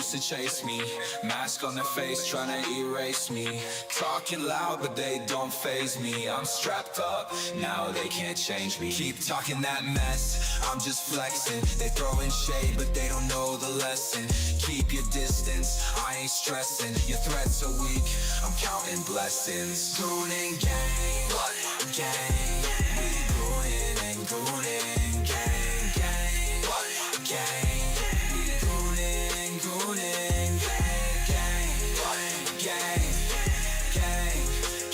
forced to chase me. Mask on their face trying to erase me. Talking loud but they don't faze me. I'm strapped up, now they can't change me. Keep talking that mess, I'm just flexing. They throwing shade but they don't know the lesson. Keep your distance, I ain't stressing. Your threats are weak, I'm counting blessings. Goon and gang, what? Gang, we goonin' and goonin'. Gang, gang, what? Gang, we goonin' and goonin'. Gang, gang, what? Gang, gang,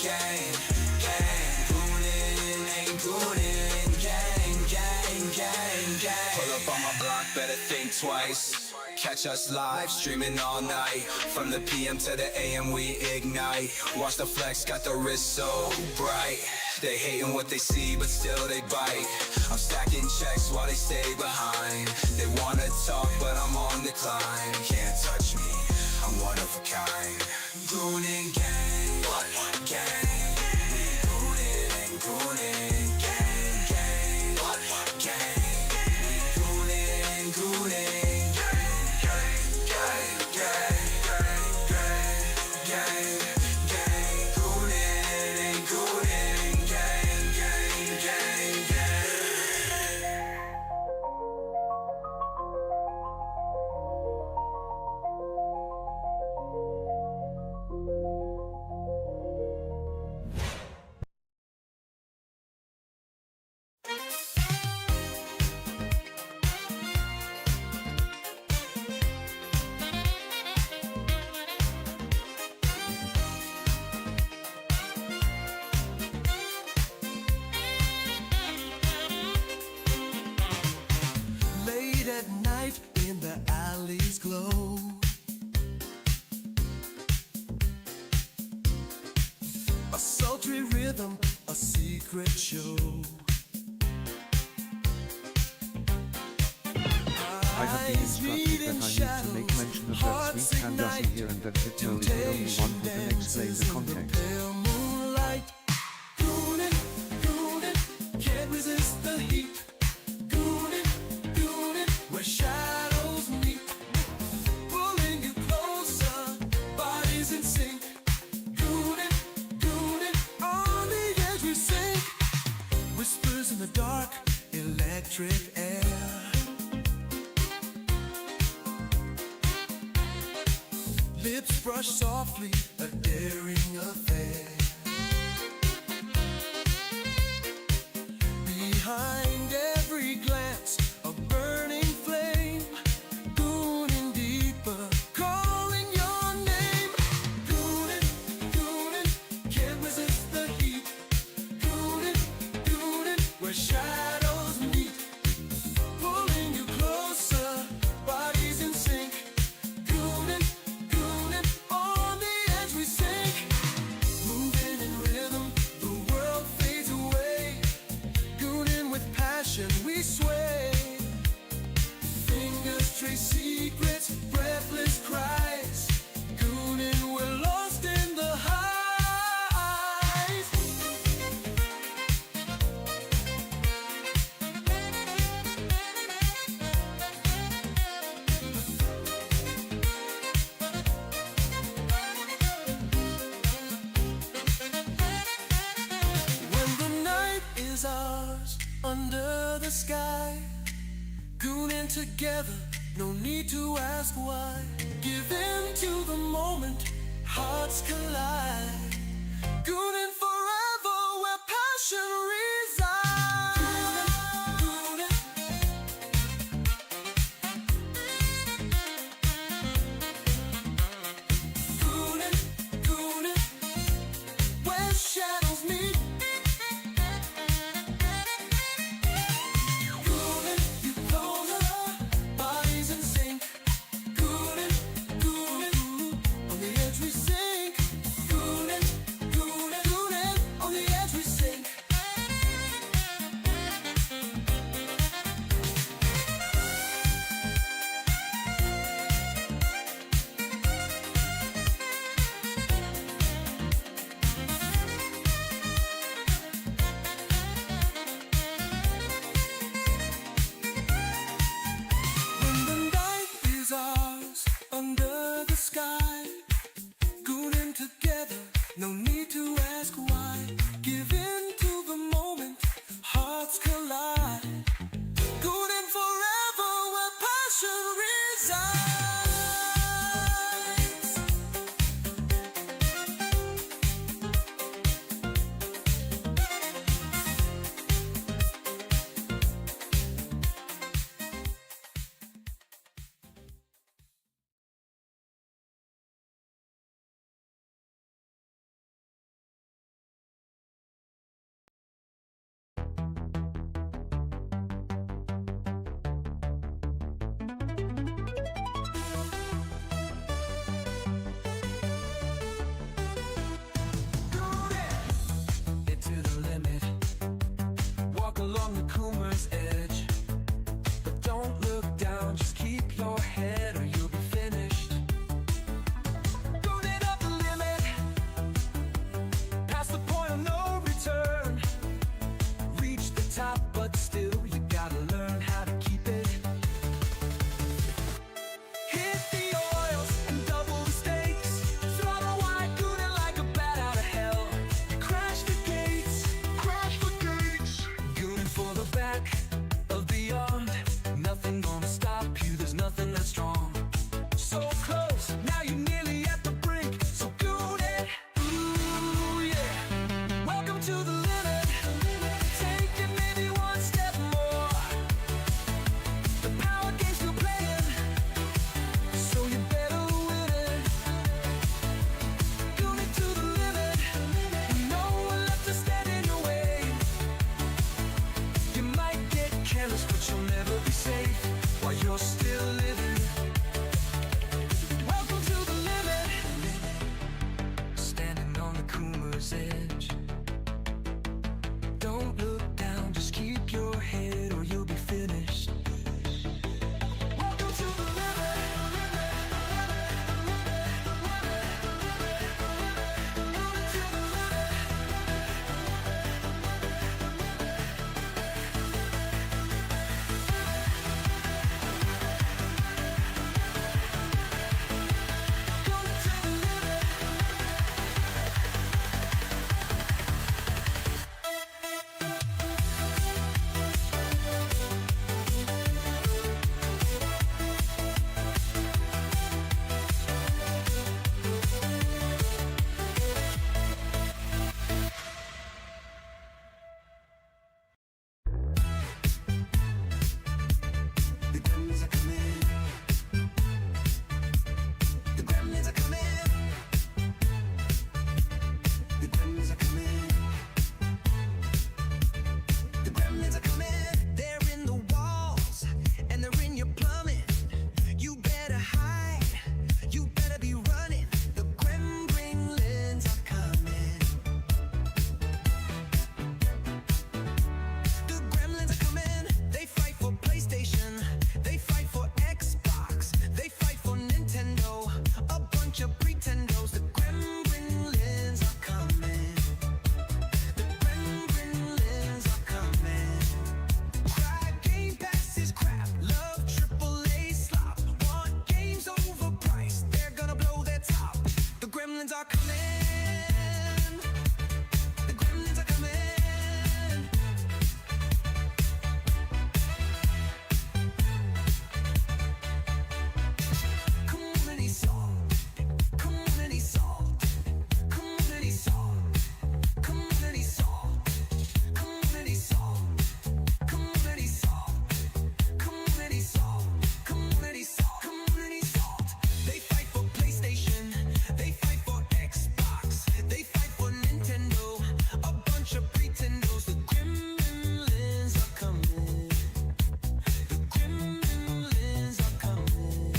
gang, gang. Goonin' and goonin'. Gang, gang, gang, gang. Pull up on my block, better think twice. Catch us live, streaming all night. From the PM to the AM we ignite. Watch the flex, got the wrist so bright. They hating what they see, but still they bite. I'm stacking checks while they stay behind. They wanna talk, but I'm on decline. Can't touch me, I'm one of a kind. Goon and gang, what? Gang, we goonin' and goonin'. Gang, gang, what? Gang, we goonin' and goonin'. At night in the alleys glow. A sultry rhythm, a secret show. I have been instructed that I need to make mention of that sweet candescent here and that Hitler is the only one who can explain the context. Moonlight, goonin', goonin', can't resist the heat. Shadows meet, pulling you closer, bodies in sync. Goonin', goonin', on the edge we sink. Whispers in the dark, electric air. Lips brush softly, a daring affair. Behind every glance, a burning flame, gooning deeper, calling your name. Goonin', goonin', can't resist the heat. Goonin', goonin', where shadows meet, pulling you closer, bodies in sync. Goonin', goonin', on the edge we sink. Moving in rhythm, the world fades away. Goonin' with passion we sway. Fingers trace secrets, breathless cries. Goonin', we're lost in the highs. When the night is ours, under the sky, goonin' together, no need to ask why. Give in to the moment, hearts collide. Goonin' forever, where passion resides. Goonin', goonin', goonin', where shadows meet. On the edge we sink, goonin', goonin', you're still living. Welcome to the limit. Standing on the cooler's edge. Don't look down, just keep your head or you'll be finished. Welcome to the limit. The gremlins are coming. The gremlins are coming. The gremlins are coming. The gremlins are coming. They're in the walls and they're in your plumbing. You better hide. You better be running. The gremlins are coming. The gremlins are coming. They fight for PlayStation. They fight for Xbox. They fight for Nintendo. A bunch of pretendos. The gremlins are coming. The gremlins are coming. Cry game passes crap. Love AAA slop. Want games overpriced. They're gonna blow their top. The gremlins are coming. The gremlins are coming. Community solved. Community solved. Community solved. Community solved. Community solved. Community solved. Community solved. Community solved. Community solved. They fight for PlayStation. They fight for Xbox. They fight for Nintendo. A bunch of pretendos. The gremlins are coming. The gremlins are coming.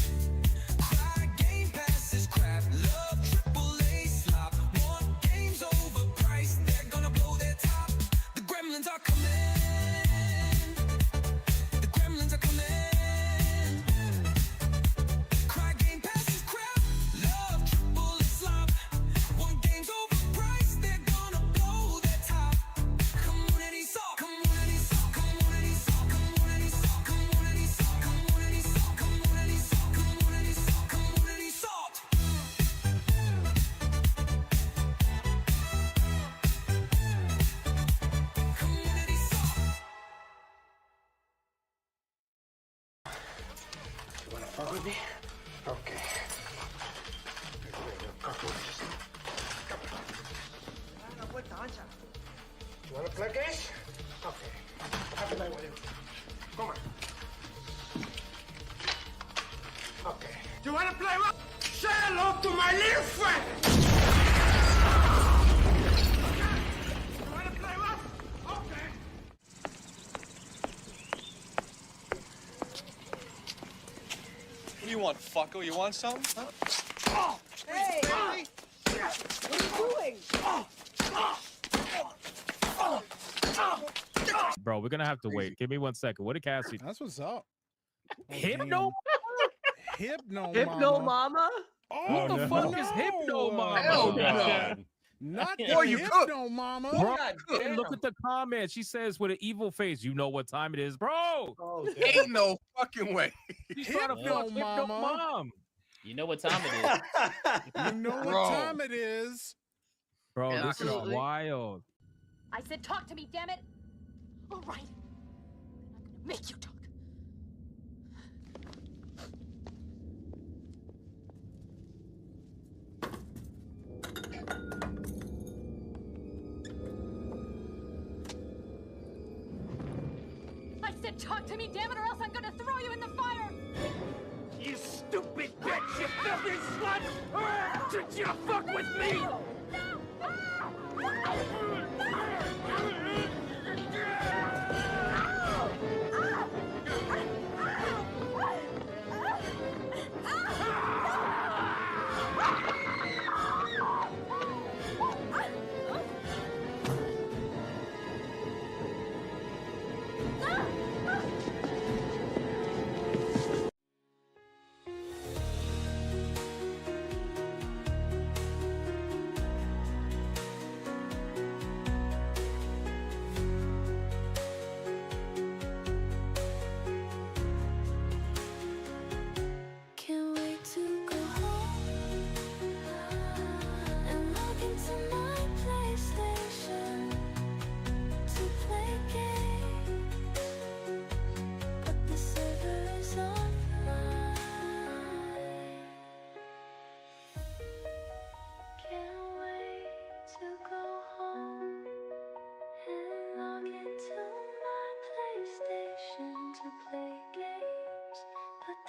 Cry game passes crap. Love AAA slop. Want games overpriced. They're gonna blow their top. The gremlins are coming. The gremlins are coming. Cry game passes crap. Love AAA slop. Want games overpriced. They're gonna blow their top. Community solved. Community solved. Community solved. Community solved. Community solved. Community solved. Community solved. Community solved. Community solved. Community solved. You wanna fuck with me? Okay. You wanna play games? Okay. I'll play with you. Come on. Okay. You wanna play what? Say hello to my little friend! You wanna play what? Okay. What do you want, fucko? You want some? Huh? Hey! What are you doing? Bro, we're gonna have to wait. Give me 1 second. What did Cassie? That's what's up. Hypno? Hypno Mama? What the fuck is Hypno Mama? Hell no. Not the Boy, you Hypno Mama. Bro, God look at the comment. She says with an evil face, you know what time it is, bro. Oh, Ain't no fucking way. She's trying to Hypno fuck Hypno Mama. Mom. You know what time it is. You know Bro. what time it is. Bro, Yeah, this is absolutely. wild. I said talk to me, damn it! All right. I'm gonna make you talk. I said talk to me, damn it, or else I'm gonna throw you in the fire! You stupid bitch, you filthy slut! Did you fuck with me?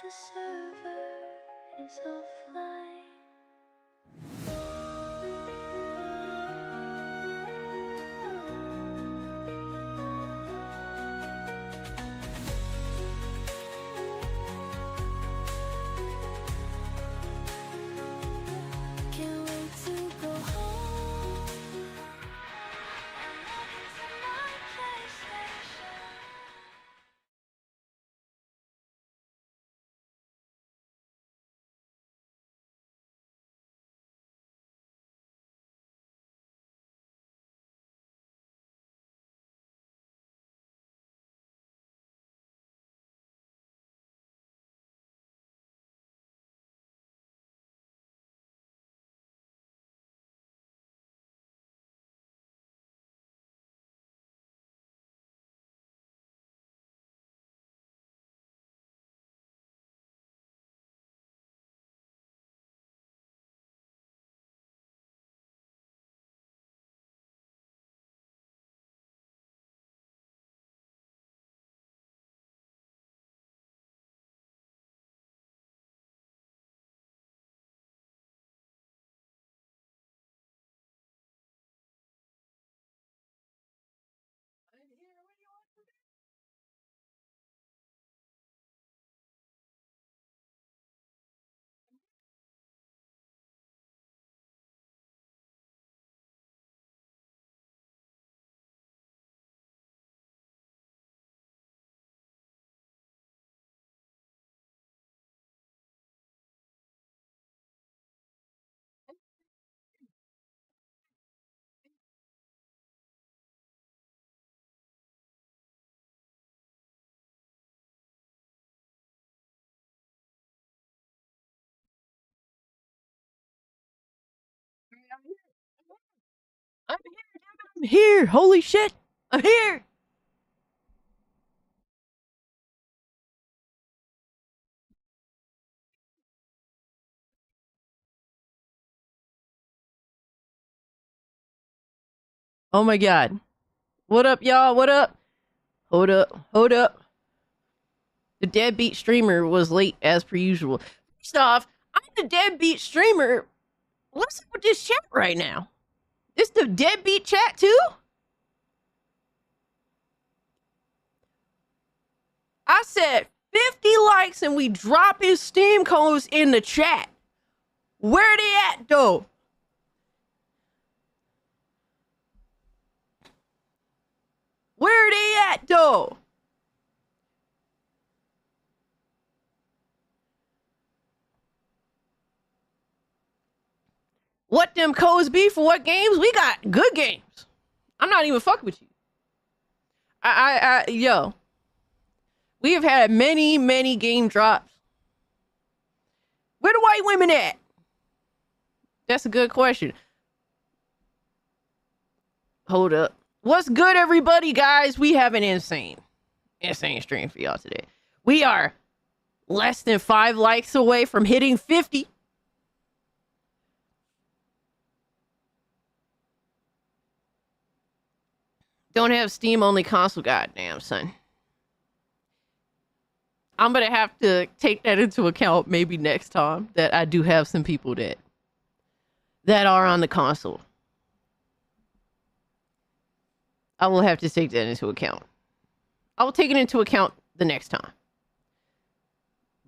The server is offline. Can't wait to go home. I'm heading to my PlayStation. I'm here. Holy shit. I'm here. Oh my god. What up, y'all? What up? Hold up. Hold up. The deadbeat streamer was late as per usual. First off, I'm the deadbeat streamer. What's up with this chat right now? This the deadbeat chat too? I said 50 likes and we dropping Steam codes in the chat. Where they at though? Where they at though? What them codes be for what games? We got good games. I'm not even fucking with you. Yo. We have had many game drops. Where the white women at? That's a good question. Hold up. What's good, everybody, guys? We have an insane stream for y'all today. We are less than 5 likes away from hitting 50. Don't have Steam only console. Goddamn, son. I'm gonna have to take that into account maybe next time that I do have some people that are on the console. I will have to take that into account. I will take it into account the next time.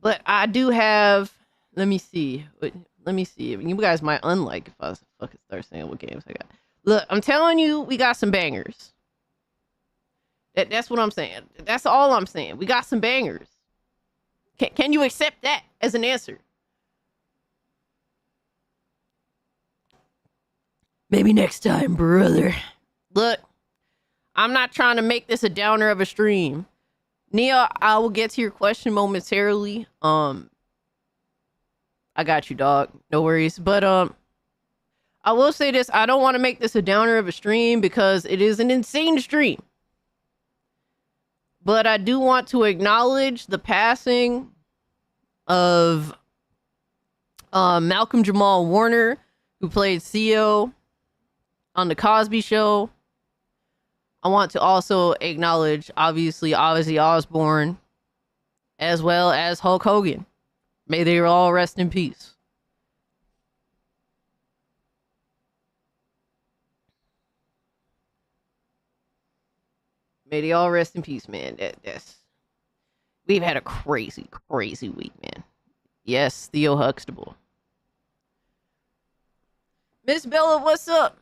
But I do have. Let me see. You guys might unlike if I fucking start saying what games I got. Look, I'm telling you, we got some bangers. That's what I'm saying. That's all I'm saying. We got some bangers. Can you accept that as an answer? Maybe next time, brother. Look, I'm not trying to make this a downer of a stream. Nia, I will get to your question momentarily. I got you, dog. No worries. But I will say this. I don't want to make this a downer of a stream because it is an insane stream. But I do want to acknowledge the passing of Malcolm Jamal Warner, who played Theo on The Cosby Show. I want to also acknowledge, obviously, Ozzy Osbourne, as well as Hulk Hogan. May they all rest in peace. May they all rest in peace, man. We've had a crazy, crazy week, man. Yes, Theo Huxtable. Miss Bella, what's up?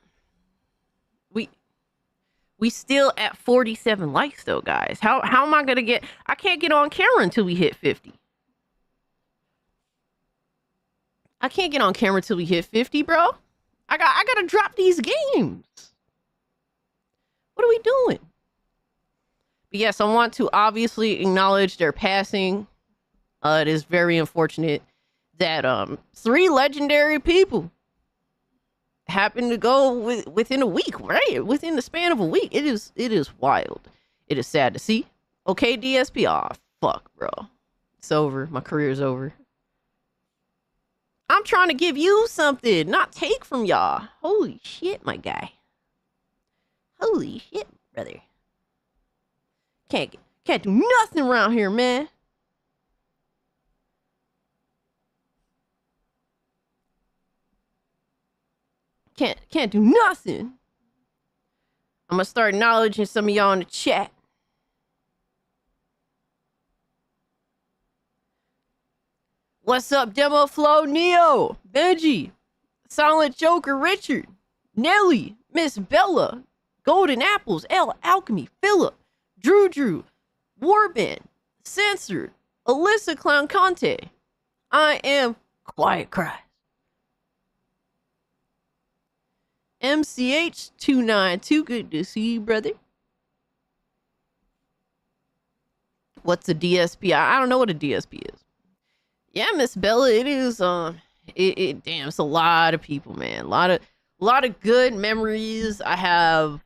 We still at 47 likes though, guys. How am I gonna get? I can't get on camera until we hit 50. I can't get on camera until we hit 50, bro. I gotta drop these games. What are we doing? But yes, I want to obviously acknowledge their passing. It is very unfortunate that 3 legendary people happened to go within a week, right? Within the span of a week. It is wild. It is sad to see. Okay, DSP. Aw, fuck, bro. It's over. My career's over. I'm trying to give you something, not take from y'all. Holy shit, my guy. Holy shit, brother. Can't do nothing around here, man. Can't do nothing. I'm gonna start acknowledging some of y'all in the chat. What's up, Demo Flow, Neo, Benji, Silent Joker, Richard, Nelly, Miss Bella, Golden Apples, L Alchemy, Philip, Drew, Warbin, Censored, Alyssa Clown Conte. I am Quiet Cry. MCH292, good to see you, brother. What's a DSP? I don't know what a DSP is. Yeah, Miss Bella, it is damn, it's a lot of people, man. A lot of good memories I have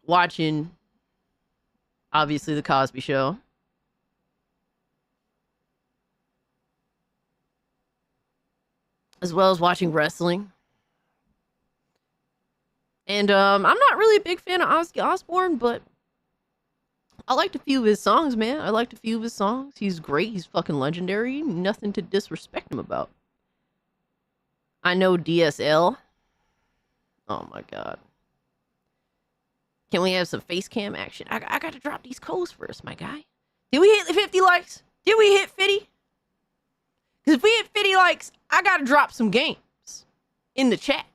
watching obviously the Cosby Show. As well as watching wrestling. And I'm not really a big fan of Ozzy Osbourne, but I liked a few of his songs, man. I liked a few of his songs. He's great. He's fucking legendary. Nothing to disrespect him about. I know DSL. Oh my god. Can we have some face cam action? I gotta drop these codes first, my guy. Did we hit the 50 likes? Did we hit 50? Because if we hit 50 likes, I gotta drop some games in the chat.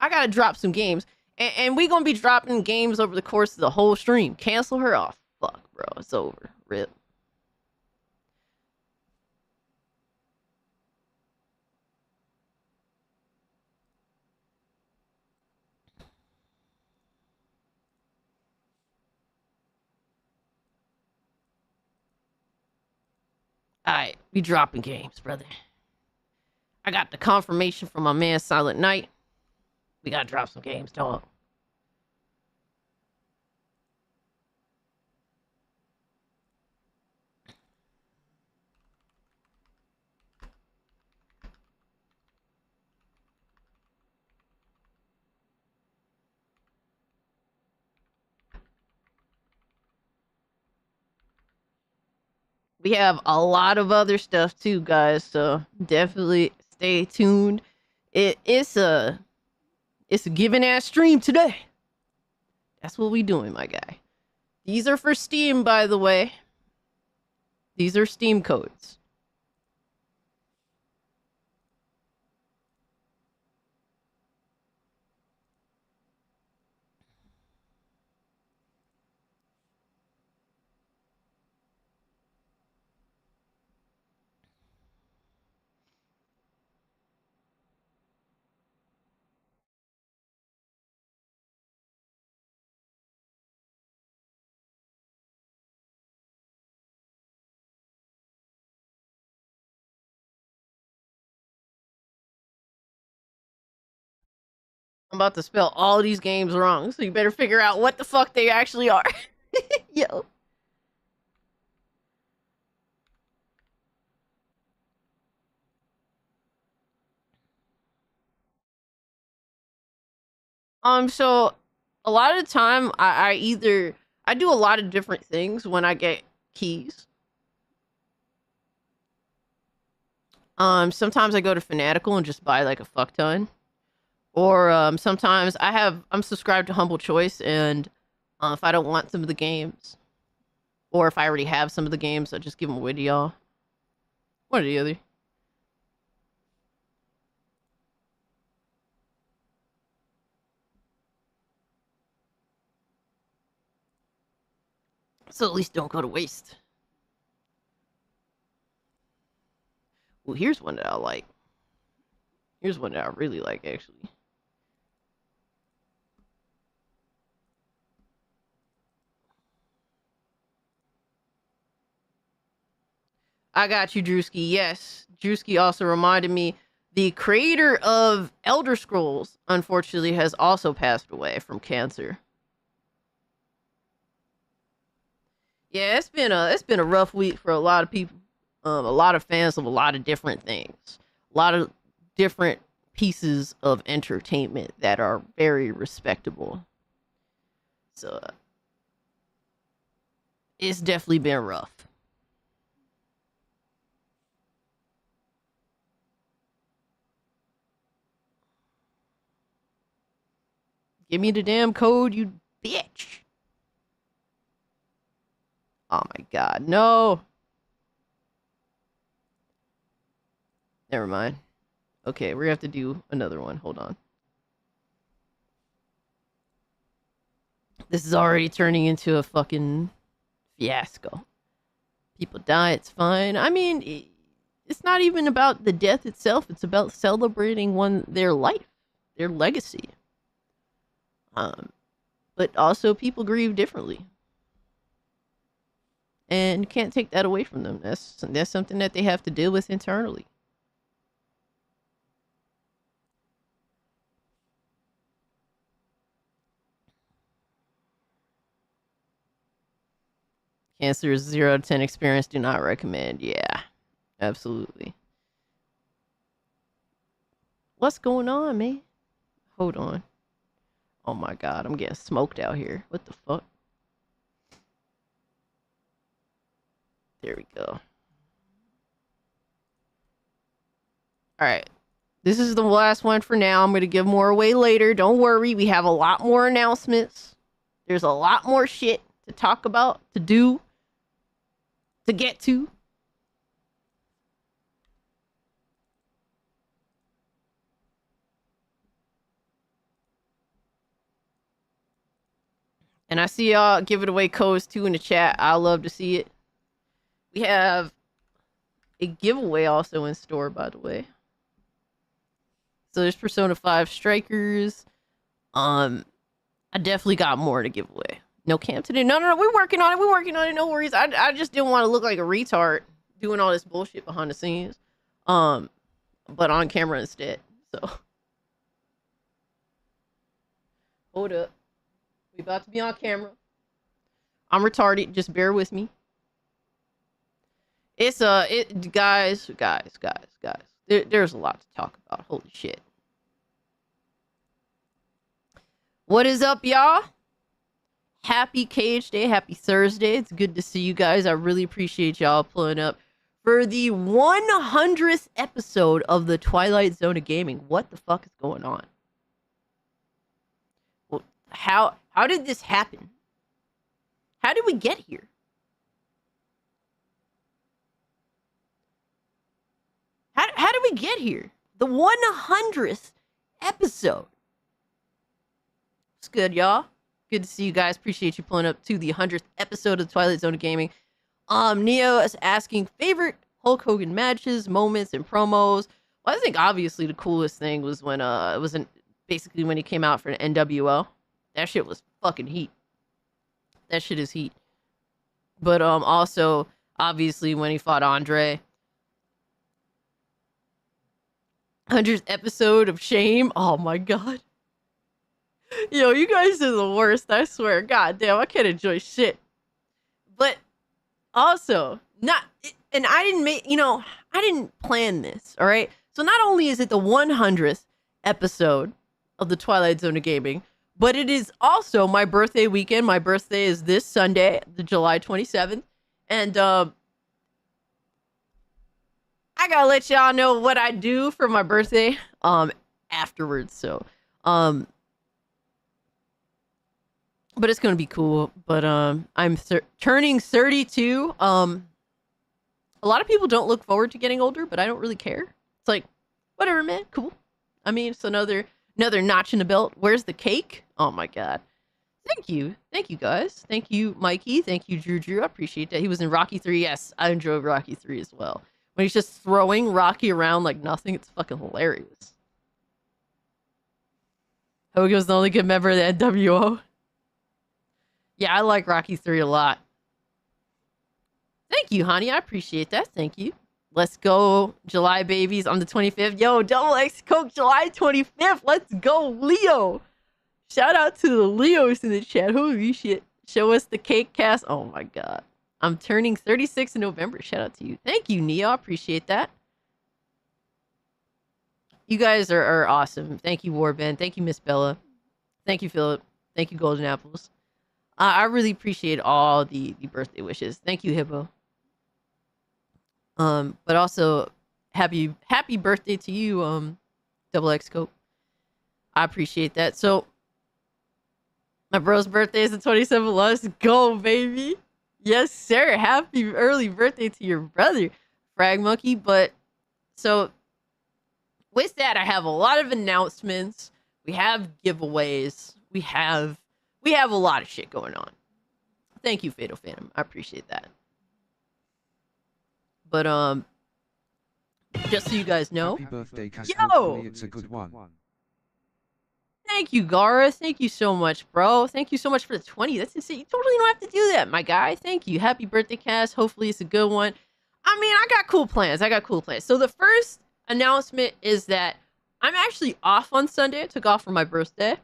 I gotta drop some games. And we gonna be dropping games over the course of the whole stream. Cancel her off. Fuck, bro. It's over. Rip. Alright, we dropping games, brother. I got the confirmation from my man Silent Knight. We gotta drop some games, dog. We have a lot of other stuff too, guys, so definitely stay tuned. It's a giving ass stream today. That's what we doing, my guy. These are for Steam, by the way. These are Steam codes. I'm about to spell all these games wrong, so you better figure out what the fuck they actually are. Yo. So a lot of the time I do a lot of different things when I get keys. Sometimes I go to Fanatical and just buy like a fuck ton. Or sometimes I'm subscribed to Humble Choice, and if I don't want some of the games, or if I already have some of the games, I just give them away to y'all. One or the other. So at least don't go to waste. Well, here's one that I like. Here's one that I really like, actually. I got you, Drewski. Yes. Drewski also reminded me the creator of Elder Scrolls, unfortunately, has also passed away from cancer. Yeah, it's been a rough week for a lot of people. A lot of fans of a lot of different things. A lot of different pieces of entertainment that are very respectable. So it's definitely been rough. Give me the damn code, you bitch. Oh my god, no. Never mind. Okay, we're gonna have to do another one. Hold on. This is already turning into a fucking fiasco. People die, it's fine. I mean, it's not even about the death itself. It's about celebrating their life, their legacy. But also people grieve differently. And you can't take that away from them. That's something that they have to deal with internally. Cancer is 0 to 10 experience. Do not recommend. Yeah, absolutely. What's going on, man? Hold on. Oh my god, I'm getting smoked out here. What the fuck? There we go. Alright. This is the last one for now. I'm going to give more away later. Don't worry. We have a lot more announcements. There's a lot more shit to talk about, to do, to get to. And I see y'all giving away codes too in the chat. I love to see it. We have a giveaway also in store, by the way. So there's Persona 5 Strikers. I definitely got more to give away. No camp today. No, we're working on it. We're working on it. No worries. I just didn't want to look like a retard doing all this bullshit behind the scenes. But on camera instead. So hold up. We about to be on camera. I'm retarded. Just bear with me. It's guys. There's a lot to talk about. Holy shit. What is up, y'all? Happy Cage Day. Happy Thursday. It's good to see you guys. I really appreciate y'all pulling up for the 100th episode of the Twilight Zone of Gaming. What the fuck is going on? Well, how did this happen? How did we get here? How did we get here? The 100th episode. It's good, y'all. Good to see you guys. Appreciate you pulling up to the 100th episode of the Twilight Zone of Gaming. Neo is asking favorite Hulk Hogan matches, moments, and promos. Well, I think obviously the coolest thing was when basically when he came out for an NWO. That shit was fucking heat. That shit is heat. But also obviously when he fought Andre. 100th episode of Shame. Oh my god. Yo, you guys are the worst, I swear. God damn, I can't enjoy shit. But also, and I didn't plan this, all right? So not only is it the 100th episode of the Twilight Zone of Gaming, but it is also my birthday weekend. My birthday is this Sunday, the July 27th. And I gotta let y'all know what I do for my birthday afterwards. So but it's gonna be cool. But I'm turning 32. A lot of people don't look forward to getting older, but I don't really care. It's like, whatever, man. Cool. I mean, it's another notch in the belt. Where's the cake? Oh my god. Thank you guys. Thank you, Mikey. Thank you, Drew. I appreciate that. He was in Rocky 3. Yes, I enjoyed Rocky 3 as well. When he's just throwing Rocky around like nothing, it's fucking hilarious. Hogan was the only good member of the NWO. Yeah, I like Rocky 3 a lot. Thank you, honey. I appreciate that. Thank you. Let's go, July babies on the 25th. Yo, Double X Coke, July 25th. Let's go, Leo. Shout out to the Leos in the chat. Holy shit. Show us the cake cast. Oh my god. I'm turning 36 in November. Shout out to you. Thank you, Neo. I appreciate that. You guys are awesome. Thank you, Warband. Thank you, Miss Bella. Thank you, Philip. Thank you, Golden Apples. I really appreciate all the birthday wishes. Thank you, Hippo. But also happy birthday to you, Double X Cope. I appreciate that. So my bro's birthday is the 27th. Let's go, baby. Yes, sir. Happy early birthday to your brother, Frag Monkey. But so with that, I have a lot of announcements. We have giveaways. We have a lot of shit going on. Thank you, Fatal Phantom. I appreciate that. But just so you guys know, Happy birthday, Cass. Yo! Hopefully it's a good one. Thank you, Gara. Thank you so much, bro. Thank you so much for the 20. That's insane. You totally don't have to do that, my guy. Thank you. Happy birthday, Cass. Hopefully it's a good one. I mean, I got cool plans. So the first announcement is that I'm actually off on Sunday. I took off for my birthday.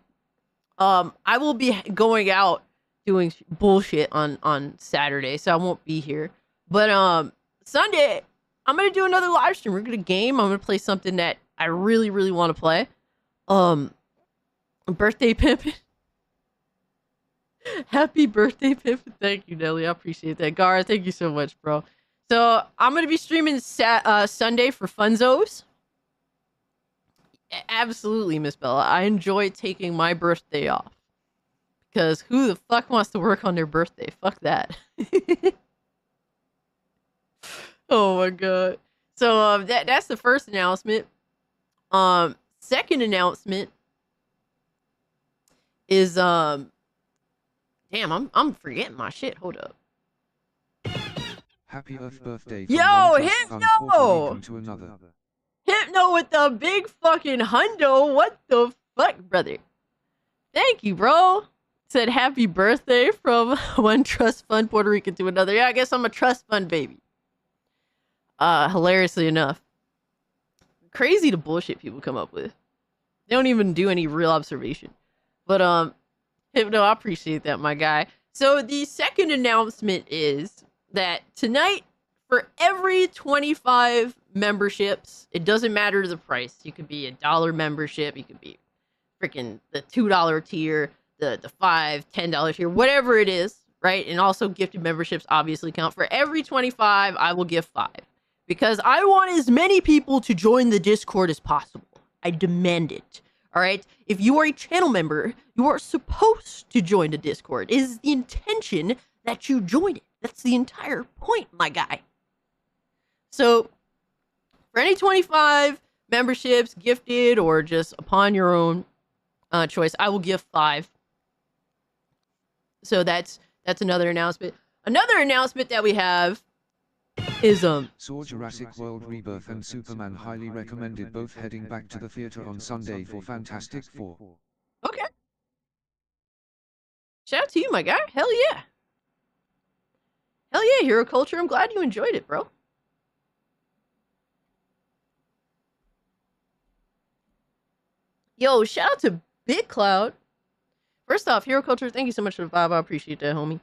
I will be going out doing bullshit on Saturday, so I won't be here. But Sunday, I'm gonna do another live stream. We're gonna game. I'm gonna play something that I really, really want to play. Birthday pimpin'. Happy birthday, pimpin'. Thank you, Nelly. I appreciate that. Gara, thank you so much, bro. So I'm gonna be streaming Sunday for Funzos. Absolutely, Miss Bella. I enjoy taking my birthday off. Because who the fuck wants to work on their birthday? Fuck that. Oh my god. So that's the first announcement. Second announcement is damn, I'm forgetting my shit. Hold up. Happy Earth birthday. Yo, Hypno! To another. Hypno with the big fucking hundo. What the fuck, brother? Thank you, bro. Said happy birthday from one trust fund Puerto Rican to another. Yeah, I guess I'm a trust fund baby. Hilariously enough. Crazy the bullshit people come up with. They don't even do any real observation. But Hypno, I appreciate that, my guy. So the second announcement is that tonight, for every 25 memberships, it doesn't matter the price. You could be $1 membership, you could be freaking the $2 tier, the $5, $10 tier, whatever it is, right? And also gifted memberships obviously count. For every 25, I will give 5. Because I want as many people to join the Discord as possible. I demand it. All right? If you are a channel member, you are supposed to join the Discord. It is the intention that you join it. That's the entire point, my guy. So, for any 25 memberships, gifted or just upon your own choice, I will give 5. So that's another announcement. Another announcement that we have is Saw Jurassic World Rebirth and Superman highly recommended, both heading back to the theater on Sunday for Fantastic Four. Okay. Shout out to you, my guy. Hell yeah. Hell yeah, Hero Culture. I'm glad you enjoyed it, bro. Yo, shout out to Big Cloud. First off, Hero Culture, thank you so much for the vibe. I appreciate that, homie.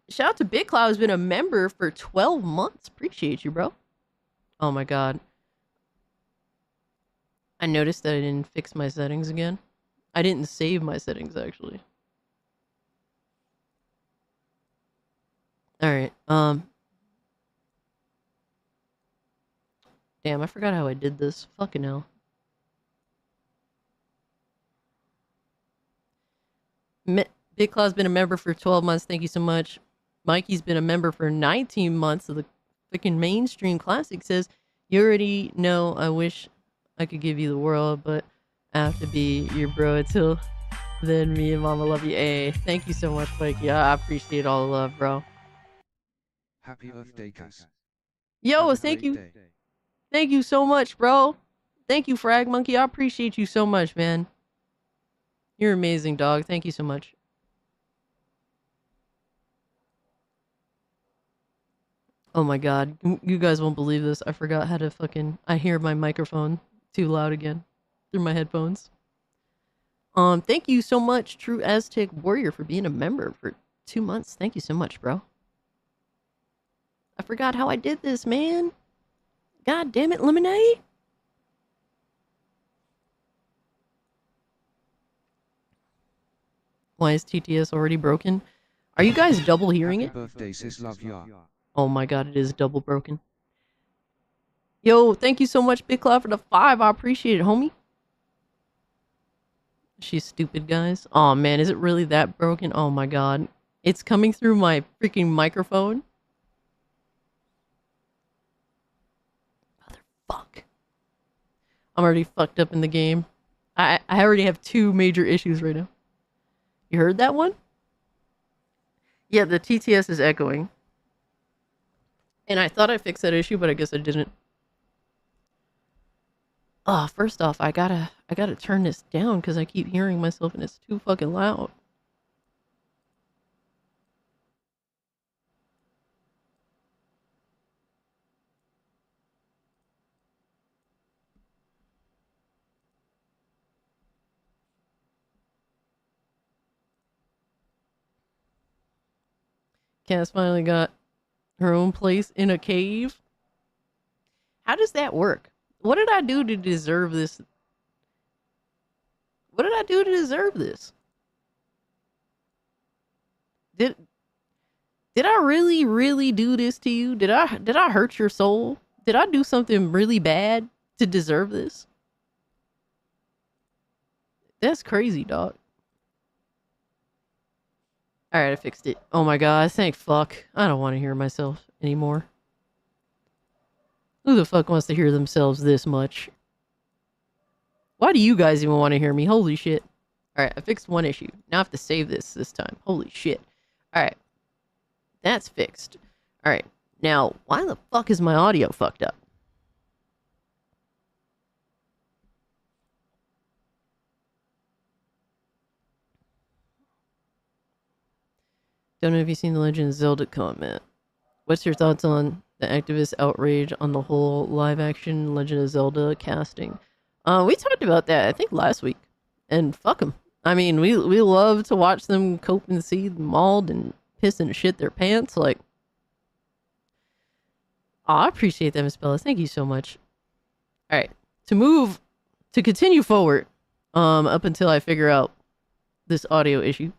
Shout out to Big Cloud, who's been a member for 12 months. Appreciate you, bro. Oh my god. I noticed that I didn't fix my settings again. I didn't save my settings, actually. Alright, Damn, I forgot how I did this. Fucking hell. Big Claw's been a member for 12 months. Thank you so much. Mikey's been a member for 19 months of the freaking mainstream classic. Says, you already know I wish I could give you the world, but I have to be your bro until then. Me and Mama love you. Hey, thank you so much, Mikey. I appreciate all the love, bro. Happy birthday, Cass. Yo, Have a thank great you. day. Thank you so much, bro. Thank you, Frag Monkey. I appreciate you so much, man. You're amazing, dog. Thank you so much. Oh my god. You guys won't believe this. I forgot how to fucking... I hear my microphone too loud again through my headphones. Thank you so much, True Aztec Warrior, for being a member for 2 months. Thank you so much, bro. I forgot how I did this, man. God damn it, Lemonade. Why is TTS already broken? Are you guys double hearing Happy it? birthday, sis. Love ya. Oh my god, it is double broken. Yo, thank you so much, Big Cloud, for the 5. I appreciate it, homie. She's stupid, guys. Oh man, is it really that broken? Oh my god. It's coming through my freaking microphone. Motherfuck. I'm already fucked up in the game. I already have 2 major issues right now. You heard that one? Yeah, the TTS is echoing. And I thought I fixed that issue, but I guess I didn't. Oh, first off, I gotta turn this down because I keep hearing myself and it's too fucking loud. Cass finally got her own place in a cave. How does that work? What did I do to deserve this? What did I do to deserve this? Did I really do this to you? Did I hurt your soul? Did I do something really bad to deserve this? That's crazy, dog. Alright, I fixed it. Oh my god, thank fuck. I don't want to hear myself anymore. Who the fuck wants to hear themselves this much? Why do you guys even want to hear me? Holy shit. Alright, I fixed one issue. Now I have to save this time. Holy shit. Alright. That's fixed. Alright. Now, why the fuck is my audio fucked up? Don't know if you've seen the Legend of Zelda comment. What's your thoughts on the activist outrage on the whole live-action Legend of Zelda casting? We talked about that, I think, last week. And fuck them. I mean, we love to watch them cope and seethe, mauled, and piss and shit their pants. Like, oh, I appreciate that, Miss Bella. Thank you so much. All right, to continue forward, up until I figure out this audio issue,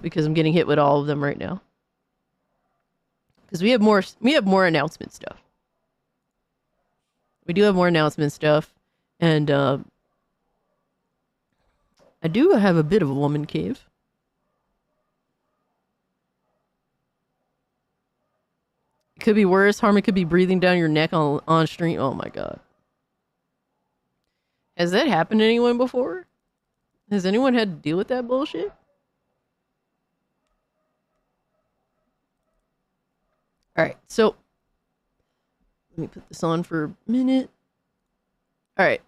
because I'm getting hit with all of them right now. Because we have more announcement stuff. We do have more announcement stuff, and I do have a bit of a woman cave. It could be worse. Harmon could be breathing down your neck on stream. Oh my god. Has that happened to anyone before? Has anyone had to deal with that bullshit? Alright, so let me put this on for a minute. Alright.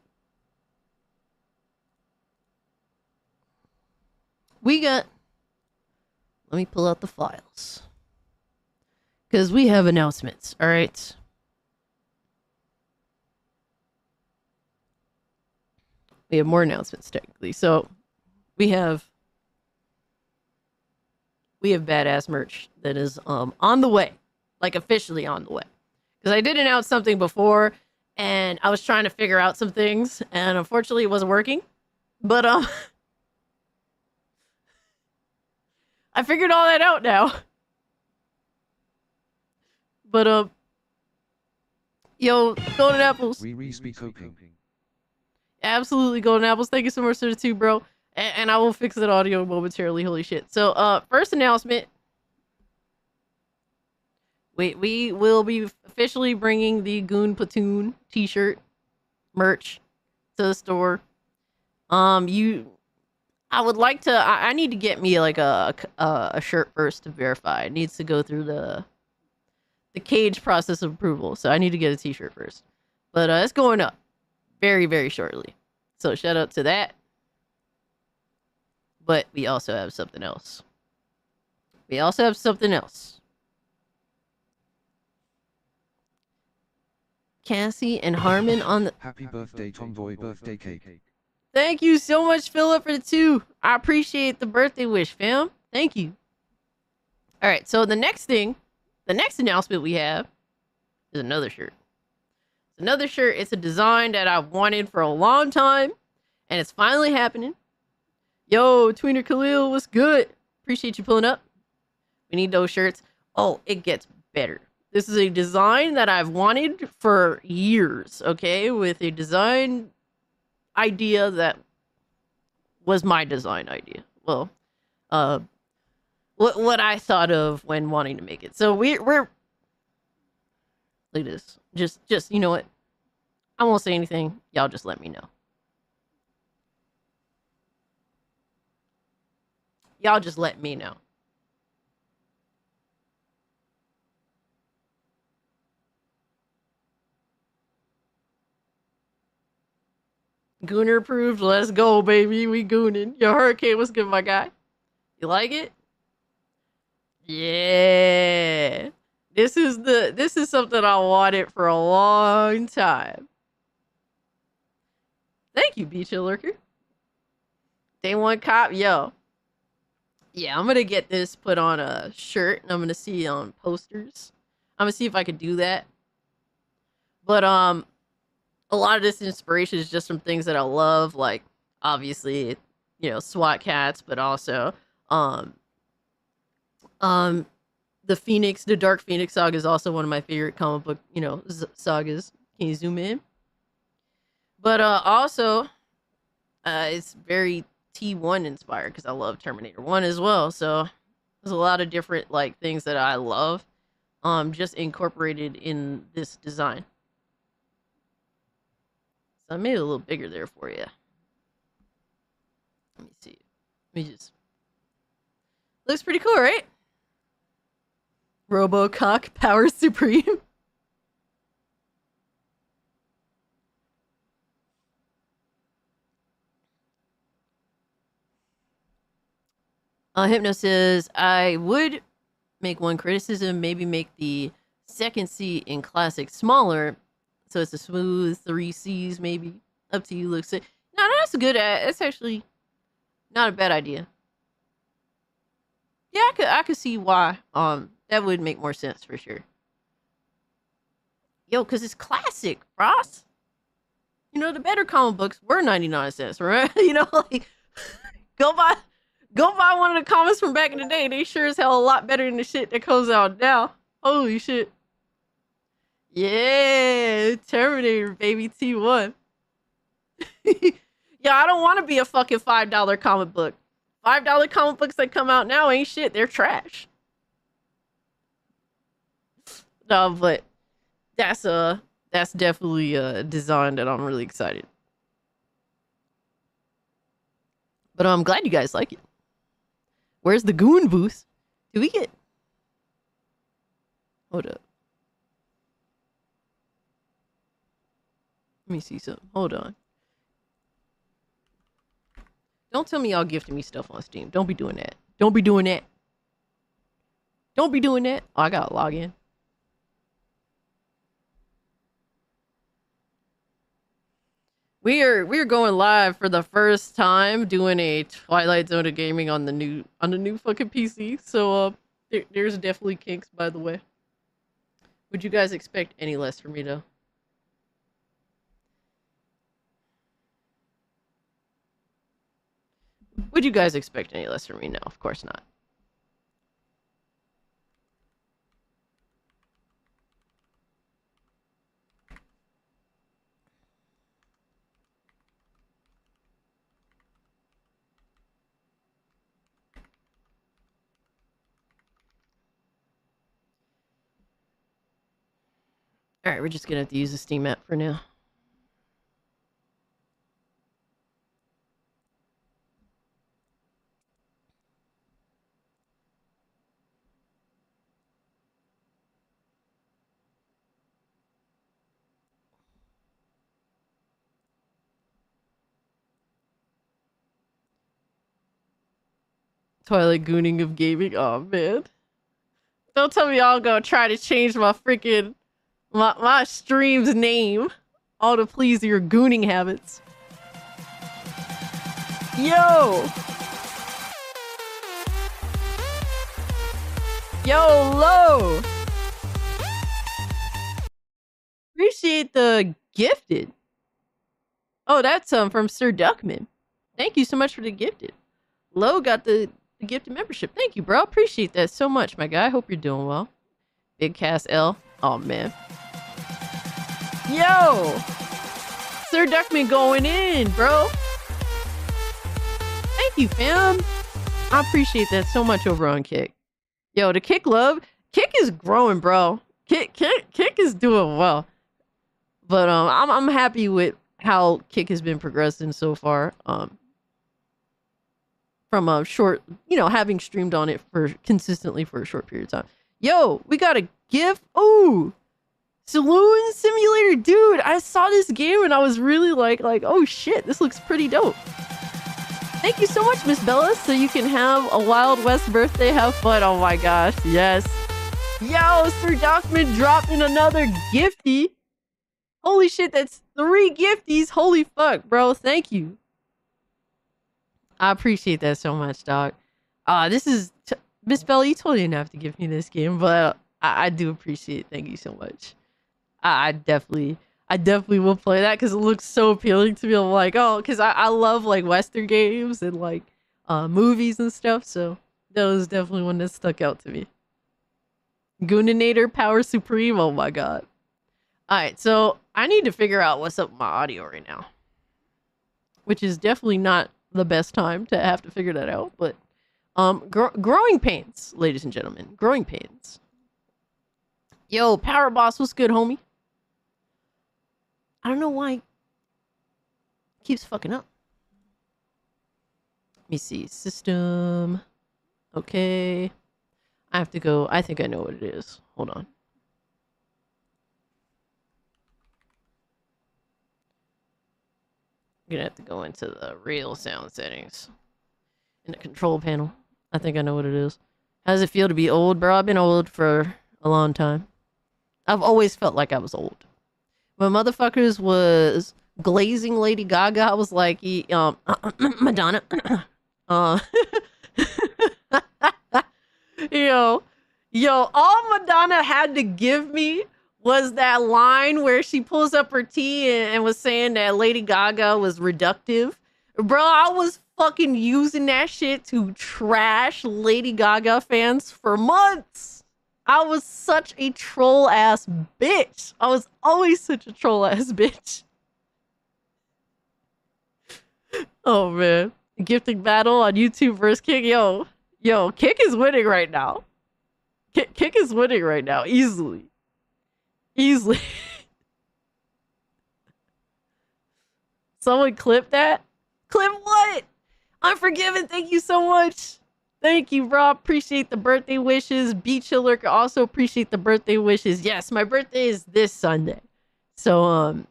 Let me pull out the files. Because we have announcements, alright? We have more announcements, technically. So, we have badass merch that is on the way. Like, officially on the way. Because I did announce something before, and I was trying to figure out some things, and unfortunately it wasn't working. But, I figured all that out now. But, Yo, golden apples. We speak cooking. Absolutely, golden apples. Thank you so much for the 2, bro. And I will fix that audio momentarily. Holy shit. So, first announcement. We will be officially bringing the Goon Platoon t-shirt merch to the store. I would like to. I need to get me like a shirt first to verify. It needs to go through the cage process of approval. So I need to get a t-shirt first. But it's going up very, very shortly. So shout out to that. But we also have something else. Cassie and Harmon on the... Happy birthday, Tomboy birthday cake. Thank you so much, Philip, for the 2. I appreciate the birthday wish, fam. Thank you. All right, so the next announcement we have is another shirt. It's another shirt. It's a design that I've wanted for a long time, and it's finally happening. Yo, Tweener Khalil, what's good? Appreciate you pulling up. We need those shirts. Oh, it gets better. This is a design that I've wanted for years, okay? With a design idea that was my design idea. Well, what I thought of when wanting to make it. So we're look at this. Just you know what? I won't say anything. Y'all just let me know. Y'all just let me know. Gooner approved. Let's go, baby. We gooning. Yo, Hurricane, what's good, my guy? You like it? Yeah. This is something I wanted for a long time. Thank you, Beach Lurker. Day 1 cop, yo. Yeah, I'm gonna get this put on a shirt and I'm gonna see it on posters. I'm gonna see if I could do that. But a lot of this inspiration is just from things that I love, like obviously, you know, SWAT cats, but also the Dark Phoenix saga is also one of my favorite comic book, you know, sagas. Can you zoom in? But also, it's very T1 inspired because I love Terminator 1 as well. So there's a lot of different like things that I love, just incorporated in this design. So I made it a little bigger there for you. Let me see. Looks pretty cool, right? Robocock Power Supreme. Hypno says, I would make one criticism, maybe make the second seat in Classic smaller, so it's a smooth 3 Cs, maybe. Up to you, looks it. No, that's a good that's actually not a bad idea. Yeah, I could see why. That would make more sense for sure. Yo, cause it's classic, Ross. You know, the better comic books were 99 cents, right? You know, like go buy one of the comics from back in the day. They sure as hell a lot better than the shit that comes out now. Holy shit. Yeah, Terminator, baby, T1. Yeah, I don't want to be a fucking $5 comic book. $5 comic books that come out now ain't shit. They're trash. No, but that's definitely a design that I'm really excited. But I'm glad you guys like it. Where's the Goon booth? Do we get... Hold up. Let me see something. Hold on. Don't tell me y'all gifting me stuff on Steam. Don't be doing that. Don't be doing that. Don't be doing that. Oh, I gotta log in. We're going live for the first time doing a Twilight Zone of gaming on the new fucking PC. So there's definitely kinks, by the way. Would you guys expect any less from me though? Would you guys expect any less from me? No, of course not. All right, we're just gonna have to use the Steam app for now. Twilight Gooning of gaming. Oh man. Don't tell me y'all gonna try to change my freaking my stream's name. All to please your gooning habits. Yo! Yo, Lo! Appreciate the gifted. Oh, that's from Sir Duckman. Thank you so much for the gifted. Lo got the gifted membership. Thank you, bro. Appreciate that so much, my guy. Hope you're doing well. Big Cass L. Oh, man. Yo! Sir Duckman going in, bro. Thank you, fam. I appreciate that so much over on Kick. Yo, the Kick love. Kick is growing, bro. Kick is doing well. But I'm happy with how Kick has been progressing so far. From a short, having streamed on it for consistently for a short period of time. Yo, we got a gift. Ooh, Saloon Simulator, dude. I saw this game and I was really like, oh shit, this looks pretty dope. Thank you so much, Miss Bella. So you can have a Wild West birthday, have fun. Oh my gosh, yes. Yo, Sir Dockman dropped in another gifty. Holy shit, that's 3 gifties. Holy fuck, bro. Thank you. I appreciate that so much, dog. This is Miss Bella. You totally didn't have to give me this game, but I do appreciate it. Thank you so much. I definitely will play that because it looks so appealing to me. I'm like, oh, because I love like Western games and like movies and stuff. So that was definitely one that stuck out to me. Gooninator Power Supreme. Oh my god. All right, so I need to figure out what's up with my audio right now, which is definitely not the best time to have to figure that out, but growing pains, ladies and gentlemen, growing pains. Yo, Power Boss, what's good, homie? I don't know why it keeps fucking up. Let me see, system. Okay, I have to go. I think I know what it is. Hold on. I'm gonna have to go into the real sound settings in the control panel. I think I know what it is. How does it feel to be old, bro? I've been old for a long time. I've always felt like I was old. When motherfuckers was glazing Lady Gaga, I was like, Madonna. Yo, all Madonna had to give me was that line where she pulls up her tea and was saying that Lady Gaga was reductive. Bro, I was fucking using that shit to trash Lady Gaga fans for months. I was such a troll ass bitch. I was always such a troll ass bitch. Oh man. Gifting battle on YouTube versus Kick. Yo, Kick is winning right now. Kick is winning right now. Easily. Someone clip that? Clip what? Unforgiven, thank you so much. Thank you, bro. Appreciate the birthday wishes. Beach Chiller also appreciate the birthday wishes. Yes, my birthday is this Sunday. So,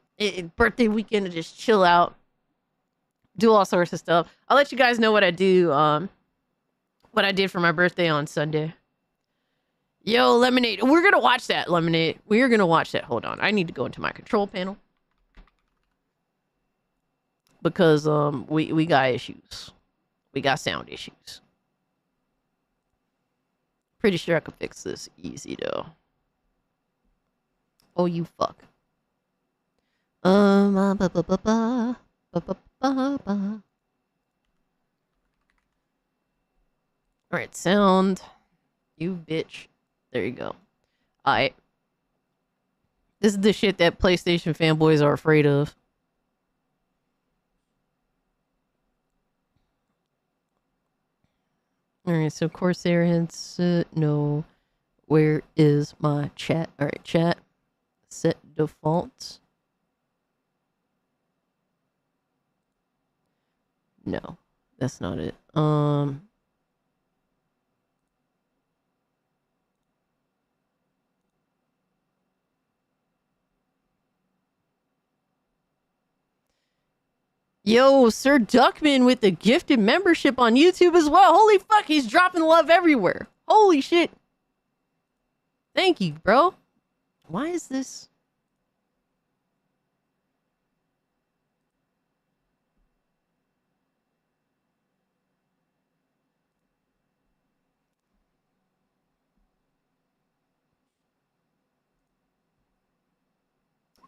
birthday weekend to just chill out. Do all sorts of stuff. I'll let you guys know what I do, what I did for my birthday on Sunday. Yo, Lemonade. We're going to watch that, Lemonade. We're going to watch that. Hold on. I need to go into my control panel. Because, we got issues. We got sound issues. Pretty sure I could fix this easy, though. Oh, you fuck. Alright, sound. You bitch. There you go. Alright. This is the shit that PlayStation fanboys are afraid of. Alright, so Corsair headset. No. Where is my chat? Alright, chat. Set default. No, that's not it. Yo, Sir Duckman with the gifted membership on YouTube as well. Holy fuck, he's dropping love everywhere. Holy shit. Thank you, bro. Why is this?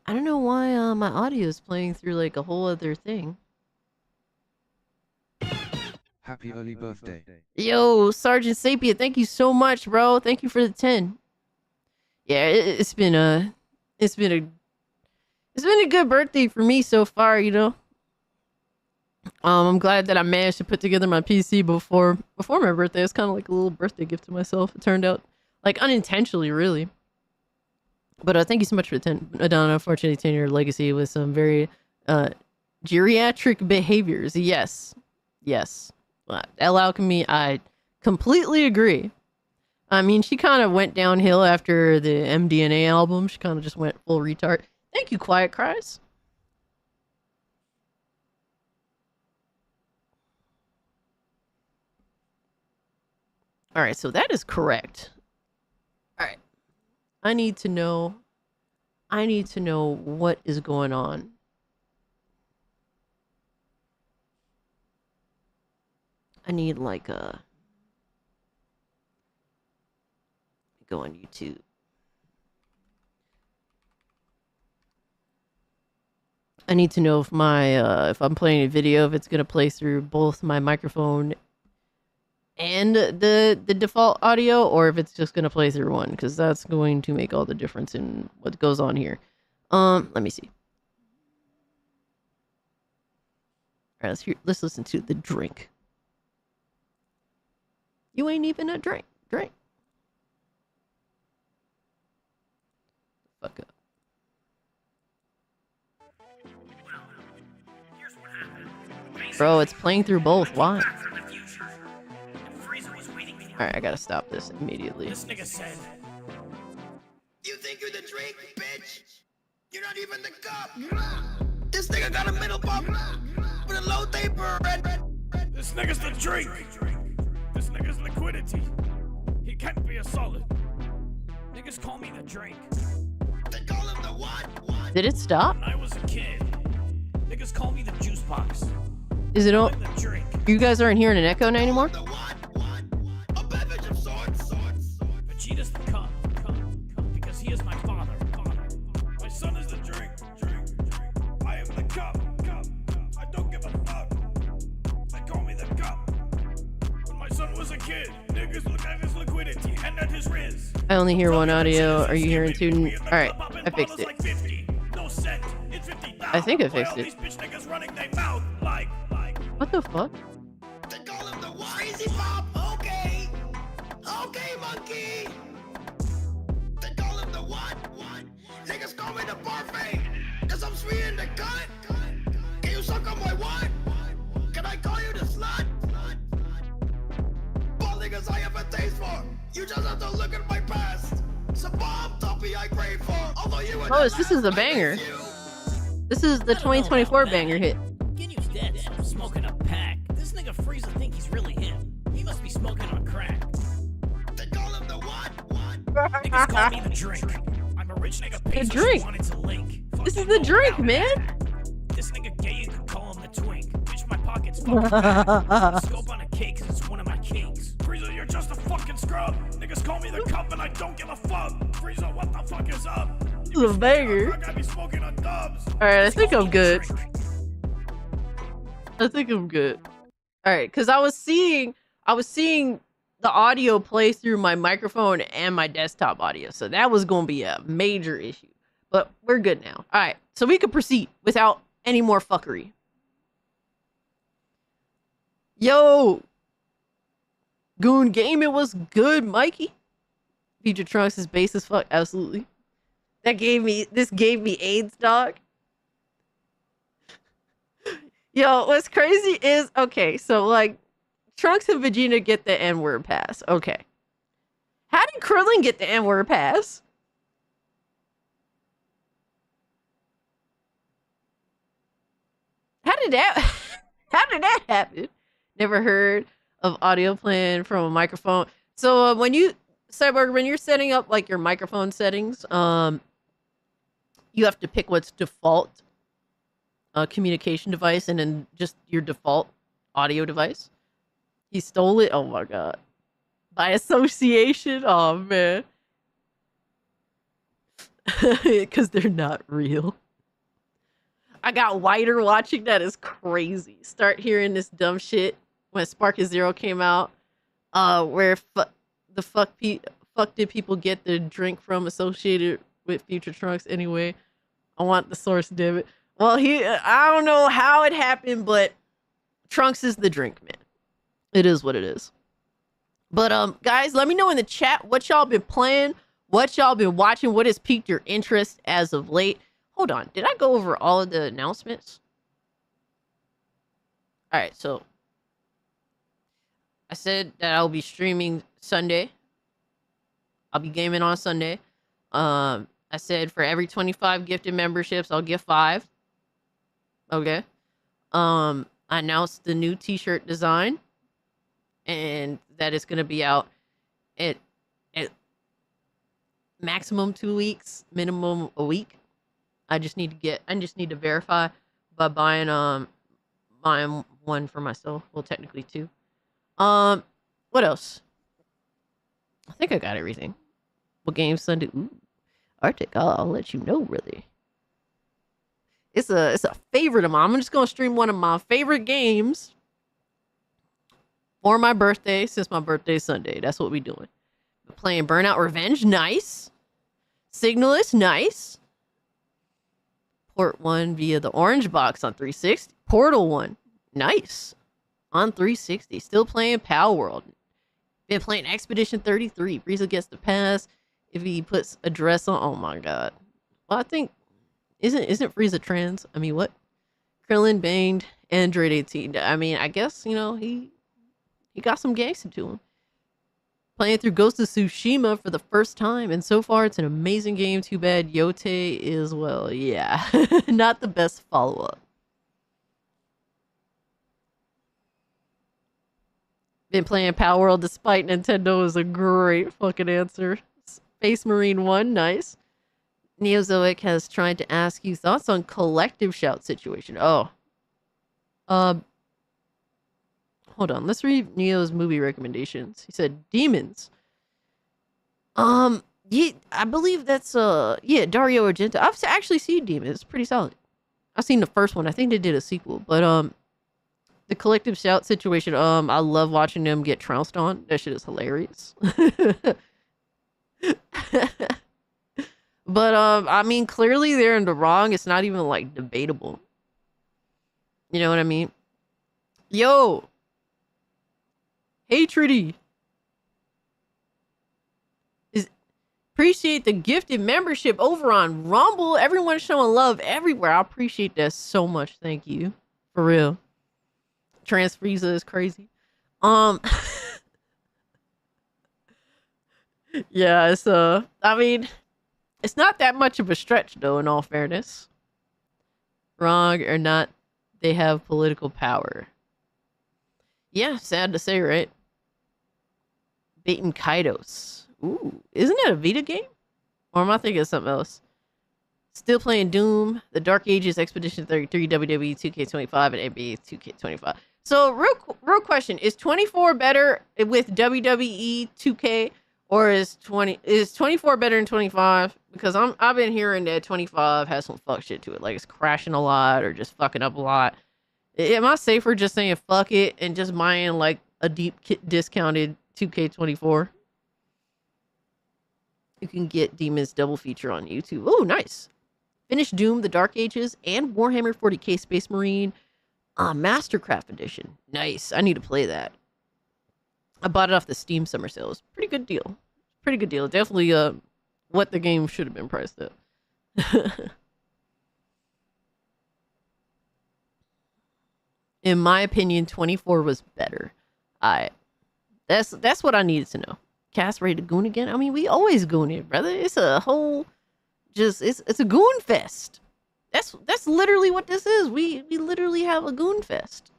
I don't know why my audio is playing through like a whole other thing. Happy early birthday. Yo, Sergeant Sapia, thank you so much, bro. Thank you for the 10. Yeah, it's been a good birthday for me so far, you know. I'm glad that I managed to put together my PC before my birthday. It's kind of like a little birthday gift to myself. It turned out like unintentionally, really. But thank you so much for the 10. Adana, unfortunately, 10-year legacy with some very geriatric behaviors. Yes. El Alchemy, I completely agree. I mean, she kind of went downhill after the MDNA album. She kind of just went full retard. Thank you, Quiet Cries. All right, so that is correct. All right. I need to know what is going on. I need like a go on YouTube. I need to know if my if I'm playing a video, if it's gonna play through both my microphone and the default audio, or if it's just gonna play through one, because that's going to make all the difference in what goes on here. Let me see. All right, let's listen to The Drink. You ain't even a drink. Fuck up. Bro, it's playing through both. Why? Alright, I gotta stop this immediately. This nigga said, "You think you're the drink, bitch? You're not even the cup. This nigga got a middle pump with a low taper. This nigga's the drink. This nigga's liquidity. He can't be a solid. Niggas call me the drink. They call him the what? Did it stop? When I was a kid, niggas call me the juice box. Is it all? The drink. You guys aren't hearing an echo anymore? The what? A beverage of sorts. Vegeta's the cup. Because he is my father. My son is the drink. I am the cup. I don't give a fuck. They call me the cup. When my son was a kid, niggas look at his liquidity and at his riz. I only hear one audio. Are you hearing two? Alright, I fixed it. I think I fixed it. What the fuck? They call him the crazy pop. Okay, monkey. They call him the what? Niggas call me the parfait. Cause I'm sweet in the cut. Can you suck on my what? Can I call you the slut? All niggas I have a taste for. You just have to look at my past. It's a bomb toppy I crave for. Although you would This is a banger. This is the 2024 banger hit. Ginnew's dead, so I'm smoking a pack. This nigga Frieza think he's really him. He must be smoking on crack. They call him the what? Niggas call me the drink. I'm a rich nigga The drink. Wanted to link. This is the drink, man. This nigga gay, you could call him the twink. Bitch, my pocket's fucking fat. Scope on a cake cause it's one of my kinks. Frieza, you're just a fucking scrub. Niggas call me the cup and I don't give a fuck. Frieza, what the fuck is up? This is a banger. Alright, I think I'm good. Alright, because I was seeing the audio play through my microphone and my desktop audio. So that was going to be a major issue. But we're good now. Alright, so we can proceed without any more fuckery. Yo! Goon Game, it was good, Mikey. Future Trunks is base as fuck, absolutely. This gave me AIDS, dog. Yo, what's crazy is, okay, so like Trunks and Vegeta get the N-word pass. Okay. How did Krillin get the N-word pass? How did that happen? Never heard of audio playing from a microphone. So when you Cyborg, when you're setting up like your microphone settings, you have to pick what's default communication device and then just your default audio device. He stole it. Oh my god. By association. Oh man. Because they're not real. I got whiter watching that is crazy. Start hearing this dumb shit when Spark Zero came out. Where the fuck did people get the drink from associated with Future Trunks anyway? I want the source, damn it. Well, I don't know how it happened, but Trunks is the drink, man. It is what it is. But guys, let me know in the chat what y'all been playing, what y'all been watching, what has piqued your interest as of late. Hold on, did I go over all of the announcements? All right, so I said that I'll be streaming Sunday. I'll be gaming on Sunday. I said for every 25 gifted memberships, I'll give 5. Okay. I announced the new t-shirt design, and that is going to be out at maximum 2 weeks, minimum a week. I just need to verify by buying one for myself. Well, technically 2. What else? I think I got everything. What game Sunday? Ooh, Arctic. I'll let you know, really. It's a favorite of mine. I'm just gonna stream one of my favorite games for my birthday, since my birthday's Sunday. That's what we doing. We're playing Burnout Revenge, nice. Signalist, nice. Port 1 via the orange box on 360. Portal 1, nice. On 360. Still playing Pal World. Been playing Expedition 33. Frieza gets the pass if he puts a dress on. Oh my god. Well, I think isn't Frieza trans? I mean, what? Krillin banged Android 18. I mean, I guess, you know, he got some gangster to him. Playing through Ghost of Tsushima for the first time, and so far it's an amazing game. Too bad Yotei is, well, yeah, not the best follow-up. Been playing Power World despite Nintendo is a great fucking answer. Space Marine 1, nice. Neozoic has tried to ask you thoughts on collective shout situation. Oh. Hold on, let's read Neo's movie recommendations. He said Demons. Yeah, I believe that's yeah, Dario Argento. I've actually seen Demons. It's pretty solid. I've seen the first one. I think they did a sequel, but the collective shout situation, I love watching them get trounced on. That shit is hilarious. But I mean, clearly they're in the wrong. It's not even like debatable. You know what I mean? Yo. Hey Trudy. Appreciate the gifted membership over on Rumble. Everyone's showing love everywhere. I appreciate that so much. Thank you. For real. Trans Frieza is crazy. Yeah, it's I mean, it's not that much of a stretch though, in all fairness. Wrong or not, they have political power. Yeah, sad to say, right? Baiting Kaidos. Ooh, isn't that a Vita game? Or am I thinking of something else? Still playing Doom, The Dark Ages, Expedition 33, WWE 2K25, and NBA 2K25. So, real question: is 24 better with WWE 2K, or is 24 better than 25? Because I've been hearing that 25 has some fuck shit to it, like it's crashing a lot or just fucking up a lot. Am I safer just saying fuck it and just buying like a deep discounted 2K24? You can get Demon's double feature on YouTube. Oh, nice. Finish Doom, The Dark Ages, and Warhammer 40k Space Marine Mastercraft Edition. Nice. I need to play that. I bought it off the Steam summer sale. It's pretty good deal. Pretty good deal. Definitely what the game should have been priced at. In my opinion, 24 was better. That's what I needed to know. Cast ready to goon again? I mean, we always goon it, brother. It's a whole it's a goon fest. That's literally what this is. We literally have a goon fest.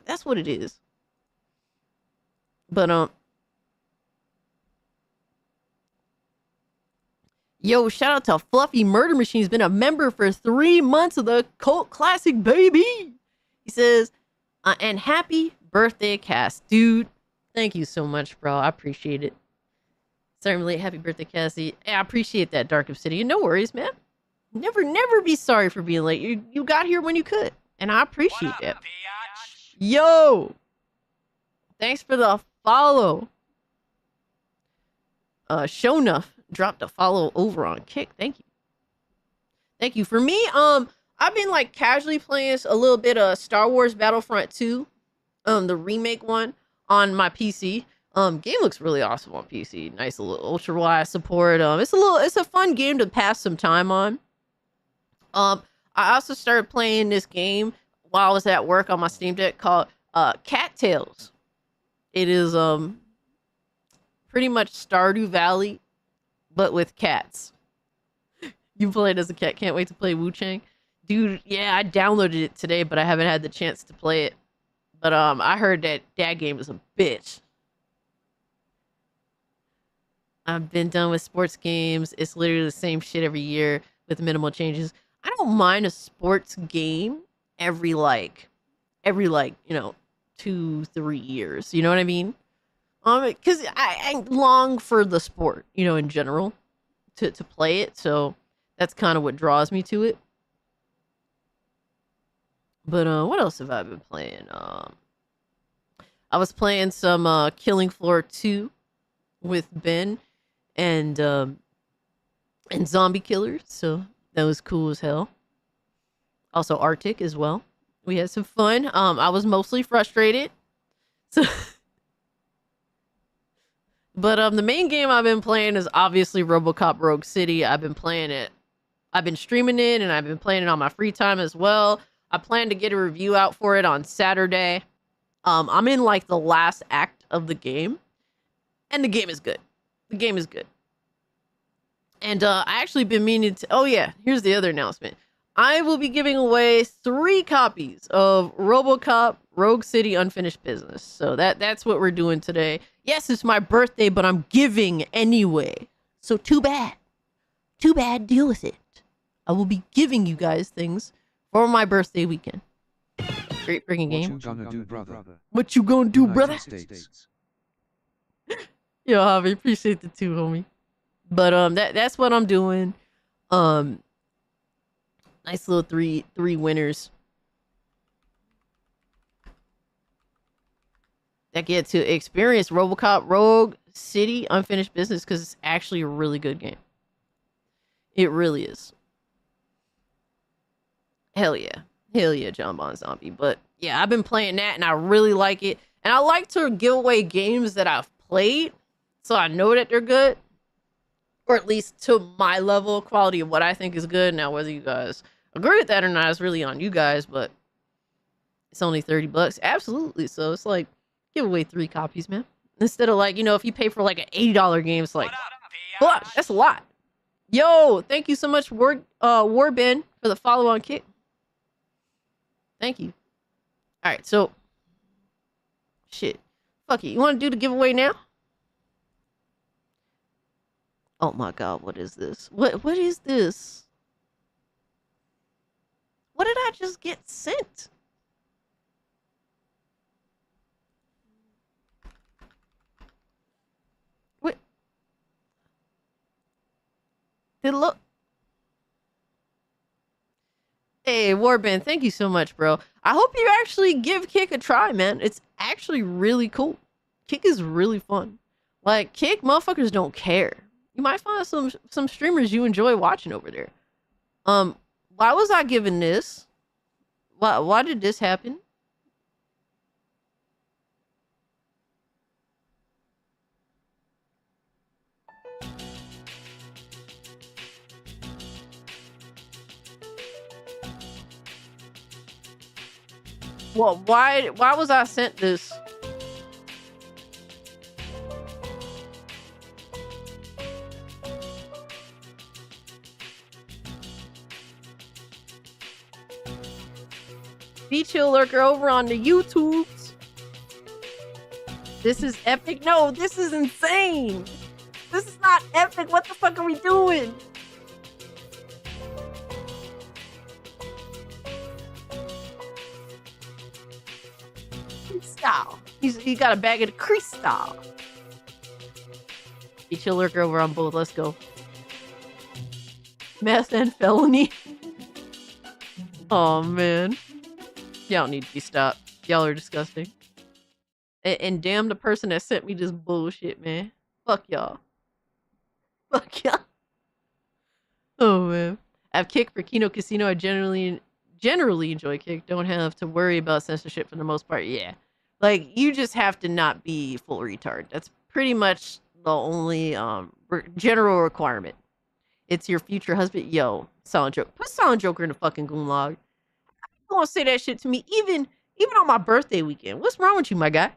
That's what it is. But yo, shout out to Fluffy Murder Machine. He's been a member for 3 months of the Cult Classic, baby. He says, and happy birthday, Cass. Dude, thank you so much, bro. I appreciate it. Certainly, happy birthday, Cassie. I appreciate that, Dark Obsidian. No worries, man. Never be sorry for being late. You got here when you could, and I appreciate that. Yo, thanks for the follow. Shownuff dropped a follow over on Kick. Thank you. For me, I've been like casually playing a little bit of Star Wars Battlefront 2, the remake one on my PC. Game looks really awesome on PC. Nice little ultra wide support. It's a fun game to pass some time on. I also started playing this game while I was at work on my Steam Deck called Cattails. It is pretty much Stardew Valley, but with cats. You play it as a cat. Can't wait to play Wu Chang. Dude, yeah, I downloaded it today, but I haven't had the chance to play it. But I heard that game is a bitch. I've been done with sports games. It's literally the same shit every year with minimal changes. I don't mind a sports game every 2-3 years. You know what I mean? Because I long for the sport, in general, to play it. So that's kind of what draws me to it. But what else have I been playing? I was playing some Killing Floor 2 with Ben and Zombie Killers, so that was cool as hell. Also Arctic as well. We had some fun. I was mostly frustrated. So but the main game I've been playing is obviously RoboCop Rogue City. I've been playing it. I've been streaming it, and I've been playing it on my free time as well. I plan to get a review out for it on Saturday. I'm in like the last act of the game, and the game is good. The game is good. And I actually been meaning to. Oh yeah, here's the other announcement. I will be giving away 3 copies of RoboCop Rogue City Unfinished Business. So that's what we're doing today. Yes, it's my birthday, but I'm giving anyway. So too bad. Too bad, deal with it. I will be giving you guys things for my birthday weekend. Great freaking game. What you gonna do, brother? What you gonna do, brother? United States. Yo, Javi, appreciate the 2, homie. But that's what I'm doing. Nice little three winners that get to experience RoboCop Rogue City Unfinished Business, because it's actually a really good game. It really is. Hell yeah, John Bon Zombie. But yeah, I've been playing that and I really like it. And I like to give away games that I've played, so I know that they're good, or at least to my level of quality of what I think is good. Now, whether you guys agree with that or not is really on you guys, but it's only $30. Absolutely. So it's like, give away 3 copies, man. Instead of like, if you pay for like an $80 game, it's like, fuck, that's a lot. Yo, thank you so much, Warben, for the follow on Kick. Thank you. All right, so shit. Fuck it. You want to do the giveaway now? Oh my god, what is this? What is this? What did I just get sent? What? Did it look? Hey, Warband, thank you so much, bro. I hope you actually give Kick a try, man. It's actually really cool. Kick is really fun. Like, Kick, motherfuckers don't care. You might find some streamers you enjoy watching over there. Why was I given this? Why did this happen? Well, why was I sent this? Be chill lurker over on the YouTubes. This is epic. No, this is insane. This is not epic. What the fuck are we doing? Crystal. He got a bag of the crystal. Be chill lurker over on both. Let's go. Meth and felony. Oh man. Y'all need to be stopped. Y'all are disgusting. And damn the person that sent me this bullshit, man. Fuck y'all. Fuck y'all. Oh man. I've kicked for Kino Casino. I generally enjoy kick. Don't have to worry about censorship for the most part. Yeah. Like, you just have to not be full retard. That's pretty much the only general requirement. It's your future husband. Yo, Silent Joker. Put Silent Joker in the fucking gulag. You won't say that shit to me even on my birthday weekend. What's wrong with you, my guy?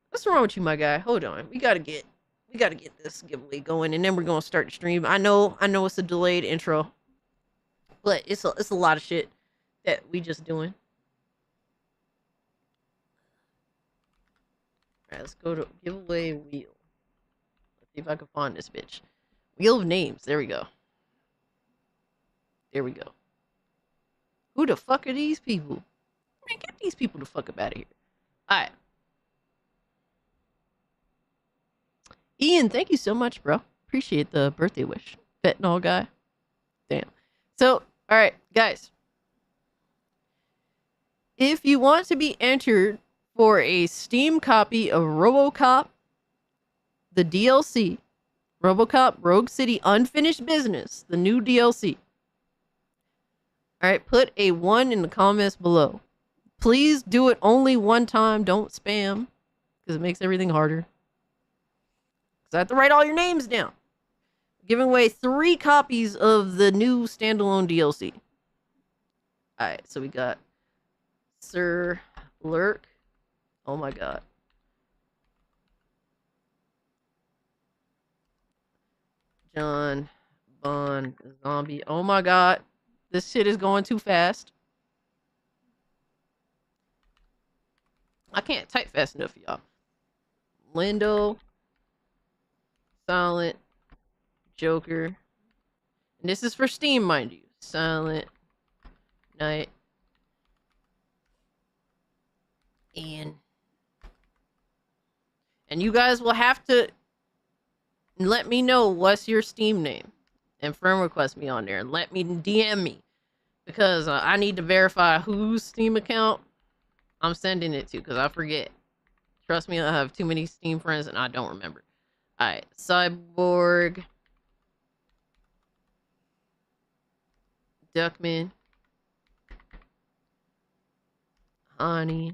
What's wrong with you, my guy? Hold on. We gotta get this giveaway going, and then we're gonna start the stream. I know it's a delayed intro, but it's a lot of shit that we just doing. Alright, let's go to giveaway wheel. Let's see if I can find this bitch. Wheel of names. There we go. There we go. Who the fuck are these people? Man, get these people the fuck up out of here. Alright. Ian, thank you so much, bro. Appreciate the birthday wish. Fentanyl guy. Damn. So, alright, guys. If you want to be entered for a Steam copy of RoboCop, the DLC, RoboCop Rogue City Unfinished Business, the new DLC. Alright, put a 1 in the comments below. Please do it only one time. Don't spam, because it makes everything harder. Because I have to write all your names down. Giving away 3 copies of the new standalone DLC. Alright, so we got Sir Lurk. Oh my god. John Bon Zombie. Oh my god. This shit is going too fast. I can't type fast enough for y'all. Lindo. Silent. Joker. And this is for Steam, mind you. Silent Night. And you guys will have to let me know what's your Steam name. And friend request me on there. And let me DM me. Because I need to verify whose Steam account I'm sending it to. Because I forget. Trust me, I have too many Steam friends and I don't remember. Alright. Cyborg. Duckman. Honey.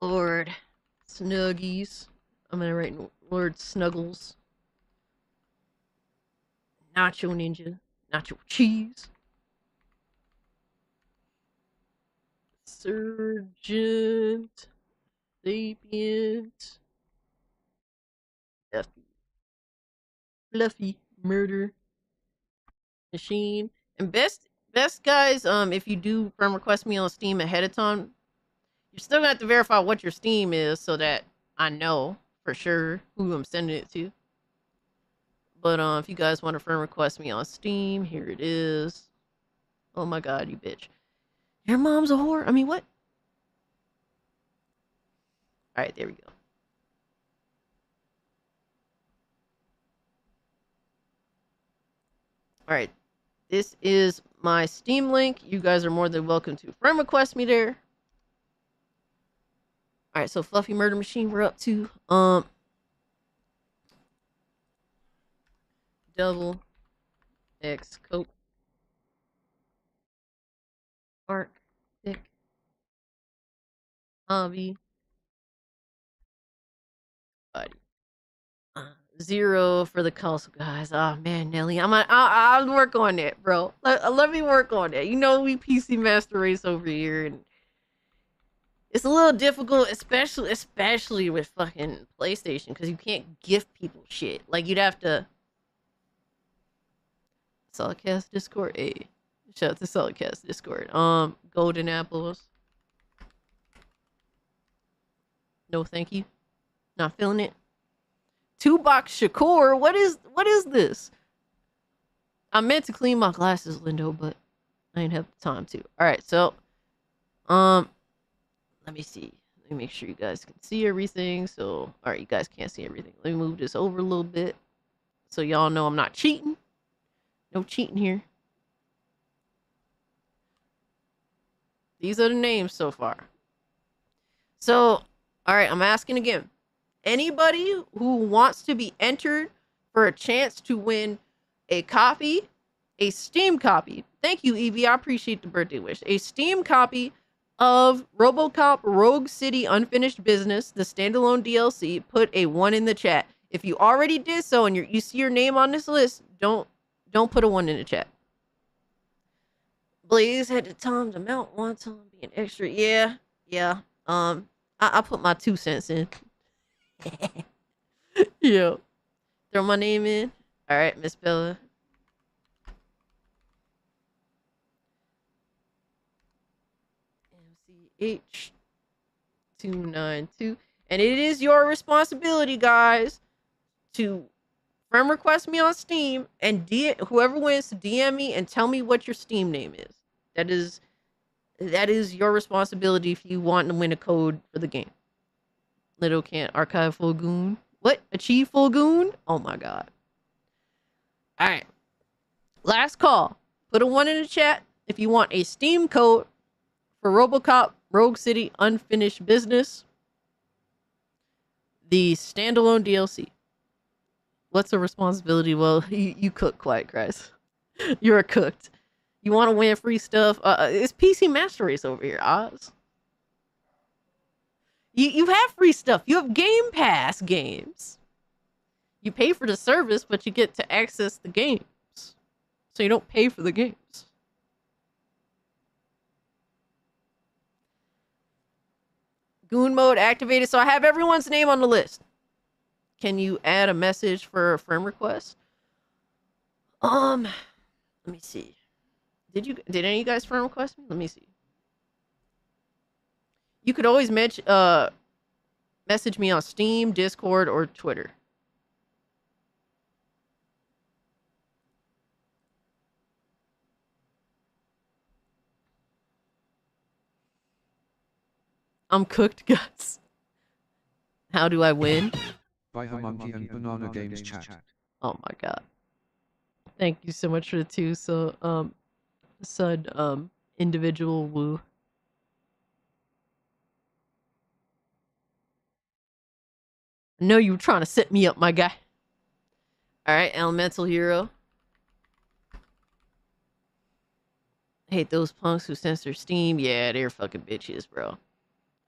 Lord Snuggies. I'm gonna write Lord Snuggles. Nacho Ninja. Nacho Cheese. Sergeant. Sapient. Fluffy Murder Machine. And best guys, if you do friend request me on Steam ahead of time, you're still gonna have to verify what your Steam is so that I know for sure who I'm sending it to. But if you guys want to friend request me on Steam, here it is. Oh my god, you bitch. Your mom's a whore? I mean, what? Alright, there we go. Alright. This is my Steam link. You guys are more than welcome to friend request me there. Alright, so Fluffy Murder Machine, we're up to Double X Coke Arc Thick Hobby Body. 0 for the console guys. Oh man, Nelly, I'll work on that, bro. Let me work on that. You know, we PC Master Race over here, and it's a little difficult, especially with fucking PlayStation, because you can't gift people shit. Like, you'd have to. Solidcast Discord, hey, shout out to Solidcast Discord. Golden apples. No, thank you. Not feeling it. 2-box Shakur, what is this? I meant to clean my glasses, Lindo, but I didn't have the time to. All right, so, let me see. Let me make sure you guys can see everything. So, all right, you guys can't see everything. Let me move this over a little bit so y'all know I'm not cheating. No cheating here. These are the names so far. So, all right, I'm asking again. Anybody who wants to be entered for a chance to win a copy, a Steam copy. Thank you, Evie. I appreciate the birthday wish. A Steam copy of RoboCop Rogue City Unfinished Business, the standalone DLC. Put a 1 in the chat. If you already did so and you see your name on this list, don't put a 1 in the chat. Blaze had the time to mount one time being extra. Yeah. I put my 2 cents in. Yo. Throw my name in. Alright, Miss Bella. MCH292. And it is your responsibility, guys, to friend request me on Steam and whoever wins to DM me and tell me what your Steam name is. That is your responsibility if you want to win a code for the game. Little can't archive full goon. What? Achieve full goon? Oh my god. Alright. Last call. Put a 1 in the chat if you want a Steam code for RoboCop Rogue City Unfinished Business. The standalone DLC. What's the responsibility? Well, you cook quiet, guys. You're cooked. You want to win free stuff? It's PC Master Race over here, Oz. You have free stuff. You have Game Pass games. You pay for the service, but you get to access the games. So you don't pay for the games. Goon mode activated. So I have everyone's name on the list. Can you add a message for a friend request? Let me see. Did any of you guys friend request me? Let me see. You could always message me on Steam, Discord, or Twitter. I'm cooked, guys. How do I win? By her monkey and banana games chat. Oh my god. Thank you so much for the 2. So, individual woo. I know you were trying to set me up, my guy. Alright, Elemental Hero. I hate those punks who censor Steam. Yeah, they're fucking bitches, bro.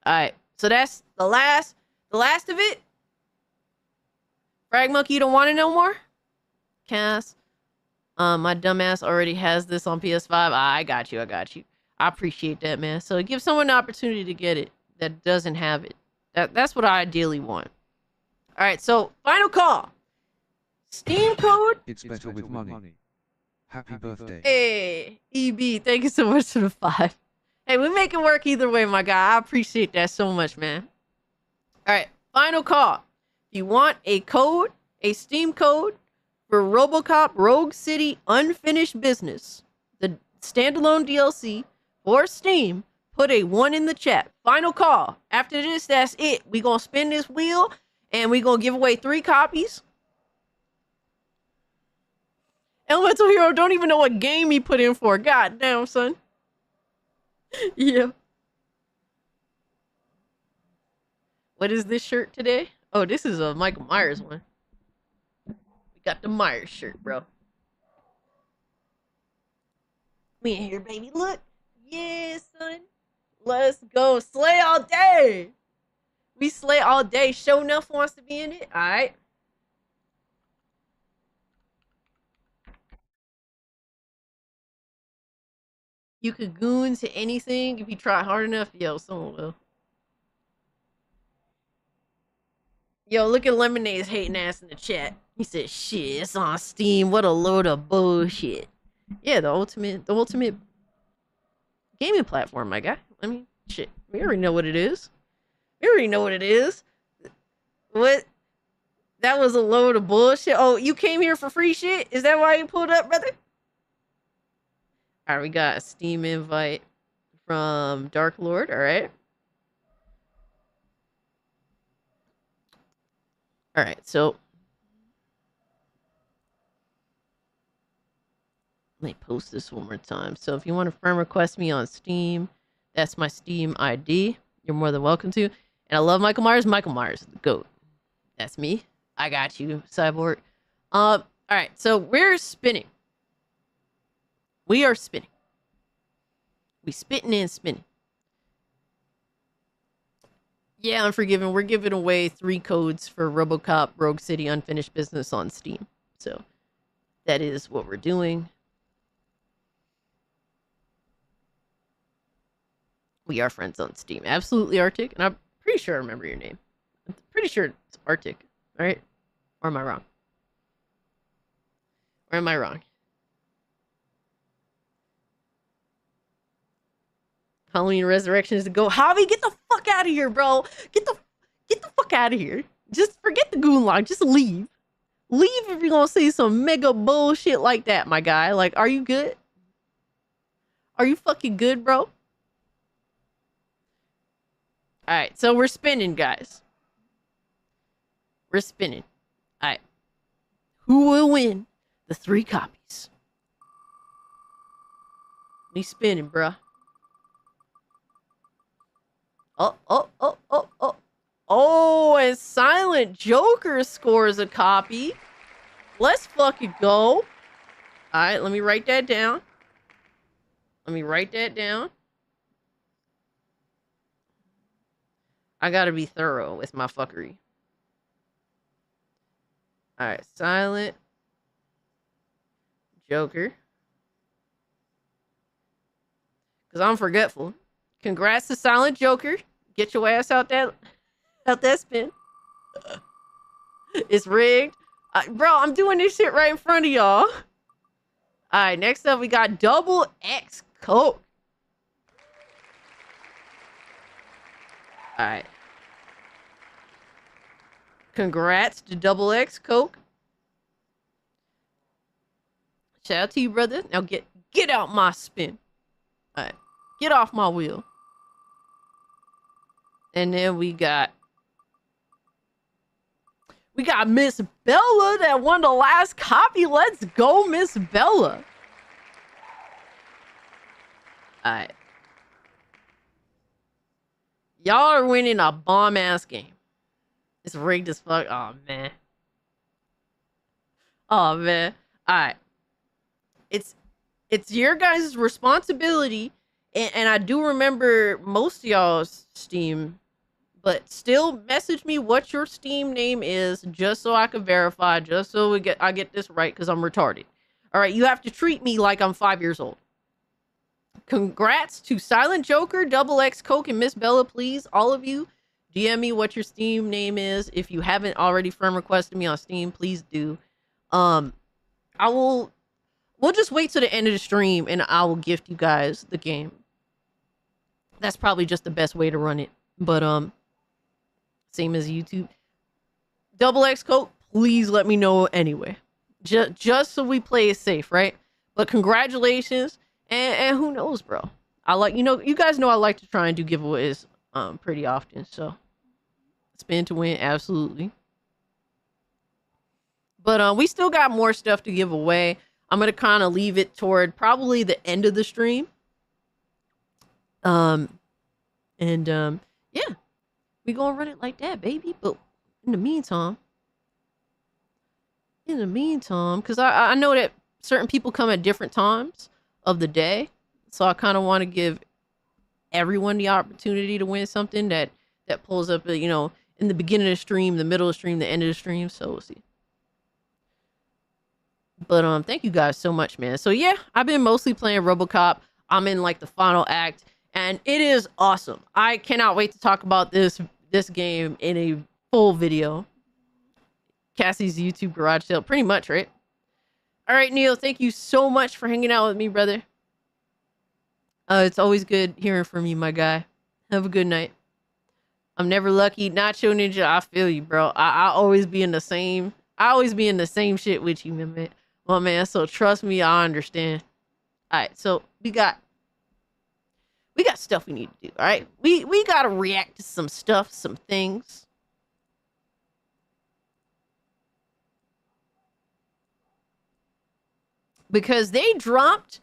Alright, so that's the last of it. Frag Monkey, you don't want it no more? Cass. My dumbass already has this on PS5. I got you. I appreciate that, man. So give someone an opportunity to get it that doesn't have it. That's what I ideally want. All right, so final call. Steam code. It's better with money. Happy birthday. Hey, EB, thank you so much for the 5. Hey, we make it work either way, my guy. I appreciate that so much, man. All right, final call. If you want a code, a Steam code for RoboCop Rogue City Unfinished Business, the standalone DLC for Steam, put a 1 in the chat. Final call. After this, that's it. We gonna spin this wheel and we gonna give away 3 copies. Elemental Hero don't even know what game he put in for. God damn, son. Yeah. What is this shirt today? Oh, this is a Michael Myers one. We got the Myers shirt, bro. We in here, baby. Look. Yeah, son. Let's go. Slay all day. We slay all day. Show enough wants to be in it. All right. You could goon to anything if you try hard enough. Yo, someone will. Yo, look at Lemonade's hating ass in the chat. He said, "Shit, it's on Steam. What a load of bullshit." Yeah, the ultimate gaming platform, my guy. I mean, shit, we already know what it is. We already know what it is. What? That was a load of bullshit. Oh, you came here for free shit? Is that why you pulled up, brother? All right, we got a Steam invite from Dark Lord. All right. All right, so let me post this one more time. So if you want to friend request me on Steam, that's my Steam ID. You're more than welcome to. And I love Michael Myers. Michael Myers, the GOAT. That's me. I got you, Cyborg. All right, so we're spinning. We are spinning. We spitting and spinning. Yeah, Unforgiven. We're giving away 3 codes for RoboCop Rogue City Unfinished Business on Steam. So that is what we're doing. We are friends on Steam. Absolutely, Arctic. And I'm pretty sure I remember your name. I'm pretty sure it's Arctic, right? Or am I wrong? Or am I wrong? Halloween Resurrection is to go. Javi, get the fuck out of here, bro. Get the fuck out of here. Just forget the goon log. Just leave. Leave if you're gonna say some mega bullshit like that, my guy. Like, are you good? Are you fucking good, bro? All right, so we're spinning, guys. We're spinning. All right. Who will win the 3 copies? We spinning, bruh. Oh, and Silent Joker scores a copy. Let's fucking go. All right, let me write that down. I gotta be thorough with my fuckery. All right, Silent Joker. Because I'm forgetful. Congrats to Silent Joker. Get your ass out that spin. It's rigged. Bro, I'm doing this shit right in front of y'all. All right, next up we got Double X Coke. All right. Congrats to Double X Coke. Shout out to you, brother. Now get out my spin. All right. Get off my wheel. And then we got Miss Bella that won the last copy. Let's go, Miss Bella. All right. Y'all are winning a bomb-ass game. It's rigged as fuck. Oh, man. All right. It's your guys' responsibility. And I do remember most of y'all's Steam, but still message me what your Steam name is just so I can verify, just so I get this right, because I'm retarded. All right, you have to treat me like I'm 5 years old. Congrats to Silent Joker, Double X Coke, and Miss Bella, please. All of you, DM me what your Steam name is. If you haven't already friend requested me on Steam, please do. We'll just wait till the end of the stream and I will gift you guys the game. That's probably just the best way to run it. But same as YouTube. Double X Coke, please let me know anyway. Just so we play it safe, right? But congratulations. And who knows, bro? You guys know I like to try and do giveaways pretty often, so spin to win, absolutely. But we still got more stuff to give away. I'm gonna kind of leave it toward probably the end of the stream. Yeah, we gonna run it like that, baby. But in the meantime, because I know that certain people come at different times of the day, so I kind of want to give everyone the opportunity to win something that pulls up, in the beginning of the stream, the middle of the stream, the end of the stream. So we'll see. But thank you guys so much, man. So yeah, I've been mostly playing RoboCop. I'm in like the final act, and it is awesome. I cannot wait to talk about this game in a full video. Cassie's YouTube garage sale, pretty much, right? All right, Neil, thank you so much for hanging out with me, brother. It's always good hearing from you, my guy. Have a good night. I'm never lucky. Nacho Ninja, I feel you, bro. I always be in the same. I always be in the same shit with you, man. Well, man, so trust me, I understand. All right, so we got stuff we need to do. All right, we gotta react to some stuff, some things. Because they dropped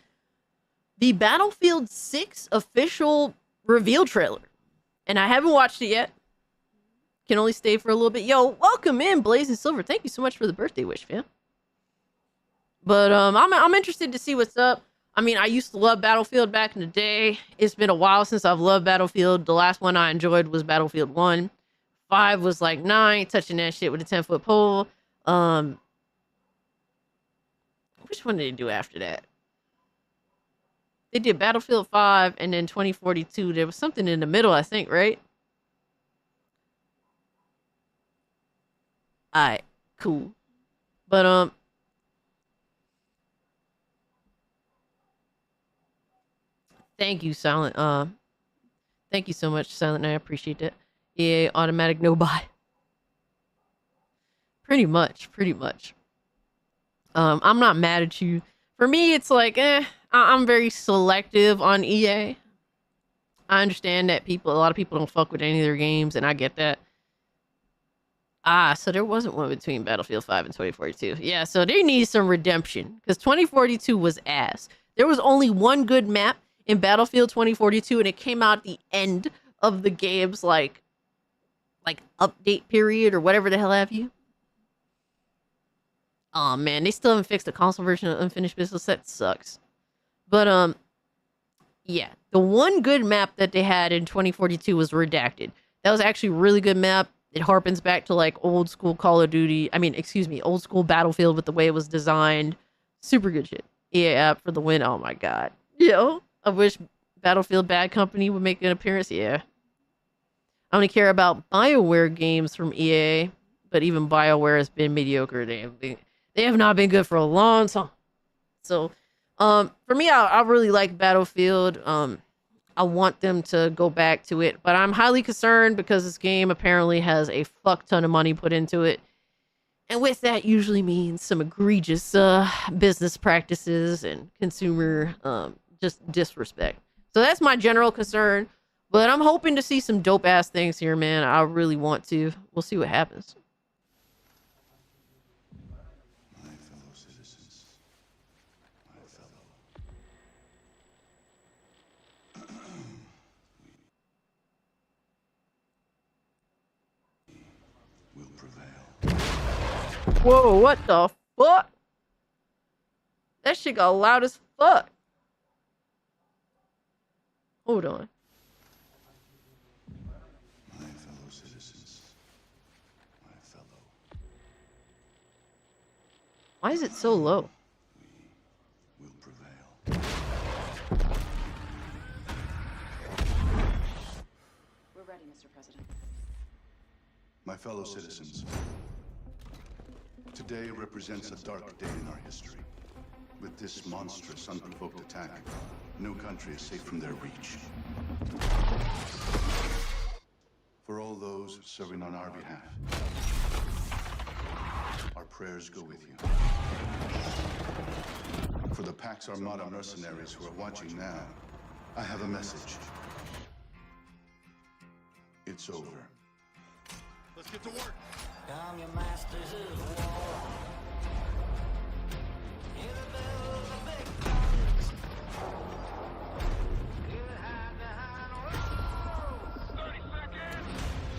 the Battlefield 6 official reveal trailer. And I haven't watched it yet. Can only stay for a little bit. Yo, welcome in, Blazing Silver. Thank you so much for the birthday wish, fam. But I'm interested to see what's up. I mean, I used to love Battlefield back in the day. It's been a while since I've loved Battlefield. The last one I enjoyed was Battlefield 1. 5 was like 9, touching that shit with a 10-foot pole. Which one did they do after that? They did Battlefield 5 and then 2042. There was something in the middle, I think, right? Alright, cool. But thank you, Silent. Thank you so much, Silent. I appreciate that. EA automatic no buy. Pretty much. I'm not mad at you. For me, it's like, I'm very selective on EA. I understand that a lot of people don't fuck with any of their games, and I get that. So there wasn't one between Battlefield 5 and 2042. Yeah, so they need some redemption, because 2042 was ass. There was only one good map in Battlefield 2042, and it came out at the end of the game's, like update period, or whatever the hell have you. Oh man, they still haven't fixed the console version of Unfinished Business. That sucks. But yeah, the one good map that they had in 2042 was Redacted. That was actually a really good map. It harpens back to like old school Call of Duty. Old school Battlefield with the way it was designed. Super good shit. EA app for the win. Oh my god. Yo, I wish Battlefield Bad Company would make an appearance. Yeah. I only care about BioWare games from EA, but even BioWare has been mediocre. They have not been good for a long time. So, for me, I really like Battlefield. I want them to go back to it, but I'm highly concerned because this game apparently has a fuck ton of money put into it. And with that usually means some egregious business practices and consumer just disrespect. So that's my general concern, but I'm hoping to see some dope ass things here, man. I really want to. We'll see what happens. Whoa, what the fuck? That shit got loud as fuck. Hold on. My fellow citizens, my fellow. Why is it so low? We will prevail. We're ready, Mr. President. My fellow citizens, today represents a dark day in our history. With this monstrous, unprovoked attack, no country is safe from their reach. For all those serving on our behalf, our prayers go with you. For the Pax Armada mercenaries who are watching now, I have a message. It's over. Let's get to work. I'm your masters of war. Hear the bells of big guns. Hear it hide behind walls. 30 seconds.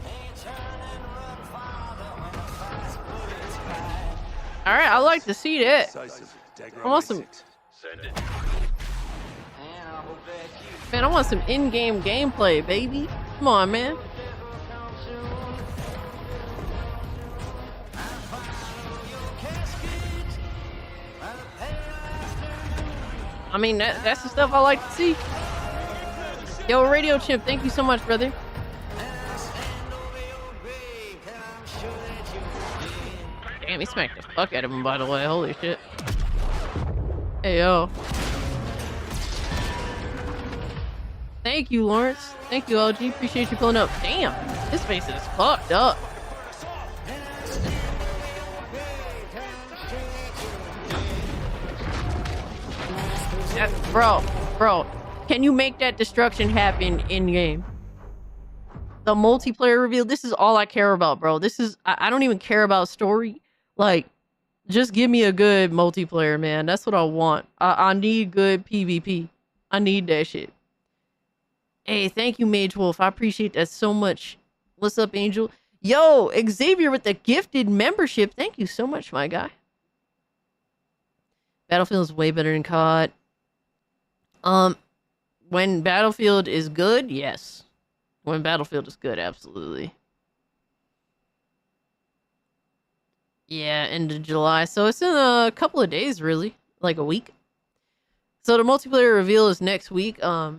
They turn and run farther when the fast bullets fly. All right, I like to see that. I want some. Man, I want some in-game gameplay, baby. Come on, man. I mean, that's the stuff I like to see. Yo, Radio Chimp, thank you so much, brother. Damn, he smacked the fuck out of him, by the way. Holy shit. Hey, yo. Thank you, Lawrence. Thank you, LG. Appreciate you pulling up. Damn, his face is fucked up. Bro, can you make that destruction happen in game? The multiplayer reveal, this is all I care about, bro. This is, I don't even care about story. Like, just give me a good multiplayer, man. That's what I want. I need good PvP. I need that shit. Hey, thank you, Mage Wolf. I appreciate that so much. What's up, Angel? Yo, Xavier with the gifted membership. Thank you so much, my guy. Battlefield is way better than COD. When Battlefield is good, yes. When Battlefield is good, absolutely. Yeah, end of July. So it's in a couple of days, really. Like a week. So the multiplayer reveal is next week. I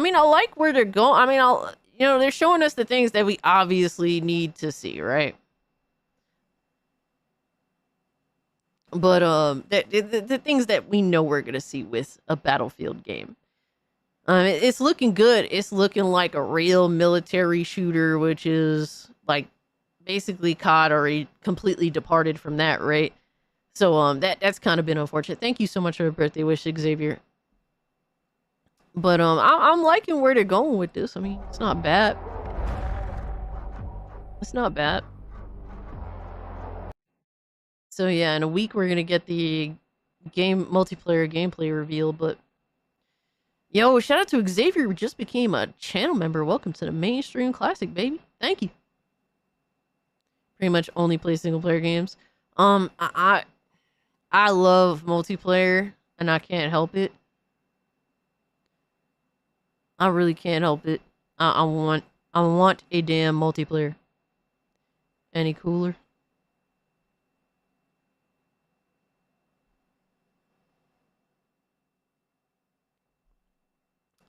mean, I like where they're going. I mean, they're showing us the things that we obviously need to see, right? But the things that we know we're gonna see with a Battlefield game. It's looking good. It's looking like a real military shooter, which is like basically COD already completely departed from that, right? So that's kind of been unfortunate. Thank you so much for the birthday wish, Xavier. But I'm liking where they're going with this. I mean, it's not bad. It's not bad. So yeah, in a week we're gonna get the multiplayer gameplay reveal. But yo, shout out to Xavier who just became a channel member. Welcome to the mainstream classic, baby. Thank you. Pretty much only play single player games. I love multiplayer and I can't help it. I really can't help it. I want a damn multiplayer. Any cooler?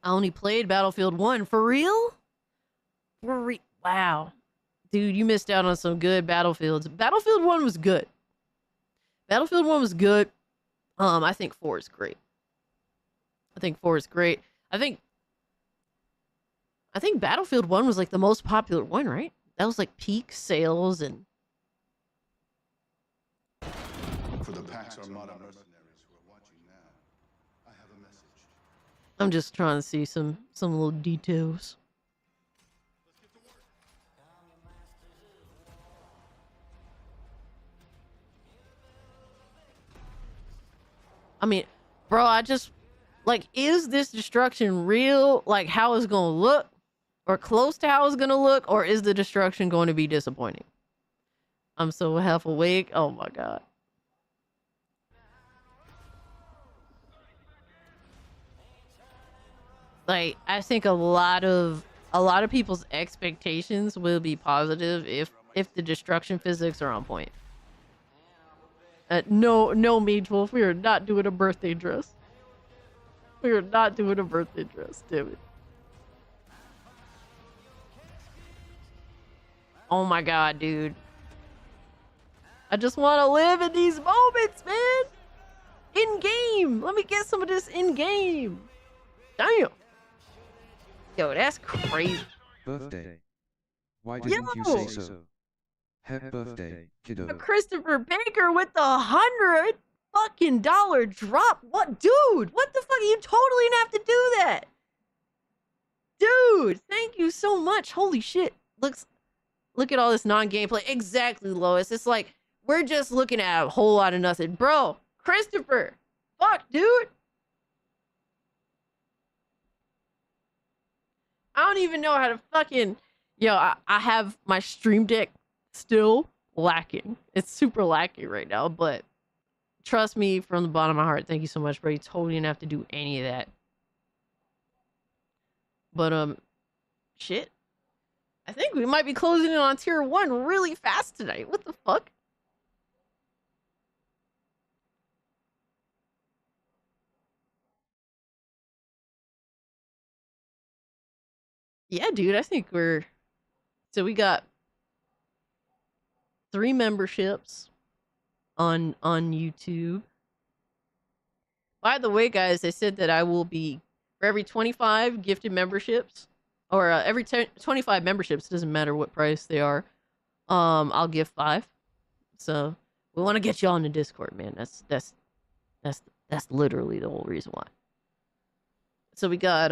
I only played Battlefield 1. For real? Wow. Dude, you missed out on some good Battlefields. Battlefield 1 was good. Battlefield 1 was good. I think 4 is great. I think Battlefield 1 was like the most popular one, right? That was like peak sales and... For the Pax Armada mercenaries who are watching now, I have a message. I'm just trying to see some little details. Let's get to work. I mean, bro, I just... Like, is this destruction real? Like, how it's gonna look? Or close to how it's gonna look? Or is the destruction going to be disappointing? I'm so half awake. Oh my god. Like, I think a lot of people's expectations will be positive if the destruction physics are on point. No, Mage Wolf, we are not doing a birthday dress. We are not doing a birthday dress, damn it. Oh my god, dude. I just want to live in these moments, man. In game. Let me get some of this in game. Damn. Yo, that's crazy. Birthday. Why didn't you say so? Happy birthday, kiddo. Christopher Baker with the $100 fucking drop. What, dude? What the fuck? You totally didn't have to do that. Dude, thank you so much. Holy shit. Look at all this non-gameplay. Exactly, Lois. It's like, we're just looking at a whole lot of nothing. Bro, Christopher. Fuck, dude. I don't even know how to fucking... Yo, I have my Stream Deck still lacking. It's super lacking right now, but trust me from the bottom of my heart. Thank you so much, bro. You totally didn't have to do any of that. But, shit. I think we might be closing in on tier 1 really fast tonight. What the fuck? Yeah, dude, I think we got 3 memberships on YouTube. By the way, guys, I said that I will be, for every 25 gifted memberships, or every 25 memberships, doesn't matter what price they are, I'll give 5. So we want to get y'all in the Discord, man. That's literally the whole reason why. So we got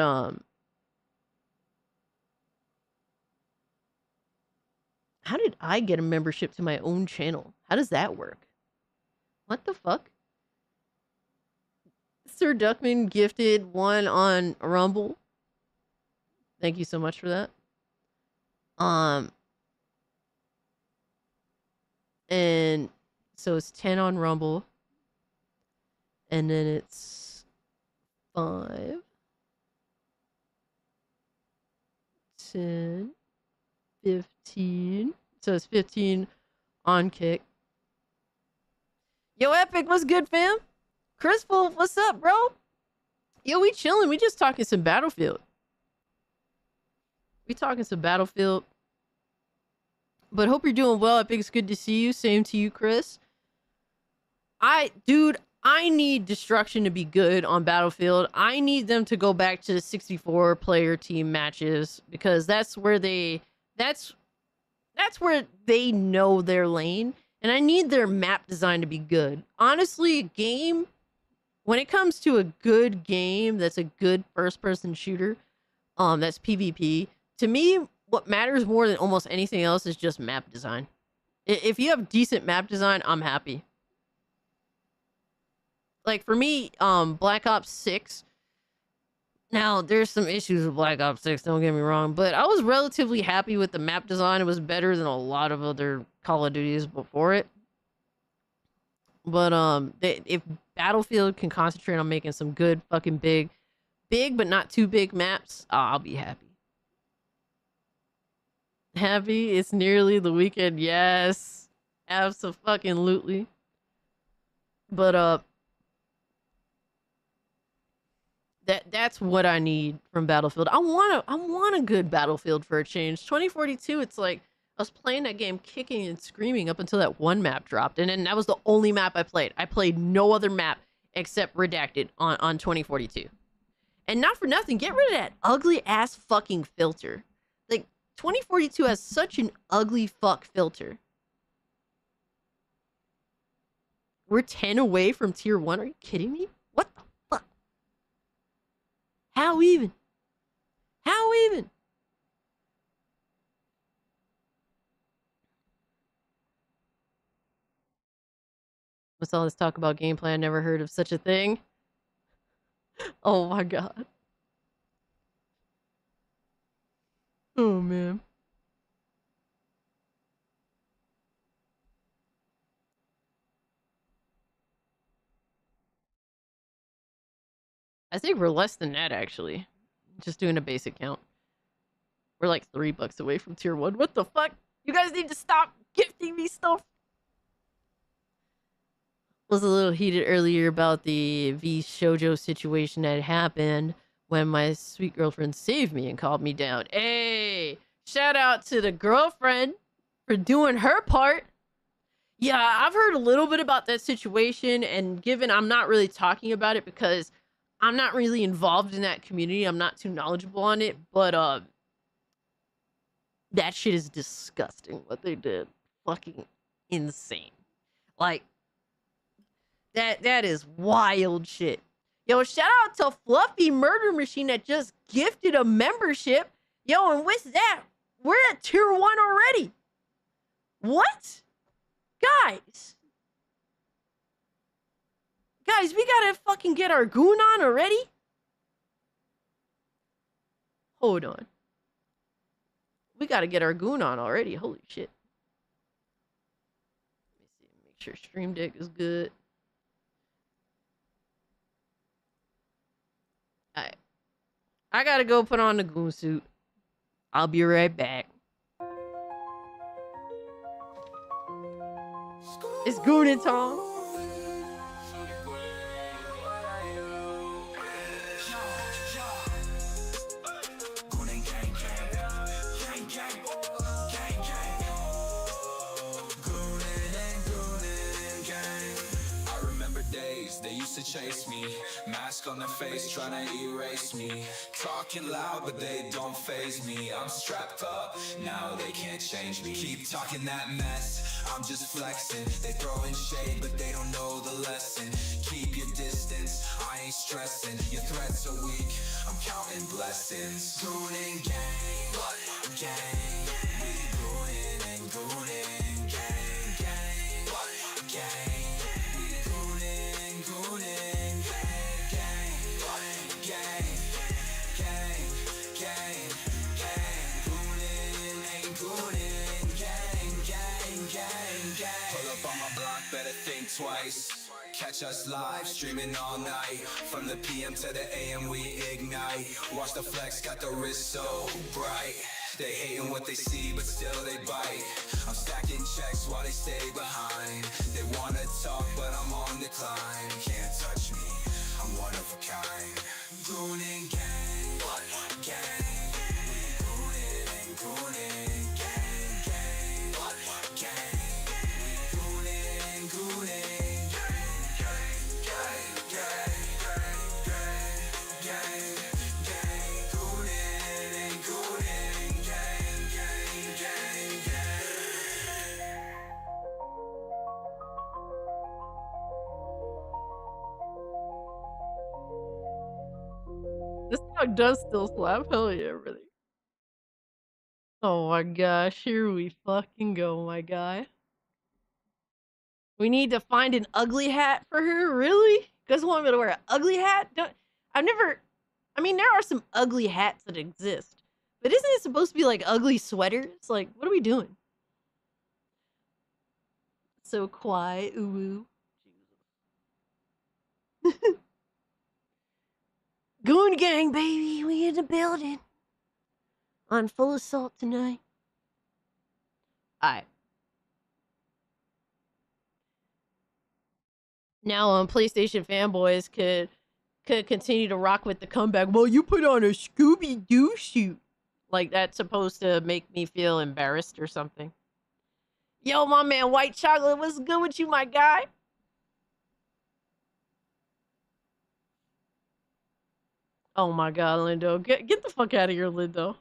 how did I get a membership to my own channel? How does that work? What the fuck? Sir Duckman gifted 1 on Rumble. Thank you so much for that. And so it's 10 on Rumble. And then it's 5, 10, 15. So it's 15 on Kick. Yo, Epic, what's good, fam? Crispal, what's up, bro? Yo, we chilling. We just talking some Battlefield. But hope you're doing well. Epic, it's good to see you. Same to you, Chris. Dude, I need Destruction to be good on Battlefield. I need them to go back to the 64 player team matches because that's where they know their lane, and I need their map design to be good. Honestly, a game, when it comes to a good game that's a good first person shooter, that's PvP, to me what matters more than almost anything else is just map design. If you have decent map design, I'm happy. Like for me, Black Ops 6. Now, there's some issues with Black Ops 6, don't get me wrong, but I was relatively happy with the map design. It was better than a lot of other Call of Duties before it. But if Battlefield can concentrate on making some good fucking big but not too big maps, I'll be happy. Happy? It's nearly the weekend. Yes. Abso-fucking-lutely. But that's what I need from Battlefield. I want a good Battlefield for a change. 2042, it's like I was playing that game kicking and screaming up until that one map dropped, and then that was the only map I played. I played no other map except Redacted on 2042. And not for nothing, get rid of that ugly ass fucking filter. Like 2042 has such an ugly fuck filter. We're 10 away from tier 1. Are you kidding me? What the fuck? How even? How even? What's all this talk about gameplay? I never heard of such a thing. Oh my god. Oh man. I think we're less than that actually. Just doing a basic count. We're like $3 away from tier 1. What the fuck? You guys need to stop gifting me stuff. Was a little heated earlier about the V shoujo situation that happened when my sweet girlfriend saved me and called me down. Hey, shout out to the girlfriend for doing her part. Yeah, I've heard a little bit about that situation, and given I'm not really talking about it because I'm not really involved in that community, I'm not too knowledgeable on it, but that shit is disgusting what they did. Fucking insane. Like, that is wild shit. Yo, shout out to Fluffy Murder Machine that just gifted a membership. Yo, and with that, we're at tier 1 already. What? Guys, we gotta fucking get our goon on already? Hold on. We gotta get our goon on already. Holy shit. Let me see. Make sure Stream Deck is good. Alright. I gotta go put on the goon suit. I'll be right back. It's Goonin' Tom. used to chase me. Mask on their face, trying to erase me. Talking loud, but they don't faze me. I'm strapped up, now they can't change me. Keep talking that mess, I'm just flexing. They throwing shade, but they don't know the lesson. Keep your distance, I ain't stressing. Your threats are weak, I'm counting blessings. Goonin' gang, gang. We goonin' and goonin', gang, gang, gang. We goonin', goonin', gang, gang, gang, gang, gang. Goonin' and goonin', gang, gang, gang, gang. Pull up on my block, better think twice. Catch us live, streaming all night. From the PM to the AM, we ignite. Watch the flex, got the wrist so bright. They hating what they see, but still they bite. I'm stacking checks while they stay behind. They wanna talk, but I'm on decline. Can't touch me, I'm one of a kind. Goonin' gang, gang. We goonin' and goonin', gang, gang, gang. We goonin' and goonin', gang, gang, gang, gang, gang, gang. Goonin' and goonin', gang, gang, gang, gang. This song does still slap. Hell yeah, really. Oh my gosh, here we fucking go, my guy. We need to find an ugly hat for her, really? You guys want me to wear an ugly hat? I mean, there are some ugly hats that exist. But isn't it supposed to be like ugly sweaters? Like, what are we doing? So quiet, ooh. Goon gang, baby, we in the building. On full assault tonight. Alright. Now, PlayStation fanboys could continue to rock with the comeback. Well, you put on a Scooby Doo suit. Like, that's supposed to make me feel embarrassed or something. Yo, my man, White Chocolate, what's good with you, my guy? Oh my god, Lindo. Get the fuck out of here, Lindo.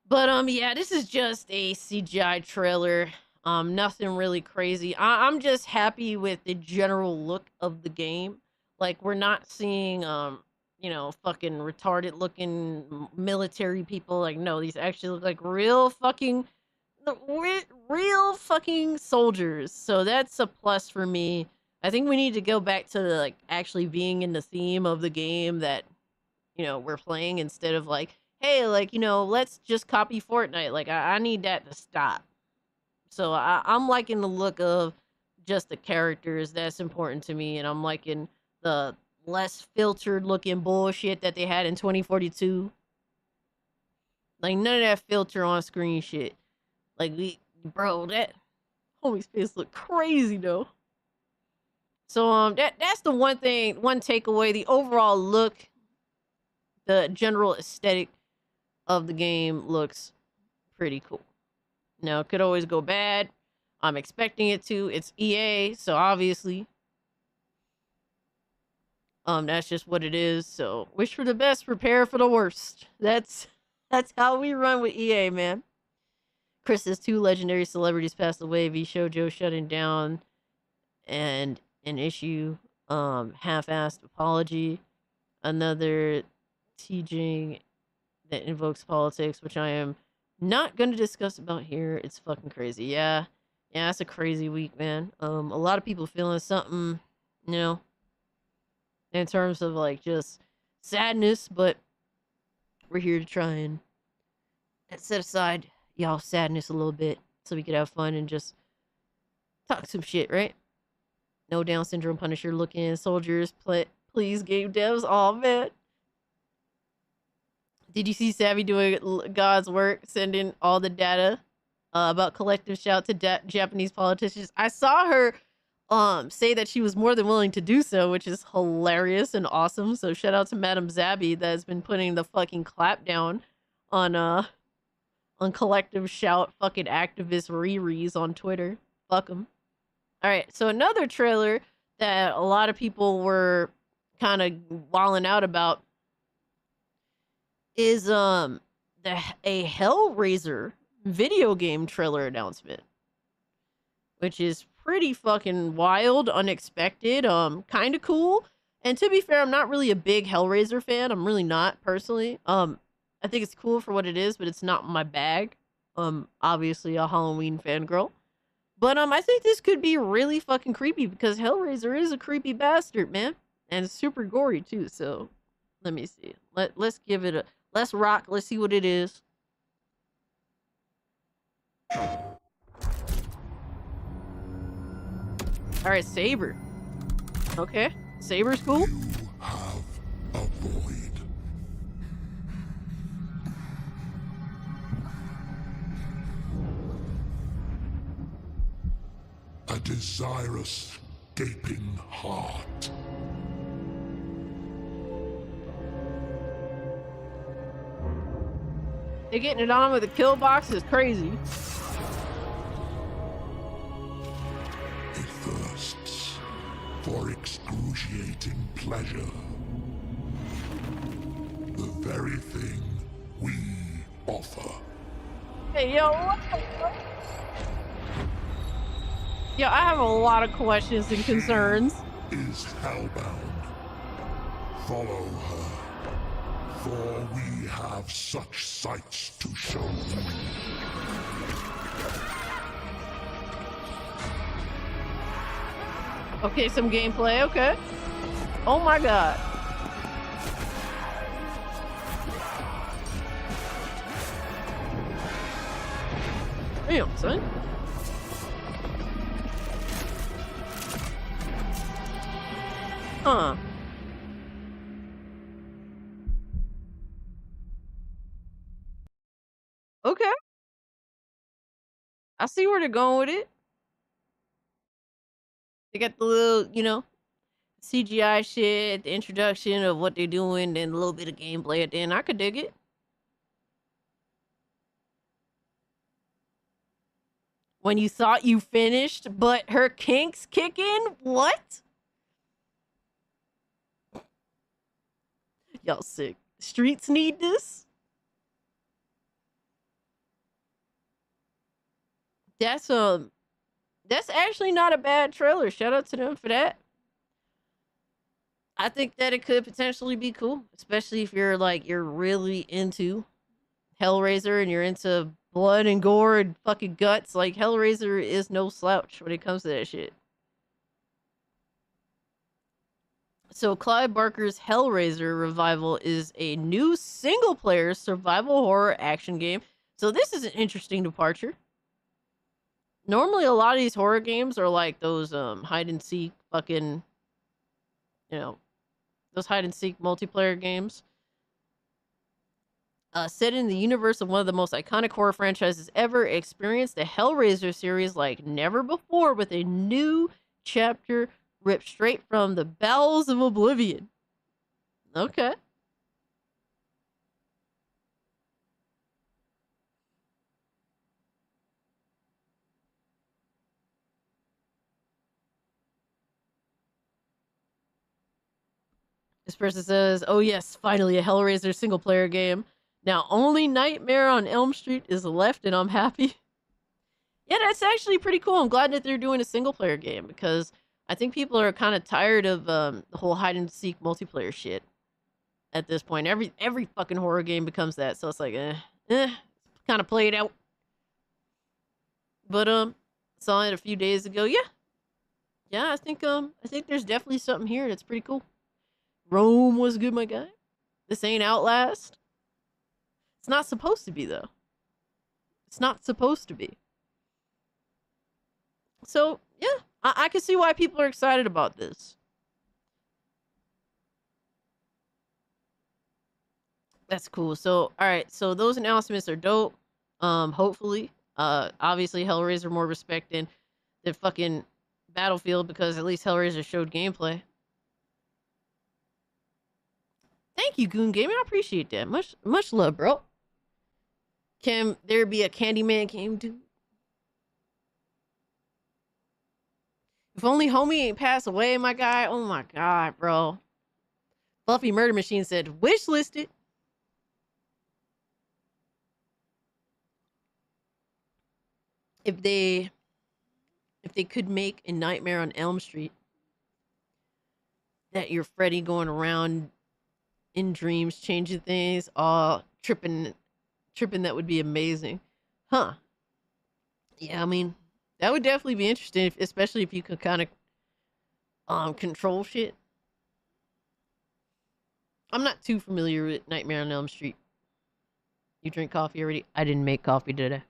But, yeah, this is just a CGI trailer. Nothing really crazy. I'm just happy with the general look of the game. Like, we're not seeing, you know, fucking retarded looking military people. Like, no, these actually look like real fucking soldiers. So that's a plus for me. I think we need to go back to like actually being in the theme of the game that, you know, we're playing instead of like, hey, like, you know, let's just copy Fortnite. Like, I need that to stop. So I'm liking the look of just the characters. That's important to me. And I'm liking the less filtered looking bullshit that they had in 2042. Like, none of that filter on screen shit. Like, bro, that homie's face look crazy though. So that's the one takeaway. The overall look, the general aesthetic of the game looks pretty cool. Now, it could always go bad. I'm expecting it to. It's EA, so obviously. That's just what it is. So, wish for the best, prepare for the worst. That's how we run with EA, man. Chris says 2 legendary celebrities passed away. V Shoujo shutting down and an issue. Half-assed apology. Another teaching that invokes politics, which I am not going to discuss about here. It's fucking crazy. Yeah, it's a crazy week, man. A lot of people feeling something, you know, in terms of like just sadness, but we're here to try and set aside y'all sadness a little bit so we could have fun and just talk some shit, right? No Down syndrome Punisher looking soldiers, please, game devs. Oh man. Did you see Savvy doing God's work, sending all the data about collective shout to Japanese politicians? I saw her say that she was more than willing to do so, which is hilarious and awesome. So shout out to Madam Zabby that has been putting the fucking clap down on collective shout fucking activist Riri's on Twitter. Fuck them. All right, so another trailer that a lot of people were kind of walling out about is a Hellraiser video game trailer announcement, which is pretty fucking wild, unexpected, kind of cool. And to be fair, I'm not really a big Hellraiser fan. I'm really not personally. I think it's cool for what it is, but it's not my bag. Obviously a Halloween fangirl. But I think this could be really fucking creepy because Hellraiser is a creepy bastard, man. And it's super gory too, so let me see. Let's give it a let's rock, let's see what it is. Alright, Saber. Okay. Saber's cool. You have a void. A desirous, gaping heart. They're getting it on with the kill box is crazy. It thirsts for excruciating pleasure. The very thing we offer. Hey, yo, what the fuck? Yo, I have a lot of questions and concerns. Is hellbound. Follow her, for we have such sights to show you. Okay, some gameplay, okay. Oh my god. Damn, son. Huh. Okay. I see where they're going with it. They got the little, you know, CGI shit, the introduction of what they're doing, and a little bit of gameplay at the end. I could dig it. When you thought you finished, but her kinks kick in? What? Y'all sick. Streets need this? That's actually not a bad trailer. Shout out to them for that. I think that it could potentially be cool, especially if you're really into Hellraiser and you're into blood and gore and fucking guts. Like, Hellraiser is no slouch when it comes to that shit. So Clive Barker's Hellraiser revival is a new single-player survival horror action game. So this is an interesting departure. Normally, a lot of these horror games are like those hide-and-seek fucking, you know, those hide-and-seek multiplayer games. Set in the universe of one of the most iconic horror franchises ever, experienced the Hellraiser series like never before with a new chapter ripped straight from the bowels of oblivion. Okay. This person says, oh yes, finally a Hellraiser single player game. Now only Nightmare on Elm Street is left and I'm happy. Yeah, that's actually pretty cool. I'm glad that they're doing a single player game because I think people are kind of tired of the whole hide and seek multiplayer shit at this point. Every fucking horror game becomes that. So it's like, kind of played out. But saw it a few days ago. Yeah, I think there's definitely something here that's pretty cool. Rome was good, my guy. This ain't Outlast. It's not supposed to be, though. It's not supposed to be. So, yeah, I can see why people are excited about this. That's cool. So, all right. So those announcements are dope. Hopefully. Obviously, Hellraiser more respect than fucking Battlefield because at least Hellraiser showed gameplay. Thank you, Goon Gaming. I appreciate that. Much love, bro. Can there be a Candyman game too? If only homie ain't passed away, my guy. Oh my god, bro. Fluffy Murder Machine said, wish listed. If they could make a Nightmare on Elm Street that you're Freddy going around in dreams, changing things, tripping, that would be amazing. Huh. Yeah, I mean, that would definitely be interesting, especially if you could kind of control shit. I'm not too familiar with Nightmare on Elm Street. You drink coffee already? I didn't make coffee today.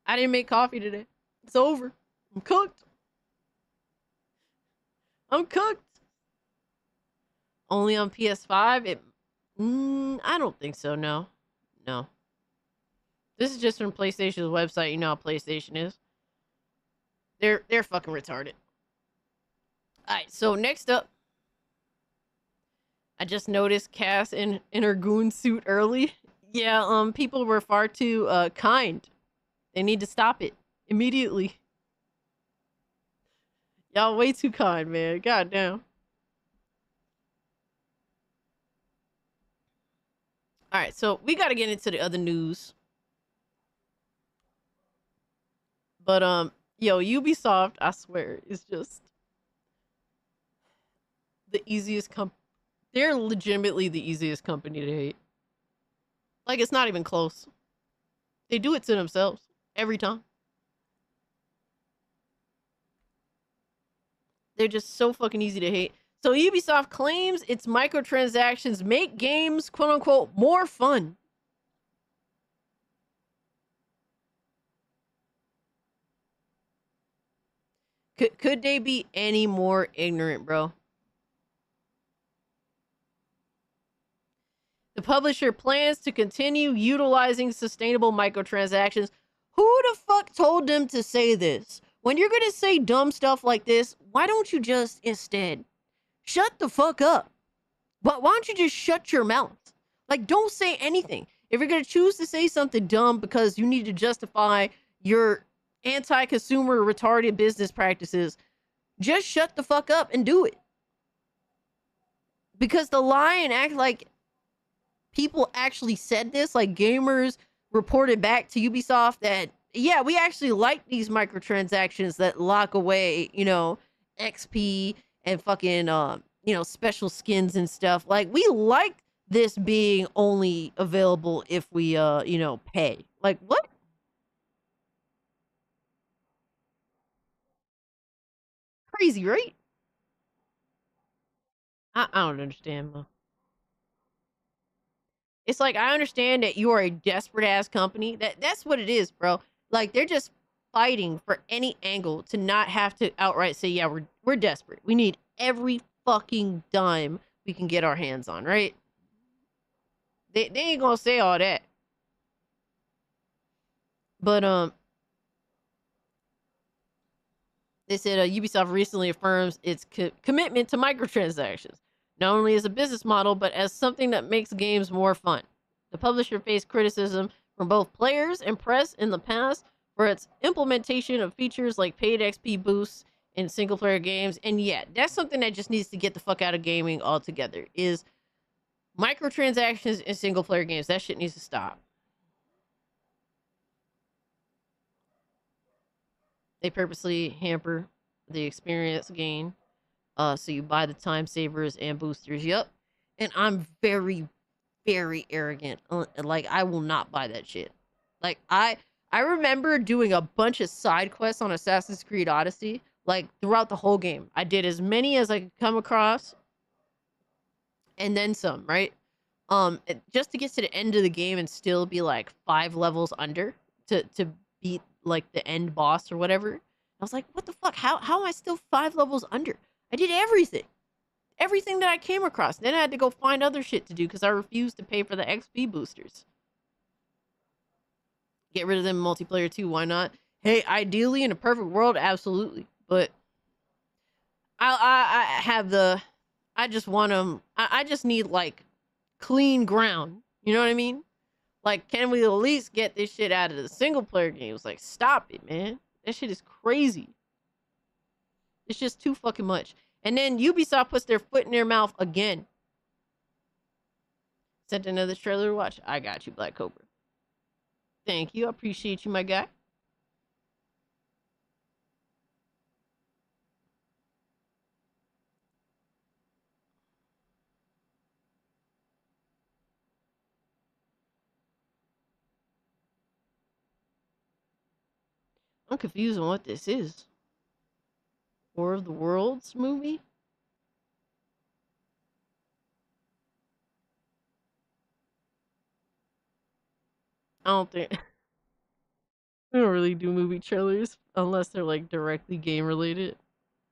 I didn't make coffee today. It's over. I'm cooked. I'm cooked. Only on PS5? I don't think so, no. No. This is just from PlayStation's website. You know how PlayStation is. They're fucking retarded. Alright, so next up. I just noticed Cass in her goon suit early. Yeah, people were far too kind. They need to stop it immediately. Y'all way too kind, man. Goddamn. Alright, so we gotta get into the other news. But yo, Ubisoft, I swear, is just the easiest they're legitimately the easiest company to hate. Like, it's not even close. They do it to themselves every time. They're just so fucking easy to hate. So Ubisoft claims its microtransactions make games, quote unquote, more fun. Could they be any more ignorant, bro? The publisher plans to continue utilizing sustainable microtransactions. Who the fuck told them to say this? When you're gonna say dumb stuff like this, why don't you just instead shut the fuck up? But why don't you just shut your mouth? Like, don't say anything. If you're gonna choose to say something dumb because you need to justify your anti-consumer retarded business practices, just shut the fuck up and do it. Because to lie and act like people actually said this, like gamers reported back to Ubisoft that, yeah, we actually like these microtransactions that lock away, you know, XP and fucking, you know, special skins and stuff. Like, we like this being only available if we, you know, pay. Like, what? Crazy, right? I don't understand, bro. It's like, I understand that you are a desperate ass company. That's what it is, bro. Like, they're just fighting for any angle to not have to outright say, yeah, we're desperate. We need every fucking dime we can get our hands on, right? They ain't gonna say all that. But they said Ubisoft recently affirms its commitment to microtransactions, not only as a business model, but as something that makes games more fun. The publisher faced criticism from both players and press in the past for its implementation of features like paid XP boosts in single-player games. And yeah, that's something that just needs to get the fuck out of gaming altogether, is microtransactions in single-player games. That shit needs to stop. They purposely hamper the experience gain. So you buy the time savers and boosters. Yep. And I'm very, very arrogant. Like, I will not buy that shit. Like, I remember doing a bunch of side quests on Assassin's Creed Odyssey, like, throughout the whole game. I did as many as I could come across, and then some, right? Just to get to the end of the game and still be like 5 levels under to beat like the end boss or whatever. I was like, what the fuck? How am I still 5 levels under? I did everything that I came across. Then I had to go find other shit to do because I refused to pay for the XP boosters. Get rid of them in multiplayer too. Why not? Hey, ideally in a perfect world, absolutely. But I have the, I just want them. I just need like clean ground. You know what I mean? Like, can we at least get this shit out of the single player games? Like, stop it, man. That shit is crazy. It's just too fucking much. And then Ubisoft puts their foot in their mouth again. Sent another trailer to watch. I got you, Black Cobra. Thank you. I appreciate you, my guy. I'm confused on what this is. War of the Worlds movie? I don't think... I don't really do movie trailers unless they're like directly game related.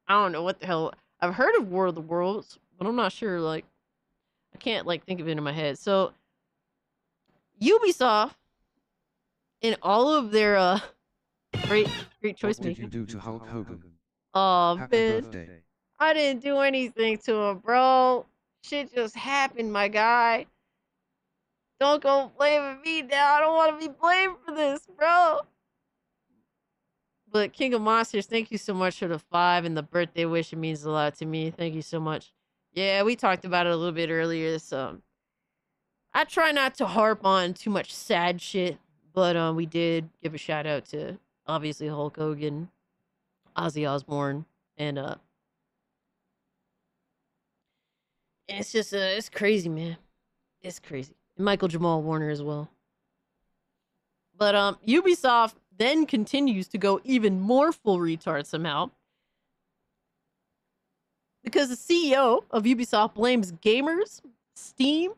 I don't know what the hell... I've heard of War of the Worlds, but I'm not sure, like... I can't like think of it in my head. So, Ubisoft, in all of their great choice What did making. you do to Hulk Hogan? Oh, Happy man. birthday. I didn't do anything to him, bro. Shit just happened, my guy. Don't go blaming me now. I don't want to be blamed for this, bro. But King of Monsters, thank you so much for the 5 and the birthday wish. It means a lot to me. Thank you so much. Yeah, we talked about it a little bit earlier. So I try not to harp on too much sad shit, but we did give a shout out to obviously Hulk Hogan, Ozzy Osbourne, and it's just it's crazy, man. It's crazy. And Michael Jamal Warner as well. But Ubisoft then continues to go even more full retard somehow. Because the CEO of Ubisoft blames gamers, Steam,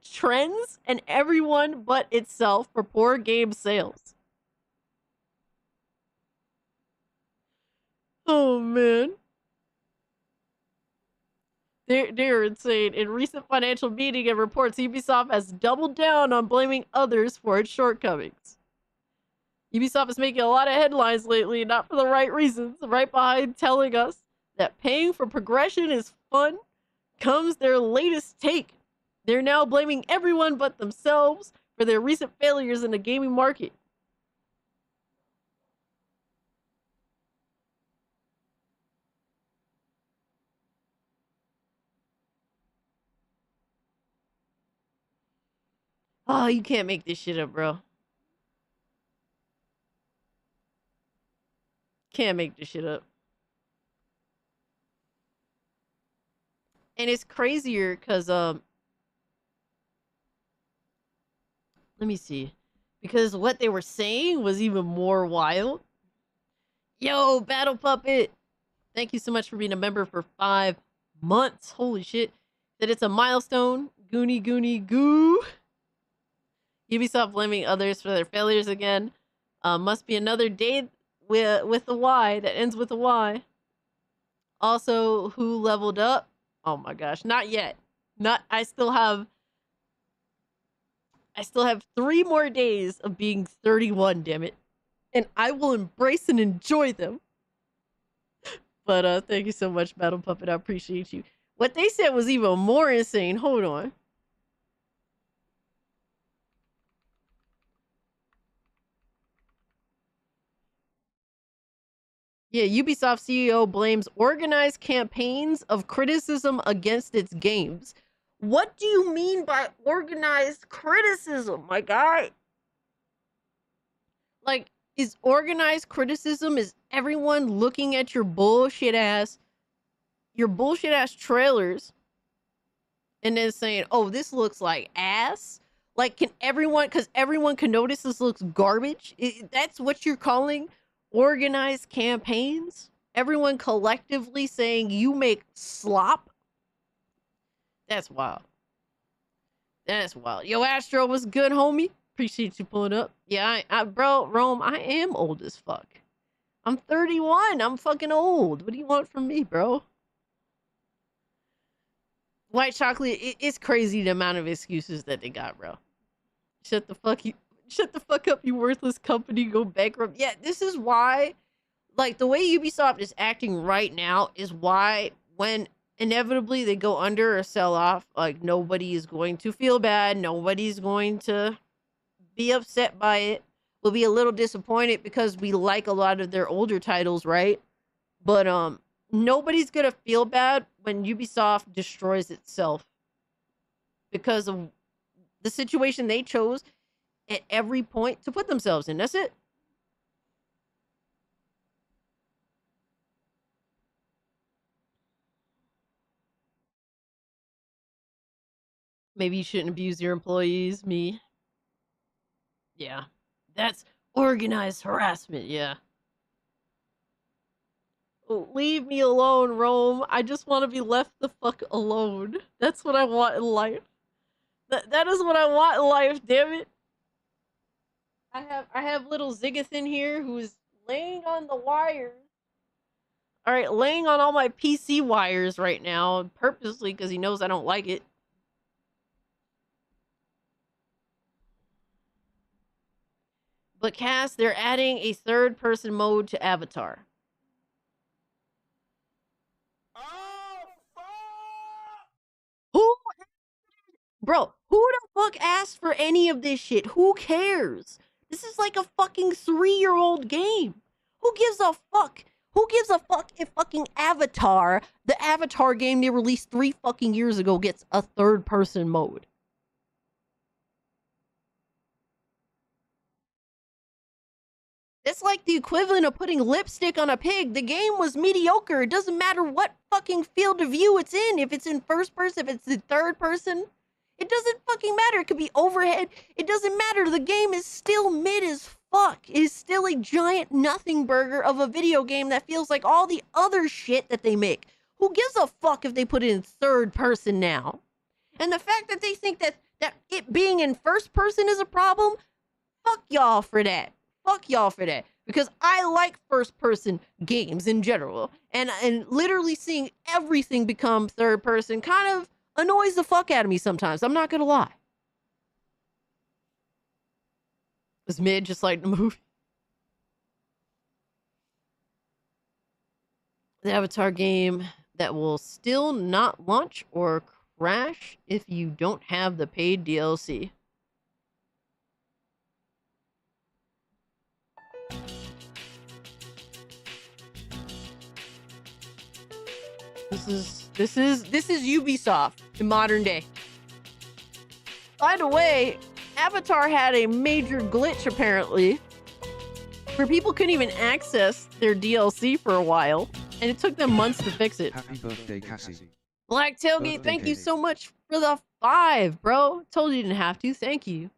trends, and everyone but itself for poor game sales. Oh, man. They're insane. In recent financial meeting and reports, Ubisoft has doubled down on blaming others for its shortcomings. Ubisoft is making a lot of headlines lately, not for the right reasons. Right behind telling us that paying for progression is fun comes their latest take. They're now blaming everyone but themselves for their recent failures in the gaming market. Oh, you can't make this shit up, bro. Can't make this shit up. And it's crazier because let me see. Because what they were saying was even more wild. Yo, Battle Puppet. Thank you so much for being a member for 5 months. Holy shit. That it's a milestone. Goonie goo. Ubisoft blaming others for their failures again. Must be another day with a Y that ends with a Y. Also, who leveled up? Oh my gosh, not yet. I still have 3 more days of being 31, damn it. And I will embrace and enjoy them. But thank you so much, Battle Puppet. I appreciate you. What they said was even more insane. Hold on. Yeah, Ubisoft CEO blames organized campaigns of criticism against its games. What do you mean by organized criticism, my guy? Like, is organized criticism, is everyone looking at your bullshit ass trailers and then saying, oh, this looks like ass? Like, can everyone, because everyone can notice this looks garbage? That's what you're calling organized campaigns? Everyone collectively saying you make slop? That's wild. That's wild. Yo, Astro, what's good, homie? Appreciate you pulling up. Yeah, bro, Rome, I am old as fuck. I'm 31. I'm fucking old. What do you want from me, bro? White chocolate, it's crazy the amount of excuses that they got, bro. Shut the fuck up, you worthless company. Go bankrupt. Yeah, this is why, like, the way Ubisoft is acting right now is why when inevitably they go under or sell off, like, nobody is going to feel bad. Nobody's going to be upset by it. We'll be a little disappointed because we like a lot of their older titles, right? But nobody's gonna feel bad when Ubisoft destroys itself because of the situation they chose at every point to put themselves in. That's it. Maybe you shouldn't abuse your employees. Me. Yeah. That's organized harassment. Yeah. Oh, leave me alone, Rome. I just want to be left the fuck alone. That's what I want in life. That is what I want in life, damn it. I have little Zigathan here who's laying on the wires. Alright, laying on all my PC wires right now, purposely because he knows I don't like it. But Cass, they're adding a third-person mode to Avatar. Who? Bro, who the fuck asked for any of this shit? Who cares? This is like a fucking 3-year-old game. Who gives a fuck? Who gives a fuck if fucking Avatar, the Avatar game they released 3 fucking years ago, gets a third-person mode? It's like the equivalent of putting lipstick on a pig. The game was mediocre. It doesn't matter what fucking field of view it's in. If it's in first person, if it's in third person, it doesn't fucking matter. It could be overhead. It doesn't matter. The game is still mid as fuck. It is still a giant nothing burger of a video game that feels like all the other shit that they make. Who gives a fuck if they put it in third person now? And the fact that they think that it being in first person is a problem, fuck y'all for that. Fuck y'all for that. Because I like first person games in general. And literally seeing everything become third person kind of annoys the fuck out of me sometimes. I'm not gonna lie. It's mid just like the movie. The Avatar game that will still not launch or crash if you don't have the paid DLC. This is Ubisoft in modern day. By the way, Avatar had a major glitch apparently, where people couldn't even access their DLC for a while, and it took them months to fix it. Happy birthday, Cassie. Black Tailgate, thank you so much for the 5, bro. Told you didn't have to. Thank you.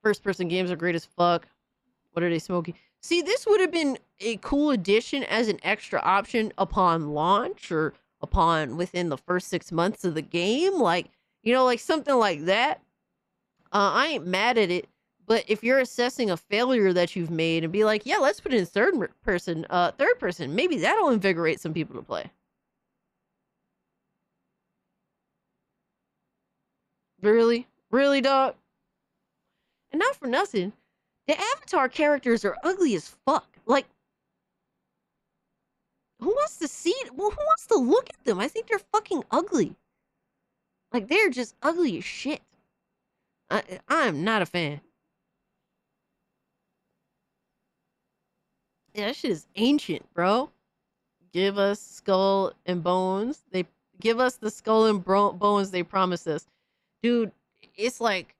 First-person games are great as fuck. What are they smoking? See, this would have been a cool addition as an extra option upon launch or upon within the first 6 months of the game. Like, you know, like something like that. I ain't mad at it. But if you're assessing a failure that you've made and be like, yeah, let's put it in third person, maybe that'll invigorate some people to play. Really? Really, dog? And not for nothing, the Avatar characters are ugly as fuck. Like, who wants to see it? Well, who wants to look at them? I think they're fucking ugly. Like, they're just ugly as shit. I'm not a fan. Yeah, that shit is ancient, bro. Give us skull and bones. They give us the skull and bones they promised us. Dude, it's like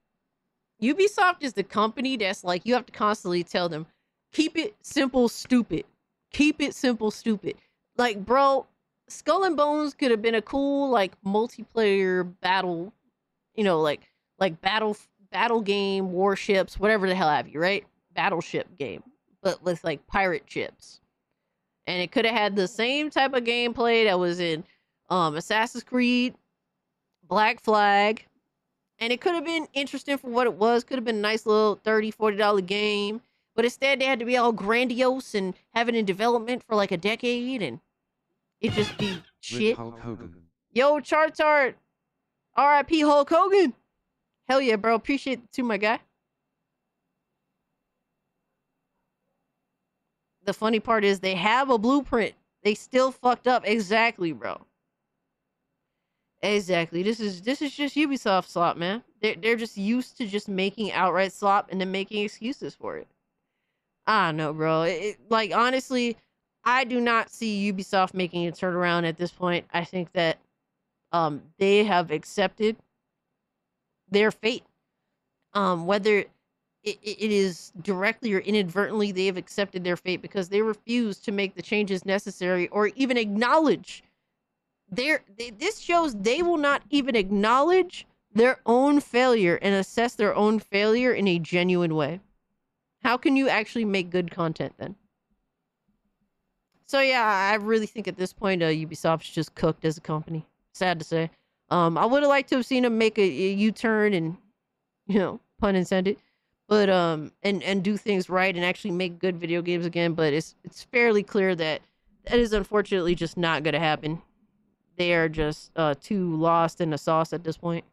Ubisoft is the company that's like, you have to constantly tell them, keep it simple, stupid. Keep it simple, stupid. Like, bro, Skull and Bones could have been a cool, like, multiplayer battle, you know, like battle game, warships, whatever the hell have you, right? Battleship game, but with, like, pirate ships. And it could have had the same type of gameplay that was in Assassin's Creed, Black Flag, and it could have been interesting for what it was. Could have been a nice little $30, $40 game. But instead, they had to be all grandiose and have it in development for like a decade, and it just be shit. Hulk Hogan. Yo, Chartart, R.I.P. Hulk Hogan. Hell yeah, bro. Appreciate it too, my guy. The funny part is they have a blueprint. They still fucked up. Exactly, bro. Exactly. This is just Ubisoft slop, man. They're just used to just making outright slop and then making excuses for it. I don't know, bro. Like honestly, I do not see Ubisoft making a turnaround at this point. I think that they have accepted their fate. Whether it is directly or inadvertently, they have accepted their fate because they refuse to make the changes necessary or even acknowledge this shows they will not even acknowledge their own failure and assess their own failure in a genuine way. How can you actually make good content then? So yeah, I really think at this point, Ubisoft's just cooked as a company. Sad to say. I would have liked to have seen them make a U-turn and, you know, pun intended, but and do things right and actually make good video games again. But it's fairly clear that that is unfortunately just not going to happen. They are just too lost in the sauce at this point.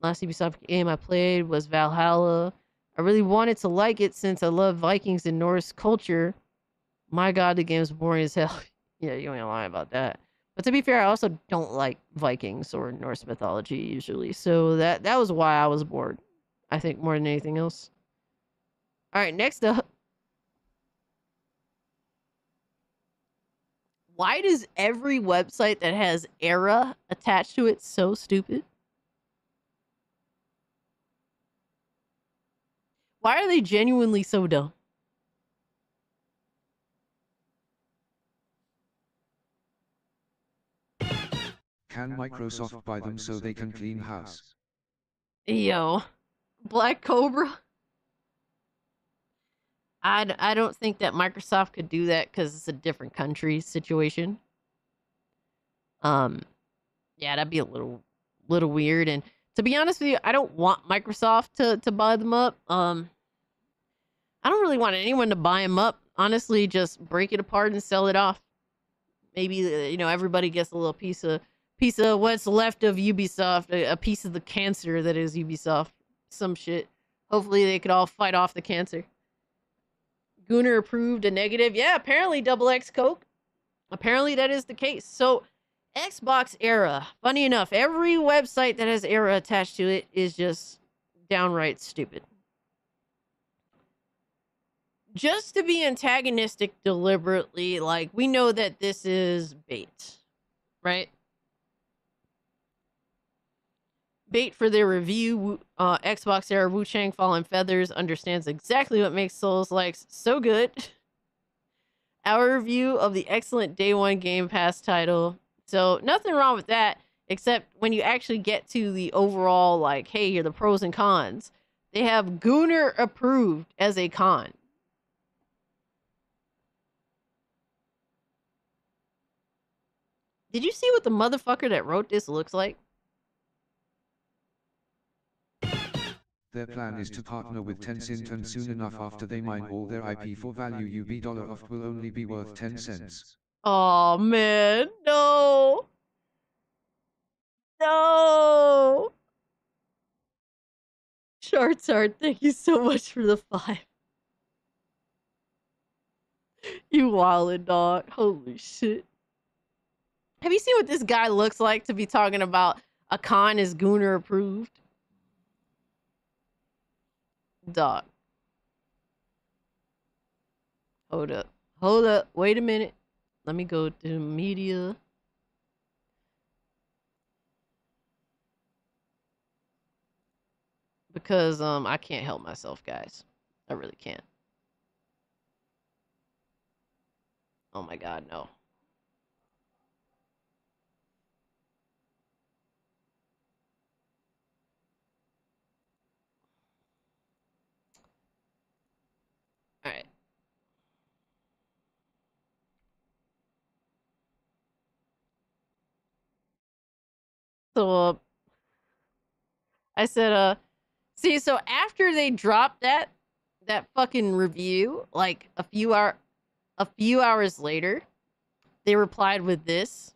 Last Ubisoft game I played was Valhalla. I really wanted to like it since I love Vikings and Norse culture. My god, the game's boring as hell. Yeah, you ain't lying about that. But to be fair, I also don't like Vikings or Norse mythology usually. So that was why I was bored. I think more than anything else. Alright, next up. Why does every website that has era attached to it so stupid? Why are they genuinely so dumb? Can Microsoft buy them so they can clean house? Yo, Black Cobra. I don't think that Microsoft could do that because it's a different country situation. Yeah, that'd be a little weird. And to be honest with you, I don't want Microsoft to buy them up. I don't really want anyone to buy them up. Honestly, just break it apart and sell it off. Maybe you know, everybody gets a little piece of what's left of Ubisoft, a piece of the cancer that is Ubisoft. Some shit. Hopefully they could all fight off the cancer. Gooner approved a negative. Yeah, apparently Double X Coke. Apparently that is the case. So Xbox era. Funny enough, every website that has era attached to it is just downright stupid. Just to be antagonistic deliberately, like, we know that this is bait, right? Bait for their review. Xbox era Wu Chang Fallen Feathers understands exactly what makes Souls-likes so good. Our review of the excellent Day One Game Pass title. So nothing wrong with that, except when you actually get to the overall, like, hey, here are the pros and cons. They have Gooner approved as a con. Did you see what the motherfucker that wrote this looks like? Their plan is to partner with Tencent, and soon enough after they mine all their IP for value, $UB off will only be worth 10 cents. Oh man, no. No. Chartart, thank you so much for the 5. You wildin', dog. Holy shit. Have you seen what this guy looks like to be talking about a con is Gooner approved? Dog. Hold up. Hold up. Wait a minute. Let me go to media. Because I can't help myself, guys. I really can't. Oh my god, no. Alright. So, I said, see, so after they dropped that fucking review, like a few hours later, they replied with this.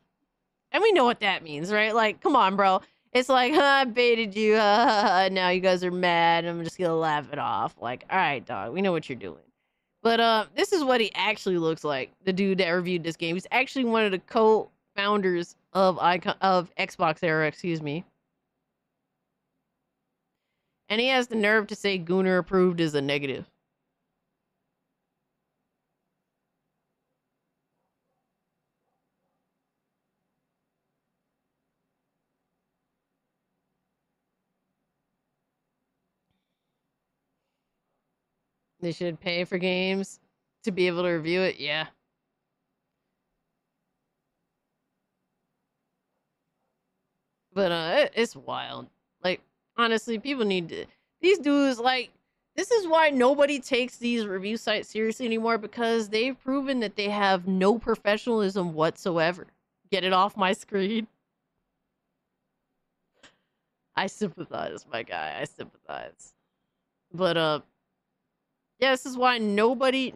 And we know what that means, right? Like, come on, bro. It's like, I baited you. Now you guys are mad. I'm just gonna laugh it off. Like, all right, dog. We know what you're doing. But this is what he actually looks like. The dude that reviewed this game. He's actually one of the co-founders of Xbox era, excuse me. And he has the nerve to say Gooner approved is a negative. They should pay for games to be able to review it. Yeah. But it's wild. Like, honestly, people need to... These dudes, like, this is why nobody takes these review sites seriously anymore, because they've proven that they have no professionalism whatsoever. Get it off my screen. I sympathize, my guy. I sympathize. But, yeah, this is why nobody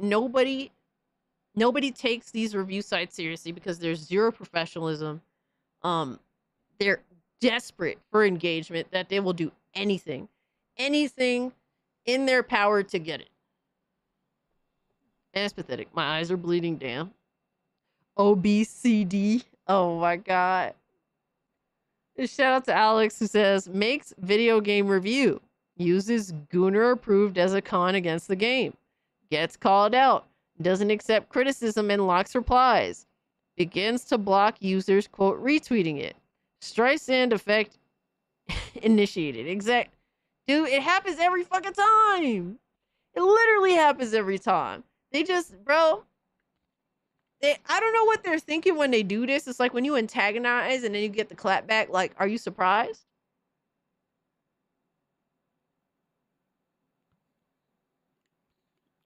takes these review sites seriously, because there's zero professionalism. They're desperate for engagement that they will do anything in their power to get it. And it's pathetic. My eyes are bleeding, damn. OBCD. Oh my god. Shout out to Alex, who says, makes video game review. Uses Gooner approved as a con against the game. Gets called out. Doesn't accept criticism and locks replies. Begins to block users, quote, retweeting it. Streisand effect initiated. Exact. Dude, it happens every fucking time. It literally happens every time. They just, bro, I don't know what they're thinking when they do this. It's like when you antagonize and then you get the clap back. Like, are you surprised?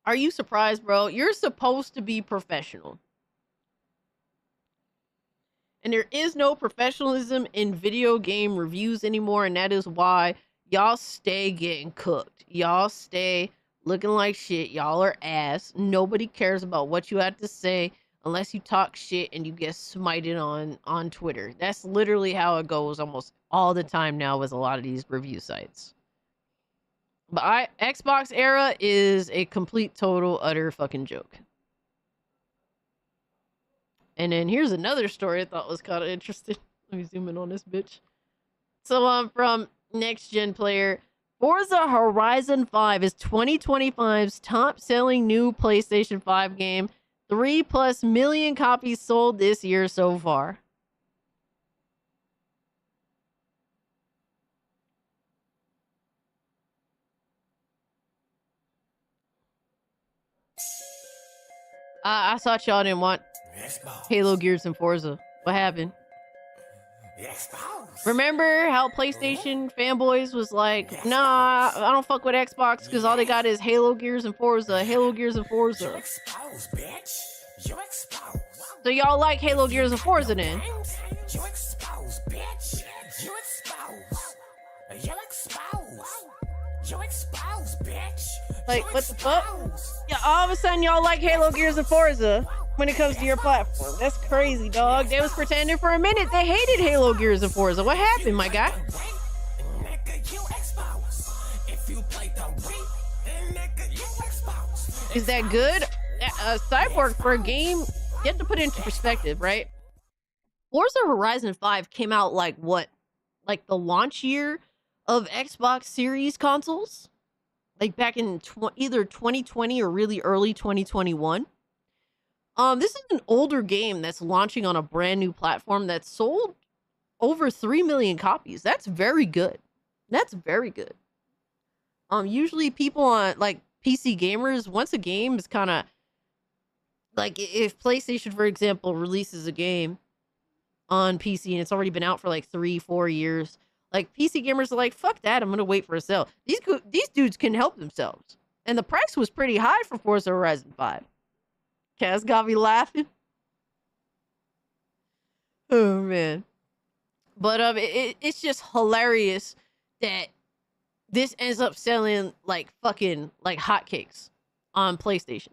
Are you surprised, bro? You're supposed to be professional. And there is no professionalism in video game reviews anymore, and that is why y'all stay getting cooked. Y'all stay looking like shit. Y'all are ass. Nobody cares about what you have to say unless you talk shit and you get smited on Twitter. That's literally how it goes almost all the time now with a lot of these review sites. But Xbox era is a complete, total, utter fucking joke. And then here's another story I thought was kind of interesting. Let me zoom in on this bitch. So from Next Gen Player, Forza Horizon 5 is 2025's top-selling new PlayStation 5 game. 3+ million copies sold this year so far. I thought y'all didn't want Halo, Gears, and Forza. What happened? Remember how PlayStation fanboys was like, nah, I don't fuck with Xbox because all they got is Halo, Gears, and Forza. Halo, Gears, and Forza. So y'all like Halo, Gears, and Forza then? Like, what the fuck? Yeah, all of a sudden y'all like Halo, Gears, and Forza when it comes to your platform. That's crazy, dog. They was pretending for a minute they hated Halo, Gears, and Forza. What happened, my guy? Is that good? Cyborg, for a game, you have to put it into perspective, right? Forza Horizon 5 came out like what? Like the launch year of Xbox Series consoles? Like back in either 2020 or really early 2021. This is an older game that's launching on a brand new platform that sold over 3 million copies. That's very good. That's very good. Usually people on like PC gamers, once a game is kind of like if PlayStation, for example, releases a game on PC and it's already been out for like 3-4 years, like PC gamers are like, fuck that, I'm gonna wait for a sale. These dudes can help themselves, and the price was pretty high for Forza Horizon 5. Kaz got me laughing. Oh man, but it's just hilarious that this ends up selling like fucking like hotcakes on PlayStation.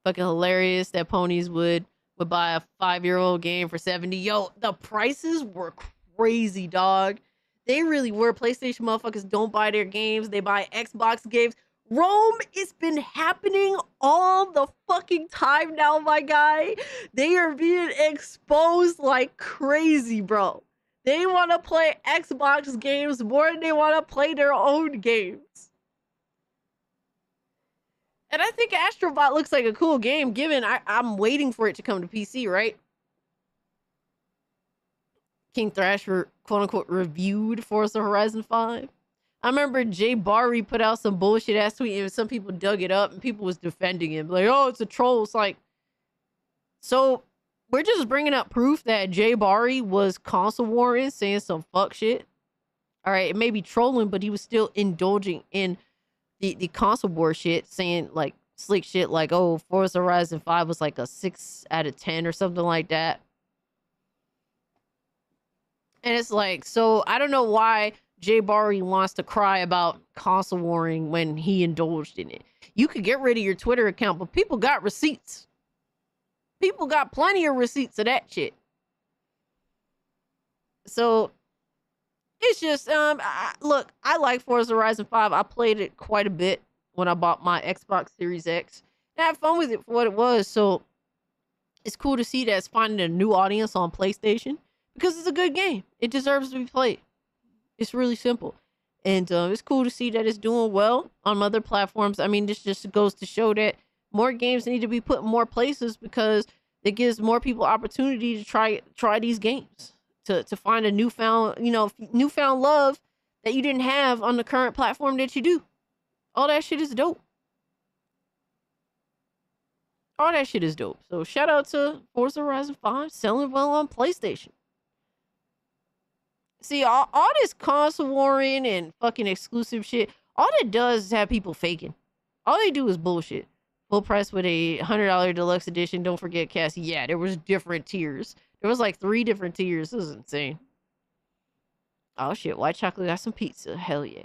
Fucking hilarious that ponies would buy a 5-year-old game for $70. Yo, the prices were crazy, dog. They really were. PlayStation motherfuckers don't buy their games. They buy Xbox games. Rome, it's been happening all the fucking time now, my guy. They are being exposed like crazy, bro. They want to play Xbox games more than they want to play their own games. And I think Astrobot looks like a cool game, given I'm waiting for it to come to PC, right? King Thrasher, quote-unquote, reviewed Forza Horizon 5. I remember Jay Barry put out some bullshit ass tweet and some people dug it up and people was defending him. Like, oh, it's a troll. It's like, so we're just bringing up proof that Jay Barry was console warring, saying some fuck shit. All right, it may be trolling, but he was still indulging in the console war shit, saying like slick shit like, oh, Forza Horizon 5 was like a 6 out of 10 or something like that. And it's like, so I don't know why Jay Barry wants to cry about console warring when he indulged in it. You could get rid of your Twitter account, but people got receipts. People got plenty of receipts of that shit. So it's just, look, I like Forza Horizon 5. I played it quite a bit when I bought my Xbox Series X. And I had fun with it for what it was. So it's cool to see that it's finding a new audience on PlayStation because it's a good game. It deserves to be played. It's really simple. And it's cool to see that it's doing well on other platforms. I mean, this just goes to show that more games need to be put in more places because it gives more people opportunity to try these games. To find a newfound love that you didn't have on the current platform that you do. All that shit is dope. All that shit is dope. So shout out to Forza Horizon 5 selling well on PlayStation. See, all this console warring and fucking exclusive shit, all it does is have people faking. All they do is bullshit. Full price with a $100 deluxe edition. Don't forget, Cassie. Yeah, there was different tiers. There was like 3 different tiers. This is insane. Oh shit, White Chocolate got some pizza. Hell yeah.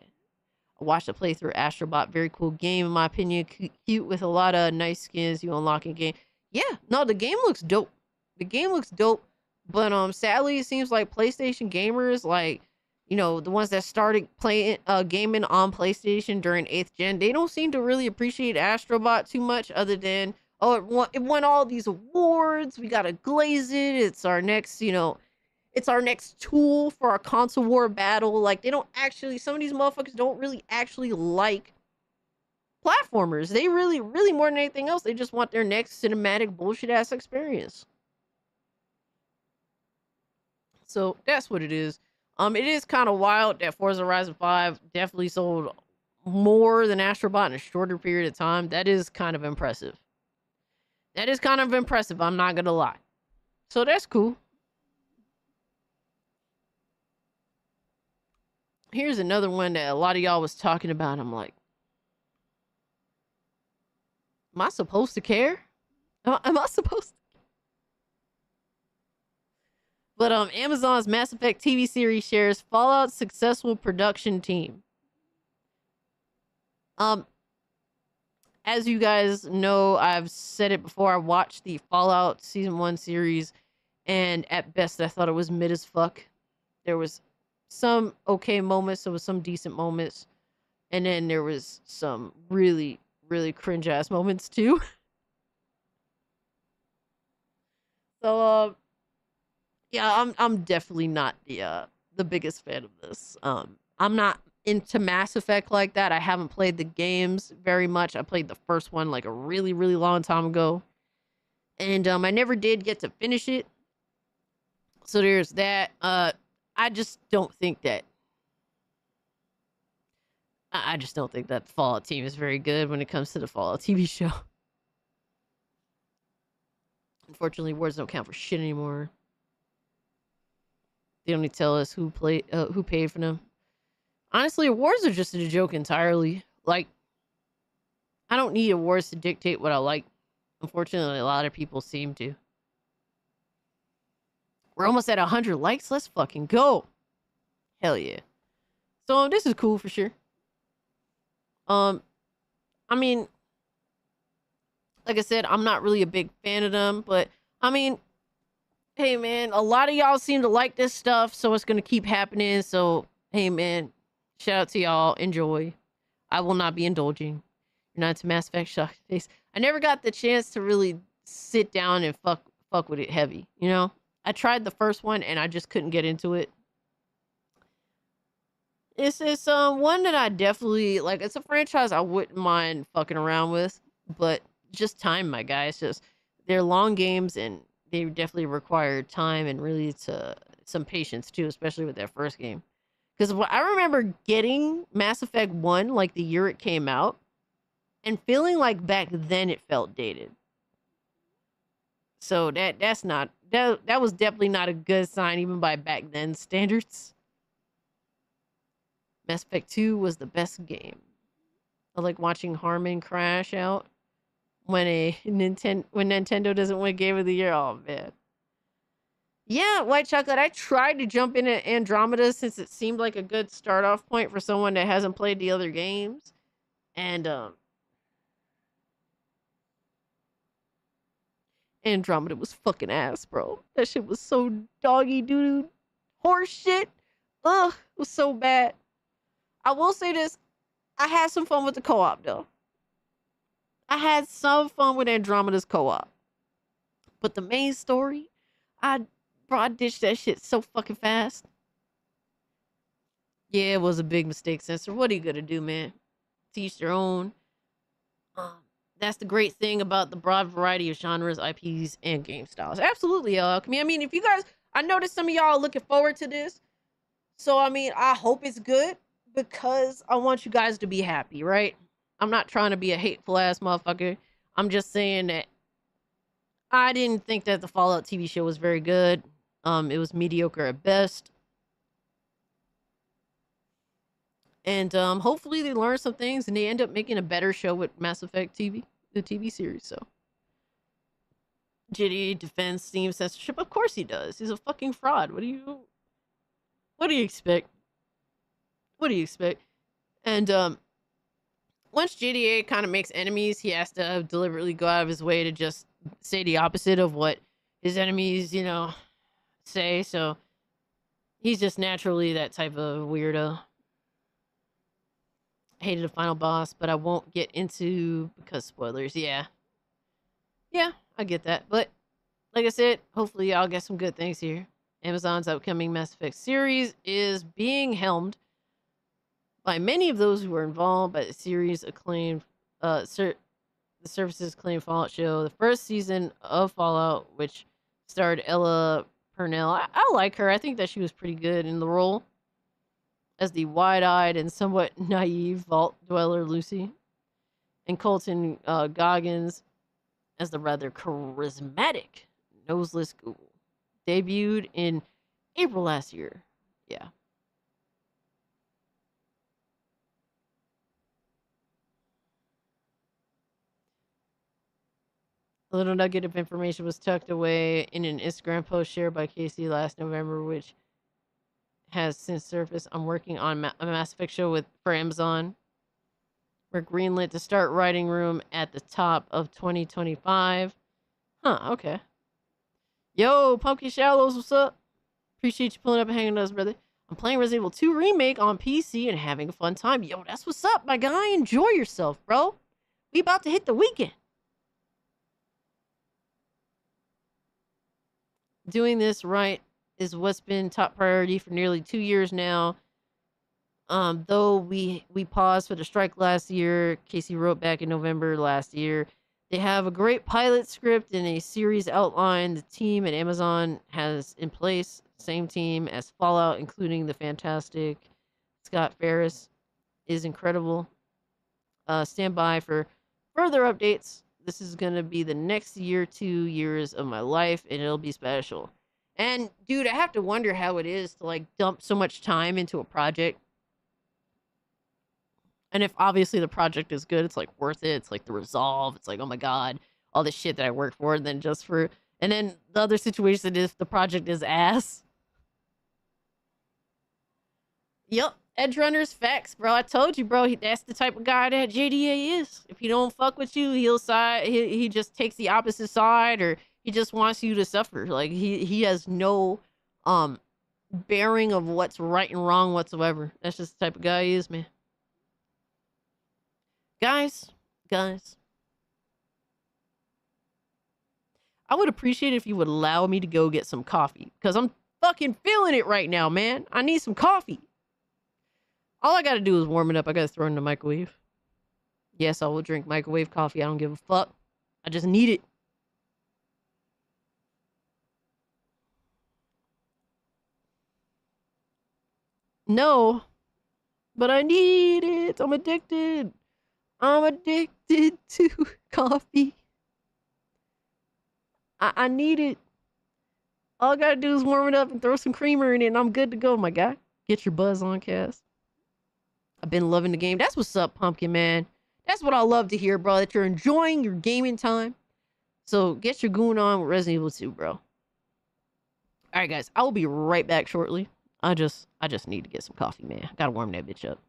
I watched a playthrough Astrobot. Very cool game, in my opinion. Cute with a lot of nice skins you unlock in game. Yeah, no, the game looks dope. The game looks dope. But sadly, it seems like PlayStation gamers, like, you know, the ones that started playing gaming on PlayStation during 8th gen, they don't seem to really appreciate Astrobot too much other than, oh, it won all these awards. We gotta glaze it. It's our next, it's our next tool for our console war battle. Like, they don't actually, some of these motherfuckers don't really actually like platformers. They really, really more than anything else, they just want their next cinematic bullshit ass experience. So that's what it is. It is kind of wild that Forza Horizon 5 definitely sold more than Astrobot in a shorter period of time. That is kind of impressive. That is kind of impressive, I'm not gonna lie. So that's cool. Here's another one that a lot of y'all was talking about. I'm like, am I supposed to care? Am I supposed to? But Amazon's Mass Effect TV series shares Fallout's successful production team. As you guys know, I've said it before, I watched the Fallout Season 1 series, and at best, I thought it was mid as fuck. There was some okay moments, there was some decent moments, and then there was some really, really cringe-ass moments, too. So, yeah, I'm definitely not the biggest fan of this. I'm not into Mass Effect like that. I haven't played the games very much. I played the first one like a really, really long time ago. And I never did get to finish it. So there's that. I just don't think that the Fallout team is very good when it comes to the Fallout TV show. Unfortunately, words don't count for shit anymore. They only tell us who paid for them. Honestly, awards are just a joke entirely. Like, I don't need awards to dictate what I like. Unfortunately, a lot of people seem to. We're almost at 100 likes. Let's fucking go. Hell yeah. So this is cool for sure. I mean, like I said, I'm not really a big fan of them, but I mean, hey man, a lot of y'all seem to like this stuff, so it's gonna keep happening. So hey man, shout out to y'all. Enjoy. I will not be indulging. You're not into Mass Effect, shock face. I never got the chance to really sit down and fuck with it heavy, you know? I tried the first one and I just couldn't get into it. It's one that I definitely like. It's a franchise I wouldn't mind fucking around with, but just time, my guy. It's just they're long games and they definitely require time and really some patience too, especially with that first game. Because I remember getting Mass Effect 1 like the year it came out and feeling like back then it felt dated. So that was definitely not a good sign even by back then standards. Mass Effect 2 was the best game. I like watching Harmon crash out when Nintendo doesn't win Game of the Year. Oh man. Yeah, White Chocolate. I tried to jump into Andromeda since it seemed like a good start off point for someone that hasn't played the other games. And Andromeda was fucking ass, bro. That shit was so doggy doo horse shit. Ugh, it was so bad. I will say this. I had some fun with the co-op though. I had some fun with Andromeda's co-op. But the main story, I ditched that shit so fucking fast. Yeah, it was a big mistake, Censor. What are you gonna do, man? Teach their own. That's the great thing about the broad variety of genres, IPs, and game styles. Absolutely, y'all. I mean, if you guys, I noticed some of y'all are looking forward to this. So, I mean, I hope it's good because I want you guys to be happy, right? I'm not trying to be a hateful ass motherfucker. I'm just saying that I didn't think that the Fallout TV show was very good. It was mediocre at best. And hopefully they learn some things and they end up making a better show with Mass Effect TV, the TV series. So, JDA defends Steam censorship. Of course he does. He's a fucking fraud. What do you expect? What do you expect? And once JDA kind of makes enemies, he has to deliberately go out of his way to just say the opposite of what his enemies, you know, say. So he's just naturally that type of weirdo. I hated the final boss, but I won't get into because spoilers. Yeah, I get that. But like I said, hopefully y'all get some good things here. Amazon's upcoming Mass Effect series is being helmed by many of those who were involved by the series acclaimed, the service's acclaimed Fallout show. The first season of Fallout, which starred Ella Purnell. I like her. I think that she was pretty good in the role as the wide-eyed and somewhat naive vault dweller Lucy, and Colton Goggins as the rather charismatic Noseless Ghoul. Debuted in April last year. Yeah. A little nugget of information was tucked away in an Instagram post shared by Casey last November, which has since surfaced. I'm working on a Mass Effect show for Amazon. We're greenlit to start writing room at the top of 2025. Huh, okay. Yo, Pumpkin Shallows, what's up? Appreciate you pulling up and hanging with us, brother. I'm playing Resident Evil 2 Remake on PC and having a fun time. Yo, that's what's up, my guy. Enjoy yourself, bro. We about to hit the weekend. Doing this right is what's been top priority for nearly 2 years now. Though we paused for the strike last year, Casey wrote back in November last year. They have a great pilot script and a series outline the team at Amazon has in place. Same team as Fallout, including the fantastic Scott Ferris, is incredible. Stand by for further updates. This is going to be the next 2 years of my life, and it'll be special. And, dude, I have to wonder how it is to, like, dump so much time into a project. And if obviously the project is good, it's like worth it. It's like the resolve. It's like, oh my God, all this shit that I worked for. And then and then the other situation is the project is ass. Yep. Edge Runner's facts, bro. I told you, bro. That's the type of guy that JDA is. If he don't fuck with you, he just takes the opposite side, or he just wants you to suffer. Like he has no bearing of what's right and wrong whatsoever. That's just the type of guy he is, man. Guys, guys. I would appreciate it if you would allow me to go get some coffee, because I'm fucking feeling it right now, man. I need some coffee. All I gotta do is warm it up. I gotta throw it in the microwave. Yes, I will drink microwave coffee. I don't give a fuck. I just need it. No, but I need it. I'm addicted. I'm addicted to coffee. I need it. All I gotta do is warm it up and throw some creamer in it, and I'm good to go, my guy. Get your buzz on, Cass. I've been loving the game. That's what's up, Pumpkin Man. That's what I love to hear, bro. That you're enjoying your gaming time. So get your goon on with Resident Evil 2, bro. All right, guys. I will be right back shortly. I just need to get some coffee, man. Gotta warm that bitch up.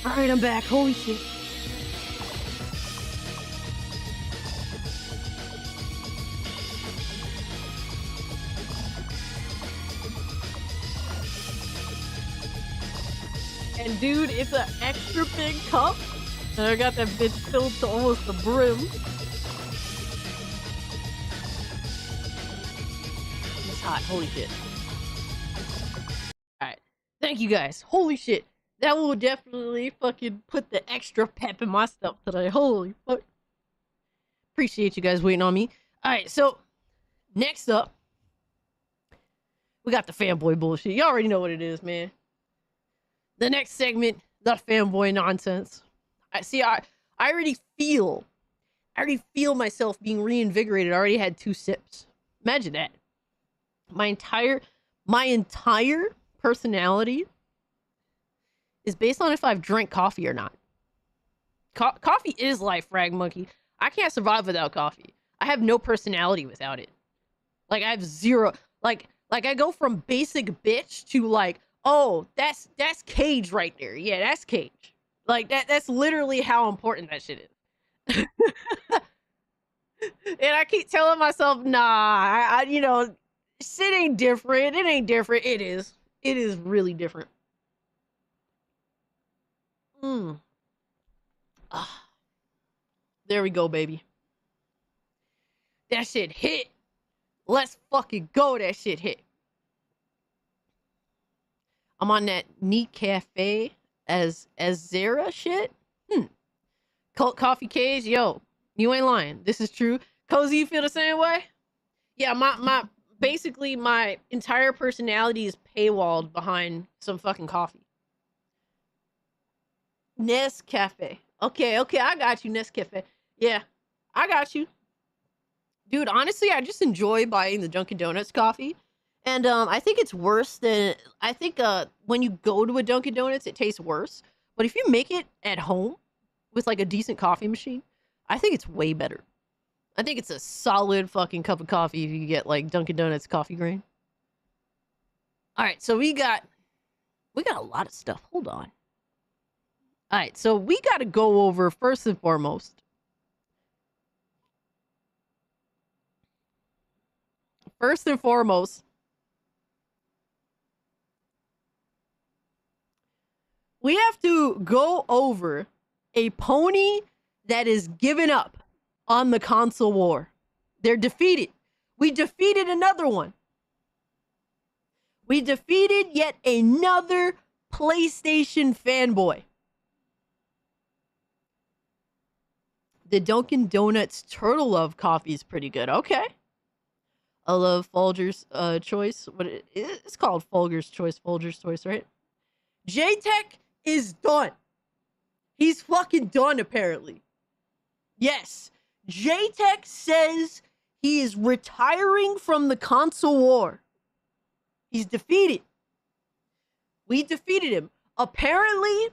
Alright, I'm back. Holy shit. And dude, it's an extra big cup. And I got that bitch filled to almost the brim. It's hot. Holy shit. Alright. Thank you guys. Holy shit. That will definitely fucking put the extra pep in my step today. Holy fuck. Appreciate you guys waiting on me. Alright, so next up, we got the fanboy bullshit. You already know what it is, man. The next segment, the fanboy nonsense. I already feel myself being reinvigorated. I already had 2 sips. Imagine that. My entire personality is based on if I've drank coffee or not. Coffee is life, Frag Monkey. I can't survive without coffee. I have no personality without it. Like, I have zero. Like I go from basic bitch to like, oh, that's Cage right there. Yeah, that's Cage. Like, that's literally how important that shit is. And I keep telling myself, nah, I you know, shit ain't different. It ain't different. It is. It is really different. There we go, baby. That shit hit. Let's fucking go. That shit hit. I'm on that neat cafe as Zara shit. Cult Coffee Cage, yo, you ain't lying. This is true. Cozy, you feel the same way? Yeah, my basically my entire personality is paywalled behind some fucking coffee. Nescafe. Okay, I got you, Nescafe. Yeah, I got you. Dude, honestly, I just enjoy buying the Dunkin' Donuts coffee. And I think it's worse than... I think when you go to a Dunkin' Donuts, it tastes worse. But if you make it at home with, like, a decent coffee machine, I think it's way better. I think it's a solid fucking cup of coffee if you get, like, Dunkin' Donuts coffee grain. Alright, so we got a lot of stuff. Hold on. Alright, so we got to go over, first and foremost, we have to go over a pony that is given up on the console war. They're defeated. We defeated another one. We defeated yet another PlayStation fanboy. The Dunkin' Donuts Turtle Love coffee is pretty good. Okay. I love Folger's choice. It's called Folger's choice. Folger's choice, right? J-Tech is done. He's fucking done, apparently. Yes. J-Tech says he is retiring from the console war. He's defeated. We defeated him. Apparently,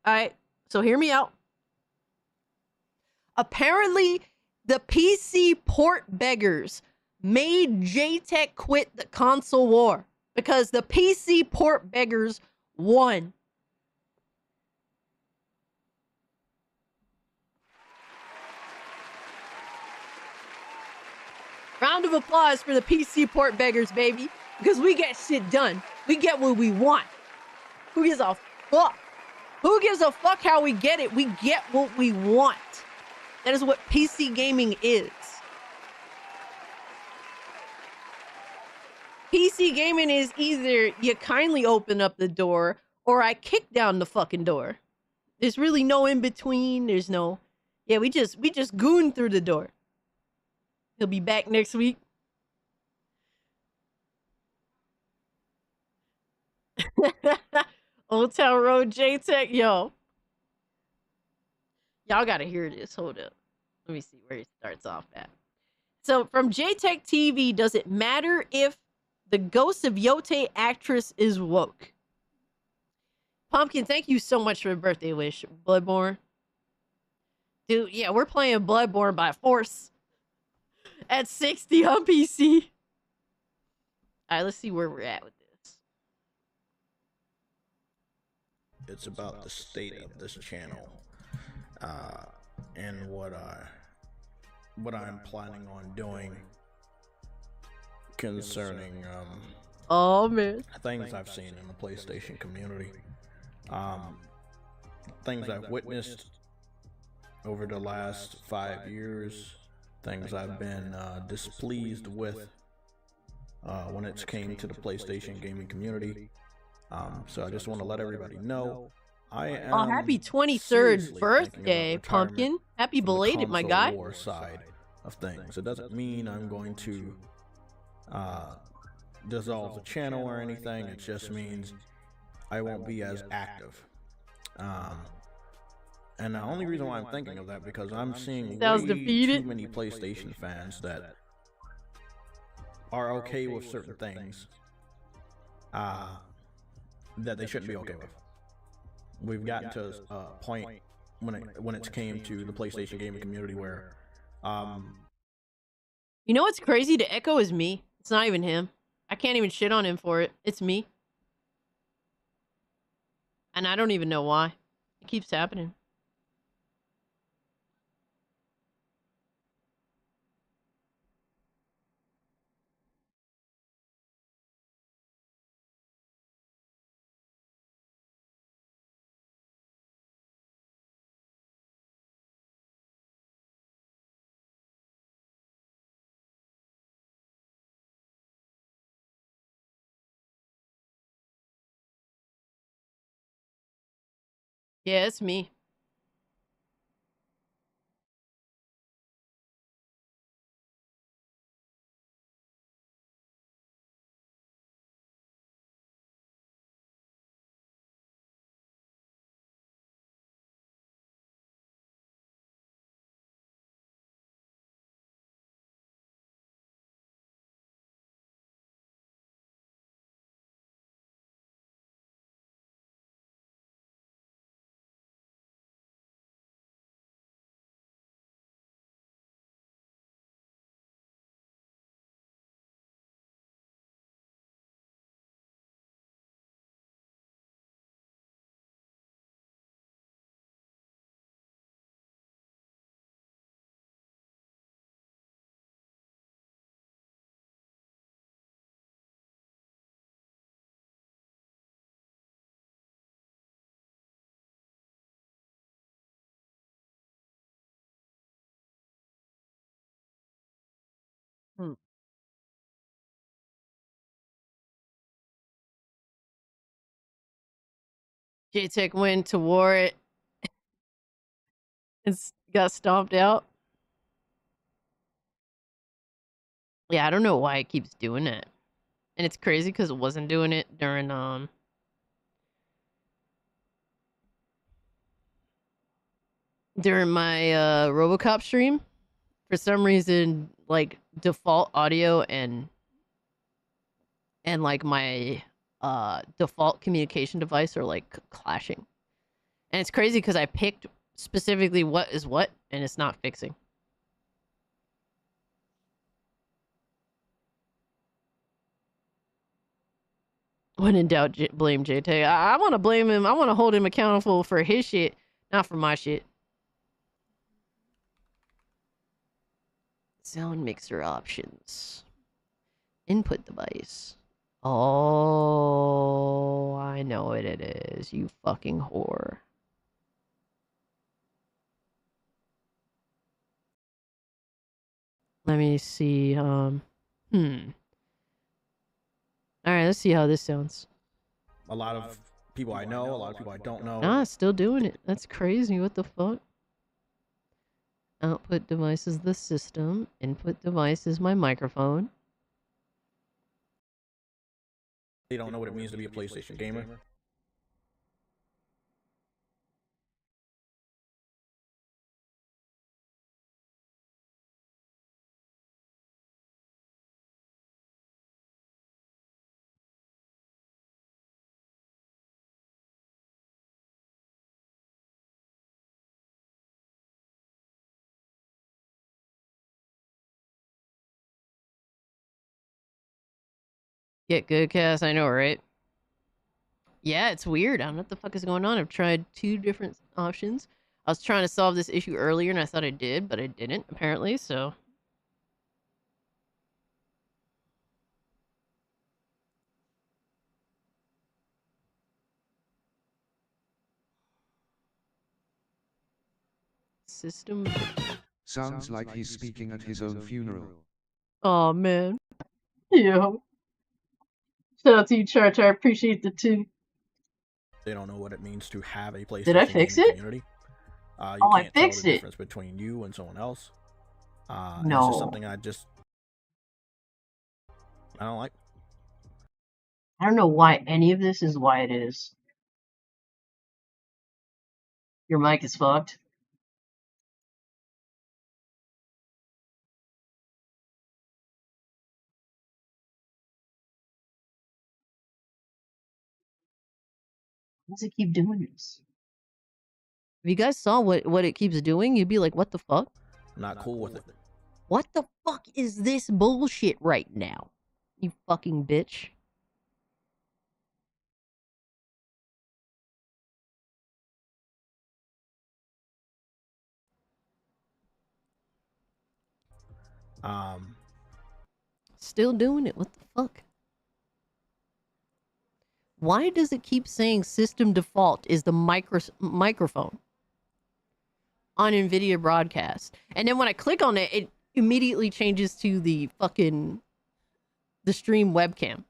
alright, so hear me out. Apparently, the PC port beggars made J-Tech quit the console war because the PC port beggars won. Round of applause for the PC port beggars, baby, because we get shit done. We get what we want. Who gives a fuck? Who gives a fuck how we get it? We get what we want. That is what PC gaming is. PC gaming is either you kindly open up the door or I kick down the fucking door. There's really no in between. There's no, yeah, we just goon through the door. He'll be back next week. Old Town Road J-Tech, yo. Y'all gotta hear this. Hold up. Let me see where he starts off at. So, from J-Tech TV, does it matter if the ghost of Yotei actress is woke? Pumpkin, thank you so much for the birthday wish. Bloodborne. Dude, yeah, we're playing Bloodborne by force. At 60 on PC. Alright, let's see where we're at with this. It's about the state of this channel, and what I'm planning on doing concerning Oh man. things I've seen in the PlayStation community, things I've witnessed over the last 5 years, things I've been displeased with when it came to the PlayStation gaming community. So I just want to let everybody know I am. Oh, happy 23rd seriously birthday, thinking about Pumpkin. Happy from the belated, my console guy. war side of things. It doesn't mean I'm going to dissolve the channel or anything. It just means I won't be as active. And the only reason why I'm thinking of that because I'm seeing Sounds way defeated. too many PlayStation fans that are okay with certain things that they shouldn't be okay with. We've gotten to a point when it came to the PlayStation gaming community where You know what's crazy? To Echo is me. It's not even him. I can't even shit on him for it. It's me. And I don't even know why. It keeps happening. Yeah, it's me. Hmm. J-Tech went to war it. It's got stomped out. Yeah, I don't know why it keeps doing it. And it's crazy because it wasn't doing it during my RoboCop stream. For some reason, like default audio and like my default communication device are like clashing. And it's crazy because I picked specifically what is what and it's not fixing. When in doubt, blame J-Tay. I want to blame him. I want to hold him accountable for his shit, not for my shit. Sound mixer options. Input device. Oh, I know what it is. You fucking whore. Let me see. All right, let's see how this sounds. a lot of people I know, a lot of people I don't know. Nah, it's still doing it. That's crazy. What the fuck? Output device is the system. Input device is my microphone. They don't know what it means to be a PlayStation gamer. Get good, Cass. I know, right? Yeah, it's weird. I don't know what the fuck is going on. I've tried 2 different options. I was trying to solve this issue earlier, and I thought I did, but I didn't, apparently, so... System... Sounds like he's speaking at his own funeral. Oh man. Yeah. Shout out to you, Chart. I appreciate the 2. They don't know what it means to have a PlayStation Did I fix gaming it? community. You Oh, I can't tell fixed the it. difference between you and someone else. It's No. just something I don't like. I don't know why any of this is why it is. Your mic is fucked. Why does it keep doing this? If you guys saw what it keeps doing, you'd be like, what the fuck? I'm not cool with it. What the fuck is this bullshit right now? You fucking bitch. Still doing it. What the fuck? Why does it keep saying system default is the microphone on NVIDIA broadcast? And then when I click on it, it immediately changes to the stream webcam.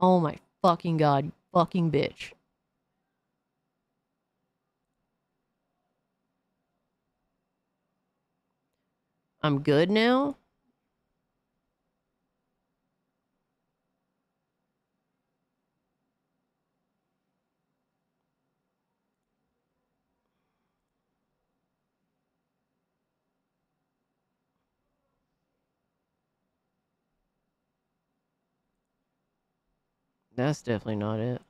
Oh my fucking god, you fucking bitch. I'm good now? That's definitely not it.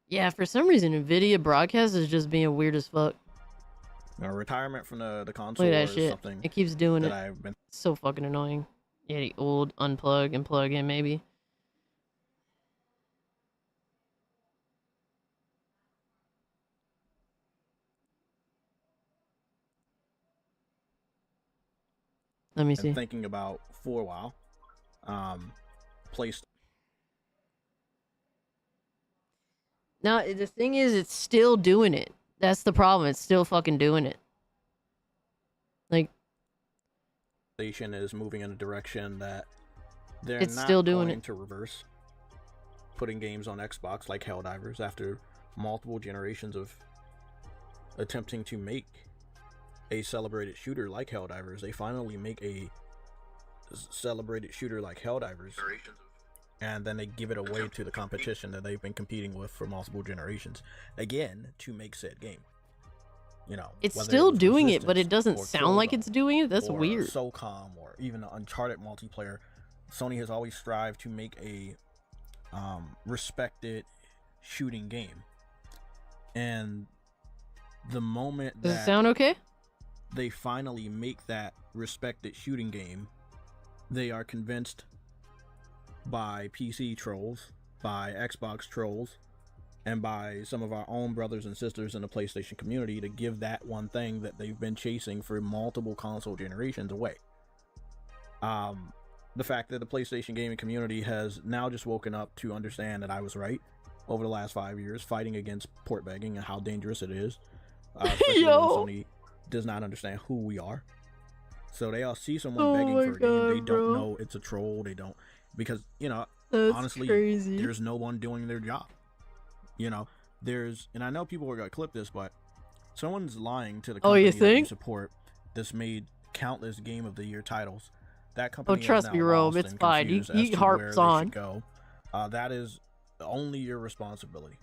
Yeah, for some reason, NVIDIA broadcast is just being weird as fuck. Retirement from the console Look at that is shit. something It keeps doing that it. I've been. It's so fucking annoying. Yeah, the old unplug and plug in, maybe. Let me see. Thinking about for a while. Placed. No, the thing is, it's still doing it. That's the problem. It's still fucking doing it. Like, PlayStation is moving in a direction that they're it's not still doing going it. to reverse. Putting games on Xbox like Helldivers after multiple generations of attempting to make a celebrated shooter like Helldivers. They finally make a celebrated shooter like Helldivers, and then they give it away to the competition that they've been competing with for multiple generations, again, to make said game. You know, It's whether still was doing it, but Resistance it doesn't or sound like Killzone it's doing it. That's or weird. SOCOM or even the Uncharted multiplayer. Sony has always strived to make a respected shooting game, and the moment Does that it sound okay? they finally make that respected shooting game, they are convinced by PC trolls, by Xbox trolls, and by some of our own brothers and sisters in the PlayStation community to give that one thing that they've been chasing for multiple console generations away. The fact that the PlayStation gaming community has now just woken up to understand that I was right over the last 5 years, fighting against port begging and how dangerous it is. Especially when Sony does not understand who we are. So they all see someone begging for a game, they don't know it's a troll. They don't, because, you know, That's honestly, crazy. there's no one doing their job. You know, and I know people are gonna clip this, but someone's lying to the company that you support. This made countless Game of the Year titles. That company trust is me, now Robe, lost it's and fine. confused He as to harps where they on. should go. That is only your responsibility.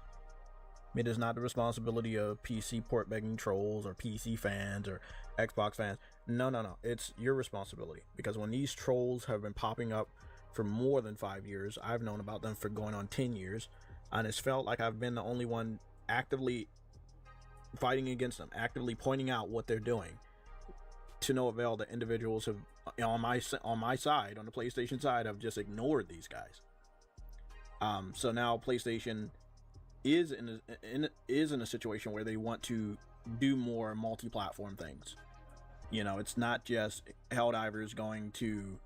It is not the responsibility of PC port begging trolls or PC fans or Xbox fans. No. It's your responsibility, because when these trolls have been popping up for more than 5 years, I've known about them for going on 10 years, and it's felt like I've been the only one actively fighting against them, actively pointing out what they're doing. To no avail, the individuals have on my side, on the PlayStation side, have just ignored these guys. So now PlayStation is in a situation where they want to do more multi-platform things. You know, it's not just Helldivers going to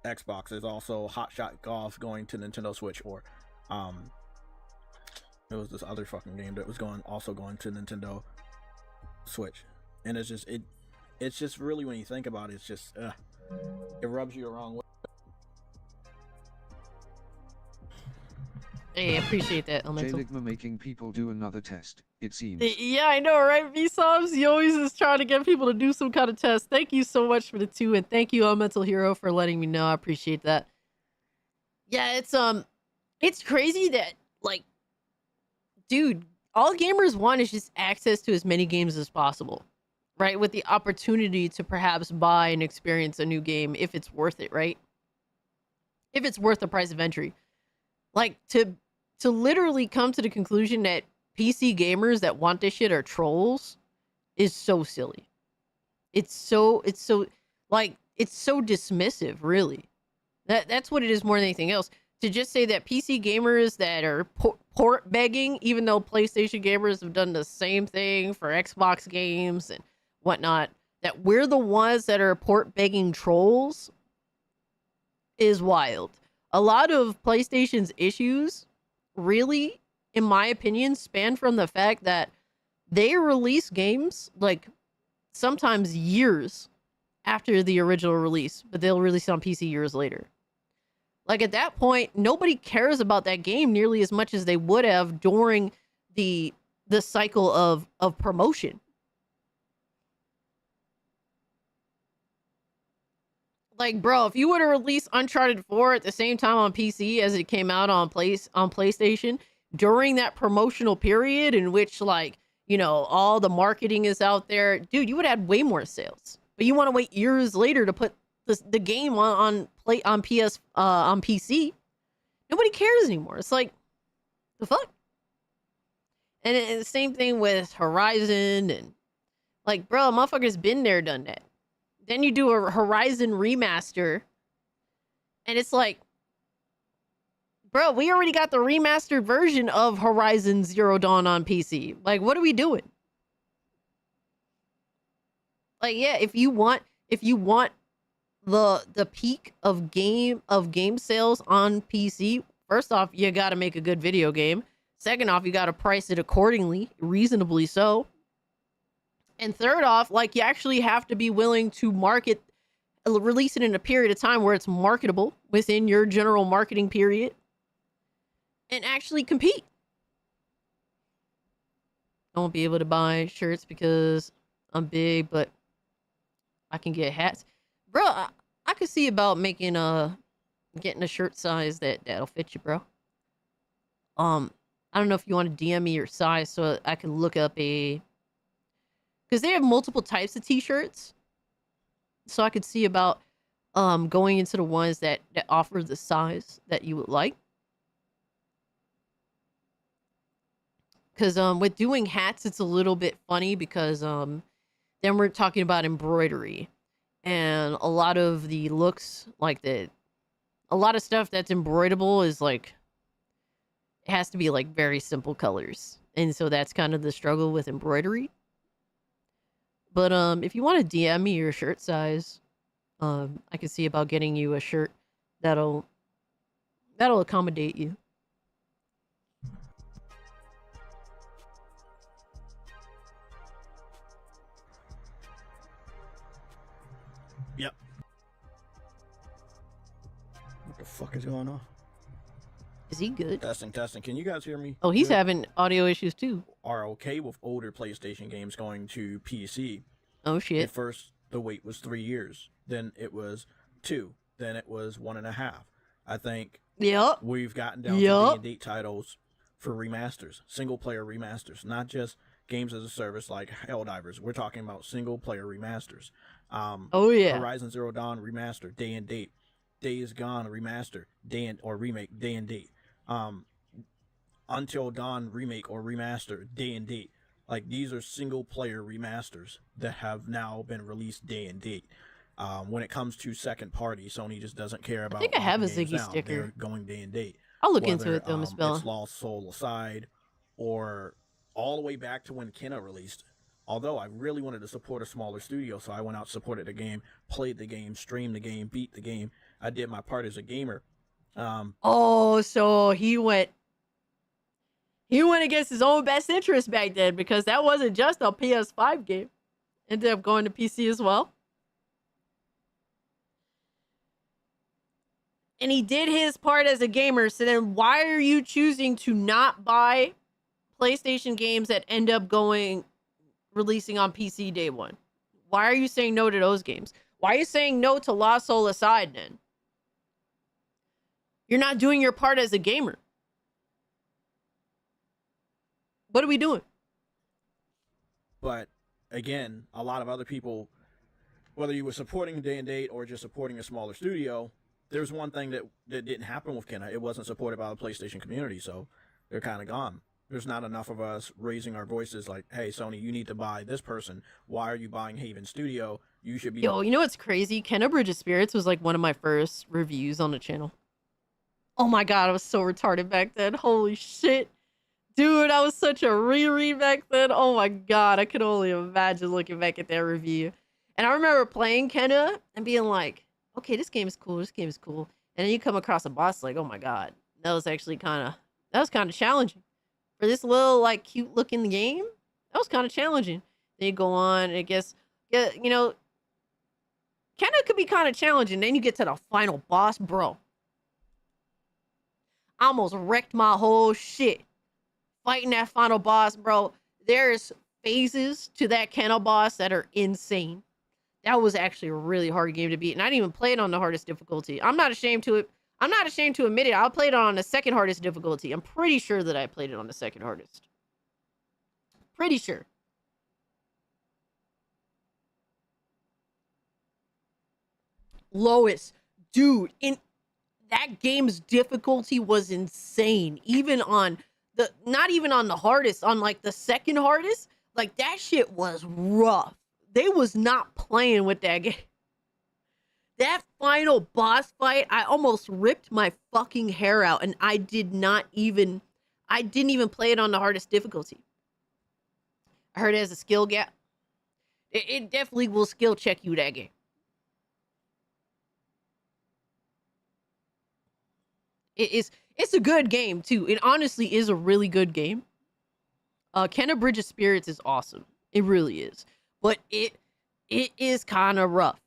Xbox. There's also Hot Shot Golf going to Nintendo Switch, or it was this other fucking game that was also going to Nintendo Switch. And it's just really, when you think about it, it's just it rubs you the wrong way. Hey, I appreciate that, Elemental. J-Ligma making people do another test, it seems. Yeah, I know, right? Vsauce, he always is trying to get people to do some kind of test. Thank you so much for the 2, and thank you, Elemental Hero, for letting me know. I appreciate that. Yeah, it's crazy that, like, dude, all gamers want is just access to as many games as possible, right? With the opportunity to perhaps buy and experience a new game if it's worth it, right? If it's worth the price of entry. Like, to literally come to the conclusion that PC gamers that want this shit are trolls is so silly. It's so dismissive, really. That's what it is more than anything else. To just say that PC gamers that are port begging, even though PlayStation gamers have done the same thing for Xbox games and whatnot, that we're the ones that are port begging trolls is wild. A lot of PlayStation's issues really, in my opinion, span from the fact that they release games like sometimes years after the original release, but they'll release it on PC years later. Like, at that point, nobody cares about that game nearly as much as they would have during the cycle of promotion. Like, bro, if you were to release Uncharted 4 at the same time on PC as it came out on PlayStation during that promotional period in which, like, you know, all the marketing is out there, dude, you would have way more sales. But you want to wait years later to put the game on PC. Nobody cares anymore. It's like, the fuck? And the same thing with Horizon, and like, bro, motherfuckers been there, done that. Then you do a Horizon remaster, and it's like, bro, we already got the remastered version of Horizon Zero Dawn on PC. Like, what are we doing? Like, yeah, if you want the peak of game sales on PC, first off, you got to make a good video game. Second off, you got to price it accordingly, reasonably so. And third off, like, you actually have to be willing to release it in a period of time where it's marketable within your general marketing period and actually compete. I won't be able to buy shirts because I'm big, but I can get hats. Bro, I could see about making getting a shirt size that'll fit you, bro. I don't know if you want to DM me your size so I can look up because they have multiple types of t-shirts. So I could see about going into the ones that offer the size that you would like. Because with doing hats, it's a little bit funny because then we're talking about embroidery. And a lot of the looks, like a lot of stuff that's embroiderable is like, it has to be like very simple colors. And so that's kind of the struggle with embroidery. But if you want to DM me your shirt size, I can see about getting you a shirt that'll accommodate you. Yep. What the fuck is going on? Is he good? Testing. Can you guys hear me? Oh, he's having audio issues too. Are okay with older PlayStation games going to PC. Oh shit. At first, the wait was 3 years. Then it was 2. Then it was 1.5. I think Yep. we've gotten down to D&D titles for remasters, single player remasters, not just games as a service like Helldivers. We're talking about single player remasters. Oh yeah. Horizon Zero Dawn remaster, day and date. Days Gone remaster, remake, day and date. Until Dawn remake or remaster, day and date. Like, these are single player remasters that have now been released day and date. When it comes to second party, Sony just doesn't care about. I think I have a games Ziggy now. sticker. They're going day and date. I'll look into it though, Miss Bella. It's Lost Soul Aside, or all the way back to when Kenna released. Although I really wanted to support a smaller studio, so I went out, supported the game, played the game, streamed the game, beat the game. I did my part as a gamer. Oh, so he went against his own best interest back then, because that wasn't just a PS5 game. Ended up going to PC as well. And he did his part as a gamer. So then why are you choosing to not buy PlayStation games that end up releasing on PC day one? Why are you saying no to those games? Why are you saying no to Lost Soul Aside then? You're not doing your part as a gamer. What are we doing? But again, a lot of other people, whether you were supporting day and date or just supporting a smaller studio, there's one thing that didn't happen with Kenna. It wasn't supported by the PlayStation community, so they're kind of gone. There's not enough of us raising our voices like, hey, Sony, you need to buy this person. Why are you buying Haven Studio? You should be... Yo, you know what's crazy? Kenna Bridge of Spirits was like one of my first reviews on the channel. Oh my god, I was so retarded back then. Holy shit. Dude, I was such a reread back then. Oh my god, I could only imagine looking back at that review. And I remember playing Kenna and being like, okay, this game is cool, this game is cool. And then you come across a boss like, oh my god, that was kind of challenging. For this little, like, cute looking game, that was kind of challenging. Then you go on, and I guess, yeah, you know, Kenna could be kind of challenging. Then you get to the final boss, bro. I almost wrecked my whole shit fighting that final boss, bro. There's phases to that Kenna boss that are insane. That was actually a really hard game to beat, and I didn't even play it on the hardest difficulty. I'm not ashamed to admit it. I played it on the second hardest difficulty. I'm pretty sure that I played it on the second hardest. Pretty sure. Lowest. Dude, that game's difficulty was insane. Even on not even on the hardest, on like the second hardest, like that shit was rough. They was not playing with that game. That final boss fight, I almost ripped my fucking hair out, and I didn't even play it on the hardest difficulty. I heard it has a skill gap. It definitely will skill check you, that game. It's a good game too. It honestly is a really good game. Kenna Bridge of Spirits is awesome. It really is. But it is kind of rough.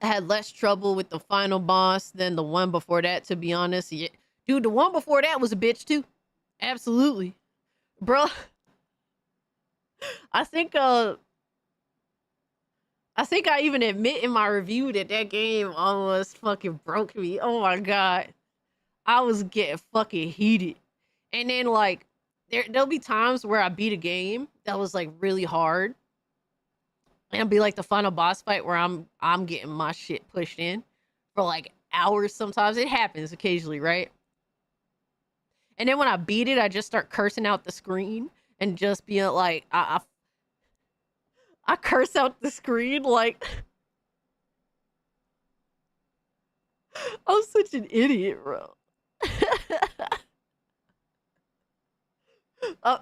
I had less trouble with the final boss than the one before that, to be honest. Yeah. Dude, the one before that was a bitch too. Absolutely. Bro. I think I even admit in my review that game almost fucking broke me. Oh my god. I was getting fucking heated. And then like there'll be times where I beat a game that was like really hard. And it'll be like the final boss fight where I'm getting my shit pushed in for like hours sometimes. It happens occasionally, right? And then when I beat it, I just start cursing out the screen and just being like, I curse out the screen like I'm such an idiot, bro.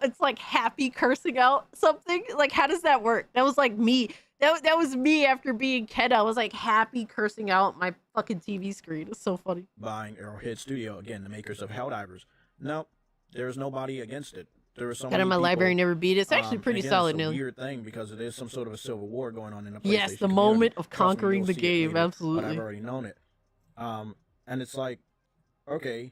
It's like happy cursing out something. Like, how does that work? That was like me. That was me after being Kenna. I was like happy cursing out my fucking TV screen. It's so funny. Buying Arrowhead Studio, again, the makers of Helldivers. No, there's nobody against it. There was so got in my library, never beat it. It's actually pretty solid, It's a Neil. weird thing because it is some sort of a civil war going on in the PlayStation Yes, the community. moment of Trust me, conquering you'll the see it game, later, absolutely. But I've already known it. And it's like, okay,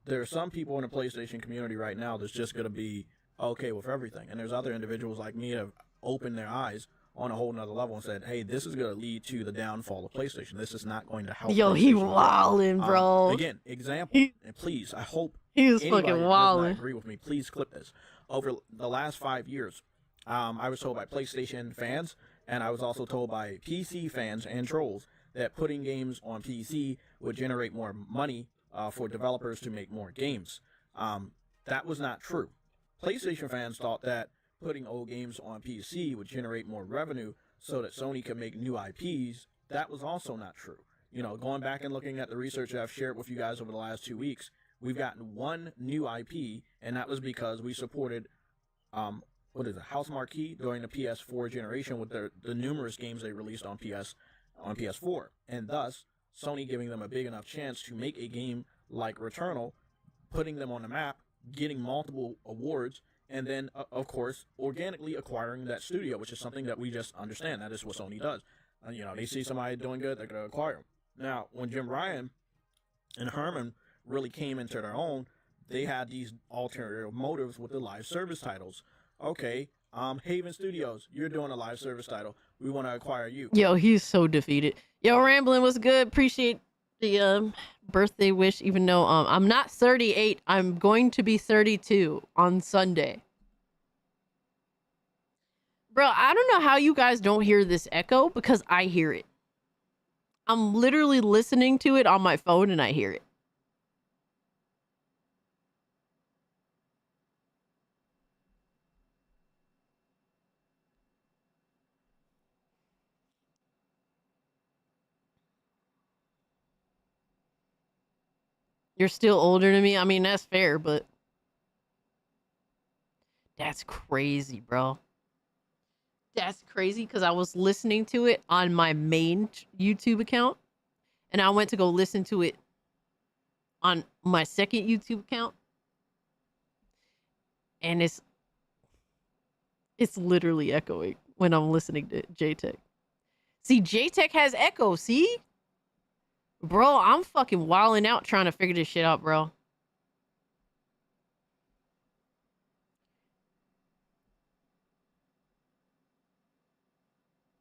there are some people in the PlayStation community right now that's just going to be okay with everything. And there's other individuals like me that have opened their eyes on a whole nother level and said, hey, this is going to lead to the downfall of PlayStation. This is not going to help. Yo, he PlayStation. wildin', bro. Again, example, and please, I hope he was anybody fucking that does not wildin'. agree with me, please clip this. Over the last 5 years, I was told by PlayStation fans, and I was also told by PC fans and trolls, that putting games on PC would generate more money for developers to make more games. That was not true. PlayStation fans thought that putting old games on PC would generate more revenue so that Sony could make new IPs. That was also not true. You know, going back and looking at the research that I've shared with you guys over the last 2 weeks, we've gotten one new IP, and that was because we supported, House Marquee during the PS4 generation with the numerous games they released on PS4, and thus Sony giving them a big enough chance to make a game like Returnal, putting them on the map, getting multiple awards, and then, of course, organically acquiring that studio, which is something that we just understand. That is what Sony does. You know, they see somebody doing good, they're going to acquire them. Now, when Jim Ryan and Herman really came into their own, they had these alternative motives with the live service titles. Okay, Haven Studios, you're doing a live service title. We want to acquire you. Yo, he's so defeated. Yo, Ramblin' was good. Appreciate the birthday wish, even though I'm not 38. I'm going to be 32 on Sunday. Bro, I don't know how you guys don't hear this echo, because I hear it. I'm literally listening to it on my phone and I hear it. You're still older than me. I mean, that's fair, but that's crazy, bro. That's crazy, because I was listening to it on my main YouTube account, and I went to go listen to it on my second YouTube account, and it's literally echoing when I'm listening to JTech. See, JTech has echo, see? Bro, I'm fucking wilding out trying to figure this shit out, bro.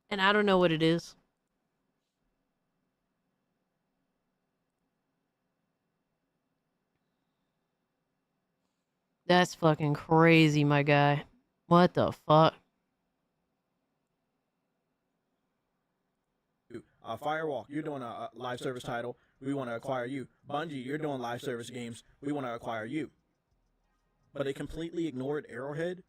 And I don't know what it is. That's fucking crazy, my guy. What the fuck? Firewalk, you're doing a live service title. We want to acquire you. Bungie, you're doing live service games. We want to acquire you. But they completely ignored Arrowhead.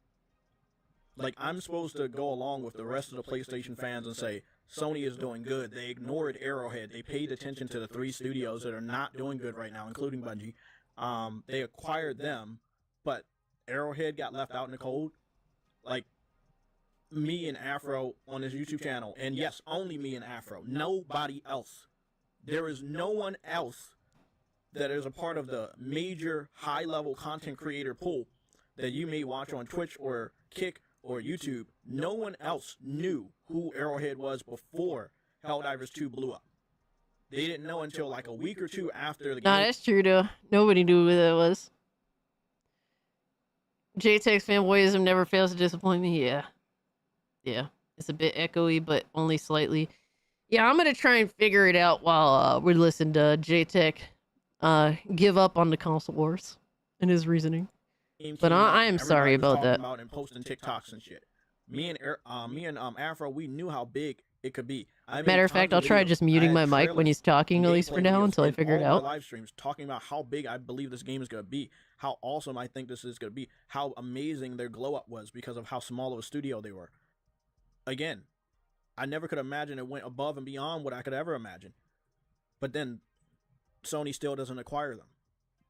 Like, I'm supposed to go along with the rest of the PlayStation fans and say, Sony is doing good. They ignored Arrowhead. They paid attention to the 3 studios that are not doing good right now, including Bungie. They acquired them, but Arrowhead got left out in the cold. Like, me and Afro on this YouTube channel, and yes, only me and Afro, nobody else. There is no one else that is a part of the major high-level content creator pool that you may watch on Twitch or Kick or YouTube. No one else knew who Arrowhead was before Helldivers 2 blew up. They didn't know until like a week or two after the game. Nah, that's true, though. Nobody knew who that was. JTech's fanboyism never fails to disappoint me. Yeah. Yeah. It's a bit echoey, but only slightly. Yeah, I'm going to try and figure it out while we listen to JTech give up on the console wars and his reasoning. But I am sorry about that. And posting TikToks and shit. Me and Afro, we knew how big it could be. Matter of fact, I'll try just muting my mic when he's talking, at least for now, until I figure it out. Live streams talking about how big I believe this game is going to be, how awesome I think this is going to be, how amazing their glow up was because of how small of a studio they were. Again, I never could imagine it went above and beyond what I could ever imagine. But then Sony still doesn't acquire them.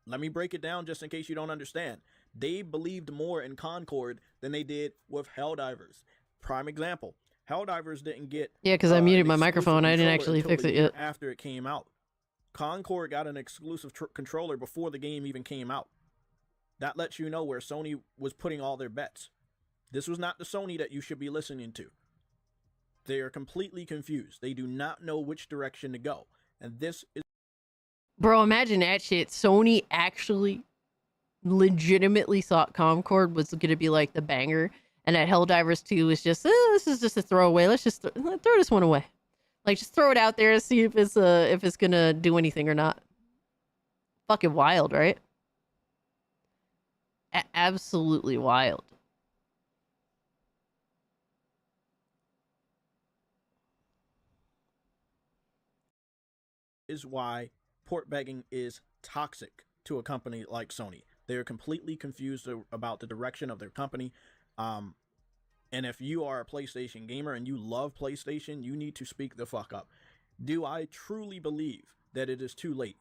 Let me break it down just in case you don't understand. They believed more in Concord than they did with Helldivers. Prime example. Helldivers didn't get... Yeah, because I muted my microphone. I didn't actually fix it yet. After it came out. Concord got an exclusive controller before the game even came out. That lets you know where Sony was putting all their bets. This was not the Sony that you should be listening to. They are completely confused. They do not know which direction to go. And this is... Bro, imagine that shit. Sony actually legitimately thought Concord was going to be like the banger. And that Helldivers 2 is just, this is just a throwaway. Let's just throw this one away. Like, just throw it out there and see if it's gonna do anything or not. Fucking wild, right? Absolutely wild. Is why port begging is toxic to a company like Sony. They are completely confused about the direction of their company. And if you are a PlayStation gamer and you love PlayStation, you need to speak the fuck up. Do I truly believe that it is too late?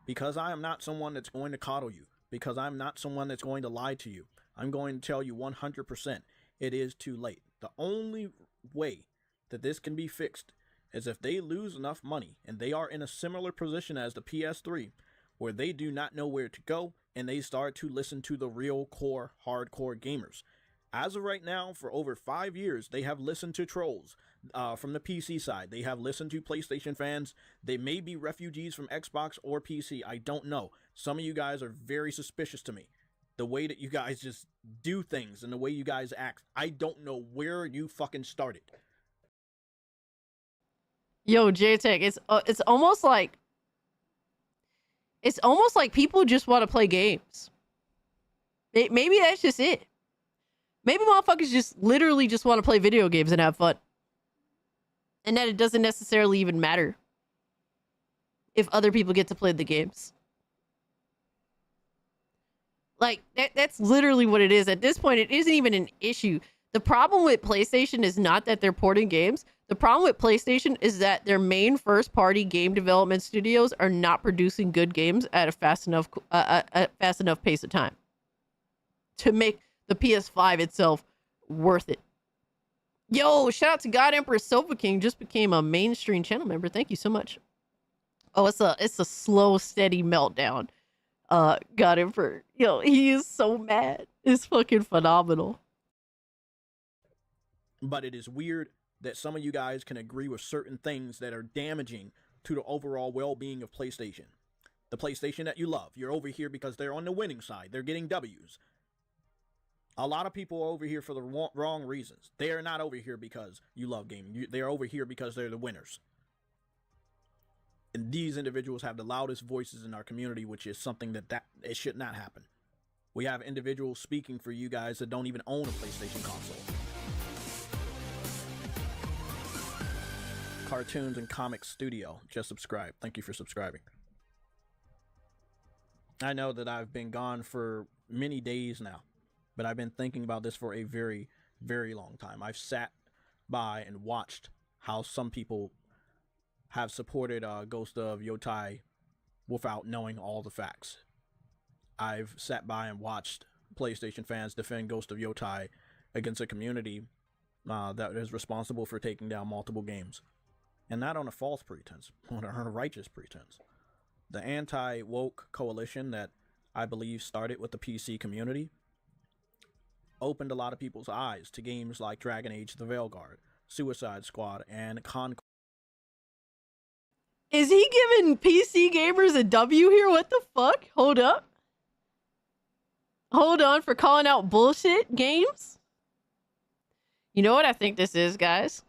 Because I am not someone that's going to coddle you. Because I'm not someone that's going to lie to you. I'm going to tell you 100% it is too late. The only way that this can be fixed is if they lose enough money and they are in a similar position as the PS3 where they do not know where to go and they start to listen to the real core hardcore gamers. As of right now, for over 5 years, they have listened to trolls from the PC side. They have listened to PlayStation fans. They may be refugees from Xbox or PC. I don't know. Some of you guys are very suspicious to me. The way that you guys just do things and the way you guys act. I don't know where you fucking started. Yo, JTech, it's almost like people just want to play games. Maybe that's just it. Maybe motherfuckers just literally just want to play video games and have fun. And that it doesn't necessarily even matter if other people get to play the games. Like, that's literally what it is. At this point, it isn't even an issue. The problem with PlayStation is not that they're porting games. The problem with PlayStation is that their main first-party game development studios are not producing good games at a fast enough pace of time to make the PS5 itself worth it. Yo, shout out to God Emperor Sofa King, just became a mainstream channel member. Thank you so much. Oh, it's a slow, steady meltdown. God Emperor, yo, he is so mad. It's fucking phenomenal. But it is weird that some of you guys can agree with certain things that are damaging to the overall well-being of PlayStation. The PlayStation that you love. You're over here because they're on the winning side. They're getting W's. A lot of people are over here for the wrong reasons. They are not over here because you love gaming. They are over here because they're the winners. And these individuals have the loudest voices in our community, which is something that it should not happen. We have individuals speaking for you guys that don't even own a PlayStation console. Cartoons and Comics Studio just subscribed. Thank you for subscribing. I know that I've been gone for many days now, but I've been thinking about this for a very, very long time. I've sat by and watched how some people have supported Ghost of Yotei without knowing all the facts. I've sat by and watched PlayStation fans defend Ghost of Yotei against a community that is responsible for taking down multiple games. And not on a false pretense, on a righteous pretense. The anti-woke coalition that I believe started with the PC community opened a lot of people's eyes to games like Dragon Age The Veilguard, Suicide Squad, and Conquest. Is he giving PC gamers a W here? What the fuck? Hold up. Hold on, for calling out bullshit games? You know what I think this is, guys?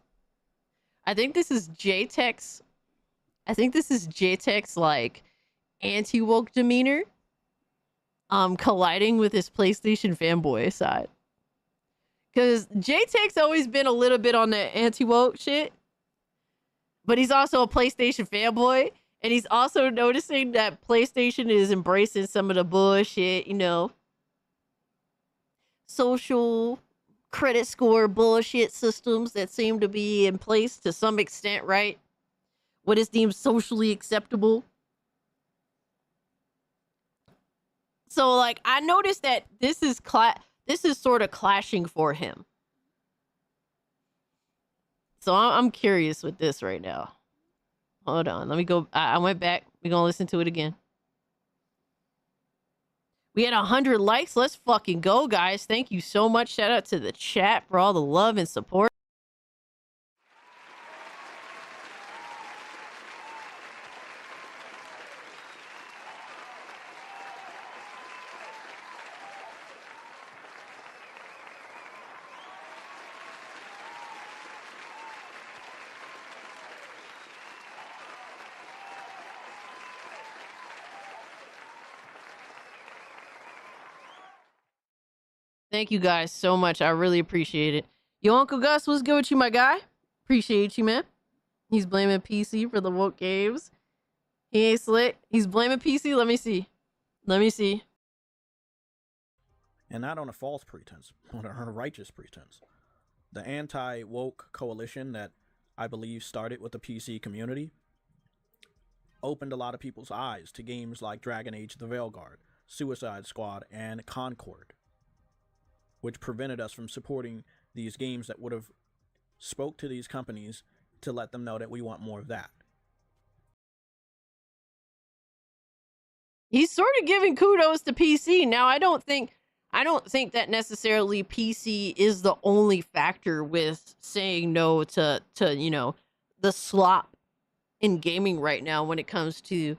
I think this is JTech's like anti-woke demeanor colliding with his PlayStation fanboy side. Cause JTech's always been a little bit on the anti-woke shit, but he's also a PlayStation fanboy, and he's also noticing that PlayStation is embracing some of the bullshit, you know, social credit score bullshit systems that seem to be in place to some extent, right? What is deemed socially acceptable. So, like, I noticed that this is sort of clashing for him. So I'm curious with this right now. Hold on, let me go. I went back. We're gonna listen to it again. We had 100 likes. Let's fucking go, guys. Thank you so much. Shout out to the chat for all the love and support. Thank you guys so much. I really appreciate it. Yo, Uncle Gus, what's good with you, my guy? Appreciate you, man. He's blaming PC for the woke games. He ain't slick. He's blaming PC. Let me see. Let me see. And not on a false pretense, on a righteous pretense. The anti-woke coalition that I believe started with the PC community opened a lot of people's eyes to games like Dragon Age the Veilguard, Suicide Squad, and Concord, which prevented us from supporting these games that would have spoke to these companies to let them know that we want more of that. He's sort of giving kudos to PC. Now, I don't think that necessarily PC is the only factor with saying no to you know, the slop in gaming right now when it comes to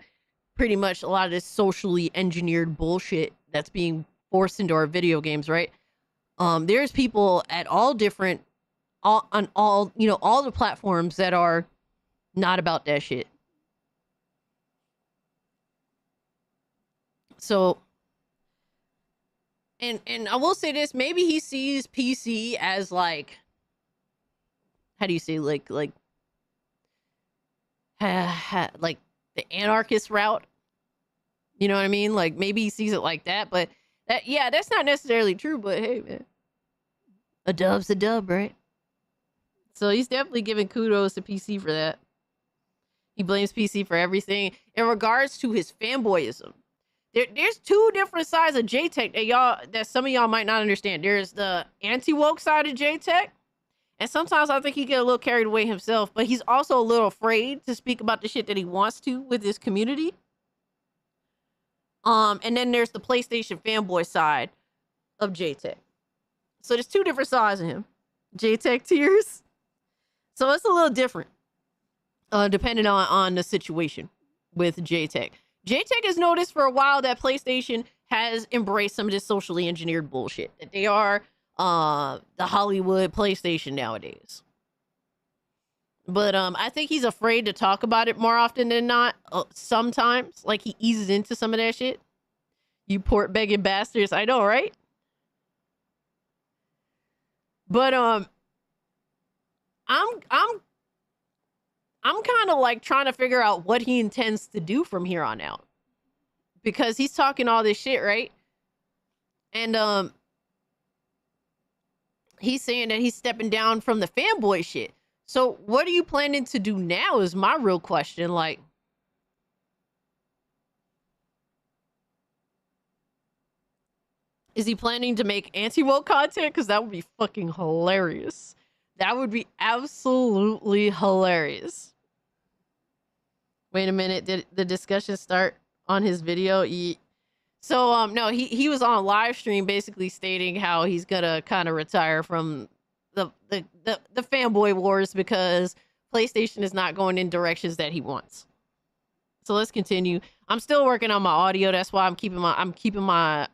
pretty much a lot of this socially engineered bullshit that's being forced into our video games, right? There's people at all different on all, you know, all the platforms that are not about that shit. So, and I will say this, maybe he sees PC as like, how do you say, like the anarchist route. You know what I mean? Like maybe he sees it like that, but that, yeah, that's not necessarily true, but hey, man, a dub's a dub, right? So he's definitely giving kudos to PC for that. He blames PC for everything. In regards to his fanboyism, there's two different sides of JTech that some of y'all might not understand. There's the anti-woke side of JTech, and sometimes I think he get a little carried away himself, but he's also a little afraid to speak about the shit that he wants to with his community. And then there's the PlayStation fanboy side of JTech. So there's two different sides of him. JTech tiers. So it's a little different, depending on the situation with JTech. JTech has noticed for a while that PlayStation has embraced some of this socially engineered bullshit. That they are the Hollywood PlayStation nowadays. But I think he's afraid to talk about it more often than not. Sometimes, like he eases into some of that shit. You port begging bastards, I know, right? But I'm kind of like trying to figure out what he intends to do from here on out, because he's talking all this shit, right? And he's saying that he's stepping down from the fanboy shit. So what are you planning to do now is my real question. Like, is he planning to make anti-woke content? Because that would be fucking hilarious. That would be absolutely hilarious. Wait a minute. Did the discussion start on his video? So, no, he was on a live stream basically stating how he's gonna kind of retire from the fanboy wars because PlayStation is not going in directions that he wants. So let's continue. I'm still working on my audio. That's why I'm keeping my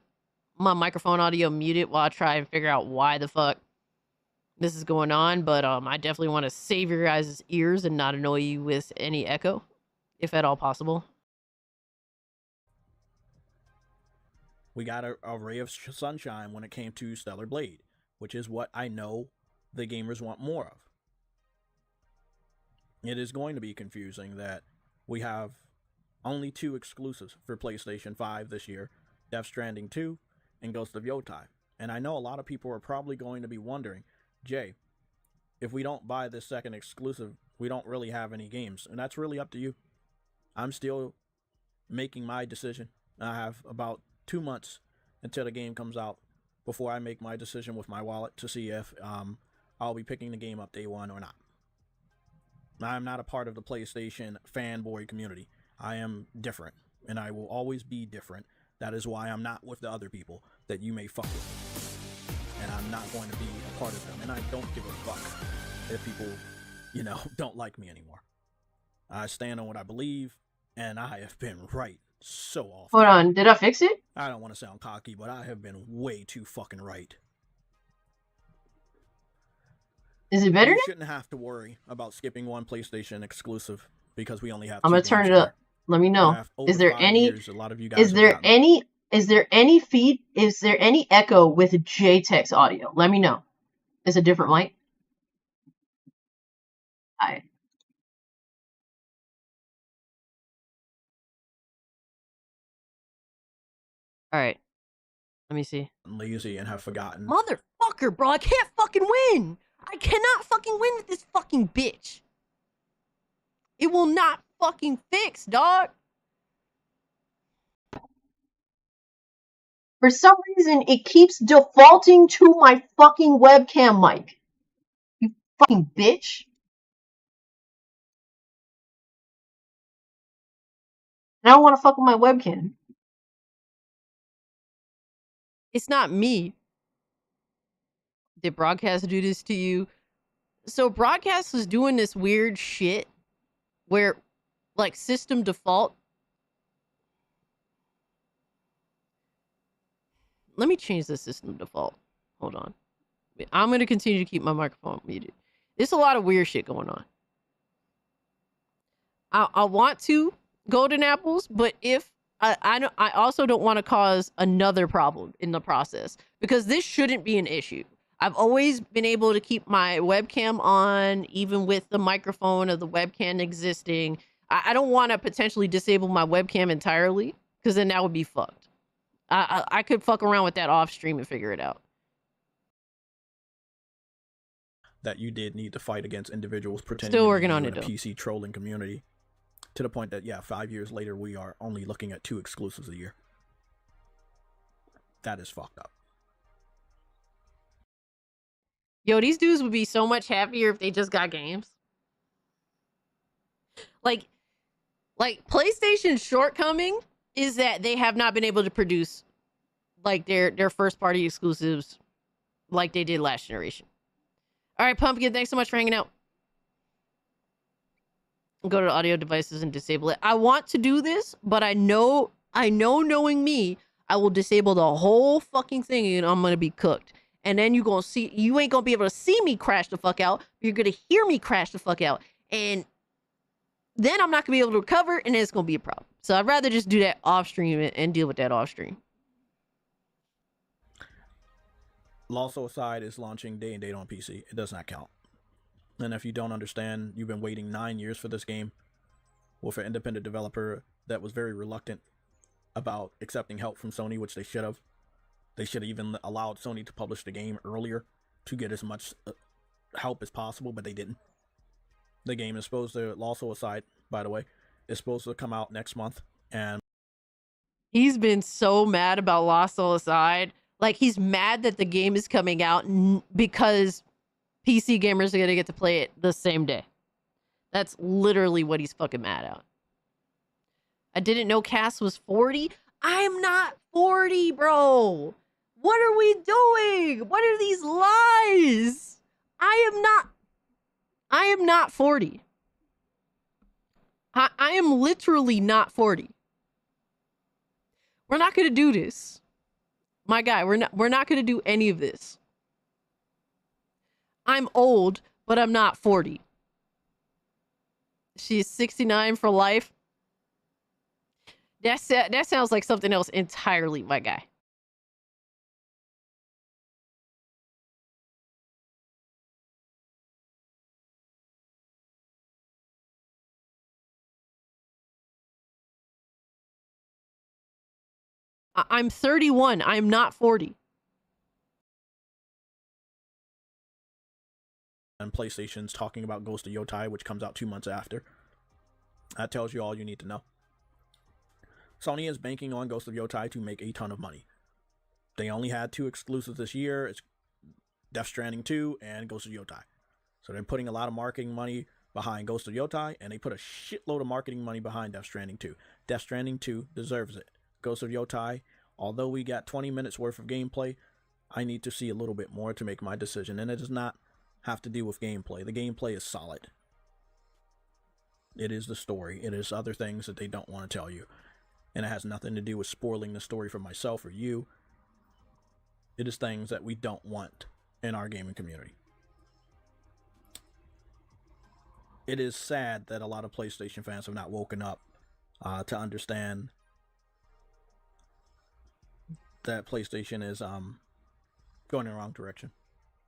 microphone audio muted while I try and figure out why the fuck this is going on. But I definitely want to save your guys' ears and not annoy you with any echo, if at all possible. We got a ray of sunshine when it came to Stellar Blade, which is what I know the gamers want more of. It is going to be confusing that we have only 2 exclusives for PlayStation 5 this year, Death Stranding 2 and Ghost of Yotei. And I know a lot of people are probably going to be wondering, Jay, if we don't buy this second exclusive, we don't really have any games. And that's really up to you. I'm still making my decision. I have about 2 months until the game comes out before I make my decision with my wallet to see if I'll be picking the game up day one or not. I'm not a part of the PlayStation fanboy community. I am different, and I will always be different. That is why I'm not with the other people that you may fuck with. And I'm not going to be a part of them. And I don't give a fuck if people, don't like me anymore. I stand on what I believe, and I have been right so often. Hold on, did I fix it? I don't want to sound cocky, but I have been way too fucking right. Is it better? You shouldn't have to worry about skipping one PlayStation exclusive because we only have. I'm gonna turn it up. Let me know. Is there any? Is there any feed? Is there any echo with JTEX audio? Let me know. It's a different mic. All right. Let me see. Lazy and have forgotten. Motherfucker, bro. I can't fucking win. I cannot fucking win with this fucking bitch. It will not fucking fix, dog. For some reason, it keeps defaulting to my fucking webcam mic. You fucking bitch. And I don't want to fuck with my webcam. It's not me. Did Broadcast do this to you? So Broadcast was doing this weird shit where, like, system default. Let me change the system default. Hold on. I'm going to continue to keep my microphone muted. There's a lot of weird shit going on. I want to golden apples, but if I also don't want to cause another problem in the process, because this shouldn't be an issue. I've always been able to keep my webcam on, even with the microphone of the webcam existing. I don't want to potentially disable my webcam entirely, because then that would be fucked. I could fuck around with that off stream and figure it out. That you did need to fight against individuals pretending Still to be working you on in it, a though. PC trolling community, to the point that, yeah, 5 years later, we are only looking at 2 exclusives a year. That is fucked up. Yo, these dudes would be so much happier if they just got games. Like PlayStation's shortcoming is that they have not been able to produce like their first party exclusives like they did last generation. All right, Pumpkin, thanks so much for hanging out. Go to the audio devices and disable it. I want to do this, but I know knowing me, I will disable the whole fucking thing and I'm gonna be cooked. And then you ain't gonna be able to see me crash the fuck out. You're gonna hear me crash the fuck out. And then I'm not gonna be able to recover, and then it's gonna be a problem. So I'd rather just do that off stream and deal with that off stream. Lawso Aside is launching day and date on PC. It does not count. And if you don't understand, you've been waiting 9 years for this game with an independent developer that was very reluctant about accepting help from Sony, which they should have. They should have even allowed Sony to publish the game earlier to get as much help as possible, but they didn't. The game is supposed to, Lawso Aside, by the way, is supposed to come out next month. And He's been so mad about Lost Soul Aside. Like, he's mad that the game is coming out because PC gamers are going to get to play it the same day. That's literally what he's fucking mad at. I didn't know Cass was 40. I'm not 40, bro. What are we doing? What are these lies? I am not 40. I am literally not 40. We're not going to do this. My guy, we're not going to do any of this. I'm old, but I'm not 40. She's 69 for life. That sounds like something else entirely, my guy. I'm 31. I'm not 40. And PlayStation's talking about Ghost of Yotei, which comes out 2 months after. That tells you all you need to know. Sony is banking on Ghost of Yotei to make a ton of money. They only had 2 exclusives this year. It's Death Stranding 2 and Ghost of Yotei. So they're putting a lot of marketing money behind Ghost of Yotei, and they put a shitload of marketing money behind Death Stranding 2. Death Stranding 2 deserves it. Ghost of Yotei, although we got 20 minutes worth of gameplay, I need to see a little bit more to make my decision, and it does not have to do with gameplay. The gameplay is solid. It is the story. It is other things that they don't want to tell you. And it has nothing to do with spoiling the story for myself or you. It is things that we don't want in our gaming community. It is sad that a lot of PlayStation fans have not woken up to understand that PlayStation is going in the wrong direction.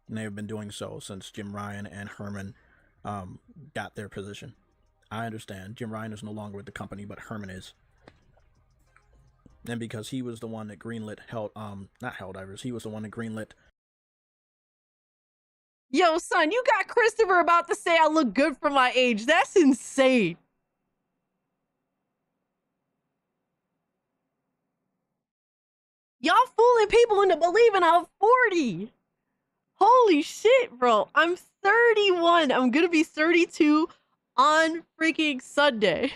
And they have been doing so since Jim Ryan and Herman got their position. I understand Jim Ryan is no longer with the company, but Herman is. And because he was the one that greenlit not Helldivers, he was the one that greenlit. Yo, son, you got Christopher about to say I look good for my age. That's insane. Y'all fooling people into believing I'm 40. Holy shit, bro. I'm 31. I'm gonna be 32 on freaking Sunday.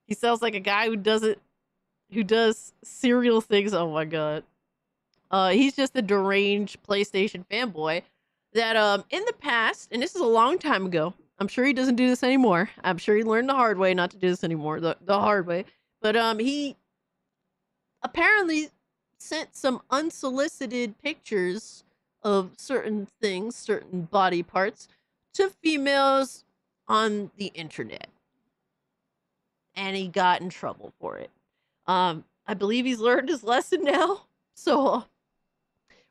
He sounds like a guy who does serial things. Oh my god. He's just a deranged PlayStation fanboy that in the past, and this is a long time ago, I'm sure he doesn't do this anymore. I'm sure he learned the hard way not to do this anymore, the hard way. But he apparently sent some unsolicited pictures of certain things, certain body parts, to females on the internet. And he got in trouble for it. I believe he's learned his lesson now. So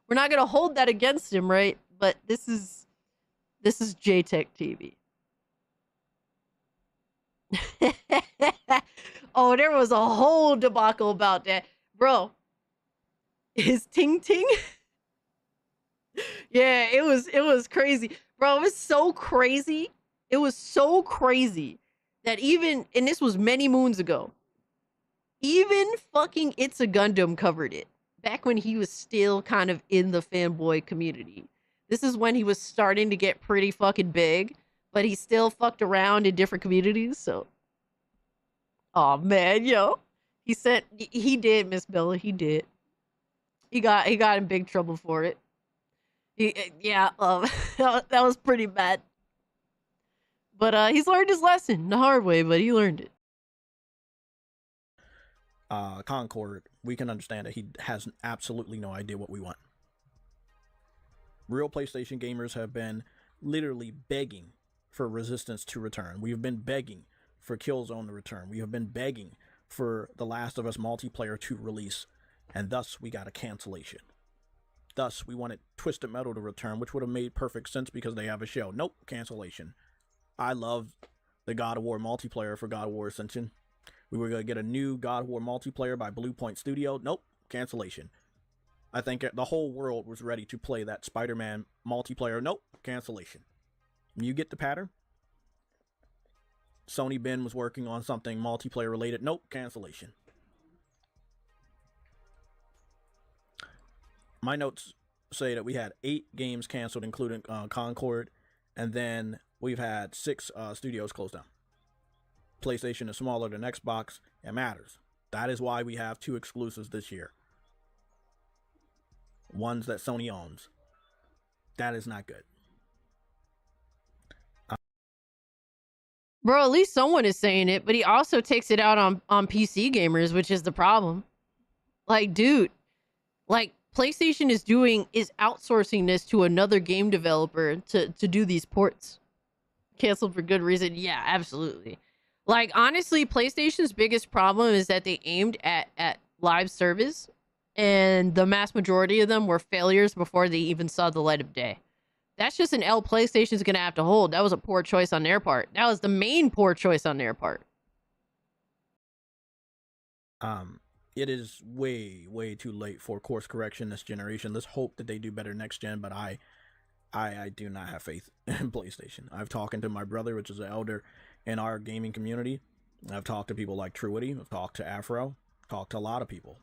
we're not gonna hold that against him, right? But this is JTech TV. Oh, there was a whole debacle about that. Bro, his ting ting. Yeah, it was crazy. Bro, it was so crazy. It was so crazy that even, and this was many moons ago, even fucking It's a Gundam covered it. Back when he was still kind of in the fanboy community. This is when he was starting to get pretty fucking big, but he still fucked around in different communities, so. Oh man, yo. He did, Miss Bella, he did. He got in big trouble for it. Yeah, that was pretty bad. But he's learned his lesson the hard way, but he learned it. Concord, we can understand that he has absolutely no idea what we want. Real PlayStation gamers have been literally begging for Resistance to return. We have been begging for Killzone to return. We have been begging for The Last of Us multiplayer to release, and thus we got a cancellation. Thus, we wanted Twisted Metal to return, which would have made perfect sense because they have a show. Nope, cancellation. I love the God of War multiplayer for God of War Ascension. We were going to get a new God of War multiplayer by Blue Point Studio. Nope, cancellation. I think the whole world was ready to play that Spider-Man multiplayer. Nope, cancellation. You get the pattern? Sony Ben was working on something multiplayer related. Nope, cancellation. My notes say that we had 8 games canceled, including Concord, and then we've had 6 studios closed down. PlayStation is smaller than Xbox. It matters. That is why we have 2 exclusives this year. Ones that Sony owns. That is not good. Bro, at least someone is saying it, but he also takes it out on PC gamers, which is the problem. Like, dude, like PlayStation is outsourcing this to another game developer to do these ports. Canceled for good reason. Yeah, absolutely. Like, honestly, PlayStation's biggest problem is that they aimed at live service, and the mass majority of them were failures before they even saw the light of day. That's just an L PlayStation's gonna have to hold. That was a poor choice on their part. That was the main poor choice on their part. It is way too late for course correction this generation. Let's hope that they do better next gen, but I do not have faith in PlayStation. I've talked to my brother, which is an elder in our gaming community. I've talked to people like Truity. I've talked to Afro. I've talked to a lot of people.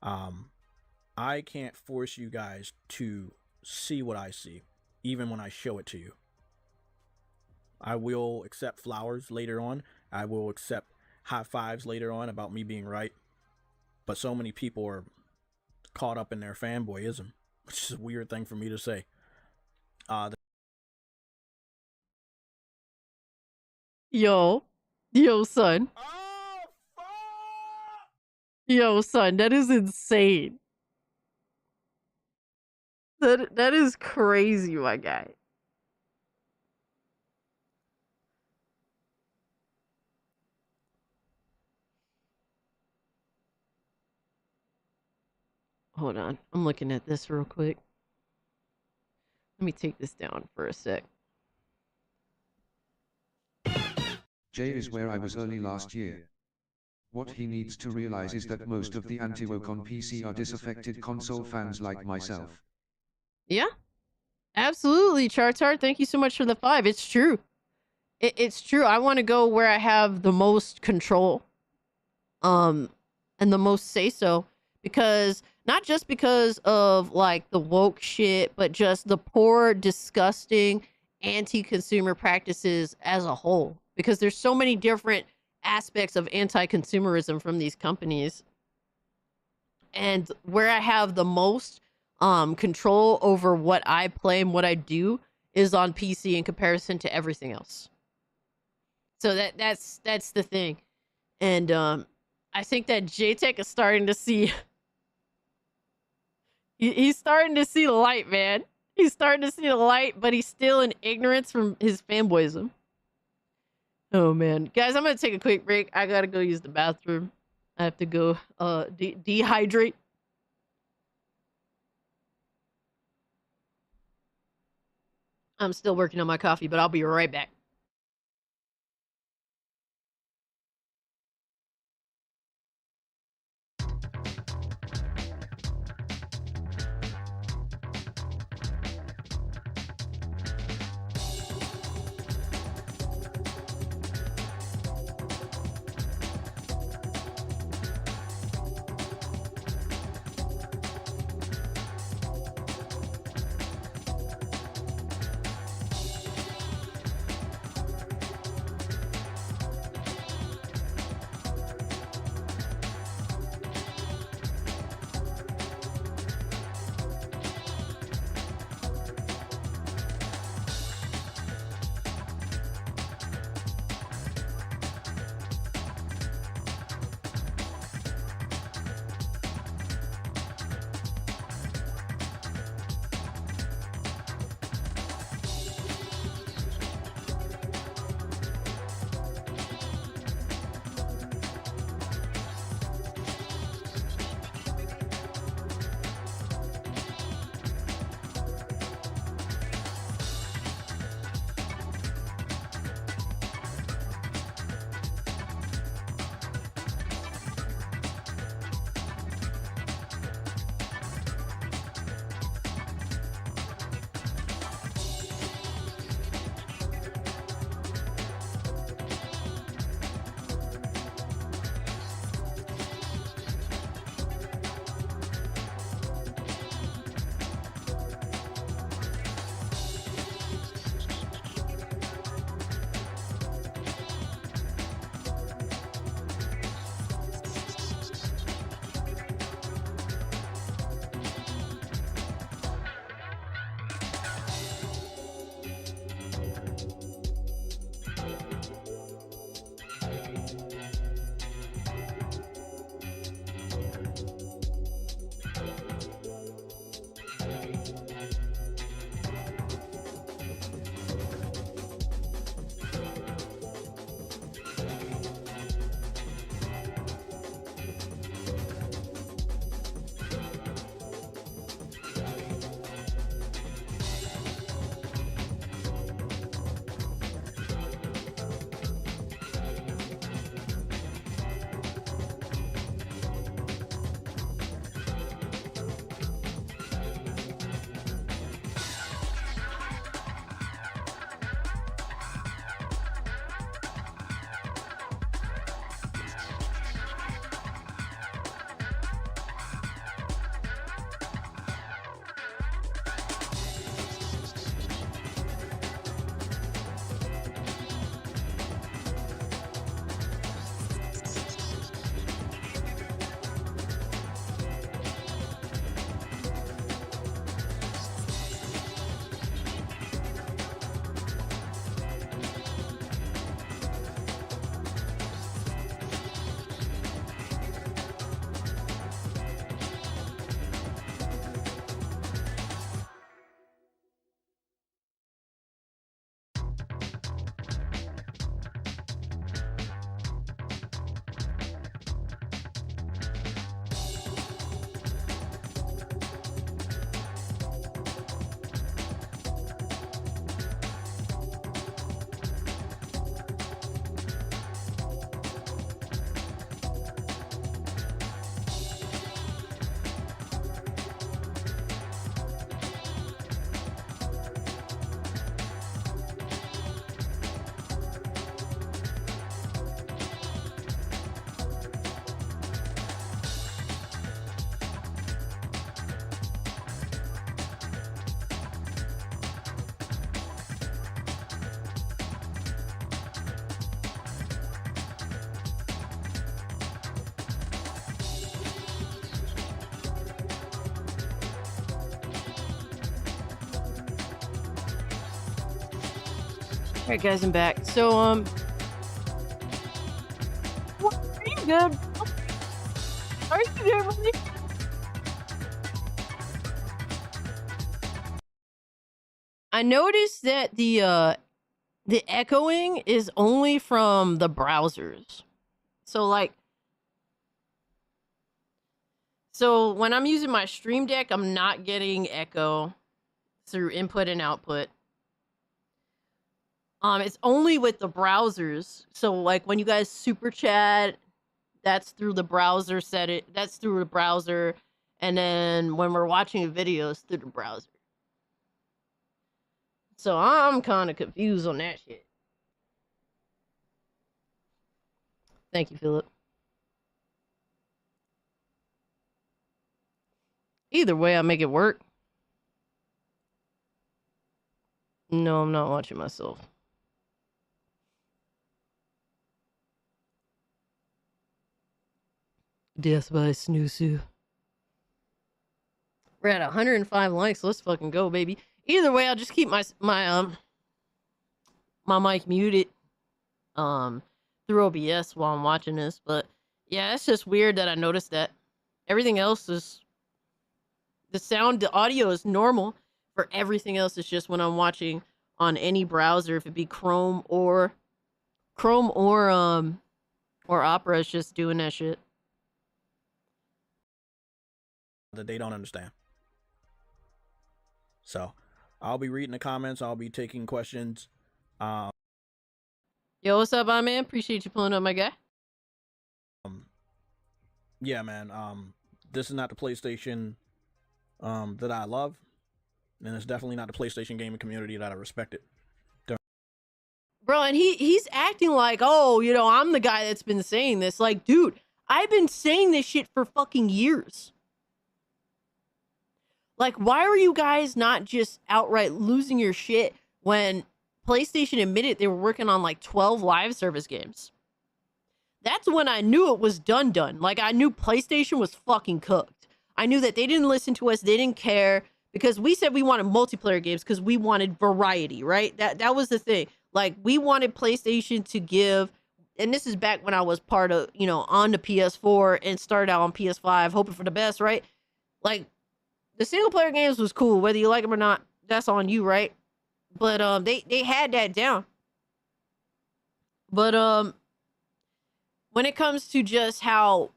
I can't force you guys to see what I see, even when I show it to you. I will accept flowers later on. I will accept high fives later on about me being right. But so many people are caught up in their fanboyism, which is a weird thing for me to say. Yo, son. Oh, fuck! Yo, son, that is insane. That is crazy, my guy. Hold on. I'm looking at this real quick. Let me take this down for a sec. Jay is where I was early last year. What he needs to realize is that most of the anti-woke on PC are disaffected console fans like myself. Yeah, absolutely, Chartart. Thank you so much for the 5. It's true. It's true. I want to go where I have the most control, and the most say so, because not just because of like the woke shit, but just the poor, disgusting, anti-consumer practices as a whole. Because there's so many different aspects of anti-consumerism from these companies, and where I have the most control over what I play and what I do is on PC in comparison to everything else. So that's the thing. And I think that JTech is starting to see he's starting to see the light, man. He's starting to see the light, but he's still in ignorance from his fanboyism. Oh man. Guys, I'm gonna take a quick break. I gotta go use the bathroom. I have to go dehydrate. I'm still working on my coffee, but I'll be right back. Alright, guys, I'm back. So, are you good? Are you good, buddy? I noticed that the echoing is only from the browsers. So, like, so when I'm using my Stream Deck, I'm not getting echo through input and output. It's only with the browsers. So like when you guys super chat, that's through the browser that's through the browser. And then when we're watching videos through the browser. So I'm kind of confused on that shit. Thank you, Philip. Either way, I make it work. No, I'm not watching myself. Death by Snoozu. We're at 105 likes. Let's fucking go, baby. Either way, I'll just keep my mic muted through OBS while I'm watching this. But yeah, it's just weird that I noticed that. Everything else is the audio is normal for everything else. It's just when I'm watching on any browser, if it be Chrome or Opera, it's just doing that shit. That they don't understand. So I'll be reading the comments. I'll be taking questions. Yo, what's up, my man? Appreciate you pulling up, my guy. Yeah, man. This is not the PlayStation that I love, and it's definitely not the PlayStation gaming community that I respected. Bro, and he's acting like, oh, you know, I'm the guy that's been saying this. Like, dude, I've been saying this shit for fucking years. Like, why are you guys not just outright losing your shit when PlayStation admitted they were working on like 12 live service games? That's when I knew it was done. Like, I knew PlayStation was fucking cooked. I knew that they didn't listen to us. They didn't care because we said we wanted multiplayer games because we wanted variety, right? That was the thing. Like, we wanted PlayStation to give, and this is back when I was part of, you know, on the PS4 and started out on PS5, hoping for the best, right? Like, the single player games was cool, whether you like them or not. That's on you, right? But they had that down. But when it comes to just how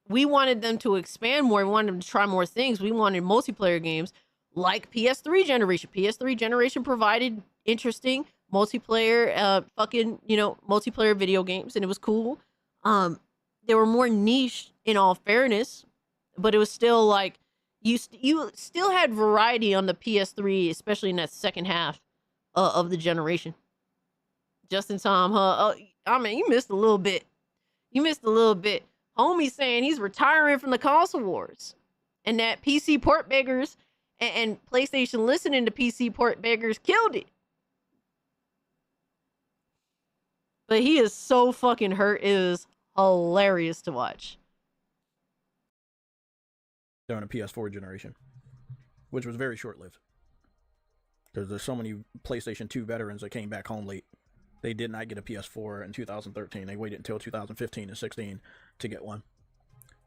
we wanted them to expand more, we wanted them to try more things. We wanted multiplayer games like PS3 generation. PS3 generation provided interesting multiplayer, multiplayer video games, and it was cool. They were more niche in all fairness, but it was still like you still had variety on the PS3, especially in that second half of the generation. Just in time, huh? I mean, you missed a little bit. Homie saying he's retiring from the console wars, and that PC port beggars and PlayStation listening to PC port beggars killed it. But he is so fucking hurt. It is hilarious to watch. During the PS4 generation, which was very short-lived. Because there's so many PlayStation 2 veterans that came back home late. They did not get a PS4 in 2013. They waited until 2015 and 16 to get one.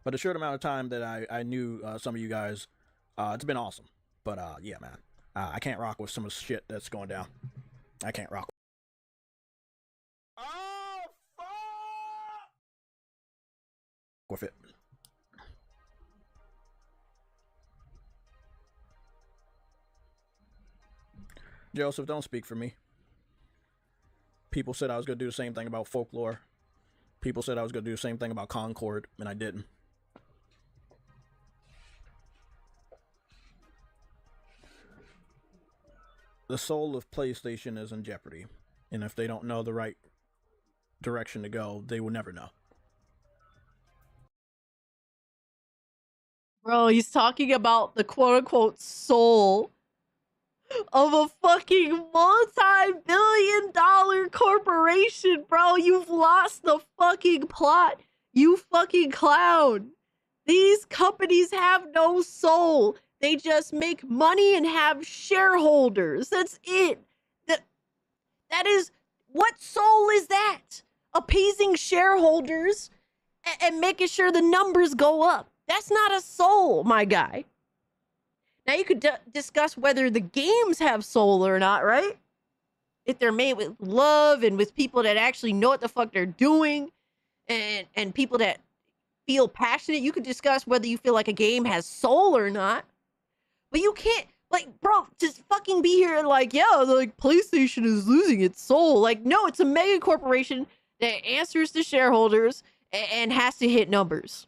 But a short amount of time that I knew some of you guys, it's been awesome. But yeah, man, I can't rock with some of the shit that's going down. I can't rock. Oh, fuck! With it. Joseph, don't speak for me. People said I was going to do the same thing about Folklore. People said I was going to do the same thing about Concord, and I didn't. The soul of PlayStation is in jeopardy, and if they don't know the right direction to go, they will never know. Bro, he's talking about the quote-unquote soul of a fucking multi-billion-dollar corporation, bro. You've lost the fucking plot, you fucking clown. These companies have no soul. They just make money and have shareholders. That's it. That is, what soul is that? Appeasing shareholders and making sure the numbers go up. That's not a soul, my guy. Now you could discuss whether the games have soul or not, right? If they're made with love and with people that actually know what the fuck they're doing, and people that feel passionate, you could discuss whether you feel like a game has soul or not. But you can't, like, bro, just fucking be here and like, yeah, like PlayStation is losing its soul. Like, no, it's a mega corporation that answers to shareholders and has to hit numbers.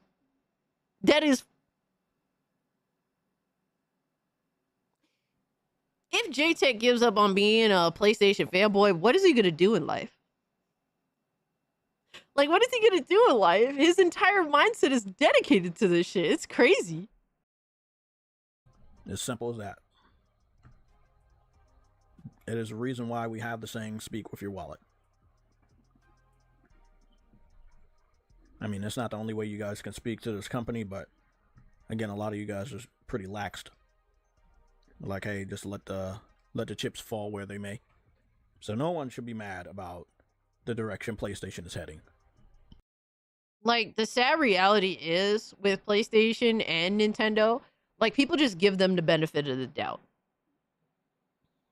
That is. If J-Tech gives up on being a PlayStation fanboy, what is he gonna do in life? Like, what is he gonna do in life? His entire mindset is dedicated to this shit. It's crazy. As simple as that. It is the reason why we have the saying, speak with your wallet. I mean, it's not the only way you guys can speak to this company, but again, a lot of you guys are pretty laxed. Like, hey, just let the chips fall where they may. So no one should be mad about the direction PlayStation is heading. Like, the sad reality is, with PlayStation and Nintendo, like, people just give them the benefit of the doubt.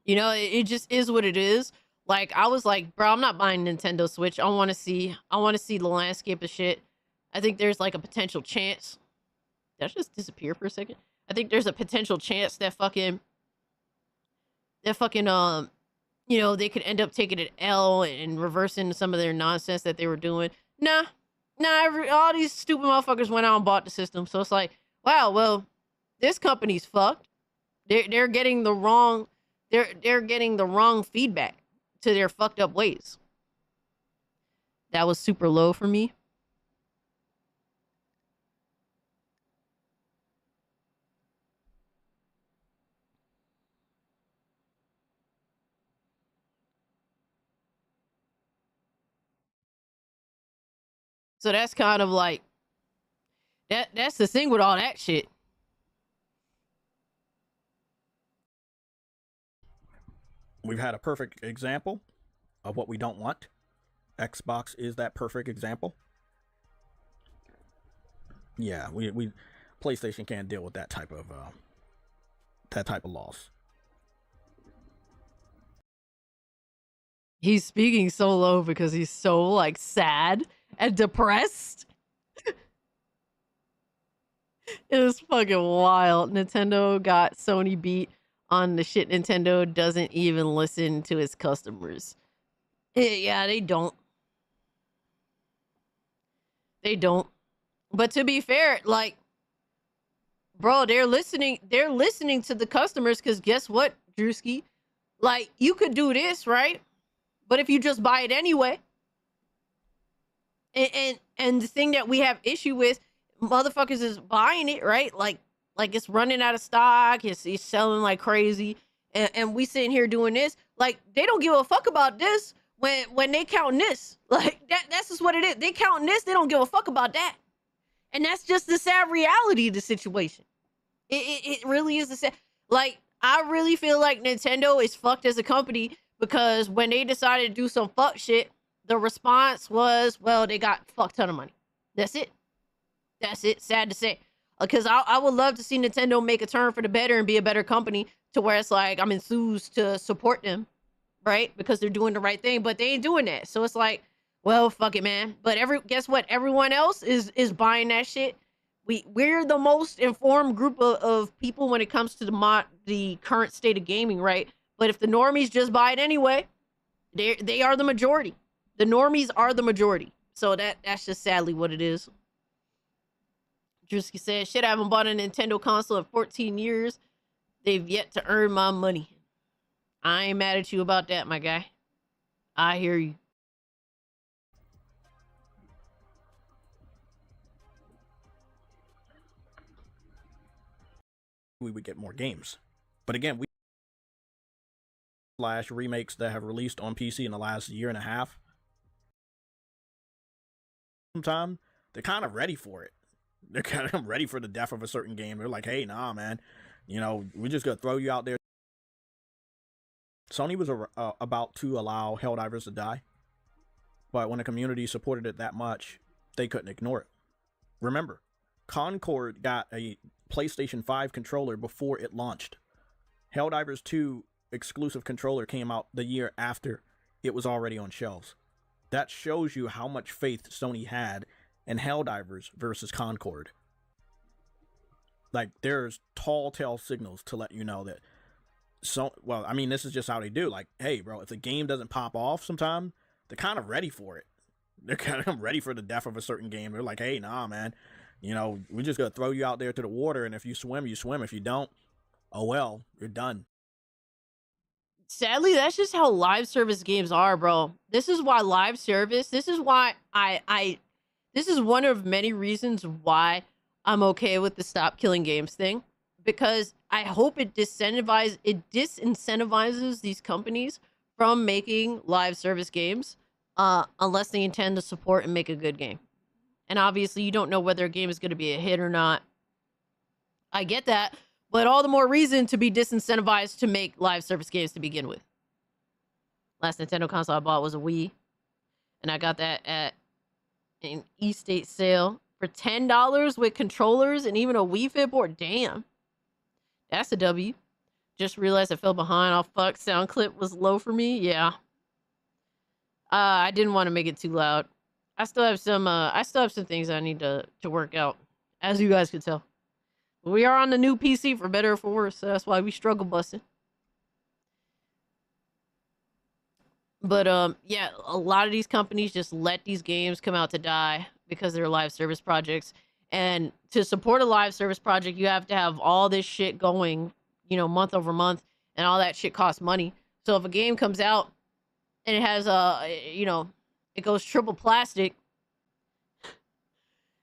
You know, it just is what it is. Like, I was like, bro, I'm not buying Nintendo Switch. I want to see the landscape of shit. I think there's like a potential chance. Did I just disappear for a second? I think there's a potential chance that fucking, you know, they could end up taking an L and reversing some of their nonsense that they were doing. Nah, all these stupid motherfuckers went out and bought the system. So it's like, wow, well, this company's fucked. They're getting the wrong, they're getting the wrong feedback to their fucked up ways. That was super low for me. So that's kind of like, that's the thing with all that shit. We've had a perfect example of what we don't want. Xbox is that perfect example. Yeah, we PlayStation can't deal with that type of loss. He's speaking so low because he's so like sad and depressed. It was fucking wild. Nintendo got Sony beat on the shit. Nintendo doesn't even listen to its customers. Yeah, they don't. They don't. But to be fair, like, bro, they're listening to the customers, because guess what, Drewski? Like, you could do this, right? But if you just buy it anyway, and the thing that we have issue with, motherfuckers is buying it, right? Like it's running out of stock. It's selling like crazy, and we sitting here doing this. Like, they don't give a fuck about this when they counting this. Like, that's just what it is. They counting this. They don't give a fuck about that, and that's just the sad reality of the situation. It really is the sad. Like, I really feel like Nintendo is fucked as a company, because when they decided to do some fuck shit, the response was, well, they got a fuck ton of money. That's it. That's it. Sad to say. Because I would love to see Nintendo make a turn for the better and be a better company, to where it's like, I'm enthused to support them, right? Because they're doing the right thing, but they ain't doing that. So it's like, well, fuck it, man. But guess what? Everyone else is buying that shit. We're the most informed group of people when it comes to the current state of gaming, right? But if the normies just buy it anyway, they are the majority. The normies are the majority. So that's just sadly what it is. Drewski said, shit, I haven't bought a Nintendo console in 14 years. They've yet to earn my money. I ain't mad at you about that, my guy. I hear you. We would get more games. But again, remakes that have released on PC in the last year and a half, sometime they're kind of ready for it. They're kind of ready for the death of a certain game. They're like, hey, nah, man, you know, we're just gonna throw you out there Sony was about to allow Helldivers to die, but when the community supported it that much, they couldn't ignore it. Remember, Concord got a PlayStation 5 controller before it launched. Helldivers 2 exclusive controller came out the year after it was already on shelves. That shows you how much faith Sony had in Helldivers versus Concord. Like, there's tall tale signals to let you know that well, I mean, this is just how they do. Like, hey, bro, if the game doesn't pop off sometime, they're kind of ready for it. They're kind of ready for the death of a certain game. They're like, hey, nah, man, you know, we're just going to throw you out there to the water, and if you swim, you swim. If you don't, oh well, you're done. Sadly, that's just how live service games are, bro. This is why live service, this is why this is one of many reasons why I'm okay with the stop killing games thing, because I hope it disincentivizes these companies from making live service games, unless they intend to support and make a good game. And obviously, you don't know whether a game is going to be a hit or not. I get that, but all the more reason to be disincentivized to make live service games to begin with. Last Nintendo console I bought was a Wii, and I got that at an estate sale for $10 with controllers and even a Wii Fit board. Damn. That's a W. Just realized I fell behind. Oh, fuck. Sound clip was low for me. Yeah. I didn't want to make it too loud. I still have some things I need to work out, as you guys can tell. We are on the new PC for better or for worse, so that's why we struggle busting. But yeah, a lot of these companies just let these games come out to die because they're live service projects. And to support a live service project, you have to have all this shit going, you know, month over month, and all that shit costs money. So if a game comes out and it has you know, it goes triple plastic,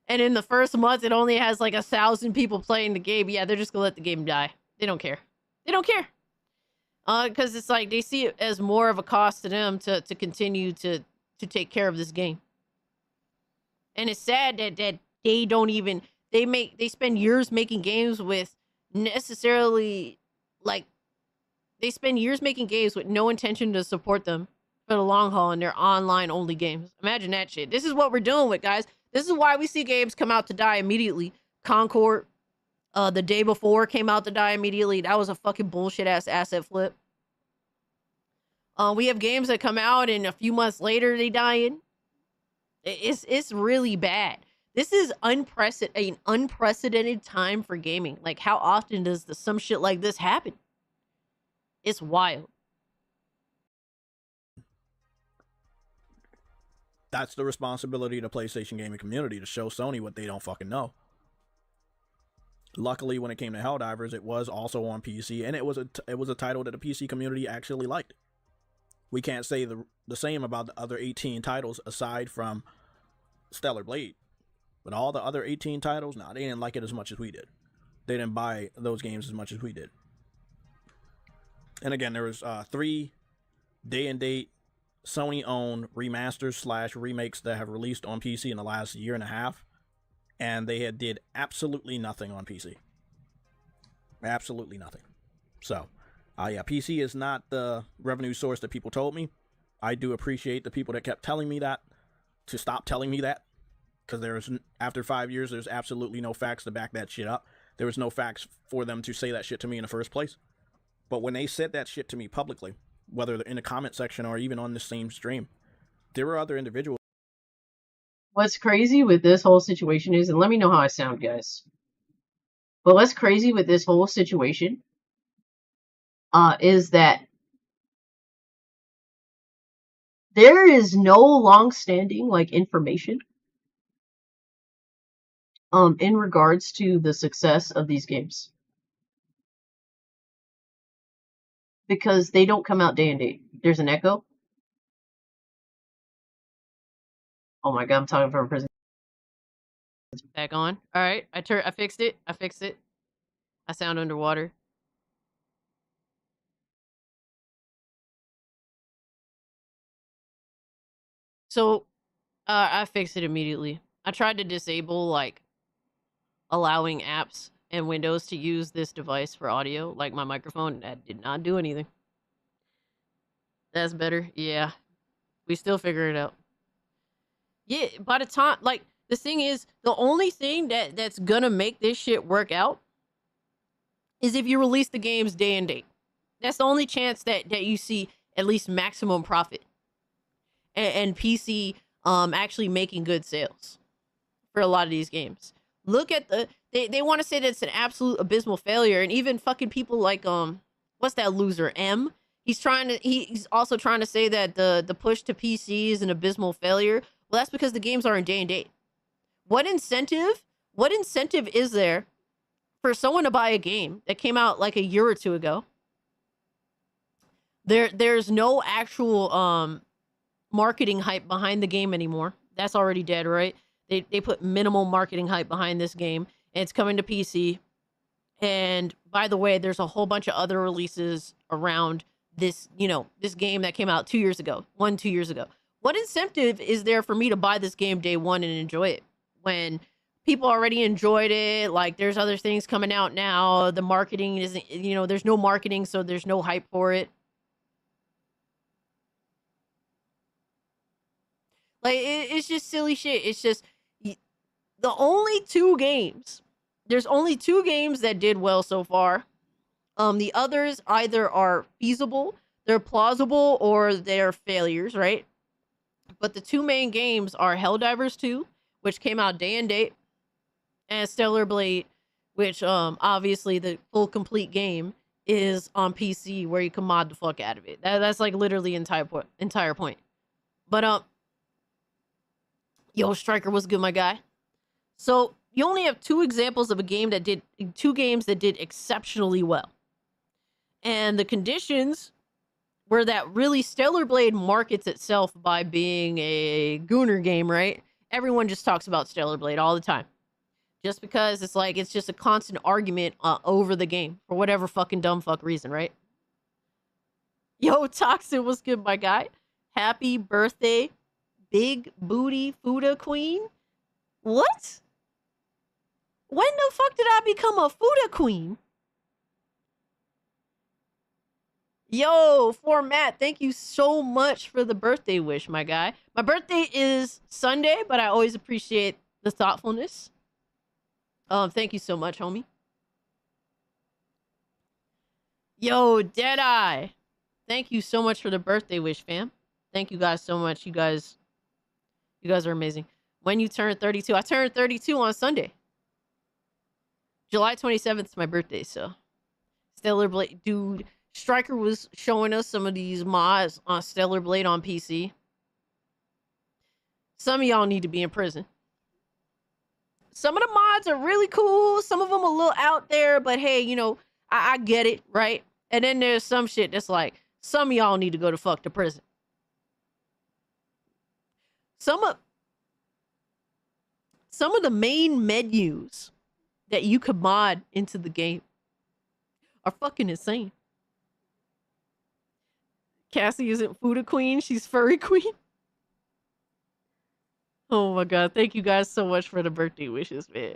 and in the first month it only has like 1,000 people playing the game, yeah, they're just gonna let the game die. They don't care. They don't care. Because it's like they see it as more of a cost to them to continue to take care of this game. And it's sad that they don't even, they spend years making games with necessarily, like, they spend years making games with no intention to support them for the long haul, and they're online only games. Imagine that shit. This is what we're dealing with, guys. This is why we see games come out to die immediately. Concord, the day before, came out to die immediately. That was a fucking bullshit ass asset flip. We have games that come out and a few months later they dying. It's really bad. This is an unprecedented time for gaming. Like, how often does some shit like this happen? It's wild. That's the responsibility of the PlayStation gaming community, to show Sony what they don't fucking know. Luckily, when it came to Helldivers, it was also on PC, and it was a title that the PC community actually liked. We can't say the same about the other 18 titles aside from Stellar Blade. But all the other 18 titles, nah, they didn't like it as much as we did. They didn't buy those games as much as we did. And again, there was 3 day-and-date Sony-owned remasters / remakes that have released on PC in the last year and a half, and they did absolutely nothing on PC. Absolutely nothing. So, yeah, PC is not the revenue source that people told me. I do appreciate the people that kept telling me that, to stop telling me that, because after 5 years, there's absolutely no facts to back that shit up. There was no facts for them to say that shit to me in the first place. But when they said that shit to me publicly, whether in the comment section or even on the same stream, there were other individuals. What's crazy with this whole situation is, and let me know how I sound, guys. But what's crazy with this whole situation is that there is no long-standing, like, information in regards to the success of these games. Because they don't come out day and date. There's an echo. Oh my god, I'm talking from a prison. Back on. Alright, I fixed it. I sound underwater. So, I fixed it immediately. I tried to disable, like, allowing apps and Windows to use this device for audio, like my microphone. That did not do anything. That's better. Yeah. We still figure it out. Yeah, by the time, like, the thing is, the only thing that's gonna make this shit work out is if you release the games day and date. That's the only chance that you see at least maximum profit. And PC actually making good sales for a lot of these games. Look at they want to say that it's an absolute abysmal failure, and even fucking people like what's that loser M? He's also trying to say that the push to PC is an abysmal failure. Well, that's because the games are in day and date. What incentive is there for someone to buy a game that came out like a year or two ago? There's no actual marketing hype behind the game anymore. That's already dead, right? They put minimal marketing hype behind this game, and it's coming to PC. And by the way, there's a whole bunch of other releases around this, this game that came out 2 years ago. 2 years ago. What incentive is there for me to buy this game day one and enjoy it when people already enjoyed it? Like, there's other things coming out now. The marketing isn't, there's no marketing, so there's no hype for it. Like, it's just silly shit. It's just there's only 2 games that did well so far. The others either are feasible, they're plausible, or they're failures, right? But the 2 main games are Helldivers 2, which came out day and date, and Stellar Blade, which obviously the full complete game is on PC where you can mod the fuck out of it. That's like literally entire point. But yo, Striker was good, my guy. So you only have 2 examples of 2 games that did exceptionally well. And the conditions were that really Stellar Blade markets itself by being a Gooner game, right? Everyone just talks about Stellar Blade all the time. Just because it's just a constant argument over the game for whatever fucking dumb fuck reason, right? Yo, Toxin was good, my guy. Happy birthday, big booty Fuda queen. What? When the fuck did I become a Fuda queen? Yo, Format, thank you so much for the birthday wish, my guy. My birthday is Sunday, but I always appreciate the thoughtfulness. Thank you so much, homie. Yo, Deadeye, thank you so much for the birthday wish, fam. Thank you guys so much. You guys are amazing. When you turn 32, I turned 32 on Sunday. July 27th is my birthday, so Stellar Blade, dude. Striker was showing us some of these mods on Stellar Blade on PC. Some of y'all need to be in prison. Some of the mods are really cool. Some of them a little out there, but hey, I get it, right? And then there's some shit that's like, some of y'all need to go to prison. Some of the main menus that you could mod into the game are fucking insane. Cassie isn't Fuda queen, she's furry queen. Oh my god, thank you guys so much for the birthday wishes, man.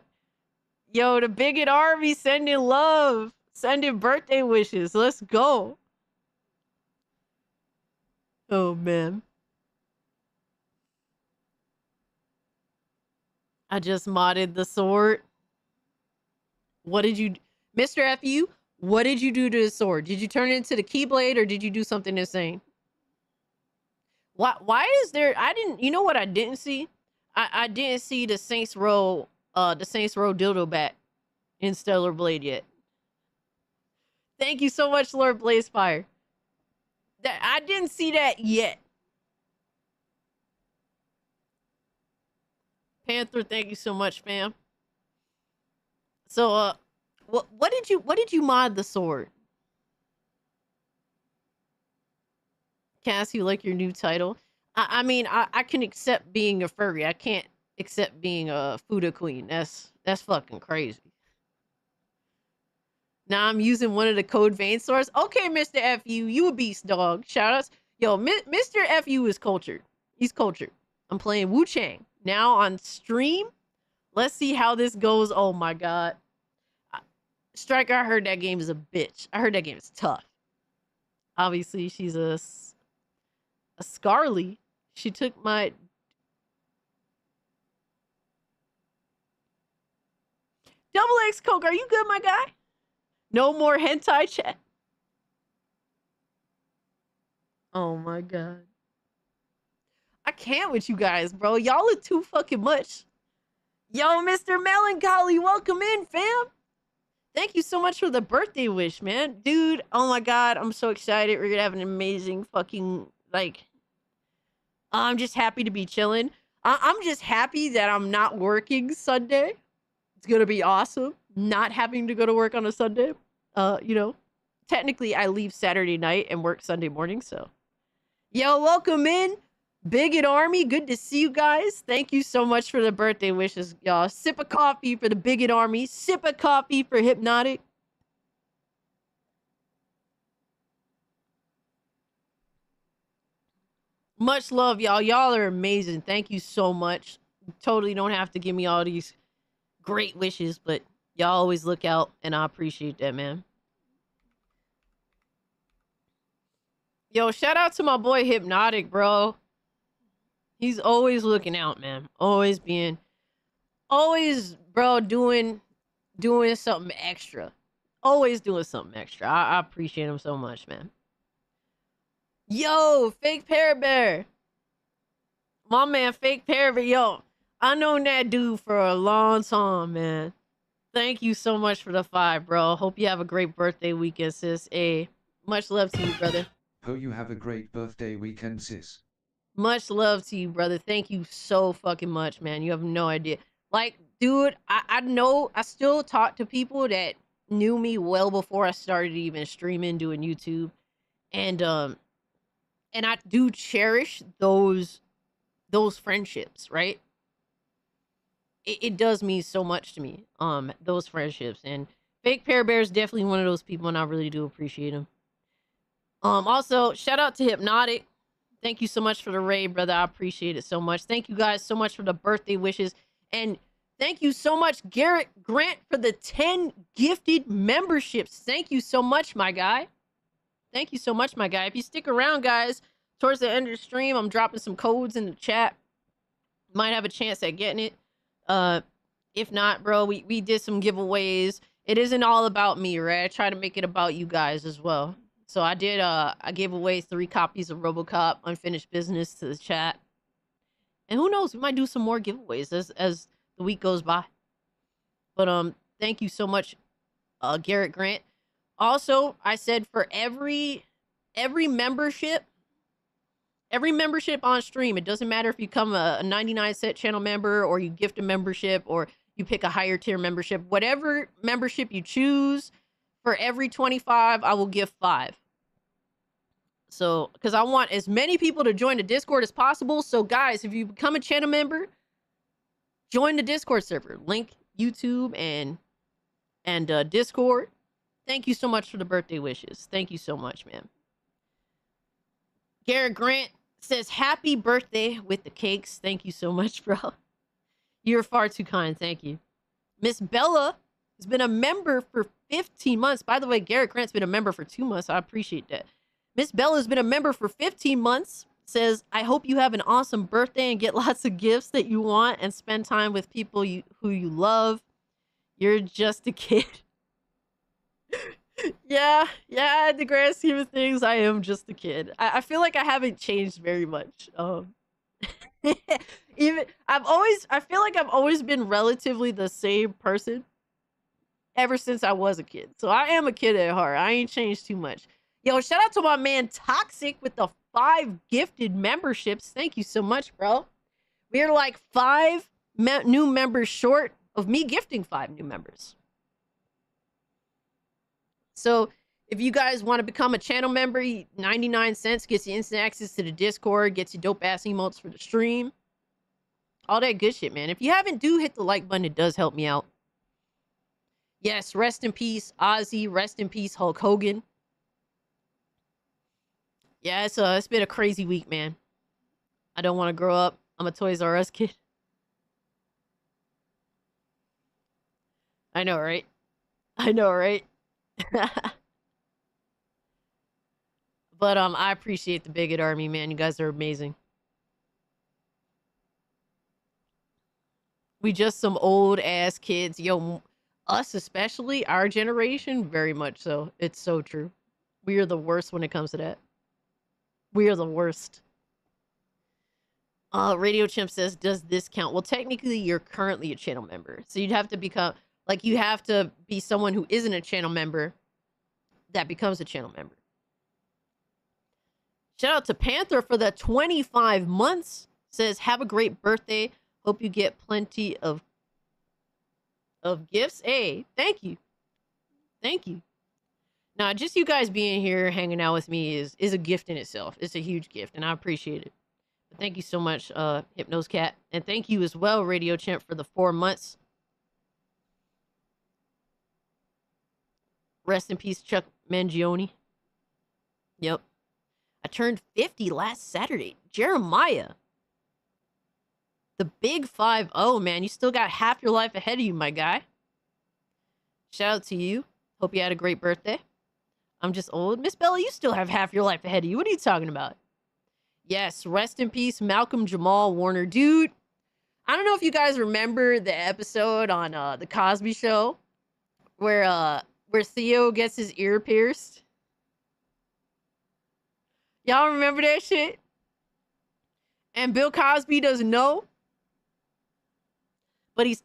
Yo, the Bigot Army sending love, sending birthday wishes. Let's go. Oh man. I just modded the sword. What did you, Mr. FU? What did you do to the sword? Did you turn it into the Keyblade, or did you do something insane? Why is there? You know what I didn't see? I didn't see the Saints Row dildo bat in Stellar Blade yet. Thank you so much, Lord Blazefire. I didn't see that yet. Panther, thank you so much, fam. So, what did you mod the sword? Cass, you like your new title? I mean, I can accept being a furry. I can't accept being a Fuda queen. That's fucking crazy. Now I'm using one of the code vein swords. Okay, Mr. FU, you a beast, dog. Shoutouts. Yo, Mr. FU is cultured. He's cultured. I'm playing Wu Chang now on stream. Let's see how this goes. Oh my god. Striker, I heard that game is a bitch. I heard that game is tough. Obviously, she's a A Scarly. She took my... Double X Coke, are you good, my guy? No more hentai chat. Oh my god. I can't with you guys, bro. Y'all are too fucking much. Yo, Mr. Melancholy, welcome in, fam. Thank you so much for the birthday wish, man. Dude, oh my god, I'm so excited. We're gonna have an amazing fucking, like... I'm just happy to be chilling. I'm just happy that I'm not working Sunday. It's gonna be awesome. Not having to go to work on a Sunday. You know, technically I leave Saturday night and work Sunday morning, so. Yo, welcome in. Bigot Army, good to see you guys. Thank you so much for the birthday wishes, y'all. Sip of coffee for the Bigot Army. Sip of coffee for Hypnotic. Much love, y'all. Y'all are amazing. Thank you so much. You totally don't have to give me all these great wishes, but y'all always look out, and I appreciate that, man. Yo, shout out to my boy Hypnotic, bro. He's always looking out, man. Always, bro, doing something extra. Always doing something extra. I appreciate him so much, man. Yo, Fake Pear Bear. My man, Fake Pear Bear. Yo, I known that dude for a long time, man. Thank you so much for the 5, bro. Hope you have a great birthday weekend, sis. Hey, much love to you, brother. Hope you have a great birthday weekend, sis. Much love to you, brother. Thank you so fucking much, man. You have no idea. Like, dude, I know I still talk to people that knew me well before I started even streaming, doing YouTube. And I do cherish those friendships, right? It does mean so much to me, those friendships. And Fake Pear Bear is definitely one of those people, and I really do appreciate him. Also, shout out to Hypnotic. Thank you so much for the raid, brother. I appreciate it so much. Thank you guys so much for the birthday wishes. And thank you so much, Garrett Grant, for the 10 gifted memberships. Thank you so much, my guy. Thank you so much, my guy. If you stick around, guys, towards the end of the stream, I'm dropping some codes in the chat. Might have a chance at getting it. If not, bro, we did some giveaways. It isn't all about me, right? I try to make it about you guys as well. So I did, I gave away 3 copies of RoboCop Unfinished Business to the chat. And who knows, we might do some more giveaways as the week goes by. But, thank you so much, Garrett Grant. Also, I said for every membership on stream, it doesn't matter if you become a 99-cent channel member or you gift a membership or you pick a higher tier membership, whatever membership you choose, for every 25, I will give 5. So, because I want as many people to join the Discord as possible. So, guys, if you become a channel member, join the Discord server. Link YouTube and Discord. Thank you so much for the birthday wishes. Thank you so much, man. Garrett Grant says, happy birthday with the cakes. Thank you so much, bro. You're far too kind. Thank you. Miss Bella has been a member for 15 months. By the way, Garrett Grant's been a member for 2 months. I appreciate that. Miss Bella has been a member for 15 months. Says, I hope you have an awesome birthday and get lots of gifts that you want and spend time with people who you love. You're just a kid. Yeah, in the grand scheme of things, I am just a kid. I feel like I haven't changed very much. I feel like I've always been relatively the same person ever since I was a kid. So I am a kid at heart. I ain't changed too much. Yo, shout out to my man Toxic with the 5 gifted memberships. Thank you so much, bro. We're like 5 new members short of me gifting 5 new members. So if you guys want to become a channel member, 99 cents gets you instant access to the Discord, gets you dope ass emotes for the stream. All that good shit, man. If you haven't, do hit the like button. It does help me out. Yes, rest in peace, Ozzy. Rest in peace, Hulk Hogan. Yeah, it's been a crazy week, man. I don't want to grow up. I'm a Toys R Us kid. I know, right? But I appreciate the bigot army, man. You guys are amazing. We just some old ass kids. Yo, us especially, our generation, very much so. It's so true. We are the worst when it comes to that. We are the worst. Radio Chimp says, does this count? Well, technically, you're currently a channel member. So you'd have to become, like, you have to be someone who isn't a channel member that becomes a channel member. Shout out to Panther for the 25 months. Says, have a great birthday. Hope you get plenty of gifts. Hey, thank you. Thank you. Now, just you guys being here, hanging out with me is a gift in itself. It's a huge gift, and I appreciate it. But thank you so much, Hypnose Cat. And thank you as well, Radio Chimp, for the 4 months. Rest in peace, Chuck Mangione. Yep. I turned 50 last Saturday. Jeremiah. The big 5-0, man. You still got half your life ahead of you, my guy. Shout out to you. Hope you had a great birthday. I'm just old. Miss Bella, you still have half your life ahead of you. What are you talking about? Yes, rest in peace, Malcolm Jamal Warner. Dude, I don't know if you guys remember the episode on The Cosby Show where Theo gets his ear pierced. Y'all remember that shit? And Bill Cosby doesn't know. But he's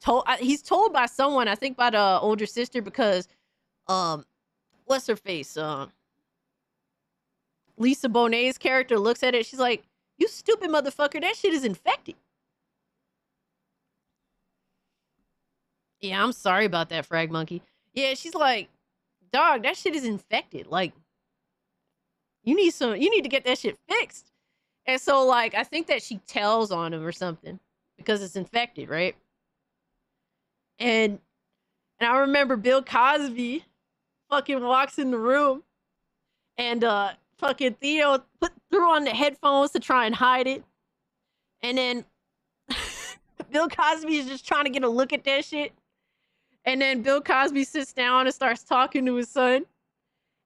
told by someone, I think by the older sister, because what's her face? Lisa Bonet's character looks at it. She's like, you stupid motherfucker. That shit is infected. Yeah, I'm sorry about that, Frag Monkey. Yeah, she's like, dog, that shit is infected. Like, you need to get that shit fixed. And so, like, I think that she tells on him or something because it's infected, right? And I remember Bill Cosby fucking walks in the room and fucking Theo threw on the headphones to try and hide it. And then Bill Cosby is just trying to get a look at that shit. And then Bill Cosby sits down and starts talking to his son.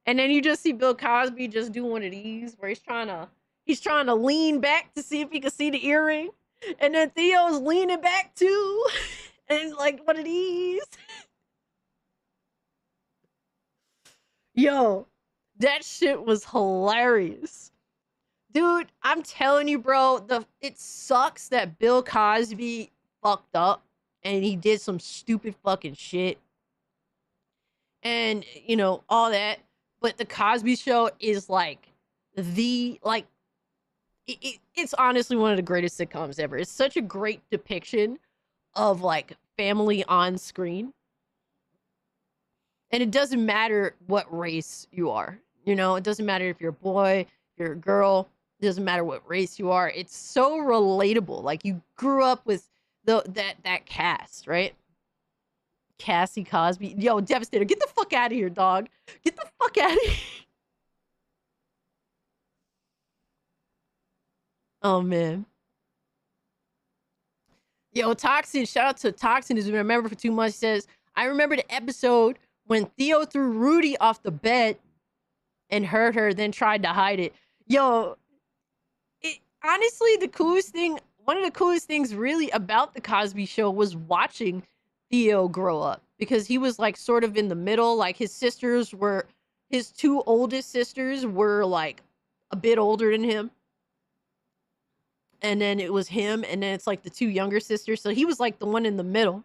And then you just see Bill Cosby just do one of these where he's trying to lean back to see if he can see the earring. And then Theo's leaning back too. And like one of these. Yo, that shit was hilarious. Dude, I'm telling you, bro, it sucks that Bill Cosby fucked up and he did some stupid fucking shit. And, you know, all that. But The Cosby Show is like it's honestly one of the greatest sitcoms ever. It's such a great depiction of like family on screen. And it doesn't matter what race you are. You know, it doesn't matter if you're a boy, if you're a girl, it doesn't matter what race you are. It's so relatable. Like you grew up with that cast, right? Cassie Cosby. Yo, Devastator, get the fuck out of here, dog. Get the fuck out of here. Oh, man. Yo, Toxin, shout out to Toxin, who's been a member for 2 months. He says, I remember the episode when Theo threw Rudy off the bed and hurt her, then tried to hide it. Yo, honestly, one of the coolest things really about The Cosby Show was watching Theo grow up, because he was like sort of in the middle. Like his 2 oldest sisters were like a bit older than him. And then it was him, and then it's like the 2 younger sisters. So he was like the one in the middle.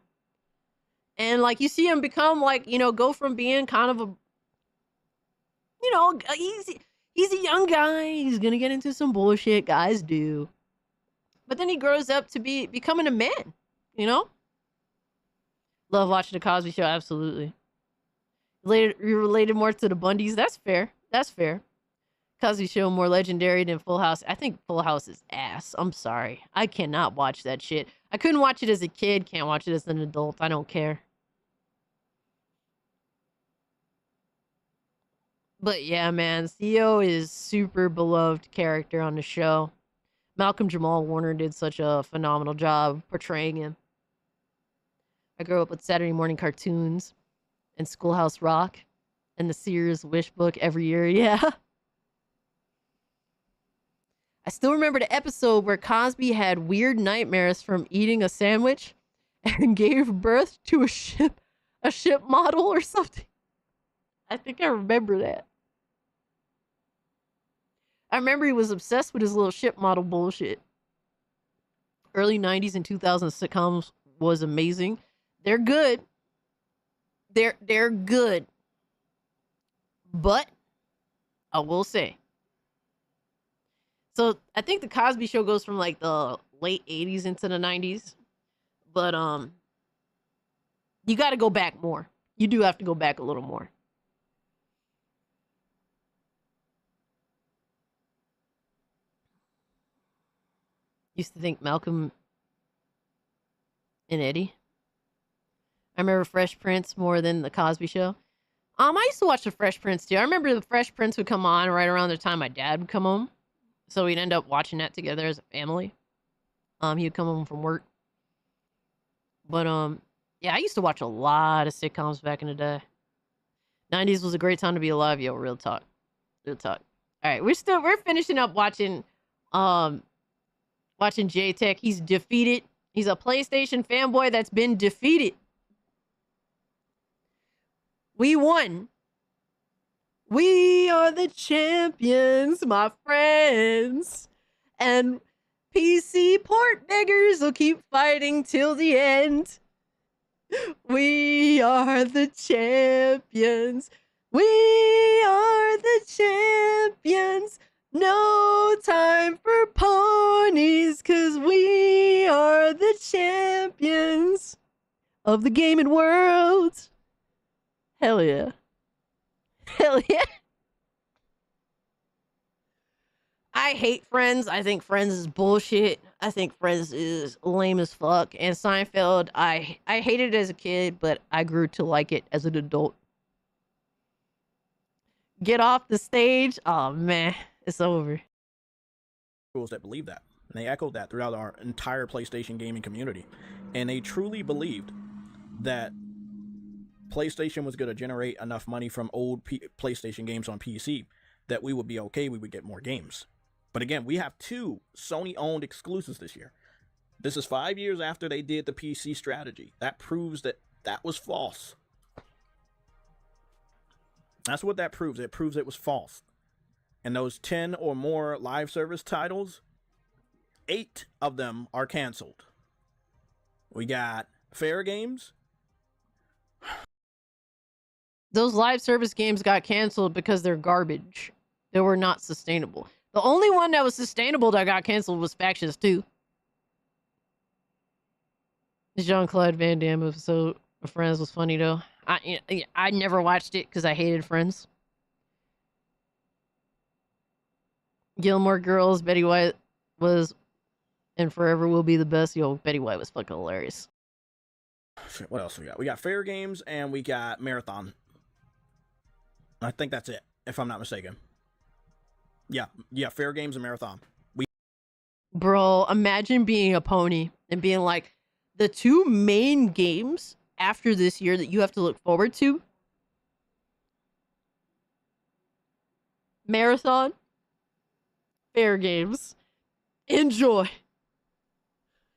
And like you see him become like, you know, go from being kind of a, you know, he's a young guy. He's gonna get into some bullshit, guys do. But then he grows up to becoming a man, you know? Love watching The Cosby Show, absolutely. You're related more to the Bundys. That's fair. That's fair. Cosby Show more legendary than Full House. I think Full House is ass. I'm sorry. I cannot watch that shit. I couldn't watch it as a kid. Can't watch it as an adult. I don't care. But yeah, man. Theo is super beloved character on the show. Malcolm Jamal Warner did such a phenomenal job portraying him. I grew up with Saturday morning cartoons and Schoolhouse Rock and the Sears Wish book every year. Yeah. still remember the episode where Cosby had weird nightmares from eating a sandwich and gave birth to a ship model or something. I think I remember that. I remember he was obsessed with his little ship model bullshit. Early 90s and 2000s sitcoms was amazing. They're good. They're good. But I will say. So I think the Cosby Show goes from like the late 80s into the 90s. But you got to go back more. You do have to go back a little more. Used to think Malcolm and Eddie. I remember Fresh Prince more than the Cosby Show. I used to watch the Fresh Prince too. I remember the Fresh Prince would come on right around the time my dad would come home. So we'd end up watching that together as a family. He would come home from work. But yeah, I used to watch a lot of sitcoms back in the day. 90s was a great time to be alive, yo, real talk. Real talk. All right, we're finishing up watching J-Tech. He's defeated. He's a PlayStation fanboy that's been defeated. We won. We are the champions, my friends. And PC port beggars will keep fighting till the end. We are the champions. We are the champions. No time for ponies, 'cause we are the champions of the gaming world. Hell yeah. Hell yeah. I hate Friends. I think Friends is bullshit. I think Friends is lame as fuck. And Seinfeld, I hated it as a kid, but I grew to like it as an adult. Get off the stage. Oh man, it's over. That believe that. And they echoed that throughout our entire PlayStation gaming community. And they truly believed that PlayStation was going to generate enough money from old PlayStation games on PC that we would be okay, we would get more games. But again, we have 2 Sony-owned exclusives this year. This is 5 years after they did the PC strategy. That proves that that was false. That's what that proves. It proves it was false. And those 10 or more live service titles, 8 of them are canceled. We got Fair Games. Those live service games got canceled because they're garbage. They were not sustainable. The only one that was sustainable that got canceled was Factions 2. The Jean-Claude Van Damme episode of Friends was funny though. I never watched it because I hated Friends. Gilmore Girls, Betty White was and forever will be the best. Yo, Betty White was fucking hilarious. What else we got? We got Fair Games and we got Marathon. I think that's it, if I'm not mistaken. Yeah, Fair Games and Marathon. Bro, imagine being a pony and being like, the 2 main games after this year that you have to look forward to. Marathon. Fair Games. Enjoy.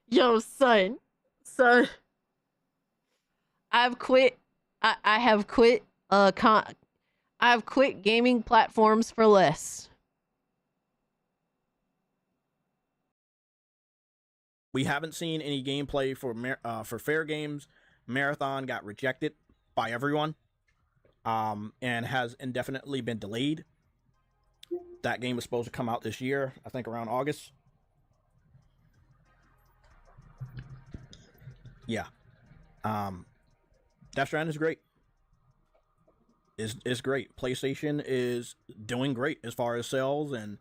Yo, son. I've quit. I have quit. I've quit gaming platforms for less. We haven't seen any gameplay for Fair Games. Marathon got rejected by everyone, and has indefinitely been delayed. That game was supposed to come out this year, I think around August. Yeah. Death Stranding is great. Is great. PlayStation is doing great as far as sales and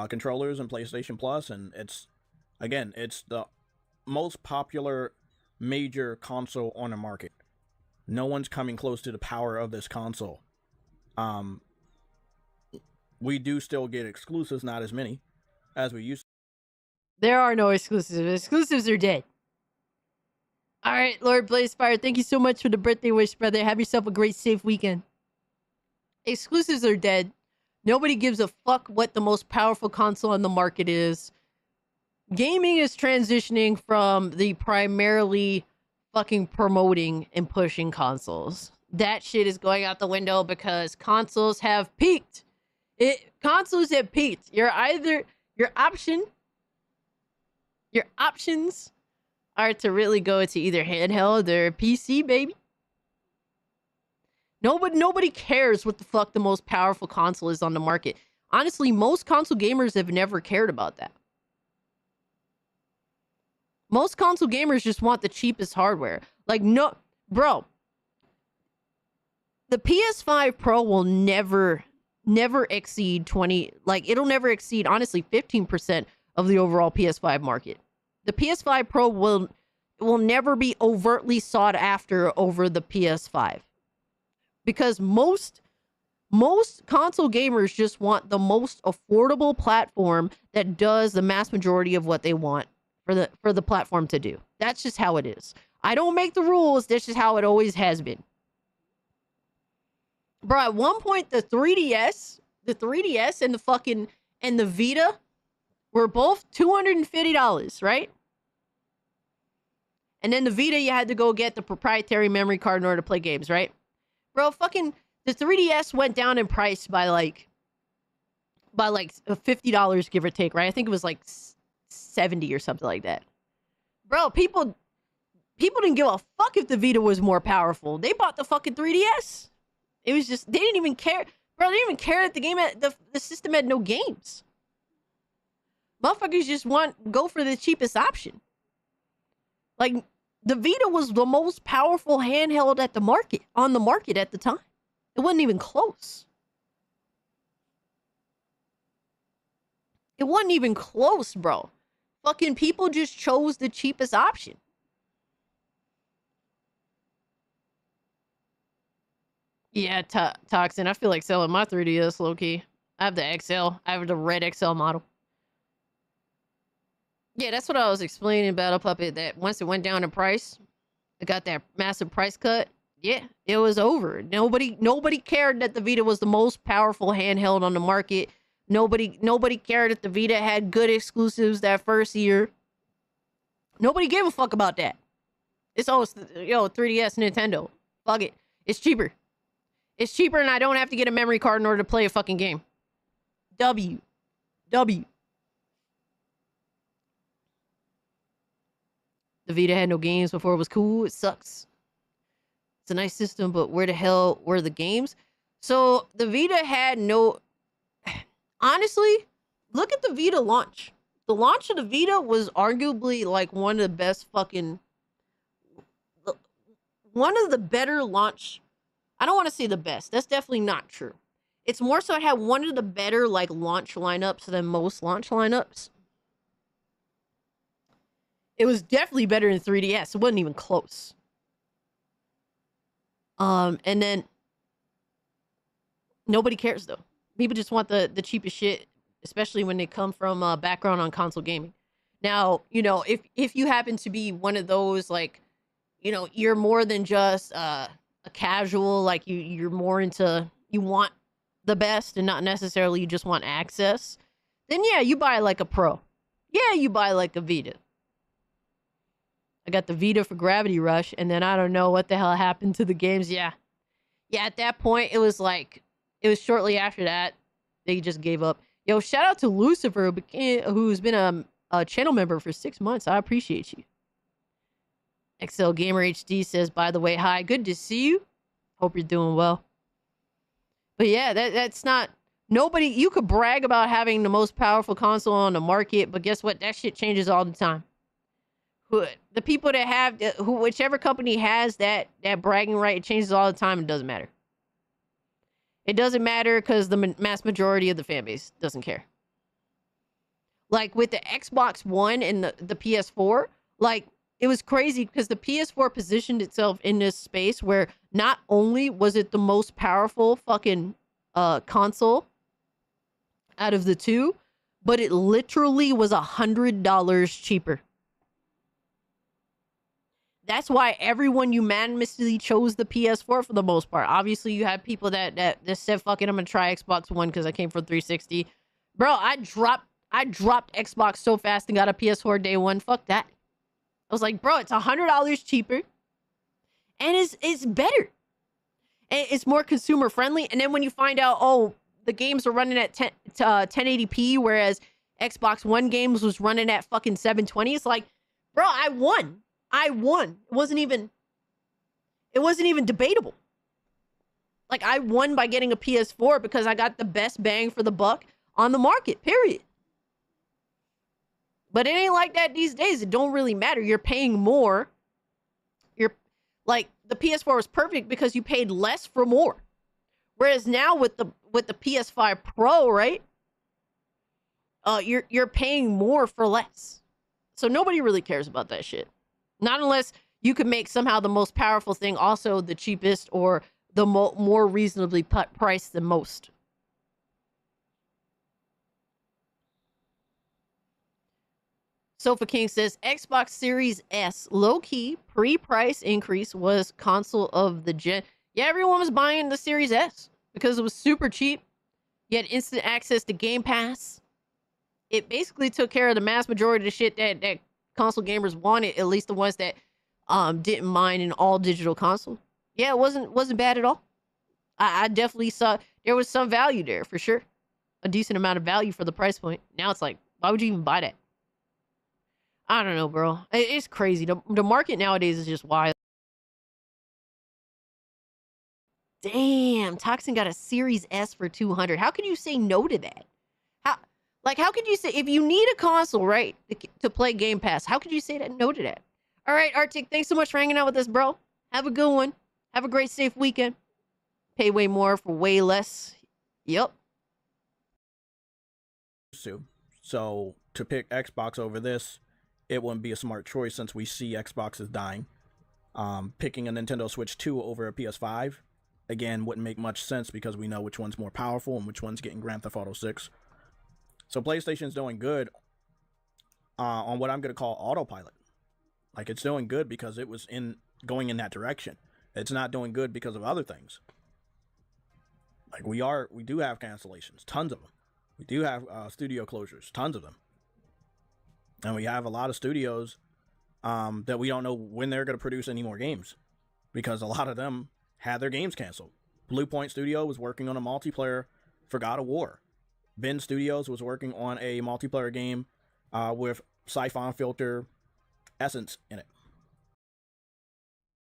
controllers and PlayStation Plus, and it's the most popular major console on the market. No one's coming close to the power of this console. We do still get exclusives, not as many as we used to. There are no exclusives. Exclusives are dead. All right, Lord Blazefire, thank you so much for the birthday wish, brother. Have yourself a great, safe weekend. Exclusives are dead. Nobody gives a fuck what the most powerful console on the market is. Gaming is transitioning from the primarily fucking promoting and pushing consoles. That shit is going out the window because consoles have peaked. Consoles have peaked. Your options are to really go to either handheld or PC, baby. Nobody cares what the fuck the most powerful console is on the market. Honestly, most console gamers have never cared about that. Most console gamers just want the cheapest hardware. Like, no, bro. The PS5 Pro will never exceed 20, like, it'll never exceed, honestly, 15% of the overall PS5 market. The PS5 Pro will never be overtly sought after over the PS5. Because most console gamers just want the most affordable platform that does the mass majority of what they want for the platform to do. That's just how it is. I don't make the rules. That's just how it always has been. Bro, at one point the 3DS and the Vita were both $250, right? And then the Vita, you had to go get the proprietary memory card in order to play games, right? Bro, fucking the 3DS went down in price by like $50, give or take, right? I think it was like 70 or something like that. Bro, people didn't give a fuck if the Vita was more powerful. They bought the fucking 3DS. It was just, they didn't even care. Bro, they didn't even care that the system had no games. Motherfuckers just go for the cheapest option. Like, the Vita was the most powerful handheld on the market at the time. It wasn't even close. It wasn't even close, bro. Fucking people just chose the cheapest option. Yeah, Toxin. I feel like selling my 3DS, low-key. I have the XL. I have the red XL model. Yeah, that's what I was explaining about a puppet, that once it went down in price, it got that massive price cut. Yeah, it was over. Nobody cared that the Vita was the most powerful handheld on the market. Nobody cared that the Vita had good exclusives that first year. Nobody gave a fuck about that. It's always, 3DS, Nintendo. Fuck it. It's cheaper. It's cheaper and I don't have to get a memory card in order to play a fucking game. W. The Vita had no games before it was cool. It sucks. It's a nice system, but where the hell were the games? So the Vita had no... Honestly, look at the Vita launch. The launch of the Vita was arguably like one of the best fucking... One of the better launch... I don't want to say the best. That's definitely not true. It's more so it had one of the better like launch lineups than most launch lineups. It was definitely better than 3DS. It wasn't even close. And then nobody cares though. People just want the cheapest shit, especially when they come from a background on console gaming. Now, if you happen to be one of those, like, you're more than just a casual, like you're more into, you want the best and not necessarily you just want access, then yeah, you buy like a Pro. Yeah, you buy like a Vita. I got the Vita for Gravity Rush, and then I don't know what the hell happened to the games. Yeah, at that point, it was shortly after that, they just gave up. Yo, shout out to Lucifer, who's been a channel member for 6 months. I appreciate you. XL Gamer HD says, by the way, hi, good to see you. Hope you're doing well. But yeah, that's not... Nobody... You could brag about having the most powerful console on the market, but guess what? That shit changes all the time. The people that have... Whichever company has that bragging right, it changes all the time. It doesn't matter. It doesn't matter because the mass majority of the fan base doesn't care. Like, with the Xbox One and the PS4, like... It was crazy because the PS4 positioned itself in this space where not only was it the most powerful fucking console out of the two, but it literally was $100 cheaper. that's why everyone unanimously chose the PS4 for the most part. Obviously, you had people that said, "Fuck it, I'm gonna try Xbox One because I came from 360." Bro, I dropped Xbox so fast and got a PS4 day one. Fuck that. I was like, bro, it's $100 cheaper, and it's better, and it's more consumer friendly. And then when you find out, oh, the games are running at 1080p, whereas Xbox One games was running at fucking 720, it's like, bro, I won. It wasn't even debatable. Like, I won by getting a PS4 because I got the best bang for the buck on the market, period. But it ain't like that these days. It don't really matter. You're paying more. You're like, the PS4 was perfect because you paid less for more. Whereas now with the PS5 Pro, right? You're paying more for less. So nobody really cares about that shit. Not unless you can make somehow the most powerful thing also the cheapest or the more reasonably priced than most. Sofa King says Xbox Series S low-key pre-price increase was console of the gen. Yeah, everyone was buying the Series S because it was super cheap. You had instant access to Game Pass. It basically took care of the mass majority of the shit that console gamers wanted, at least the ones that didn't mind an all digital console. Yeah, it wasn't bad at all. I definitely saw there was some value there for sure. A decent amount of value for the price point. Now it's like, why would you even buy that? I don't know, bro. It's crazy. The market nowadays is just wild. Damn, Toxin got a Series S for $200. How can you say no to that? How could you say, if you need a console, right, to play Game Pass, how could you say that no to that? All right, Arctic, thanks so much for hanging out with us, bro. Have a good one. Have a great, safe weekend. Pay way more for way less. Yep. So to pick Xbox over this, it wouldn't be a smart choice since we see Xbox is dying. Picking a Nintendo Switch 2 over a PS5, again, wouldn't make much sense because we know which one's more powerful and which one's getting Grand Theft Auto 6. So PlayStation's doing good on what I'm going to call autopilot. Like, it's doing good because it was going in that direction. It's not doing good because of other things. Like, we do have cancellations, tons of them. We do have studio closures, tons of them. And we have a lot of studios that we don't know when they're going to produce any more games because a lot of them had their games canceled. Blue Point Studio was working on a multiplayer for God of War. Ben Studios was working on a multiplayer game with Siphon Filter Essence in it.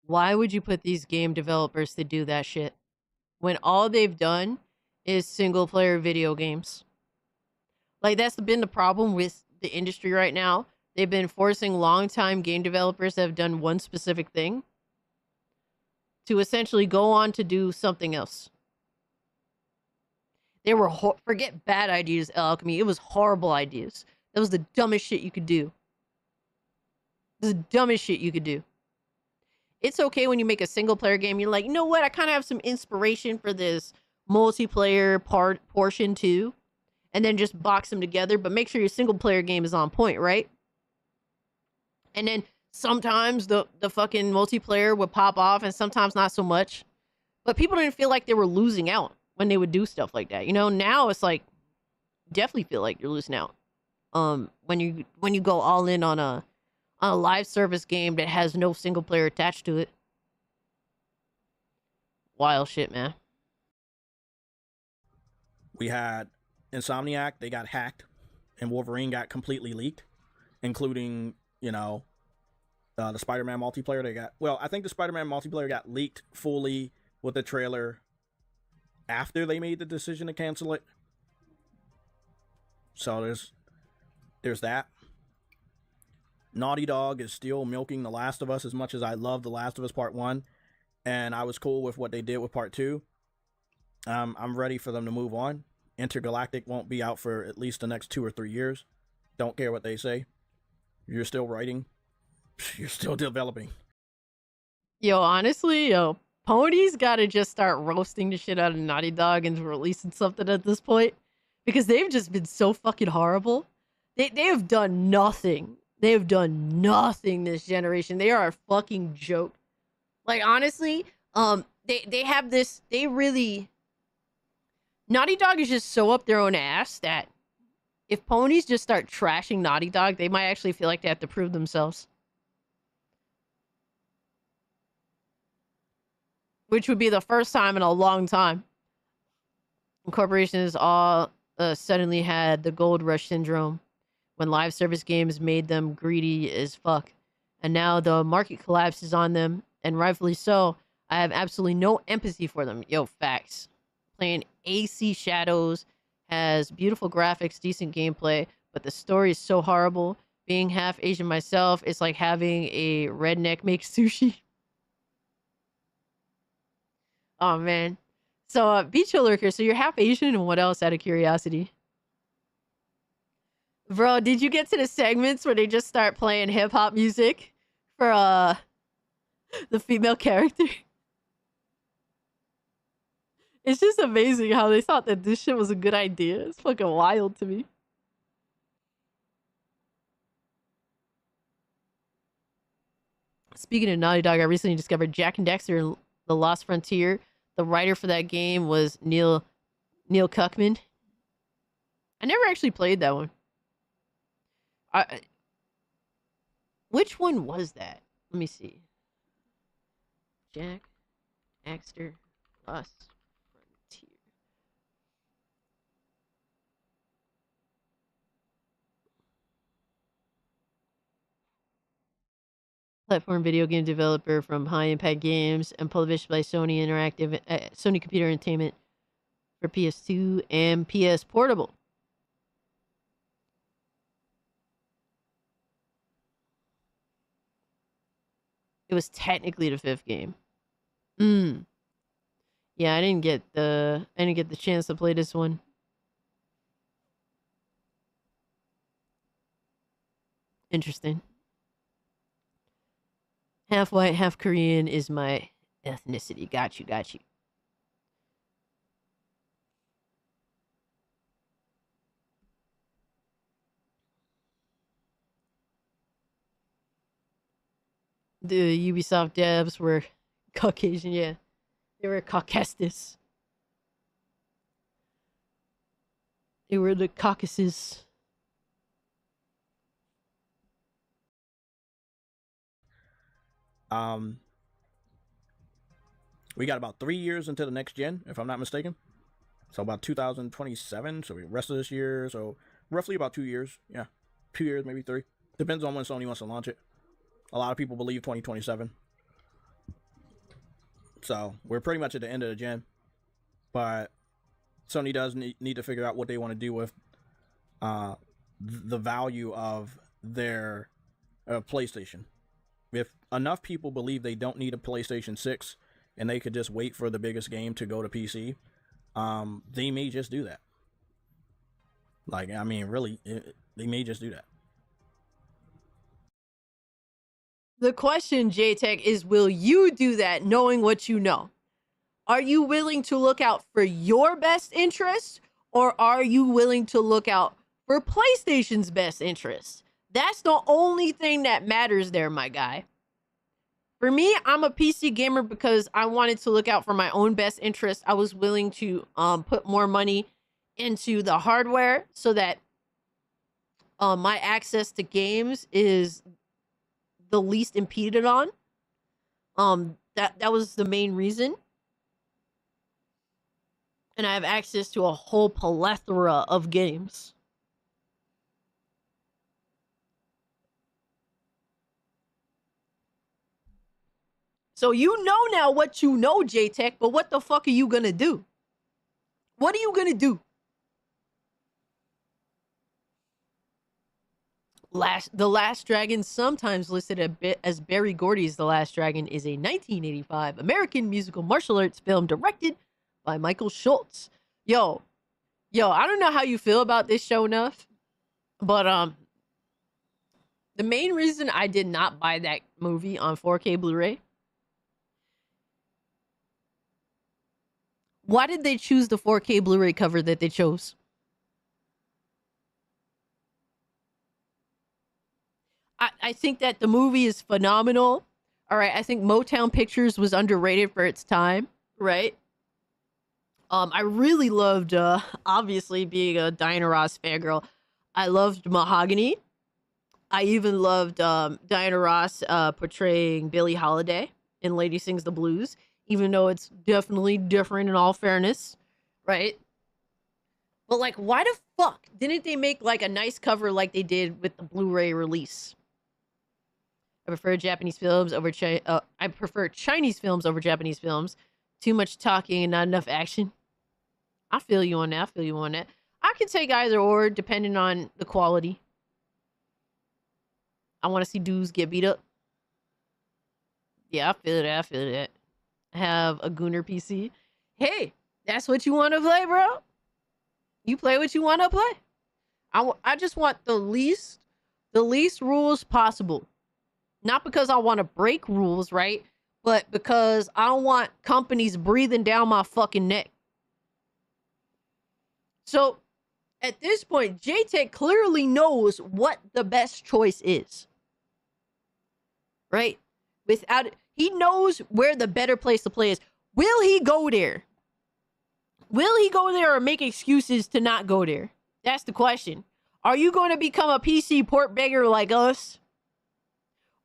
Why would you put these game developers to do that shit when all they've done is single player video games? Like, that's been the problem with the industry right now. They've been forcing longtime game developers that have done one specific thing to essentially go on to do something else. They were forget bad ideas, Alchemy. It was horrible ideas. That was the dumbest shit you could do. The dumbest shit you could do. It's okay when you make a single player game. You're like, you know what? I kind of have some inspiration for this multiplayer portion too, and then just box them together. But make sure your single player game is on point, right? And then sometimes the fucking multiplayer would pop off, and sometimes not so much. But people didn't feel like they were losing out when they would do stuff like that. You know, now it's like, definitely feel like you're losing out. When you go all in on a live service game that has no single player attached to it. Wild shit, man. We had Insomniac, they got hacked, and Wolverine got completely leaked, including, you know, the Spider-Man multiplayer they got. Well, I think the Spider-Man multiplayer got leaked fully with the trailer after they made the decision to cancel it. So there's that. Naughty Dog is still milking The Last of Us as much as I love The Last of Us Part 1, and I was cool with what they did with Part 2. I'm ready for them to move on. Intergalactic won't be out for at least the next 2 or 3 years. Don't care what they say. You're still writing. You're still developing. Yo, honestly, Pony's gotta just start roasting the shit out of Naughty Dog and releasing something at this point. Because they've just been so fucking horrible. They have done nothing They have done nothing this generation. They are a fucking joke. Like, honestly, they have this, they really, Naughty Dog is just so up their own ass that if ponies just start trashing Naughty Dog, they might actually feel like they have to prove themselves. Which would be the first time in a long time. Corporations all suddenly had the gold rush syndrome when live service games made them greedy as fuck. And now the market collapses on them, and rightfully so. I have absolutely no empathy for them. Yo, facts. Playing AC Shadows has beautiful graphics, decent gameplay, but the story is so horrible. Being half Asian myself, it's like having a redneck make sushi. Oh, man. So, Beach Hill Lurker, so you're half Asian, and what else, out of curiosity? Bro, did you get to the segments where they just start playing hip-hop music for, the female character? It's just amazing how they thought that this shit was a good idea. It's fucking wild to me. Speaking of Naughty Dog, I recently discovered Jack and Dexter The Lost Frontier. The writer for that game was Neil Cuckman. I never actually played that one. Which one was that? Let me see. Jack, Dexter, Lost Frontier. Platform video game developer from High Impact Games and published by Sony Interactive, Sony Computer Entertainment for PS2 and PS Portable. It was technically the 5th game. Yeah, I didn't get the chance to play this one. Interesting. Half white, half Korean is my ethnicity. Got you. The Ubisoft devs were Caucasian, yeah. They were Caucasus. They were the Caucasus. We got about 3 years into the next gen, if I'm not mistaken. So about 2027, so the rest of this year, so roughly about 2 years. Yeah, 2 years, maybe 3. Depends on when Sony wants to launch it. A lot of people believe 2027. So we're pretty much at the end of the gen. But Sony does need to figure out what they want to do with the value of their PlayStation. If enough people believe they don't need a PlayStation 6 and they could just wait for the biggest game to go to PC, they may just do that. Like, I mean, really, they may just do that. The question, J-Tech, is will you do that knowing what you know? Are you willing to look out for your best interest, or are you willing to look out for PlayStation's best interest? That's the only thing that matters there, my guy. For me, I'm a PC gamer because I wanted to look out for my own best interest. I was willing to put more money into the hardware so that my access to games is the least impeded on. That was the main reason. And I have access to a whole plethora of games. So you know now what you know, J-Tech, but what the fuck are you gonna do? What are you gonna do? The Last Dragon, sometimes listed a bit as Barry Gordy's The Last Dragon, is a 1985 American musical martial arts film directed by Michael Schultz. Yo, I don't know how you feel about this show enough, but the main reason I did not buy that movie on 4K Blu-ray, why did they choose the 4K Blu-ray cover that they chose? I think that the movie is phenomenal. All right, I think Motown Pictures was underrated for its time, right? I really loved, obviously being a Diana Ross fangirl, I loved Mahogany. I even loved Diana Ross portraying Billie Holiday in Lady Sings the Blues, even though it's definitely different in all fairness, right? But like, why the fuck didn't they make like a nice cover like they did with the Blu-ray release? I prefer Japanese films over I prefer Chinese films over Japanese films. Too much talking and not enough action. I feel you on that. I feel you on that. I can take either or depending on the quality. I want to see dudes get beat up. Yeah, I feel that. I feel that. Have a Gooner PC. Hey, that's what you want to play, bro? You play what you want to play? I just want the least rules possible. Not because I want to break rules, right? But because I don't want companies breathing down my fucking neck. So, at this point, Yotei clearly knows what the best choice is. Right? Without it, he knows where the better place to play is. Will he go there? Will he go there or make excuses to not go there? That's the question. Are you going to become a PC port beggar like us?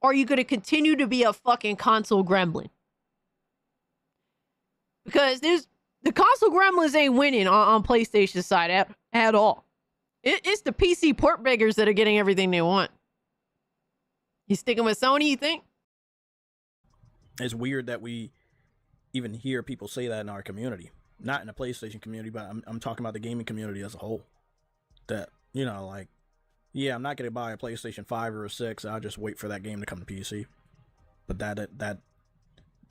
Or are you going to continue to be a fucking console gremlin? Because the console gremlins ain't winning on PlayStation side at all. It's the PC port beggars that are getting everything they want. You sticking with Sony, you think? It's weird that we even hear people say that in our community. Not in the PlayStation community, but I'm talking about the gaming community as a whole. That, you know, like, yeah, I'm not going to buy a PlayStation 5 or a 6. I'll just wait for that game to come to PC. But that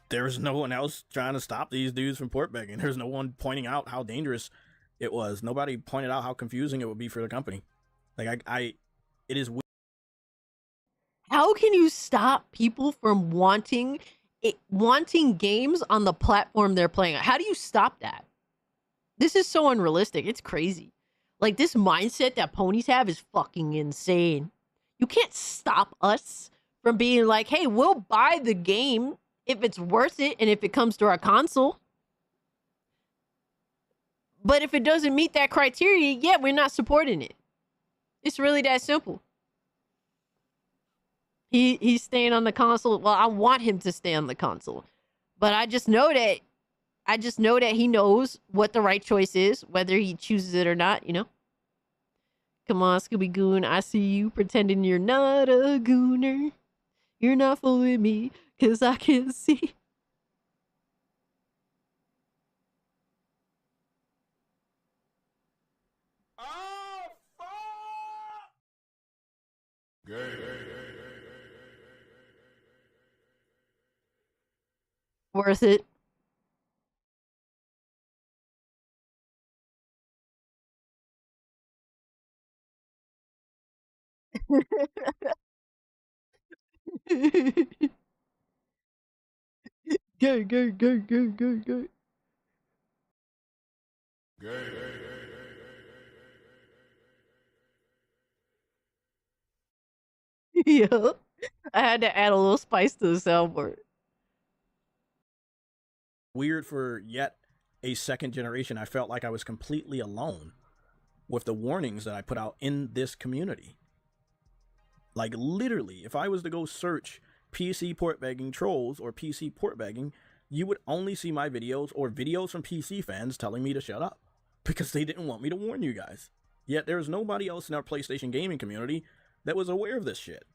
there's no one else trying to stop these dudes from port begging. There's no one pointing out how dangerous it was. Nobody pointed out how confusing it would be for the company. Like, it is weird. How can you stop people from wanting games on the platform they're playing on? How do you stop that? This is so unrealistic. It's crazy. Like, this mindset that ponies have is fucking insane. You can't stop us from being like, hey, we'll buy the game if it's worth it and if it comes to our console. But if it doesn't meet that criteria, yeah, we're not supporting it. It's really that simple. He's staying on the console. Well, I want him to stay on the console. But I just know that he knows what the right choice is, whether he chooses it or not, you know? Come on, Scooby Goon, I see you pretending you're not a gooner. You're not fooling me, cause I can see. Oh, fuck! Worth it. Go, go, go, go, go, go. Yeah. I had to add a little spice to the soundboard. Weird for yet a second generation. I felt like I was completely alone with the warnings that I put out in this community. Like, literally, if I was to go search PC port begging trolls or PC port begging, you would only see my videos or videos from PC fans telling me to shut up because they didn't want me to warn you guys. Yet there's nobody else in our PlayStation gaming community that was aware of this shit.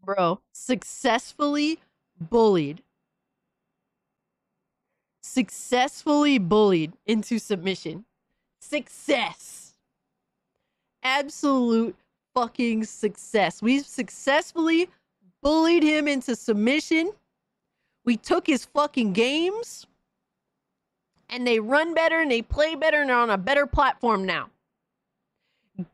Bro, successfully bullied. Successfully bullied into submission. Success. Absolute fucking success. We've successfully bullied him into submission. We took his fucking games. And they run better and they play better and they're on a better platform now.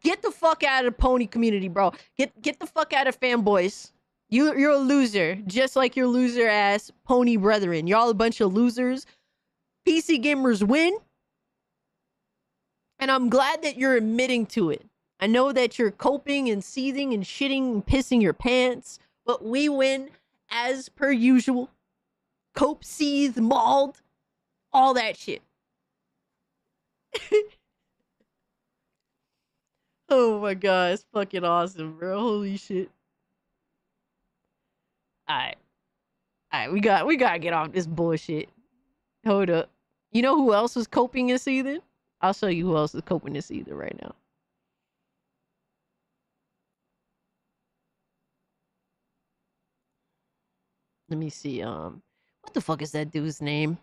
Get the fuck out of the pony community, bro. Get the fuck out of fanboys. You're a loser, just like your loser ass pony brethren. Y'all a bunch of losers. PC gamers win. And I'm glad that you're admitting to it. I know that you're coping and seething and shitting and pissing your pants, but we win as per usual. Cope, seethe, mauled, all that shit. Oh my god, it's fucking awesome, bro. Holy shit. Alright. Alright, we gotta get off this bullshit. Hold up. You know who else is coping and seething? I'll show you who else is coping and seething right now. Let me see. What the fuck is that dude's name?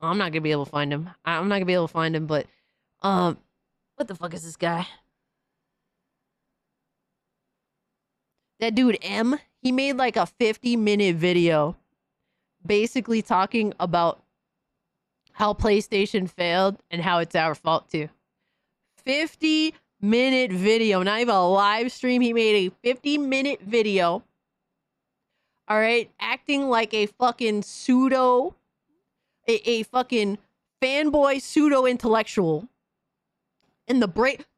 I'm not gonna be able to find him. I'm not gonna be able to find him, but what the fuck is this guy? That dude M, he made like a 50-minute video basically talking about how PlayStation failed and how it's our fault too. 50-minute video, not even a live stream. He made a 50-minute video. All right, acting like a fucking pseudo, a fucking fanboy pseudo intellectual. And the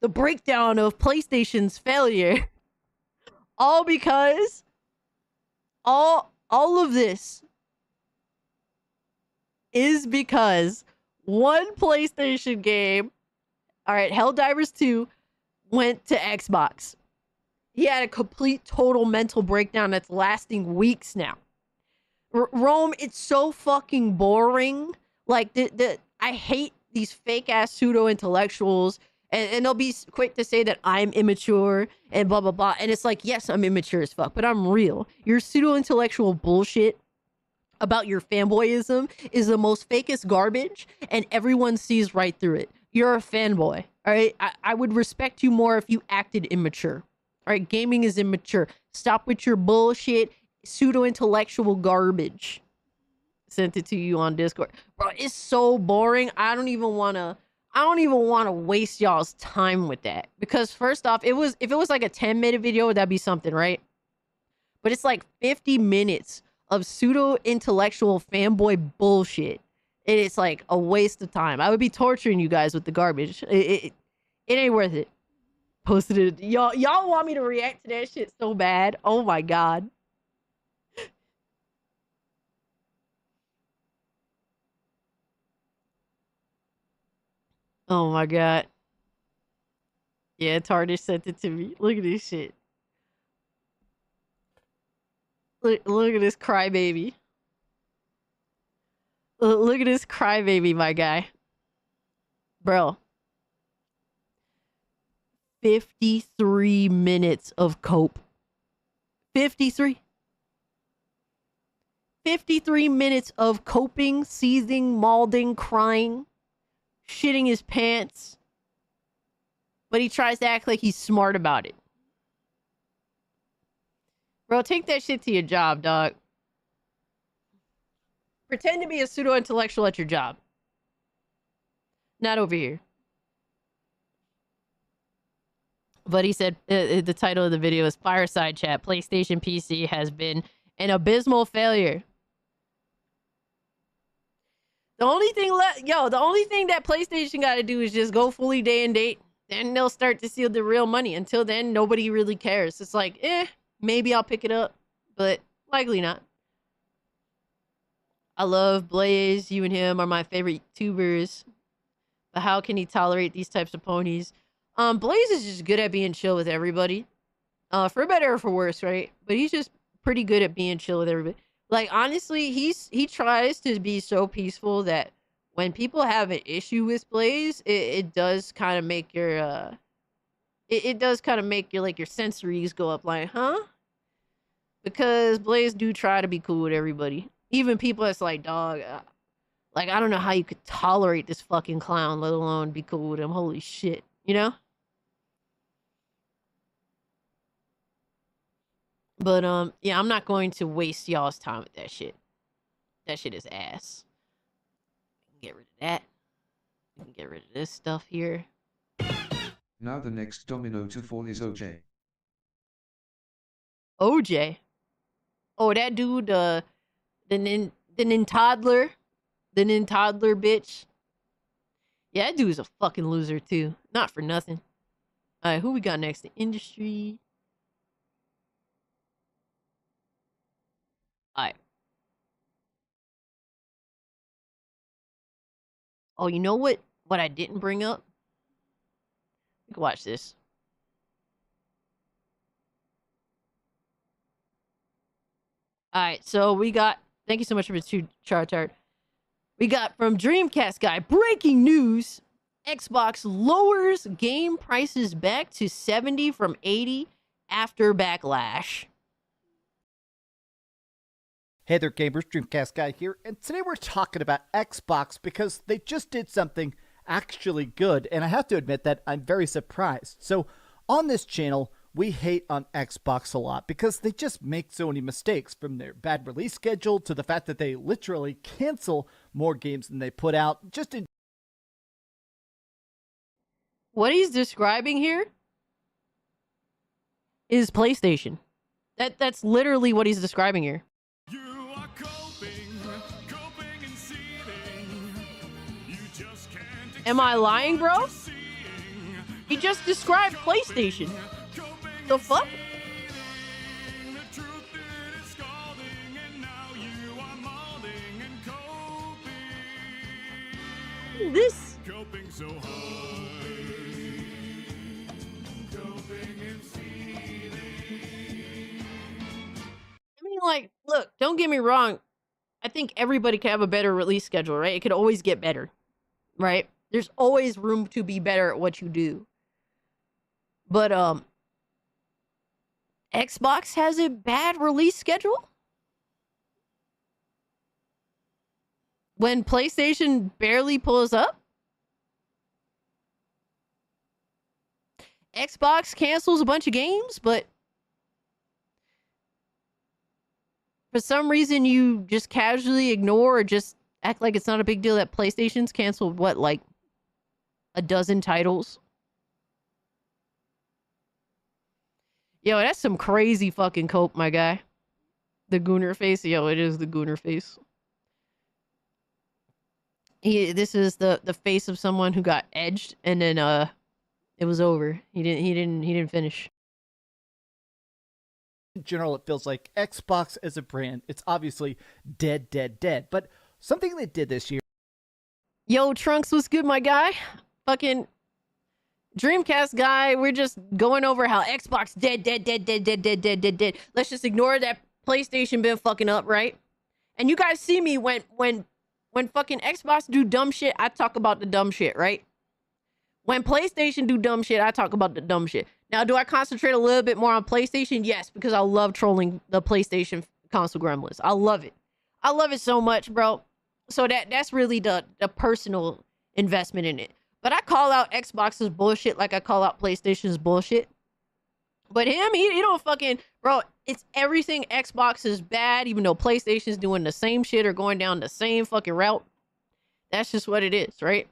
breakdown of PlayStation's failure. All because all of this is because one PlayStation game, all right, Helldivers 2, went to Xbox. He had a complete total mental breakdown that's lasting weeks now. Rome, it's so fucking boring. Like, I hate these fake ass pseudo intellectuals, and they'll be quick to say that I'm immature and blah blah blah. And it's like, yes, I'm immature as fuck, but I'm real. Your pseudo intellectual bullshit about your fanboyism is the most fakest garbage, and everyone sees right through it. You're a fanboy, all right? I would respect you more if you acted immature. All right, gaming is immature. Stop with your bullshit, pseudo-intellectual garbage. Sent it to you on Discord. Bro, it's so boring. I don't even want to waste y'all's time with that. Because first off, if it was like a 10-minute video, that'd be something, right? But it's like 50 minutes of pseudo-intellectual fanboy bullshit. And it's like a waste of time. I would be torturing you guys with the garbage. It ain't worth it. Posted it. Y'all want me to react to that shit so bad. Oh my god. Oh my god. Yeah, Tardish sent it to me. Look at this shit. Look at this crybaby. Look at this crybaby, my guy. Bro. 53 minutes of cope. 53 minutes of coping, seething, mauling, crying, shitting his pants. But he tries to act like he's smart about it. Bro, take that shit to your job, dog. Pretend to be a pseudo-intellectual at your job. Not over here. But he said the title of the video is Fireside Chat. PlayStation PC has been an abysmal failure. The only thing that PlayStation got to do is just go fully day and date. Then they'll start to see the real money. Until then, nobody really cares. It's like, maybe I'll pick it up, but likely not. I love Blaze. You and him are my favorite tubers. But how can he tolerate these types of ponies? Blaze is just good at being chill with everybody. For better or for worse, right? But he's just pretty good at being chill with everybody. Like, honestly, he tries to be so peaceful that when people have an issue with Blaze, it does kind of make your it does kind of make your your sensories go up, like, huh? Because Blaze do try to be cool with everybody. Even people that's like, dog, like, I don't know how you could tolerate this fucking clown, let alone be cool with him. Holy shit, you know? But, yeah, I'm not going to waste y'all's time with that shit. That shit is ass. We can get rid of that. We can get rid of this stuff here. Now the next domino to fall is OJ. OJ? Oh, that dude, the nin toddler bitch. Yeah, that dude's a fucking loser too. Not for nothing. All right, who we got next? The industry. All right. Oh, you know what? What I didn't bring up? You can watch this. All right, so we got. Thank you so much for the chart. We got from Dreamcast guy, breaking news. Xbox lowers game prices back to 70 from 80 after backlash. Hey there, gamers. Dreamcast guy here, and today we're talking about Xbox because they just did something actually good, and I have to admit that I'm very surprised. So on this channel, we hate on Xbox a lot because they just make so many mistakes, from their bad release schedule to the fact that they literally cancel more games than they put out. Just in What he's describing here is PlayStation. That's literally what he's describing here. Am I lying, bro? He just described PlayStation. The fuck? This. I mean, like, look, don't get me wrong. I think everybody can have a better release schedule, right? It could always get better, right? There's always room to be better at what you do. But, Xbox has a bad release schedule? When PlayStation barely pulls up? Xbox cancels a bunch of games, but for some reason you just casually ignore or just act like it's not a big deal that PlayStation's canceled, what, like a dozen titles? Yo, that's some crazy fucking cope, my guy. The Gooner face. Yo, it is the Gooner face. This is the face of someone who got edged and then it was over. He didn't finish. in general, it feels like Xbox as a brand, it's obviously dead. But something they did this year. Yo, Trunks, what's good, my guy? Fucking Dreamcast guy, we're just going over how Xbox dead. Let's just ignore that PlayStation been fucking up, right? And you guys see me when fucking Xbox do dumb shit, I talk about the dumb shit, right? When PlayStation do dumb shit, I talk about the dumb shit. Now, do I concentrate a little bit more on PlayStation? Yes, because I love trolling the PlayStation console gremlins. I love it. I love it so much, bro. So that's really the personal investment in it. But I call out Xbox's bullshit like I call out PlayStation's bullshit. But him, he don't fucking... Bro, it's everything Xbox is bad, even though PlayStation's doing the same shit or going down the same fucking route. That's just what it is, right?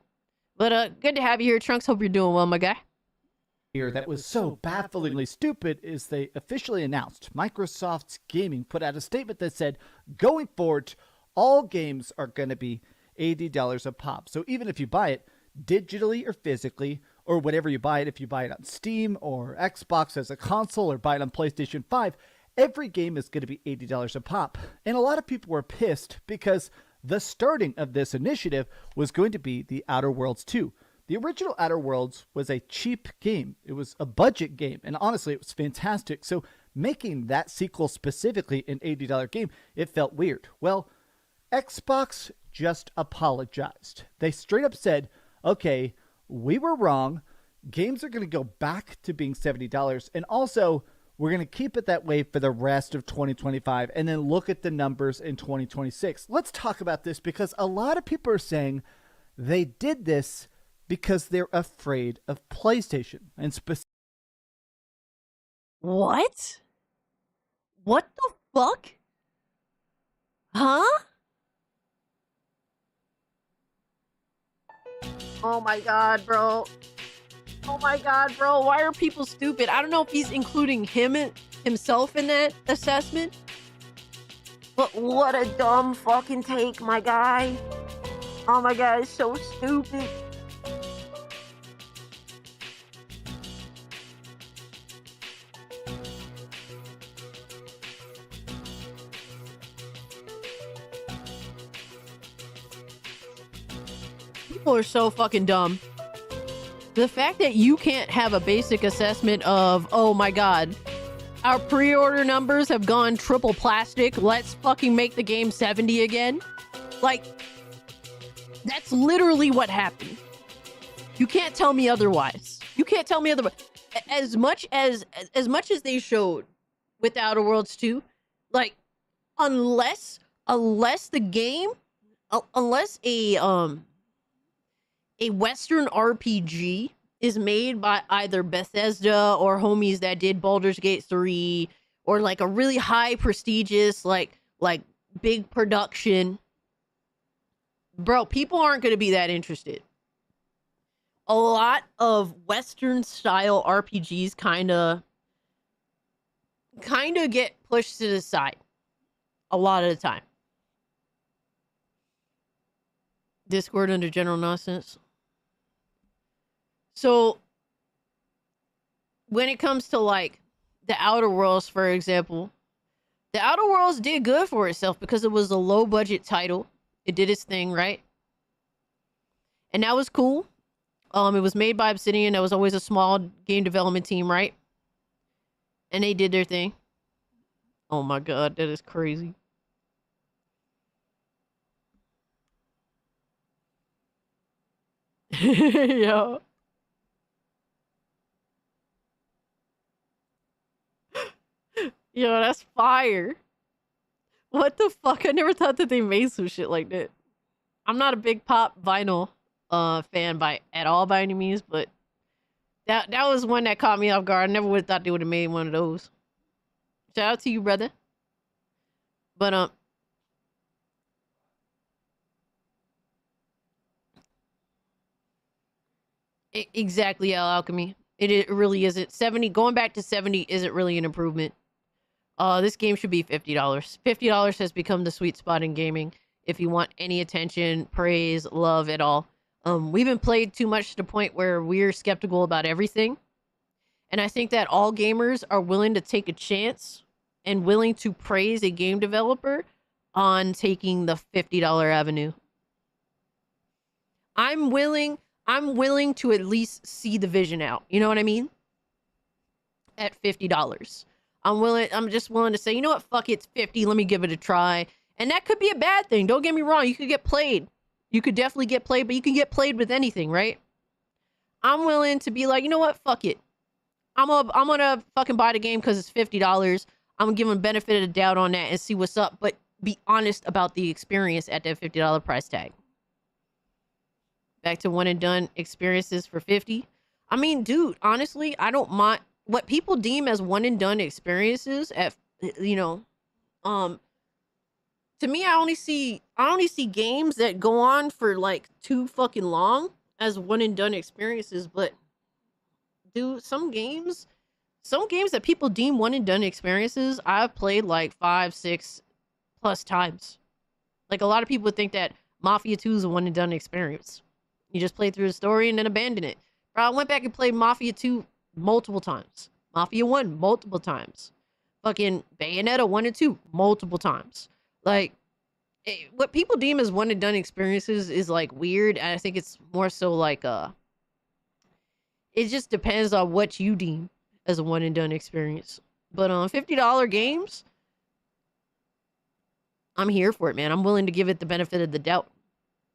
But good to have you here, Trunks. Hope you're doing well, my guy. Here that was so bafflingly stupid is they officially announced Microsoft's gaming put out a statement that said, going forward, all games are going to be $80 a pop. So even if you buy it digitally or physically, or whatever you buy it, if you buy it on Steam or Xbox as a console or buy it on PlayStation 5, every game is going to be $80 a pop. And a lot of people were pissed because the starting of this initiative was going to be The Outer Worlds 2. The original Outer Worlds was a cheap game. It was a budget game, and honestly, it was fantastic. So making that sequel specifically an $80 game, it felt weird. Well, Xbox just apologized. They straight up said, okay, we were wrong. Games are going to go back to being $70, and also we're going to keep it that way for the rest of 2025 and then look at the numbers in 2026. Let's talk about this because a lot of people are saying they did this because they're afraid of PlayStation. And What? What the fuck? Huh? Oh my god, bro. Oh my god, bro. Why are people stupid? I don't know if he's including himself in that assessment. But what a dumb fucking take, my guy. Oh my god, it's so stupid. People are so fucking dumb. The fact that you can't have a basic assessment of, oh my god, our pre-order numbers have gone triple plastic, let's fucking make the game 70 again. Like, that's literally what happened. You can't tell me otherwise. You can't tell me otherwise. As much as they showed with Outer Worlds 2, like, unless the game, unless a Western RPG is made by either Bethesda or homies that did Baldur's Gate 3, or like a really high prestigious, like big production, bro, people aren't going to be that interested. A lot of Western style RPGs kind of get pushed to the side a lot of the time. Discord under general nonsense. So when it comes to like the Outer Worlds, for example, the Outer Worlds did good for itself because it was a low budget title. It did its thing, right? And that was cool. It was made by Obsidian. That was always a small game development team, right? And they did their thing. Oh my god, that is crazy. Yo. Yo, that's fire. What the fuck? I never thought that they made some shit like that. I'm not a big pop vinyl fan at all by any means, but that was one that caught me off guard. I never would have thought they would have made one of those. Shout out to you, brother. But exactly, Al Alchemy. It really isn't. 70 going back to 70 isn't really an improvement. This game should be $50. $50 has become the sweet spot in gaming if you want any attention, praise, love at all. We've been played too much to the point where we're skeptical about everything. And I think that all gamers are willing to take a chance and willing to praise a game developer on taking the $50 avenue. I'm willing to at least see the vision out. You know what I mean? At $50. I'm just willing to say, you know what? Fuck it, it's 50. Let me give it a try. And that could be a bad thing. Don't get me wrong. You could get played. You could definitely get played, but you can get played with anything, right? I'm willing to be like, you know what? Fuck it. I'm gonna fucking buy the game because it's $50. I'm gonna give them benefit of the doubt on that and see what's up, but be honest about the experience at that $50 price tag. Back to one and done experiences for 50. I mean, dude, honestly, I don't mind what people deem as one and done experiences at, you know, to me, I only see games that go on for like too fucking long as one and done experiences, but dude, some games that people deem one and done experiences, I've played like 5, 6 plus times. Like a lot of people would think that Mafia 2 is a one and done experience. You just play through the story and then abandon it. Bro, I went back and played Mafia 2 multiple times. Mafia 1 multiple times. Fucking Bayonetta 1 and 2 multiple times. Like, what people deem as one and done experiences is like weird. And I think it's more so like it just depends on what you deem as a one and done experience. But on $50 games, I'm here for it, man. I'm willing to give it the benefit of the doubt.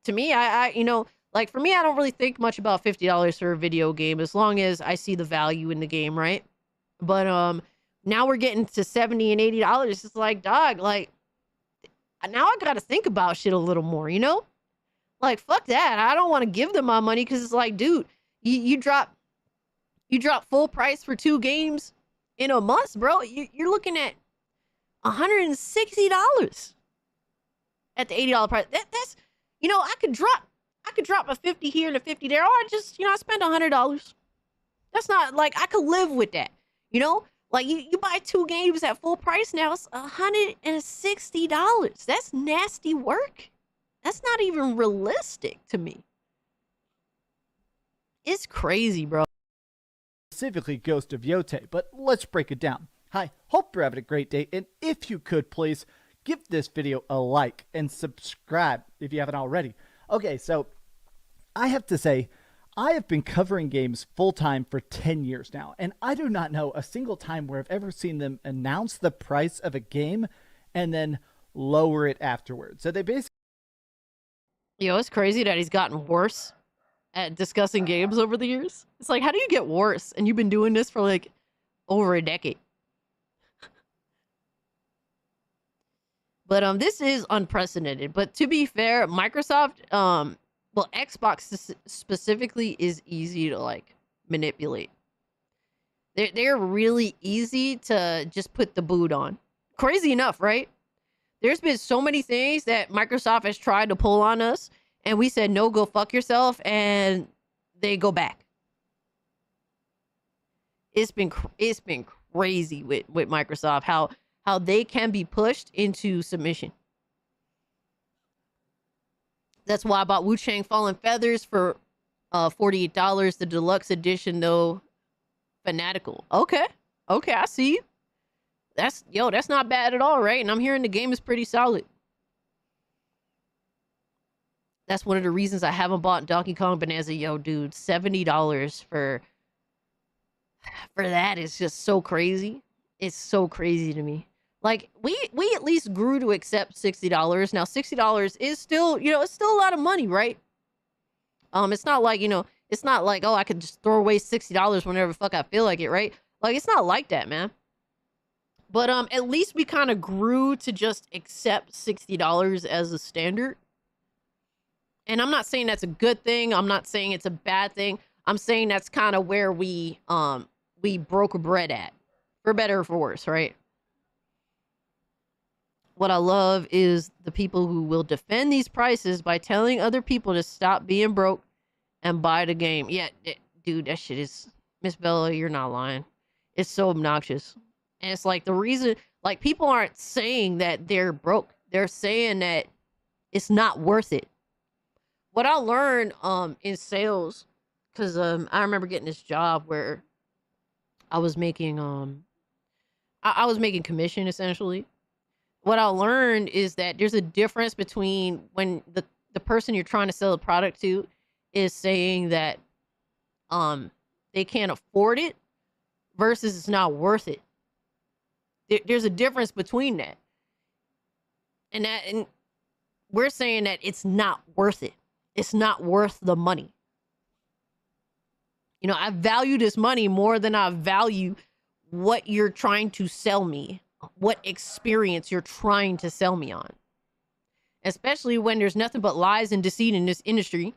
To me, I you know, like for me, I don't really think much about $50 for a video game as long as I see the value in the game, right? But now we're getting to $70 and $80. It's like, dog, like now I gotta think about shit a little more, you know? Like, fuck that. I don't want to give them my money because it's like, dude, you drop full price for 2 games in a month, bro. You're looking at $160 at the $80 price. That's, you know, I could drop a 50 here and a 50 there. Or I just, you know, I spent $100. That's not like I could live with that. You know, like you buy 2 games at full price now. It's $160. That's nasty work. That's not even realistic to me. It's crazy, bro. Specifically Ghost of Yotei, but let's break it down. Hi, hope you're having a great day, and if you could please give this video a like and subscribe if you haven't already. Okay, so I have to say, I have been covering games full-time for 10 years now, and I do not know a single time where I've ever seen them announce the price of a game and then lower it afterwards. So they basically... Yo, it's crazy that he's gotten worse at discussing games over the years. It's like, how do you get worse? And you've been doing this for like over a decade. But this is unprecedented. But to be fair, Microsoft, well, Xbox specifically is easy to like manipulate. They're really easy to just put the boot on. Crazy enough, right? There's been so many things that Microsoft has tried to pull on us, and we said, no, go fuck yourself, and they go back. It's been crazy with Microsoft, how they can be pushed into submission. That's why I bought Wu Chang Fallen Feathers for $48. The deluxe edition, though, fanatical. Okay, I see you. That's not bad at all, right? And I'm hearing the game is pretty solid. That's one of the reasons I haven't bought Donkey Kong Bonanza. Yo, dude, $70 for that is just so crazy. It's so crazy to me. Like, we at least grew to accept $60. Now, $60 is still, it's still a lot of money, right? It's not like, it's not like, oh, I could just throw away $60 whenever the fuck I feel like it, right? Like, it's not like that, man. But at least we kind of grew to just accept $60 as a standard. And I'm not saying that's a good thing. I'm not saying it's a bad thing. I'm saying that's kind of where we broke bread at, for better or for worse, right? What I love is the people who will defend these prices by telling other people to stop being broke and buy the game. Yeah, dude, that shit is... Miss Bella, you're not lying. It's so obnoxious. And it's like the reason... Like, people aren't saying that they're broke. They're saying that it's not worth it. What I learned in sales... Because I remember getting this job where I was making... I was making commission, essentially. What I learned is that there's a difference between when the person you're trying to sell the product to is saying that they can't afford it versus it's not worth it. There's a difference between that. And we're saying that it's not worth it. It's not worth the money. I value this money more than I value what you're trying to sell me. What experience you're trying to sell me on. Especially when there's nothing but lies and deceit in this industry.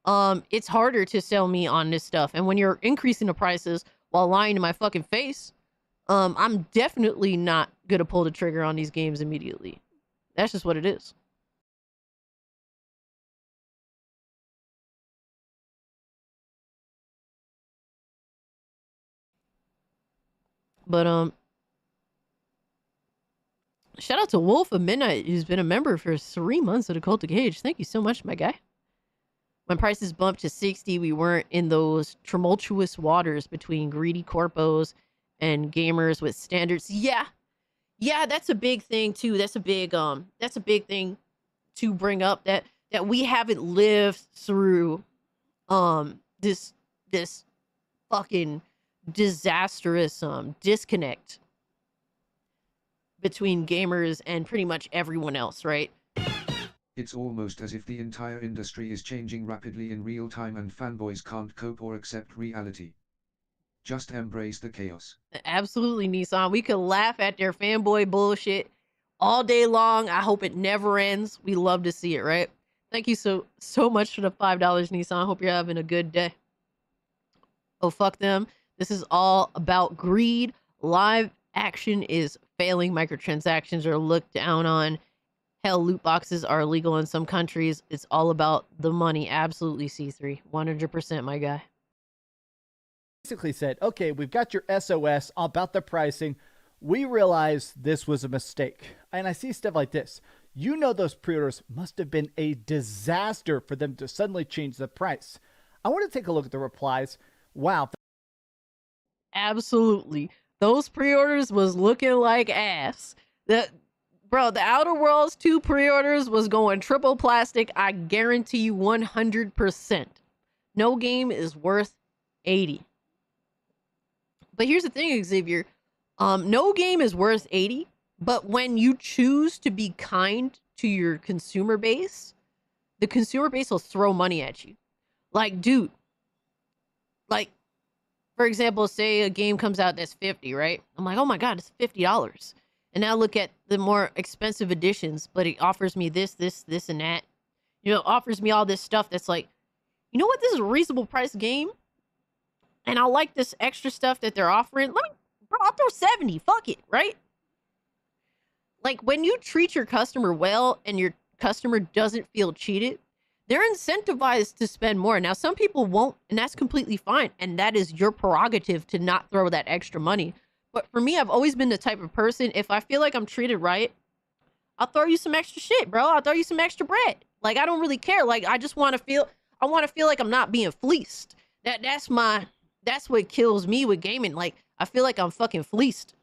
It's harder to sell me on this stuff. And when you're increasing the prices while lying to my fucking face, I'm definitely not gonna pull the trigger on these games immediately. That's just what it is. But shout out to Wolf of Midnight, who's been a member for 3 months at a Cult of Cage. Thank you so much, my guy. When prices bumped to 60, we weren't in those tumultuous waters between greedy corpos and gamers with standards. Yeah, that's a big thing too. That's a big thing to bring up, that we haven't lived through this fucking disastrous disconnect between gamers and pretty much everyone else, right? It's almost as if the entire industry is changing rapidly in real time and fanboys can't cope or accept reality. Just embrace the chaos. Absolutely, Nissan. We could laugh at their fanboy bullshit all day long. I hope it never ends. We love to see it, right? Thank you so much for the $5, Nissan. Hope you're having a good day. Oh, fuck them. This is all about greed. Live action is failing. Microtransactions are looked down on. Hell, loot boxes are illegal in some countries. It's all about the money. Absolutely, C3. 100%, my guy. Basically said, okay, we've got your SOS about the pricing. We realize this was a mistake. And I see stuff like this. Those pre-orders must have been a disaster for them to suddenly change the price. I want to take a look at the replies. Wow. Absolutely. Those pre-orders was looking like ass. Bro, the Outer Worlds 2 pre-orders was going triple plastic. I guarantee you 100%. No game is worth 80. But here's the thing, Xavier. No game is worth 80, but when you choose to be kind to your consumer base, the consumer base will throw money at you. Like, dude, like, for example, say a game comes out that's 50, right? I'm like, oh my God, it's $50. And now look at the more expensive editions, but it offers me this, and that. You know, it offers me all this stuff that's like, you know what? This is a reasonable price game. And I like this extra stuff that they're offering. I'll throw 70. Fuck it, right? Like, when you treat your customer well and your customer doesn't feel cheated, they're incentivized to spend more. Now, some people won't, and that's completely fine. And that is your prerogative to not throw that extra money. But for me, I've always been the type of person, if I feel like I'm treated right, I'll throw you some extra shit, bro. I'll throw you some extra bread. Like, I don't really care. Like, I just want to feel, like I'm not being fleeced. That's what kills me with gaming. Like, I feel like I'm fucking fleeced.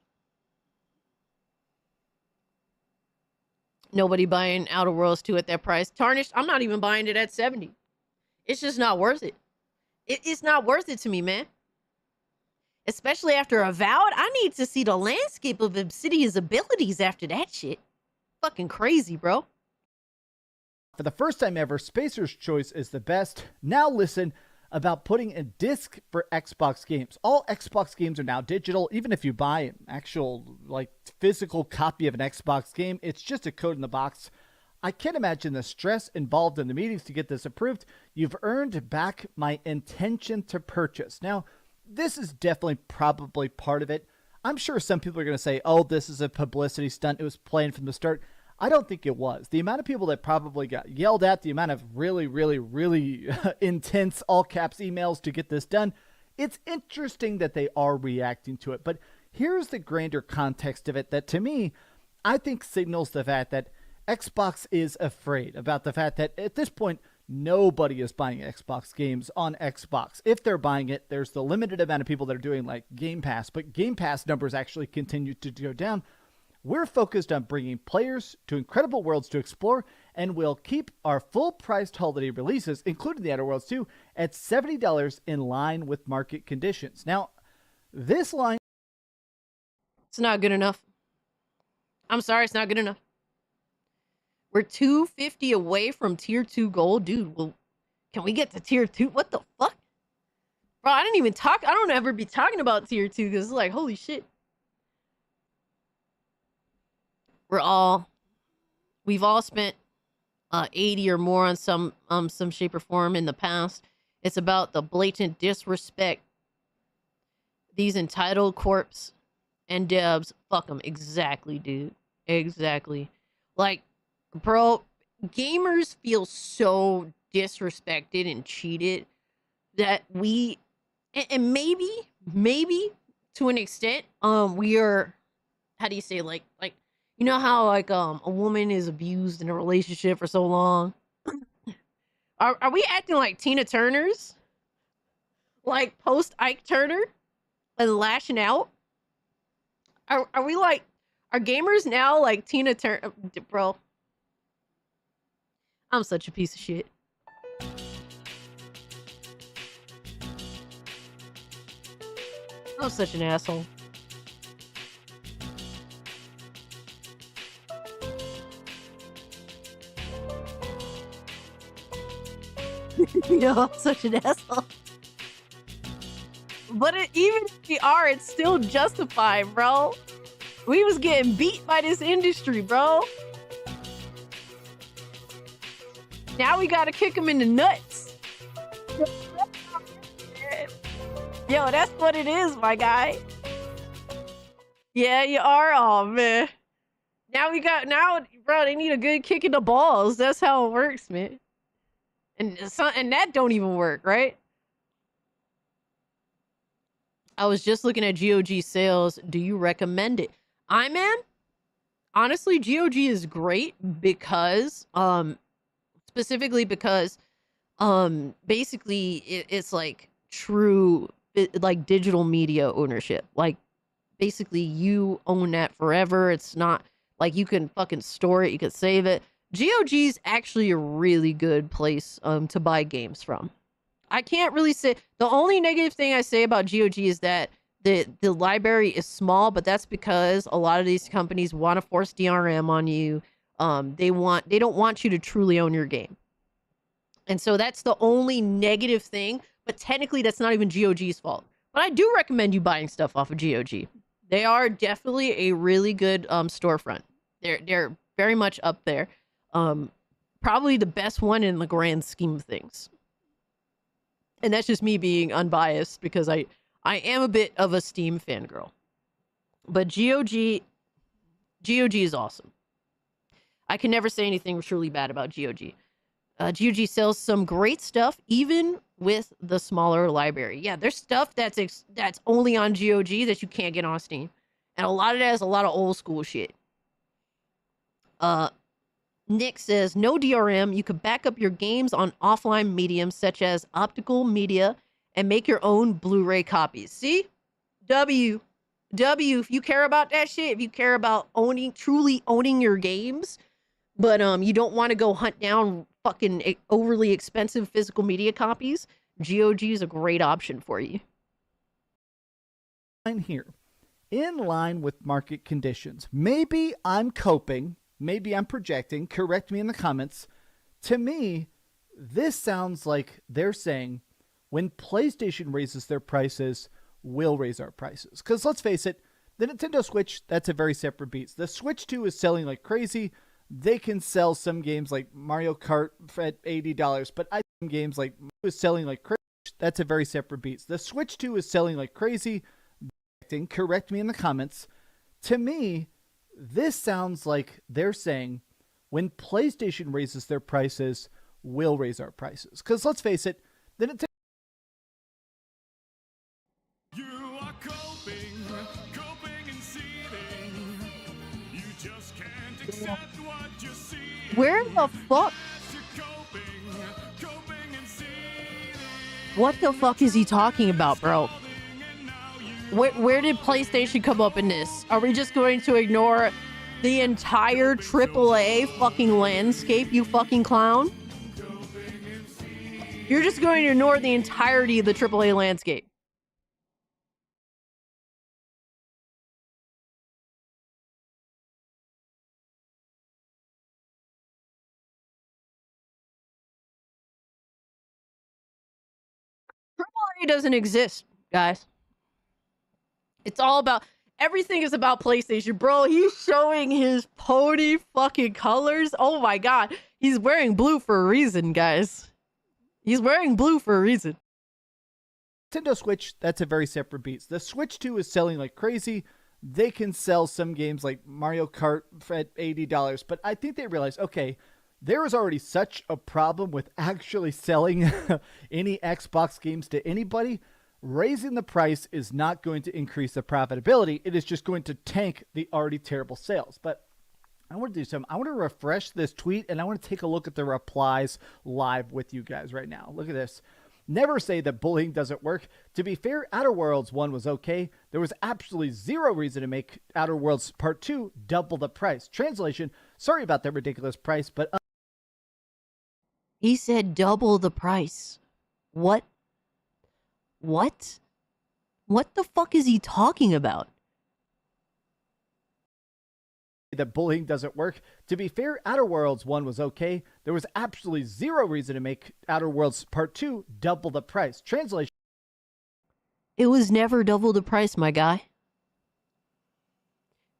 Nobody buying Outer Worlds 2 at that price. Tarnished, I'm not even buying it at 70. It's just not worth it. It's not worth it to me, man. Especially after Avowed, I need to see the landscape of Obsidian's abilities after that shit. Fucking crazy, bro. For the first time ever, Spacer's Choice is the best. Now listen about putting a disc for Xbox games. All Xbox games are now digital. Even if you buy an actual, like, physical copy of an Xbox game, it's just a code in the box. I can't imagine the stress involved in the meetings to get this approved. You've earned back my intention to purchase. Now, this is definitely probably part of it. I'm sure some people are going to say, oh, this is a publicity stunt. It was planned from the start. I don't think it was. The amount of people that probably got yelled at, the amount of really, really, really intense all caps emails to get this done, it's interesting that they are reacting to it. But here's the grander context of it that, to me, I think signals the fact that Xbox is afraid about the fact that at this point, nobody is buying Xbox games on Xbox. If they're buying it, there's the limited amount of people that are doing like Game Pass, but Game Pass numbers actually continue to go down. We're focused on bringing players to incredible worlds to explore, and we'll keep our full-priced holiday releases, including the Outer Worlds 2, at $70 in line with market conditions. Now, this line... It's not good enough. I'm sorry, it's not good enough. We're $250 away from tier 2 gold. Dude, well, can we get to tier 2? What the fuck? Bro, I don't ever be talking about tier 2 because it's like, holy shit. We've all spent 80 or more on some shape or form in the past. It's about the blatant disrespect these entitled corps and devs. Fuck them. Exactly, dude. Exactly. Like, bro, gamers feel so disrespected and cheated that and maybe to an extent, we are, how do you say, like, you know how, like, a woman is abused in a relationship for so long? Are we acting like Tina Turners? Like, post Ike Turner? And lashing out? Are we like, are gamers now like Tina Turner? Bro. I'm such a piece of shit. I'm such an asshole. Yo, I'm such an asshole. But even if we are, it's still justified, bro. We was getting beat by this industry, bro. Now we gotta kick him in the nuts. Yo, that's what it is, my guy. Yeah, you are. Oh, man. Now, bro, they need a good kick in the balls. That's how it works, man. And that don't even work, right? I was just looking at GOG sales. Do you recommend it? Honestly, GOG is great because, specifically because, basically it's like true, like digital media ownership. Like, basically you own that forever. It's not like you can fucking store it. You can save it. GOG's actually a really good place to buy games from. I can't really say. The only negative thing I say about GOG is that the library is small, but that's because a lot of these companies want to force DRM on you. They don't want you to truly own your game. And so that's the only negative thing, but technically that's not even GOG's fault. But I do recommend you buying stuff off of GOG. They are definitely a really good storefront. They're very much up there. Probably the best one in the grand scheme of things. And that's just me being unbiased because I am a bit of a Steam fangirl. But GOG is awesome. I can never say anything truly bad about GOG. GOG sells some great stuff, even with the smaller library. Yeah, there's stuff that's only on GOG that you can't get on Steam. And a lot of that is a lot of old school shit. Nick says, no DRM. You could back up your games on offline mediums such as optical media and make your own Blu-ray copies. See? W, if you care about that shit, if you care about truly owning your games, but you don't want to go hunt down fucking overly expensive physical media copies, GOG is a great option for you. Here, in line with market conditions. Maybe I'm coping, maybe I'm projecting, correct me in the comments. To me, this sounds like they're saying when PlayStation raises their prices, we'll raise our prices. Because let's face it, the Nintendo Switch, that's a very separate beast. The Switch 2 is selling like crazy. They can sell some games like Mario Kart at $80, but I think games like is selling like crazy. That's a very separate beast. The Switch 2 is selling like crazy. Correct me in the comments. To me, this sounds like they're saying when PlayStation raises their prices, we'll raise our prices. Because let's face it, the Nintendo. You are coping and seething. You just can't accept what you see. Where the fuck? What the fuck is he talking about, bro? Where did PlayStation come up in this? Are we just going to ignore the entire AAA fucking landscape, you fucking clown? You're just going to ignore the entirety of the AAA landscape. AAA doesn't exist, guys. It's all about, everything is about PlayStation. Bro, he's showing his pony fucking colors. Oh my god. He's wearing blue for a reason, guys. He's wearing blue for a reason. Nintendo Switch, that's a very separate beast. The Switch 2 is selling like crazy. They can sell some games like Mario Kart at $80, but I think they realize, okay, there is already such a problem with actually selling any Xbox games to anybody. Raising the price is not going to increase the profitability. It is just going to tank the already terrible sales. But I want to do something. I want to refresh this tweet, and I want to take a look at the replies live with you guys right now. Look at this. Never say that bullying doesn't work. To be fair, Outer Worlds 1 was okay. There was absolutely zero reason to make Outer Worlds Part 2 double the price. Translation, sorry about that ridiculous price, but... He said double the price. What? What? What the fuck is he talking about? That bullying doesn't work. To be fair, Outer Worlds 1 was okay. There was absolutely zero reason to make Outer Worlds Part 2 double the price. Translation. It was never double the price, my guy.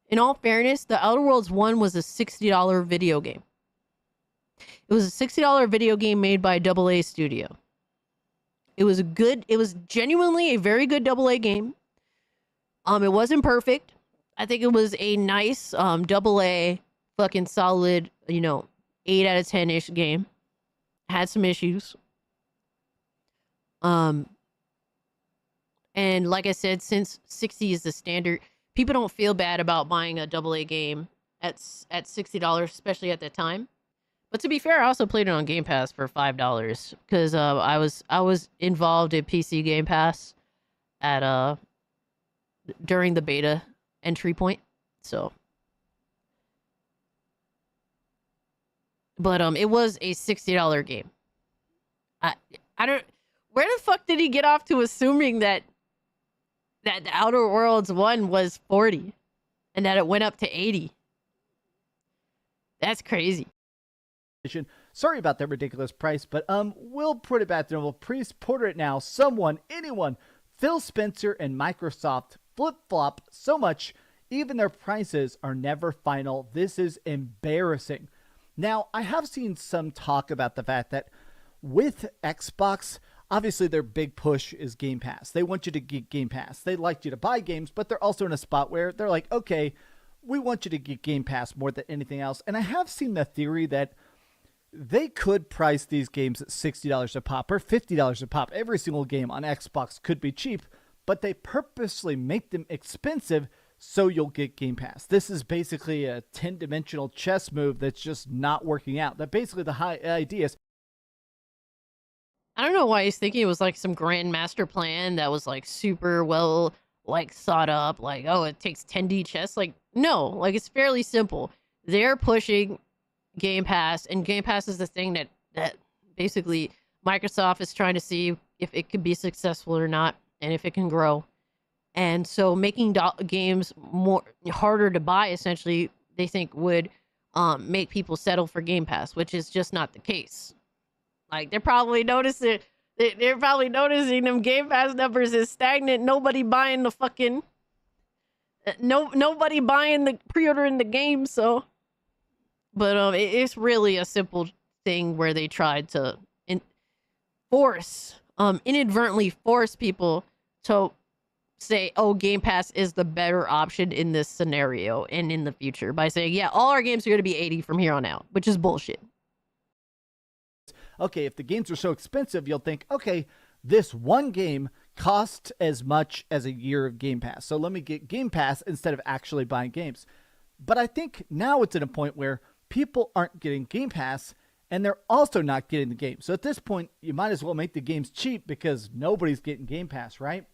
In all fairness, the Outer Worlds 1 was a $60 video game. It was a $60 video game made by a AA studio. It was genuinely a very good AA game. It wasn't perfect. I think it was a nice AA fucking solid, 8 out of 10-ish game. Had some issues. And like I said, since 60 is the standard, people don't feel bad about buying a AA game at $60, especially at that time. But to be fair, I also played it on Game Pass for $5 because I was involved in PC Game Pass at during the beta entry point. So, but it was a $60 game. I don't. Where the fuck did he get off to assuming that the Outer Worlds 1 was 40 and that it went up to 80? That's crazy. Sorry about that ridiculous price, but we'll put it back to normal. Please order it now. Someone, anyone, Phil Spencer and Microsoft flip-flop so much, even their prices are never final. This is embarrassing. Now, I have seen some talk about the fact that with Xbox, obviously their big push is Game Pass. They want you to get Game Pass. They like you to buy games, but they're also in a spot where they're like, okay, we want you to get Game Pass more than anything else. And I have seen the theory that they could price these games at $60 a pop or $50 a pop. Every single game on Xbox could be cheap, but they purposely make them expensive so you'll get Game Pass. This is basically a 10-dimensional chess move that's just not working out. That basically the high idea is, I don't know why he's thinking it was like some grand master plan that was like super well like thought up, like, oh, it takes 10D chess. Like, no, like it's fairly simple. They're pushing Game Pass, and Game Pass is the thing that basically Microsoft is trying to see if it could be successful or not, and if it can grow. And so making games more harder to buy, essentially, they think would make people settle for Game Pass, which is just not the case. Like, they're probably noticing them Game Pass numbers is stagnant. Nobody buying the fucking nobody buying the pre-ordering the game. So, but it's really a simple thing where they tried to inadvertently force people to say, oh, Game Pass is the better option in this scenario and in the future, by saying, yeah, all our games are going to be 80 from here on out, which is bullshit. okay, if the games are so expensive, you'll think, okay, this one game costs as much as a year of Game Pass, so let me get Game Pass instead of actually buying games. But I think now it's at a point where people aren't getting Game Pass, and they're also not getting the game. So at this point, you might as well make the games cheap because nobody's getting Game Pass, right?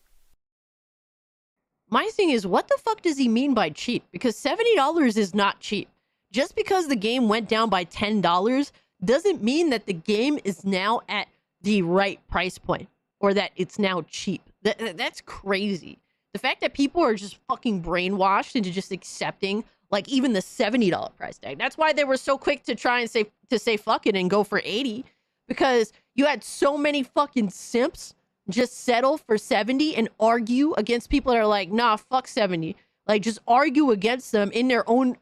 My thing is, what the fuck does he mean by cheap? Because $70 is not cheap. Just because the game went down by $10 doesn't mean that the game is now at the right price point or that it's now cheap. That's crazy. The fact that people are just fucking brainwashed into just accepting like even the $70 price tag. That's why they were so quick to try and say fuck it and go for 80, because you had so many fucking simps just settle for 70 and argue against people that are like, nah, fuck 70. Like, just argue against them in their own,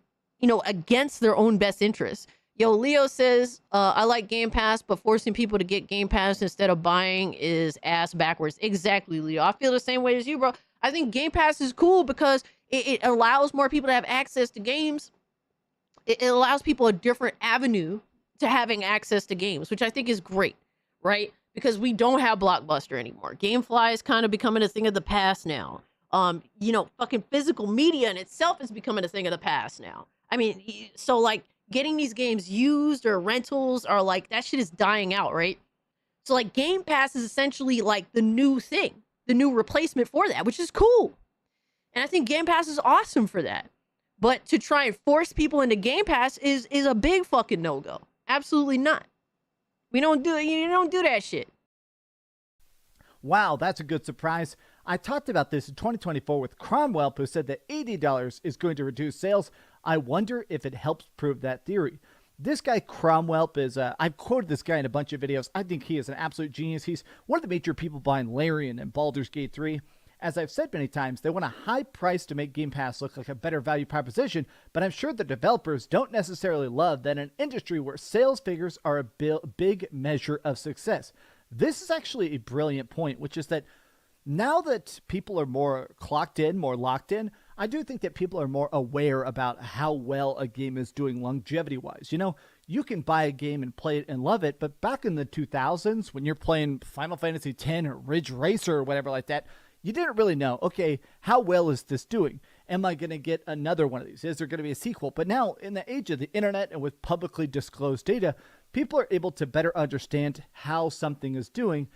against their own best interests. Yo, Leo says, I like Game Pass, but forcing people to get Game Pass instead of buying is ass backwards. Exactly, Leo. I feel the same way as you, bro. I think Game Pass is cool because it allows more people to have access to games. It allows people a different avenue to having access to games, which I think is great, right? Because we don't have Blockbuster anymore. GameFly is kind of becoming a thing of the past now. Fucking physical media in itself is becoming a thing of the past now. I mean, so like getting these games used or rentals are like, that shit is dying out, right? So like Game Pass is essentially like the new thing, the new replacement for that, which is cool. And I think Game Pass is awesome for that. But to try and force people into Game Pass is a big fucking no-go. Absolutely not. You don't do that shit. Wow, that's a good surprise. I talked about this in 2024 with Cromwell, who said that $80 is going to reduce sales. I wonder if it helps prove that theory. This guy Cromwell is, I've quoted this guy in a bunch of videos. I think he is an absolute genius. He's one of the major people behind Larian and Baldur's Gate 3. As I've said many times, they want a high price to make Game Pass look like a better value proposition, but I'm sure the developers don't necessarily love that in an industry where sales figures are a big measure of success. This is actually a brilliant point, which is that now that people are more clocked in, more locked in, I do think that people are more aware about how well a game is doing longevity-wise. You can buy a game and play it and love it, but back in the 2000s, when you're playing Final Fantasy X or Ridge Racer or whatever like that, you didn't really know, okay, how well is this doing? Am I going to get another one of these? Is there going to be a sequel? But now, in the age of the internet and with publicly disclosed data, people are able to better understand how something is doing.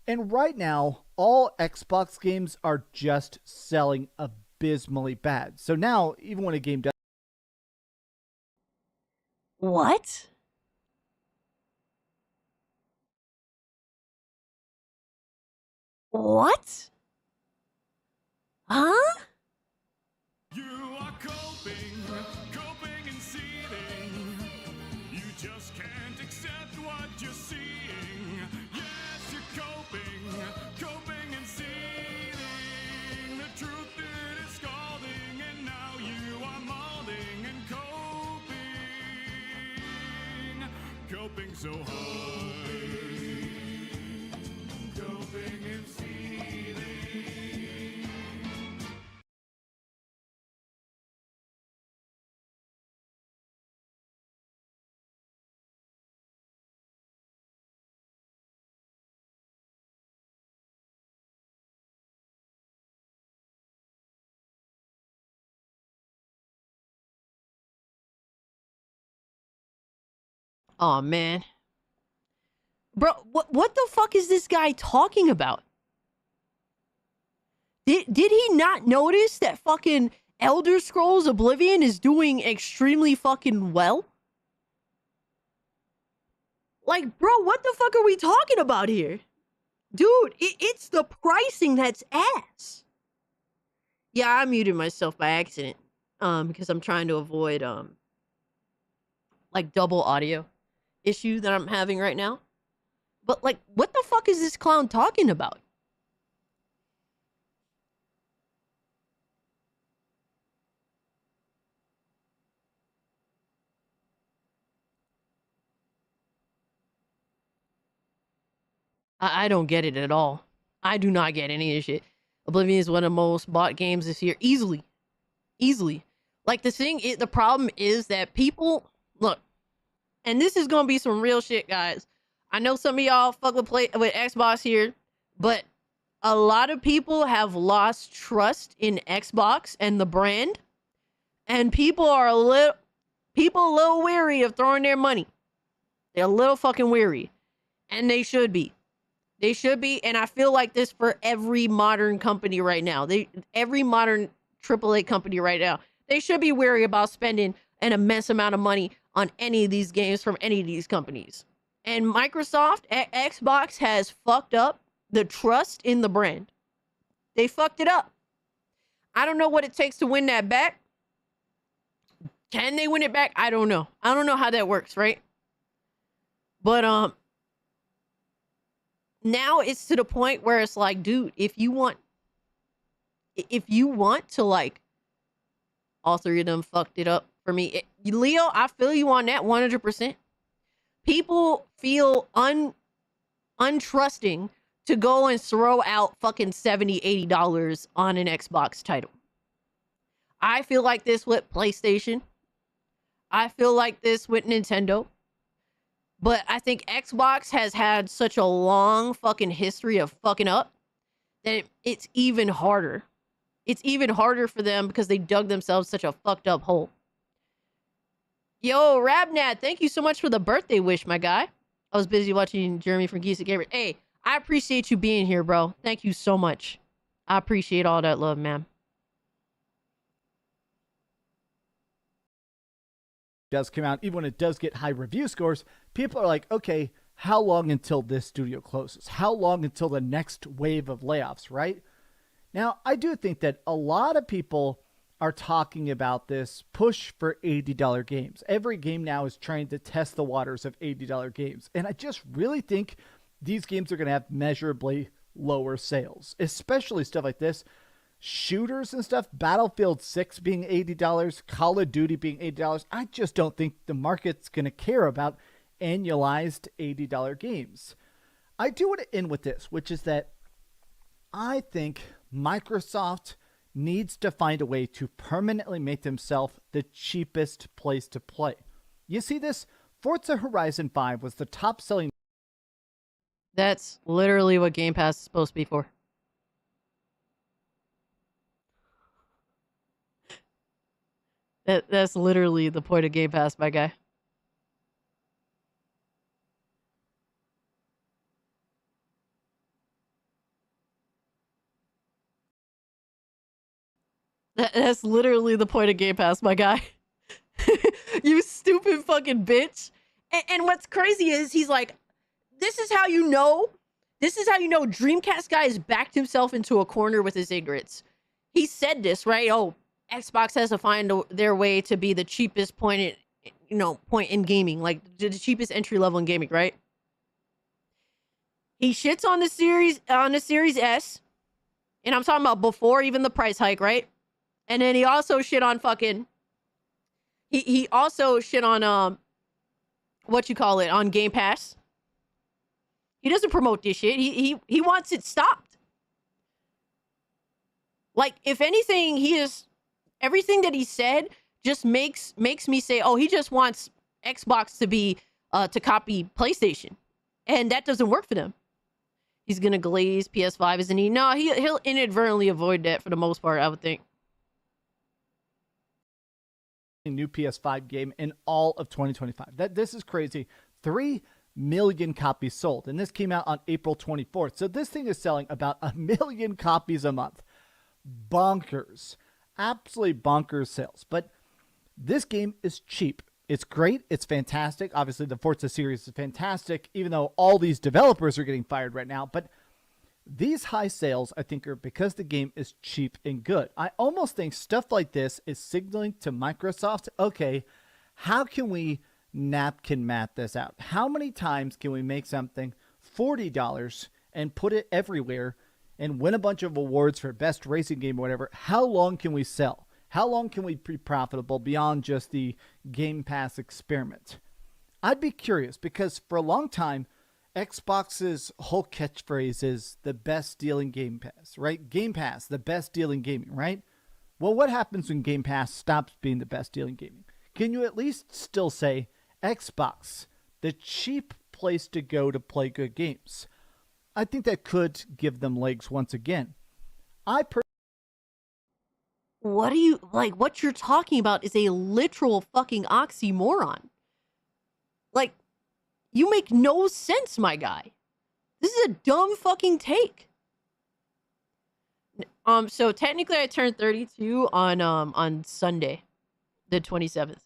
And right now, all Xbox games are just selling abysmally bad. So now, even when a game does... What? What? Huh? You are coping and seething. You just can't accept what you're seeing. Yes, you're coping and seething. The truth it is scalding, and now you are molding and coping so hard. Coping and seething. Oh man. Bro, what the fuck is this guy talking about? Did he not notice that fucking Elder Scrolls Oblivion is doing extremely fucking well? Like, bro, what the fuck are we talking about here? Dude, it's the pricing that's ass. Yeah, I muted myself by accident. Because I'm trying to avoid like double audio issue that I'm having right now. But like, what the fuck is this clown talking about? I don't get it at all. I do not get any of this shit. Oblivion is one of the most bought games this year. Easily. Like, the problem is that people, look, and this is gonna be some real shit, guys. I know some of y'all fuck with Xbox here, but a lot of people have lost trust in Xbox and the brand, and people are a little weary of throwing their money. They're a little fucking weary, and they should be. They should be, and I feel like this for every modern company right now. Every modern AAA company right now, they should be wary about spending an immense amount of money on any of these games from any of these companies. And Microsoft, Xbox has fucked up the trust in the brand. They fucked it up. I don't know what it takes to win that back. Can they win it back? I don't know. I don't know how that works, right? But now it's to the point where it's like, dude, if you want to, like, all three of them fucked it up for me. Leo, I feel you on that 100%. People feel untrusting to go and throw out fucking $70, $80 on an Xbox title. I feel like this with PlayStation. I feel like this with Nintendo. But I think Xbox has had such a long fucking history of fucking up that it's even harder. It's even harder for them because they dug themselves such a fucked up hole. Yo, Rabnad, thank you so much for the birthday wish, my guy. I was busy watching Jeremy from Geese Gamer. Hey, I appreciate you being here, bro. Thank you so much. I appreciate all that love, man. Does come out, even when it does get high review scores, people are like, okay, how long until this studio closes? How long until the next wave of layoffs, right? Now, I do think that a lot of people are talking about this push for $80 games. Every game now is trying to test the waters of $80 games. And I just really think these games are going to have measurably lower sales, especially stuff like this. Shooters and stuff, Battlefield 6 being $80, Call of Duty being $80. I just don't think the market's going to care about annualized $80 games. I do want to end with this, which is that I think Microsoft needs to find a way to permanently make themselves the cheapest place to play. You see this? Forza Horizon 5 was the top selling. That's literally what Game Pass is supposed to be for. That's literally the point of Game Pass, my guy. That's literally the point of Game Pass, my guy. You stupid fucking bitch. And what's crazy is he's like, this is how you know This is how you know Dreamcast guy has backed himself into a corner with his ignorance. He said this, right? Oh, Xbox has to find their way to be the cheapest point in gaming, like the cheapest entry level in gaming, right? He shits on the Series S, and I'm talking about before even the price hike, right? And then he also shit on fucking. He also shit on on Game Pass. He doesn't promote this shit. He wants it stopped. Like, if anything, everything that he said just makes me say, oh, he just wants Xbox to be to copy PlayStation, and that doesn't work for them. He's gonna glaze PS5, isn't he? No, he'll inadvertently avoid that for the most part, I would think. New PS5 game in all of 2025. This is crazy. 3 million copies sold, and this came out on April 24th. So this thing is selling about 1 million copies a month. Bonkers. Absolutely bonkers sales. But this game is cheap. It's great. It's fantastic. Obviously, the Forza series is fantastic, even though all these developers are getting fired right now. But these high sales, I think, are because the game is cheap and good. I almost think stuff like this is signaling to Microsoft, okay, how can we napkin math this out? How many times can we make something $40 and put it everywhere and win a bunch of awards for best racing game or whatever? How long can we sell? How long can we be profitable beyond just the Game Pass experiment? I'd be curious, because for a long time, Xbox's whole catchphrase is the best deal in Game Pass, right? Game Pass, the best deal in gaming, right? Well, what happens when Game Pass stops being the best deal in gaming? Can you at least still say Xbox, the cheap place to go to play good games? I think that could give them legs once again. What you're talking about is a literal fucking oxymoron. Like, you make no sense, my guy. This is a dumb fucking take. So technically I turned 32 on Sunday, the 27th.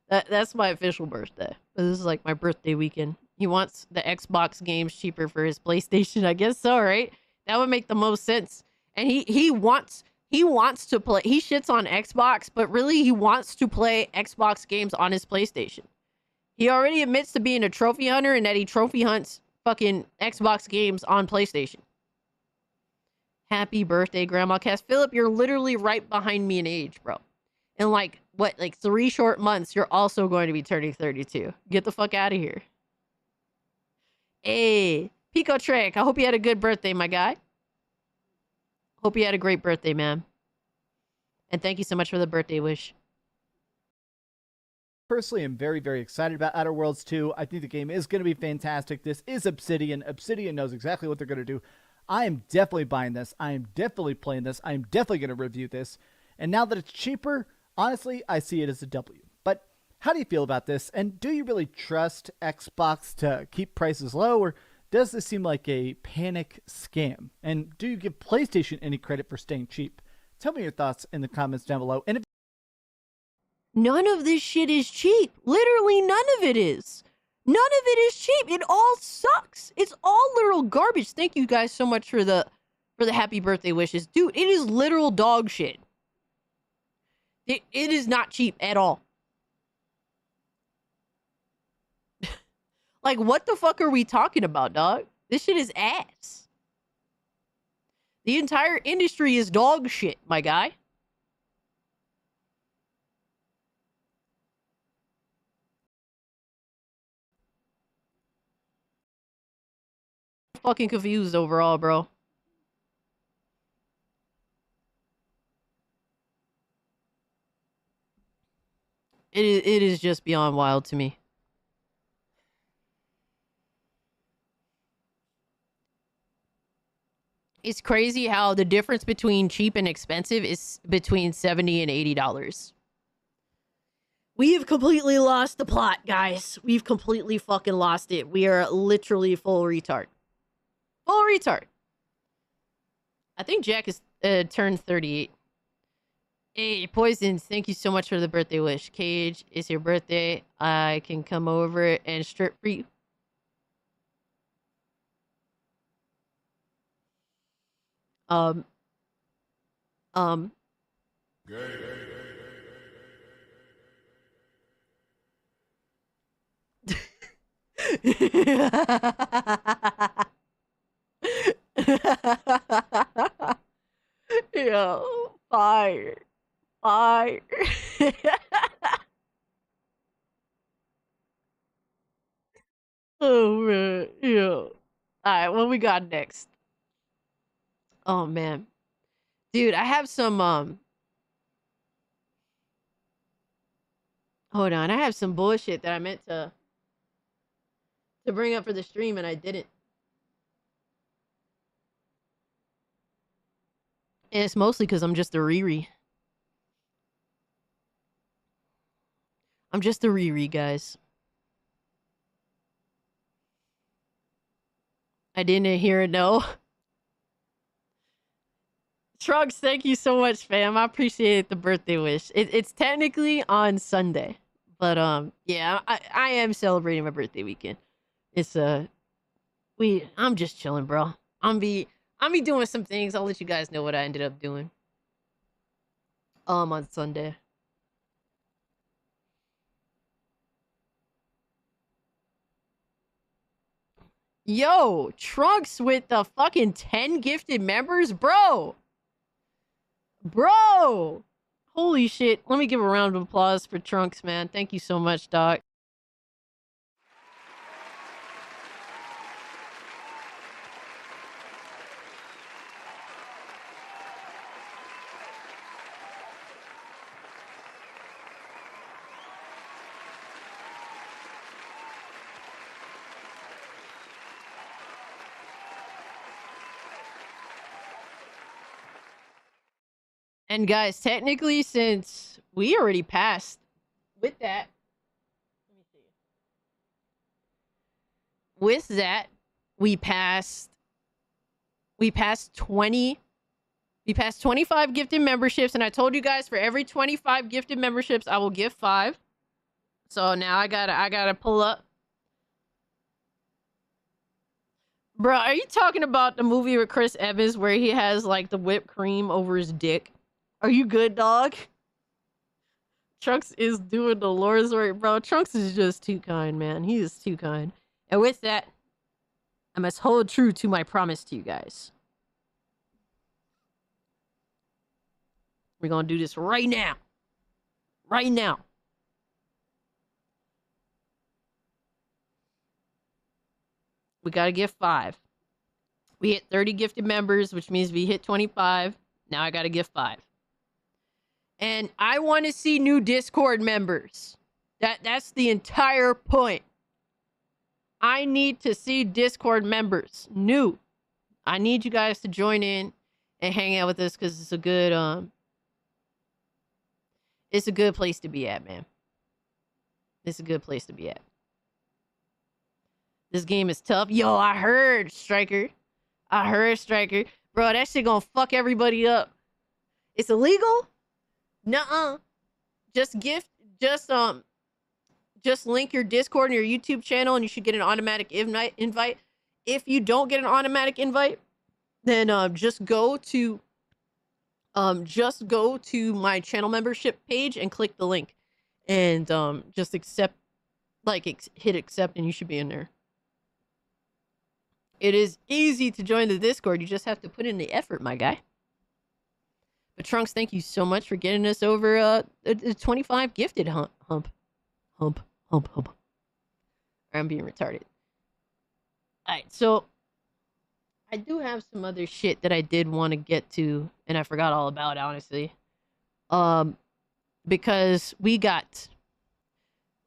That's my official birthday. But this is like my birthday weekend. He wants the Xbox games cheaper for his PlayStation. I guess so, right? That would make the most sense. And he wants to play. He shits on Xbox, but really he wants to play Xbox games on his PlayStation. He already admits to being a trophy hunter and that he trophy hunts fucking Xbox games on PlayStation. Happy birthday, Grandma Cass. Philip, you're literally right behind me in age, bro. In like 3 short months, you're also going to be turning 32. Get the fuck out of here. Hey, Pico Trek, I hope you had a good birthday, my guy. Hope you had a great birthday, man. And thank you so much for the birthday wish. Personally, I'm very, very excited about Outer Worlds 2. I think the game is going to be fantastic. This is Obsidian. Obsidian knows exactly what they're going to do. I am definitely buying this. I am definitely playing this. I am definitely going to review this. And now that it's cheaper, honestly, I see it as a W. But how do you feel about this? And do you really trust Xbox to keep prices low? Or does this seem like a panic scam? And do you give PlayStation any credit for staying cheap? Tell me your thoughts in the comments down below. And if None of this shit is cheap. Literally none of it is. None of it is cheap. It all sucks. It's all literal garbage. Thank you guys so much for the happy birthday wishes. Dude, it is literal dog shit. It is not cheap at all. Like, what the fuck are we talking about, dog? This shit is ass. The entire industry is dog shit, my guy. Fucking confused overall, bro. It is just beyond wild to me. It's crazy how the difference between cheap and expensive is between $70 and $80. We have completely lost the plot, guys. We've completely fucking lost it. We are literally full retard. Full retard. I think Jack is turned 38. Hey, Poison, thank you so much for the birthday wish. Cage, it's your birthday. I can come over and strip for you. Um, um, Yo, fire, fire. Oh man, yo. All right, what we got next? Oh man, dude, I have some Hold on, I have some bullshit that I meant to bring up for the stream and I didn't. And it's mostly because I'm just a Riri. I'm just a Riri, guys. I didn't hear it, no. Shrugs, thank you so much, fam. I appreciate the birthday wish. It's technically on Sunday. But yeah, I am celebrating my birthday weekend. It's I'm just chilling, bro. I'm be doing some things. I'll let you guys know what I ended up doing. On Sunday. Yo, Trunks with the fucking 10 gifted members, bro. Bro. Holy shit. Let me give a round of applause for Trunks, man. Thank you so much, Doc. And guys, technically, since we already passed with that, let me see. With that, we passed 20. We passed 25 gifted memberships, and I told you guys for every 25 gifted memberships, I will give 5. So now I gotta pull up. Bro, are you talking about the movie with Chris Evans where he has like the whipped cream over his dick? Are you good, dog? Trunks is doing the Lord's work, bro. Trunks is just too kind, man. He is too kind. And with that, I must hold true to my promise to you guys. We're gonna do this right now. Right now. We gotta give 5. We hit 30 gifted members, which means we hit 25. Now I gotta give 5. And I want to see new Discord members. That's the entire point. I need to see Discord members. New. I need you guys to join in and hang out with us because it's a good place to be at, man. It's a good place to be at. This game is tough. Yo, I heard Striker. Bro, that shit gonna fuck everybody up. It's illegal? Nuh-uh. Just link your Discord and your YouTube channel and you should get an automatic invite. If you don't get an automatic invite, then just go to my channel membership page and click the link and just accept, hit accept and you should be in there. It is easy to join the Discord. You just have to put in the effort, my guy. But Trunks, thank you so much for getting us over the 25 gifted hump. I'm being retarded. Alright, so I do have some other shit that I did want to get to, and I forgot all about, honestly. Because we got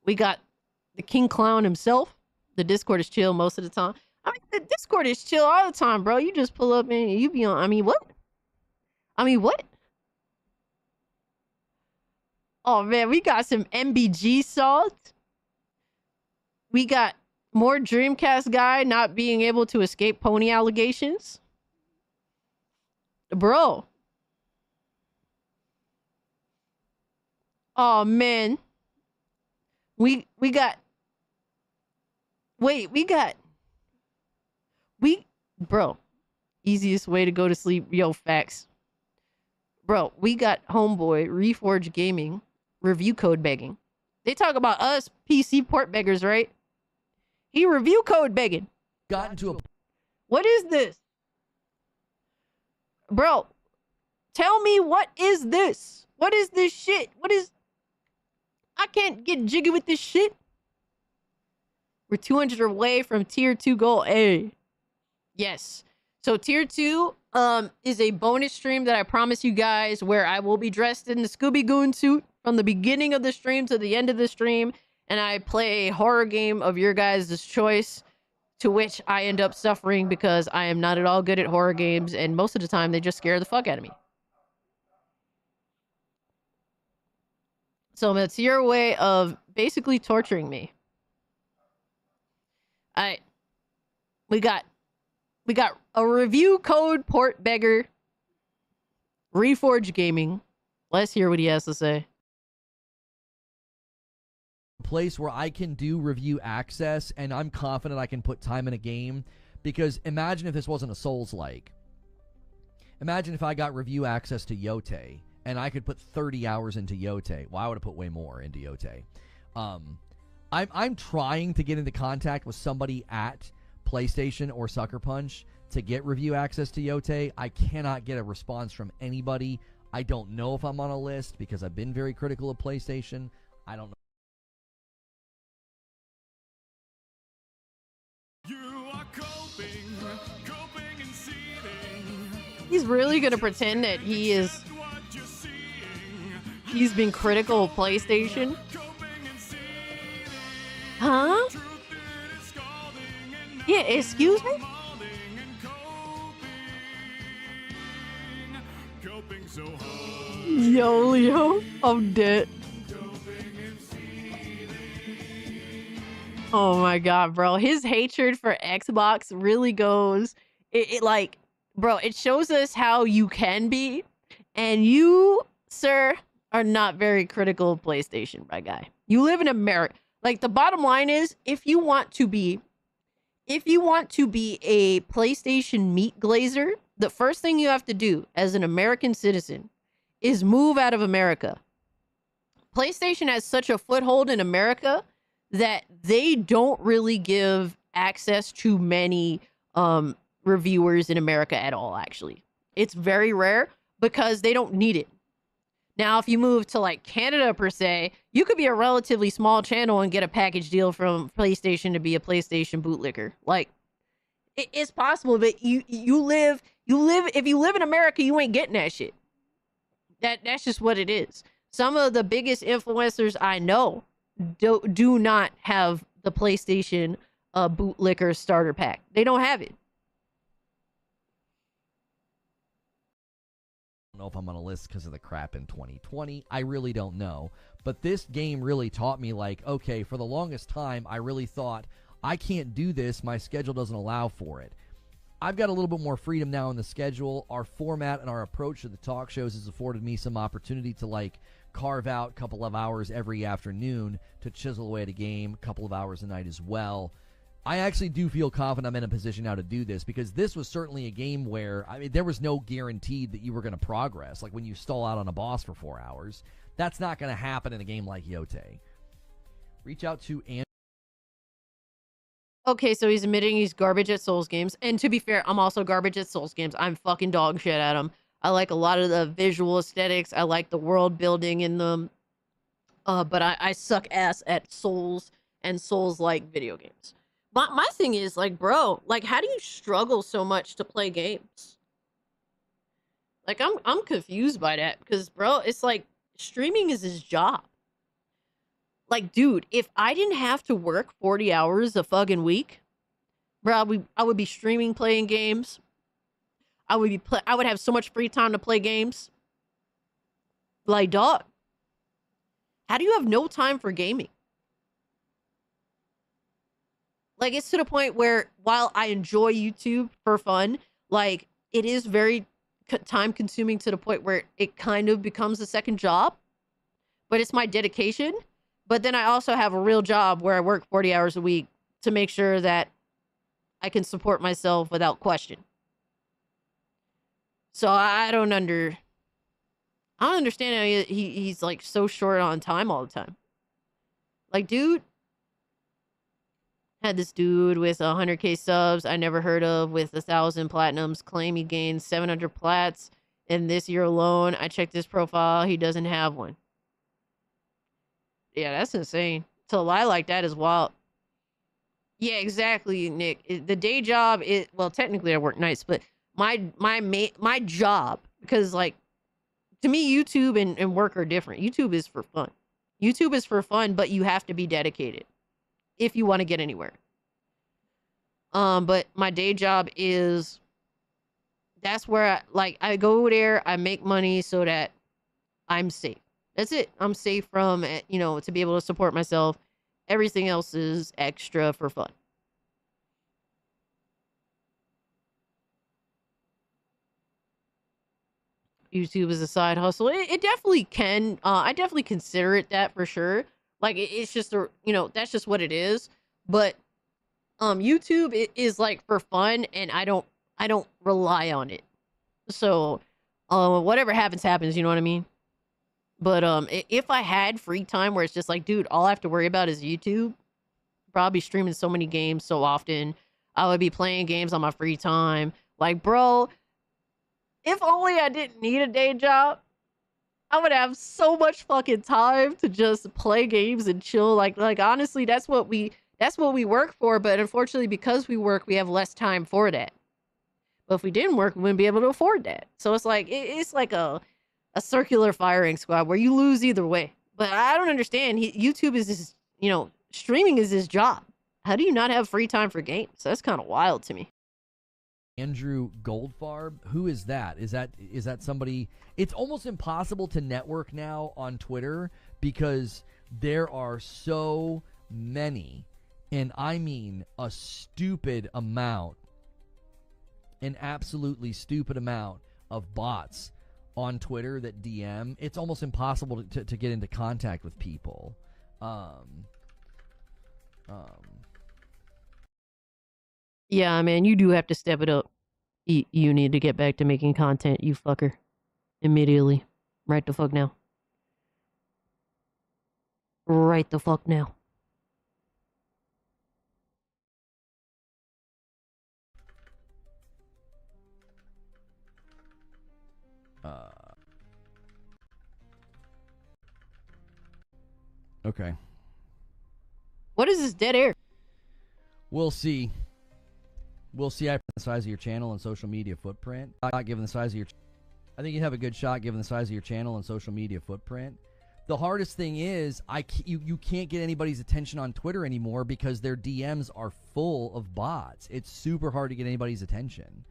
the King Clown himself. The Discord is chill most of the time. I mean, the Discord is chill all the time, bro. You just pull up and you be on. I mean, what? Oh, man, we got some MBG salt. We got more Dreamcast guy not being able to escape pony allegations. Bro. Oh, man. Bro. Easiest way to go to sleep. Yo, facts. Bro, we got Homeboy, Reforge Gaming, review code begging. They talk about us, PC port beggars, right? He review code begging. Got into a... What is this? Bro, tell me what is this? What is this shit? What is... I can't get jiggy with this shit. We're 200 away from tier 2 goal. Hey. Yes. So tier 2 is a bonus stream that I promise you guys where I will be dressed in the Scooby Goon suit from the beginning of the stream to the end of the stream, and I play a horror game of your guys' choice, to which I end up suffering because I am not at all good at horror games, and most of the time they just scare the fuck out of me. So that's your way of basically torturing me. We got a review code port beggar, Reforge Gaming. Let's hear what he has to say. Place where I can do review access, and I'm confident I can put time in a game, because imagine if this wasn't a Souls-like. Imagine if I got review access to Yotei, and I could put 30 hours into Yotei. Well, I would have put way more into Yotei. I'm trying to get into contact with somebody at PlayStation or Sucker Punch to get review access to Yotei. I cannot get a response from anybody. I don't know if I'm on a list because I've been very critical of PlayStation. I don't know. You are coping and seething. He's really gonna pretend that he's been critical of PlayStation. Huh? Yeah, excuse me? Yo, Leo, I'm dead. Oh my god, bro. His hatred for Xbox really goes... It like... Bro, it shows us how you can be. And you, sir, are not very critical of PlayStation, my guy. You live in America. Like, the bottom line is, if you want to be a PlayStation meat glazer, the first thing you have to do as an American citizen is move out of America. PlayStation has such a foothold in America that they don't really give access to many reviewers in America at all, actually. It's very rare because they don't need it. Now, if you move to like Canada per se, you could be a relatively small channel and get a package deal from PlayStation to be a PlayStation bootlicker. Like, it's possible, but if you live in America, you ain't getting that shit. That's just what it is. Some of the biggest influencers I know do not have the PlayStation bootlicker starter pack. They don't have it. I don't know if I'm on a list because of the crap in 2020. I really don't know. But this game really taught me, like, okay, for the longest time, I really thought, I can't do this. My schedule doesn't allow for it. I've got a little bit more freedom now in the schedule. Our format and our approach to the talk shows has afforded me some opportunity to, like, carve out a couple of hours every afternoon to chisel away at a game, a couple of hours a night as well. I actually do feel confident I'm in a position now to do this, because this was certainly a game where, I mean, there was no guarantee that you were going to progress. Like when you stall out on a boss for 4 hours, that's not going to happen in a game like Yotei. Reach out to Andrew. Okay, so he's admitting he's garbage at Souls games. And to be fair, I'm also garbage at Souls games. I'm fucking dog shit at them. I like a lot of the visual aesthetics. I like the world building in them. But I suck ass at Souls and Souls-like video games. My thing is, like, bro, like, how do you struggle so much to play games? Like, I'm confused by that, because, bro, it's like, streaming is his job. Like, dude, if I didn't have to work 40 hours a fucking week, bro, I would be streaming, playing games. I would have so much free time to play games. Like, dog, how do you have no time for gaming? Like, it's to the point where, while I enjoy YouTube for fun, like, it is very time consuming to the point where it kind of becomes a second job. But it's my dedication. But then I also have a real job where I work 40 hours a week to make sure that I can support myself without question. So I don't understand how he's like so short on time all the time. Like, dude, had this dude with 100K subs I never heard of with 1,000 platinums claim he gained 700 plats in this year alone. I checked his profile. He doesn't have one. Yeah, that's insane. To lie like that is wild. Yeah, exactly, Nick. The day job is, well, technically I work nights, but my job, because like to me YouTube and work are different. YouTube is for fun. YouTube is for fun, but you have to be dedicated if you want to get anywhere. But my day job is, that's where I go there, I make money so that I'm safe. That's it. I'm safe from, to be able to support myself. Everything else is extra for fun. YouTube is a side hustle. It definitely can. I definitely consider it that for sure. Like it's just that's just what it is. But YouTube is like for fun, and I don't rely on it. So whatever happens, you know what I mean? But if I had free time where it's just like, dude, all I have to worry about is YouTube, probably streaming so many games so often. I would be playing games on my free time. Like, bro, if only I didn't need a day job, I would have so much fucking time to just play games and chill. Like honestly, that's what we work for. But unfortunately, because we work, we have less time for that. But if we didn't work, we wouldn't be able to afford that. So it's like it's like a circular firing squad where you lose either way. But I don't understand. YouTube is his, streaming is his job. How do you not have free time for games? That's kind of wild to me. Andrew Goldfarb, who is that? Is that somebody? It's almost impossible to network now on Twitter because there are so many, and I mean a stupid amount, an absolutely stupid amount of bots on Twitter that DM. It's almost impossible to get into contact with people. Yeah, man, you do have to step it up. You need to get back to making content, you fucker. Immediately. Right the fuck now. Right the fuck now. Okay. What is this dead air? We'll see. We'll see after the size of your channel and social media footprint. Not given the size of your, I think you have a good shot given the size of your channel and social media footprint. The hardest thing is you can't get anybody's attention on Twitter anymore because their DMs are full of bots. It's super hard to get anybody's attention.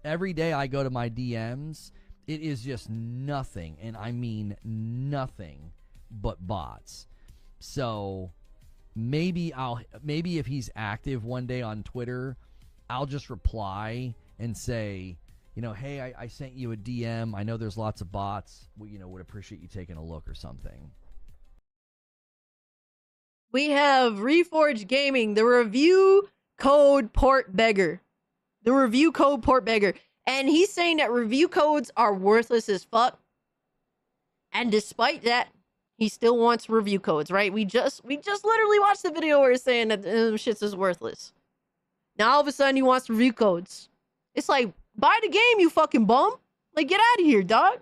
Every day I go to my DMs, it is just nothing, and I mean nothing but bots. So maybe if he's active one day on Twitter, I'll just reply and say, hey, I sent you a DM. I know there's lots of bots. Would appreciate you taking a look or something. We have Reforged Gaming, the review code port beggar. The review code port beggar. And he's saying that review codes are worthless as fuck. And despite that, he still wants review codes, right? We just literally watched the video where he's saying that shit's is worthless. Now all of a sudden he wants review codes. It's like, buy the game, you fucking bum. Like, get out of here, dog.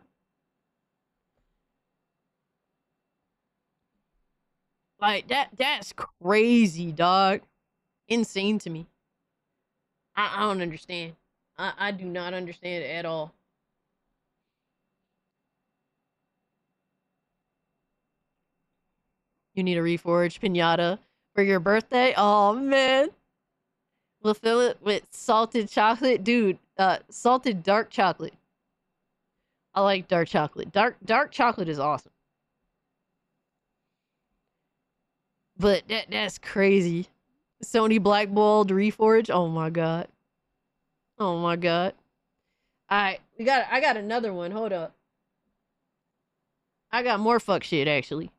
Like, that's crazy, dog. Insane to me. I don't understand. I do not understand it at all. You need a Reforged pinata for your birthday? Oh, man. We'll fill it with salted chocolate. Dude, salted dark chocolate. I like dark chocolate. Dark chocolate is awesome. But that's crazy. Sony blackballed Reforged. Oh my god. Oh my god. Alright, I got another one. Hold up. I got more fuck shit actually.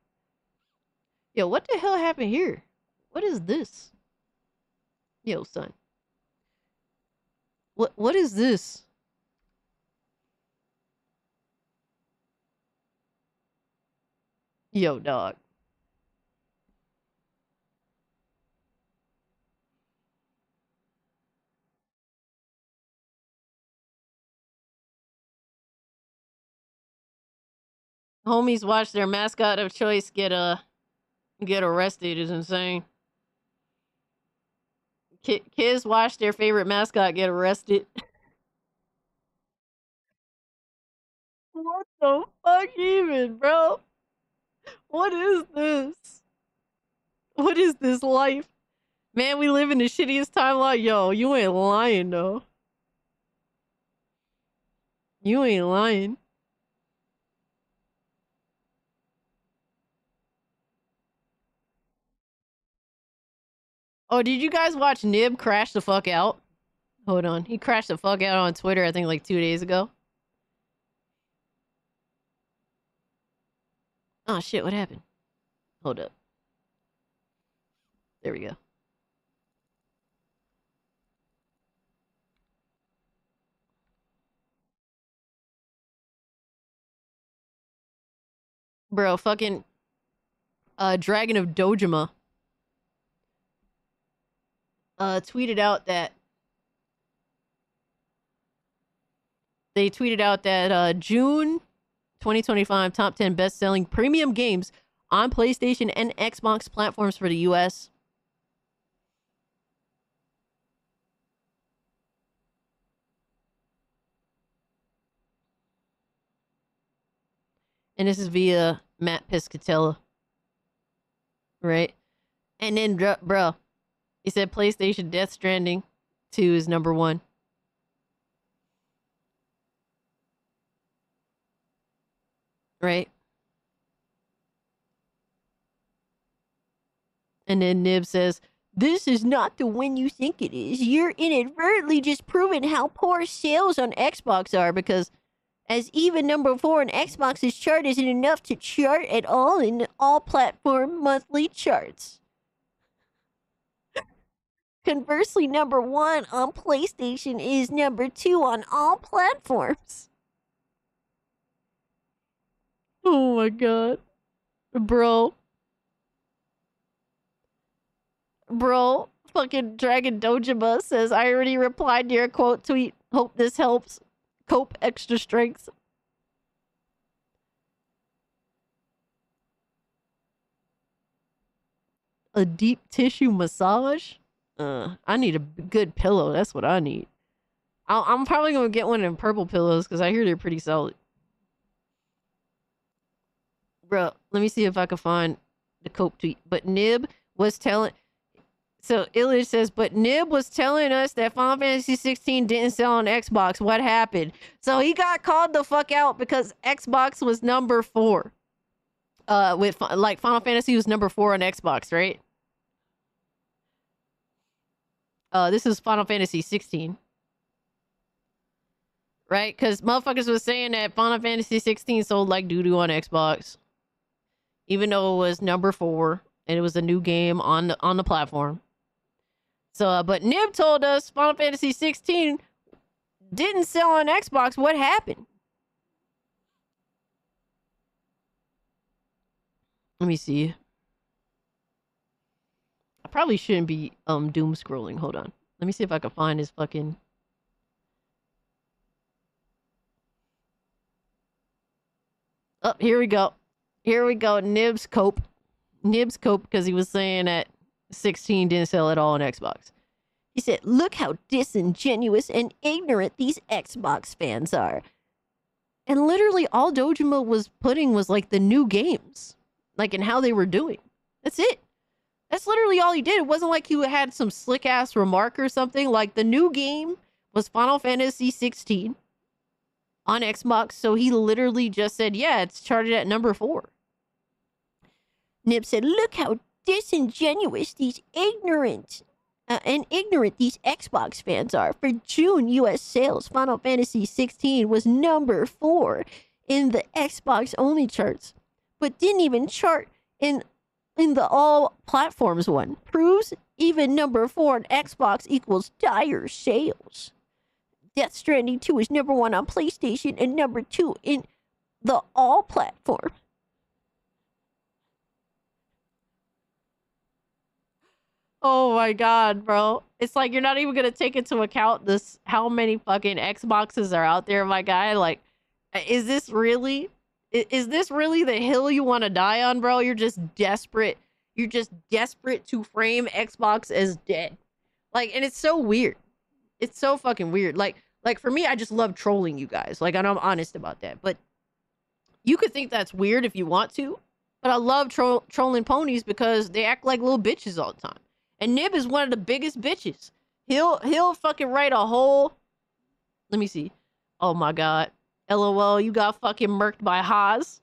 Yo, what the hell happened here? What is this? Yo, son. What is this? Yo, dog. Homies watch their mascot of choice get arrested is insane. Kids watch their favorite mascot get arrested. What the fuck even, bro? What is this? What is this life? Man, we live in the shittiest timeline. Yo, you ain't lying, though. You ain't lying. Oh, did you guys watch Nib crash the fuck out? Hold on. He crashed the fuck out on Twitter, I think, like 2 days ago. Oh, shit. What happened? Hold up. There we go. Bro, fucking Dragon of Dojima tweeted out that June 2025 top 10 best-selling premium games on PlayStation and Xbox platforms for the US. And this is via Matt Piscatella. Right? And then, bro, he said PlayStation Death Stranding 2 is number 1. Right? And then Nib says, this is not the one you think it is. You're inadvertently just proving how poor sales on Xbox are, because as even number 4 on Xbox's chart isn't enough to chart at all in all platform monthly charts. Conversely, number 1 on PlayStation is number 2 on all platforms. Oh my god. Bro, fucking Dragon Dojima says, I already replied to your quote tweet. Hope this helps. Cope extra strength. A deep tissue massage? I need a good pillow. That's what I need. I'm probably going to get one of them purple pillows because I hear they're pretty solid. Bro, let me see if I can find the Cope tweet. But Nib was telling... So Illich says, but Nib was telling us that Final Fantasy 16 didn't sell on Xbox. What happened? So he got called the fuck out because Xbox was number 4. With like Final Fantasy was number 4 on Xbox, right? This is Final Fantasy 16. Right? Because motherfuckers was saying that Final Fantasy 16 sold like doo-doo on Xbox. Even though it was number 4 and it was a new game on the platform. So, but Nib told us Final Fantasy 16 didn't sell on Xbox. What happened? Let me see. I probably shouldn't be doom scrolling. Hold on. Let me see if I can find his fucking... Oh, here we go. Here we go. Nib's Cope, because he was saying that 16 didn't sell at all on Xbox. He said, look how disingenuous and ignorant these Xbox fans are. And literally all Dojima was putting was like the new games. Like, and how they were doing. That's it. That's literally all he did. It wasn't like he had some slick ass remark or something. Like, the new game was Final Fantasy 16 on Xbox. So he literally just said, yeah, it's charted at number 4. Nib said, look how disingenuous these ignorant these Xbox fans are. For June US sales, Final Fantasy 16 was number 4 in the Xbox only charts, but didn't even chart in the all platforms one. Proves even number 4 on Xbox equals dire sales. Death Stranding 2 is number 1 on PlayStation and number 2 in the all platform. Oh my god, bro. It's like you're not even gonna take into account this how many fucking Xboxes are out there, my guy. Like, is this really is this really the hill you want to die on, bro? You're just desperate. You're just desperate to frame Xbox as dead. Like, and it's so weird. It's so fucking weird. Like for me, I just love trolling you guys. Like, and I'm honest about that. But you could think that's weird if you want to. But I love trolling ponies because they act like little bitches all the time. And Nib is one of the biggest bitches. He'll fucking write a whole... Let me see. Oh my god. LOL, you got fucking murked by Haas.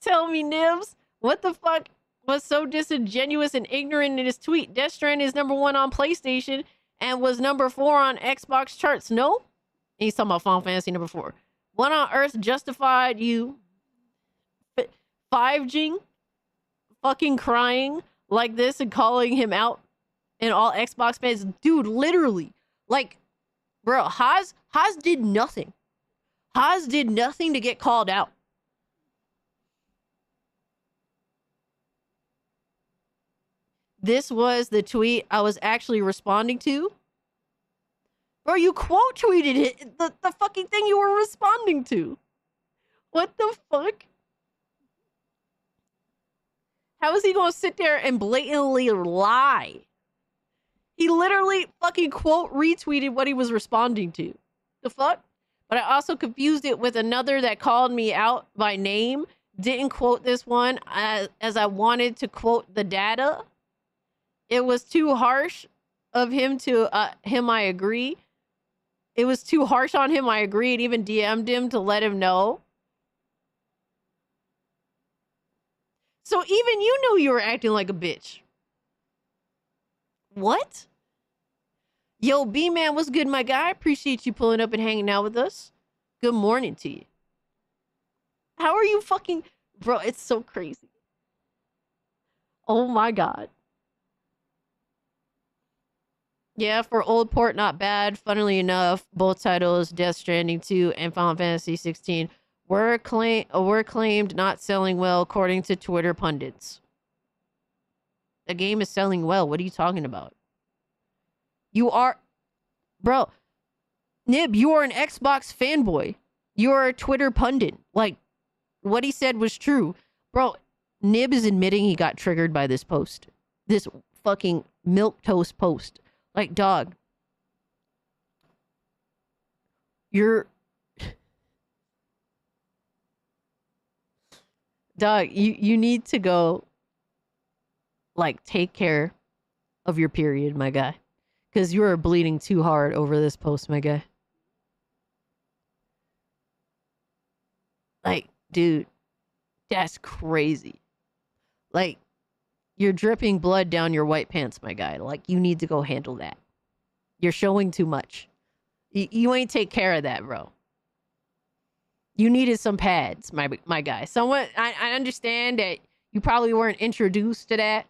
Tell me, Nibs, what the fuck was so disingenuous and ignorant in his tweet? Death Stranding is #1 on PlayStation and was #4 on Xbox charts. No? And he's talking about Final Fantasy #4. What on earth justified you 5G fucking crying like this and calling him out and all Xbox fans? Dude, literally. Like, bro, Haas did nothing. Haas did nothing to get called out. This was the tweet I was actually responding to. Bro, you quote tweeted it. The fucking thing you were responding to. What the fuck? How is he gonna sit there and blatantly lie? He literally fucking quote retweeted what he was responding to. The fuck? But I also confused it with another that called me out by name. Didn't quote this one as I wanted to quote the data. It was too harsh of him to him, I agree. It was too harsh on him, I agree, and even DM'd him to let him know. So even you knew you were acting like a bitch. What? Yo, B-Man, what's good, my guy? Appreciate you pulling up and hanging out with us. Good morning to you. How are you fucking... Bro, it's so crazy. Oh my god. Yeah, for old port, not bad. Funnily enough, both titles, Death Stranding 2 and Final Fantasy 16, were claimed not selling well according to Twitter pundits. The game is selling well. What are you talking about? You are... Bro, Nib, you are an Xbox fanboy. You are a Twitter pundit. Like, what he said was true. Bro, Nib is admitting he got triggered by this post. This fucking milquetoast post. Like, dog. You're... Dog, you need to go, like, take care of your period, my guy. Because you are bleeding too hard over this post, my guy. Like, dude, that's crazy. Like, you're dripping blood down your white pants, my guy. Like, you need to go handle that. You're showing too much. You ain't take care of that, bro. You needed some pads, my guy. Someone, I understand that you probably weren't introduced to that.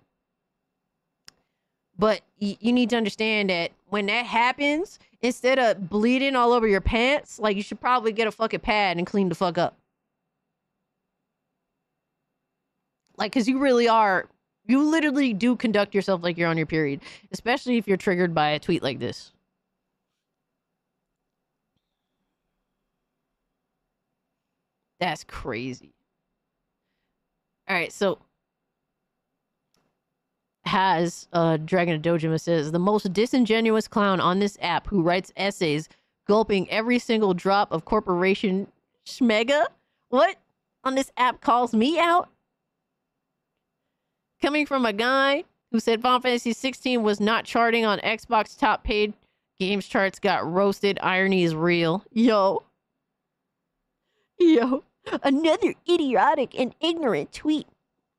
But you need to understand that when that happens, instead of bleeding all over your pants, like, you should probably get a fucking pad and clean the fuck up. Like, because you really are, you literally do conduct yourself like you're on your period. Especially if you're triggered by a tweet like this. That's crazy. All right, so has Dragon of Dojima says the most disingenuous clown on this app who writes essays gulping every single drop of corporation schmega. What on this app calls me out? Coming from a guy who said Final Fantasy 16 was not charting on Xbox top paid games charts, got roasted. Irony is real. Yo. Another idiotic and ignorant tweet.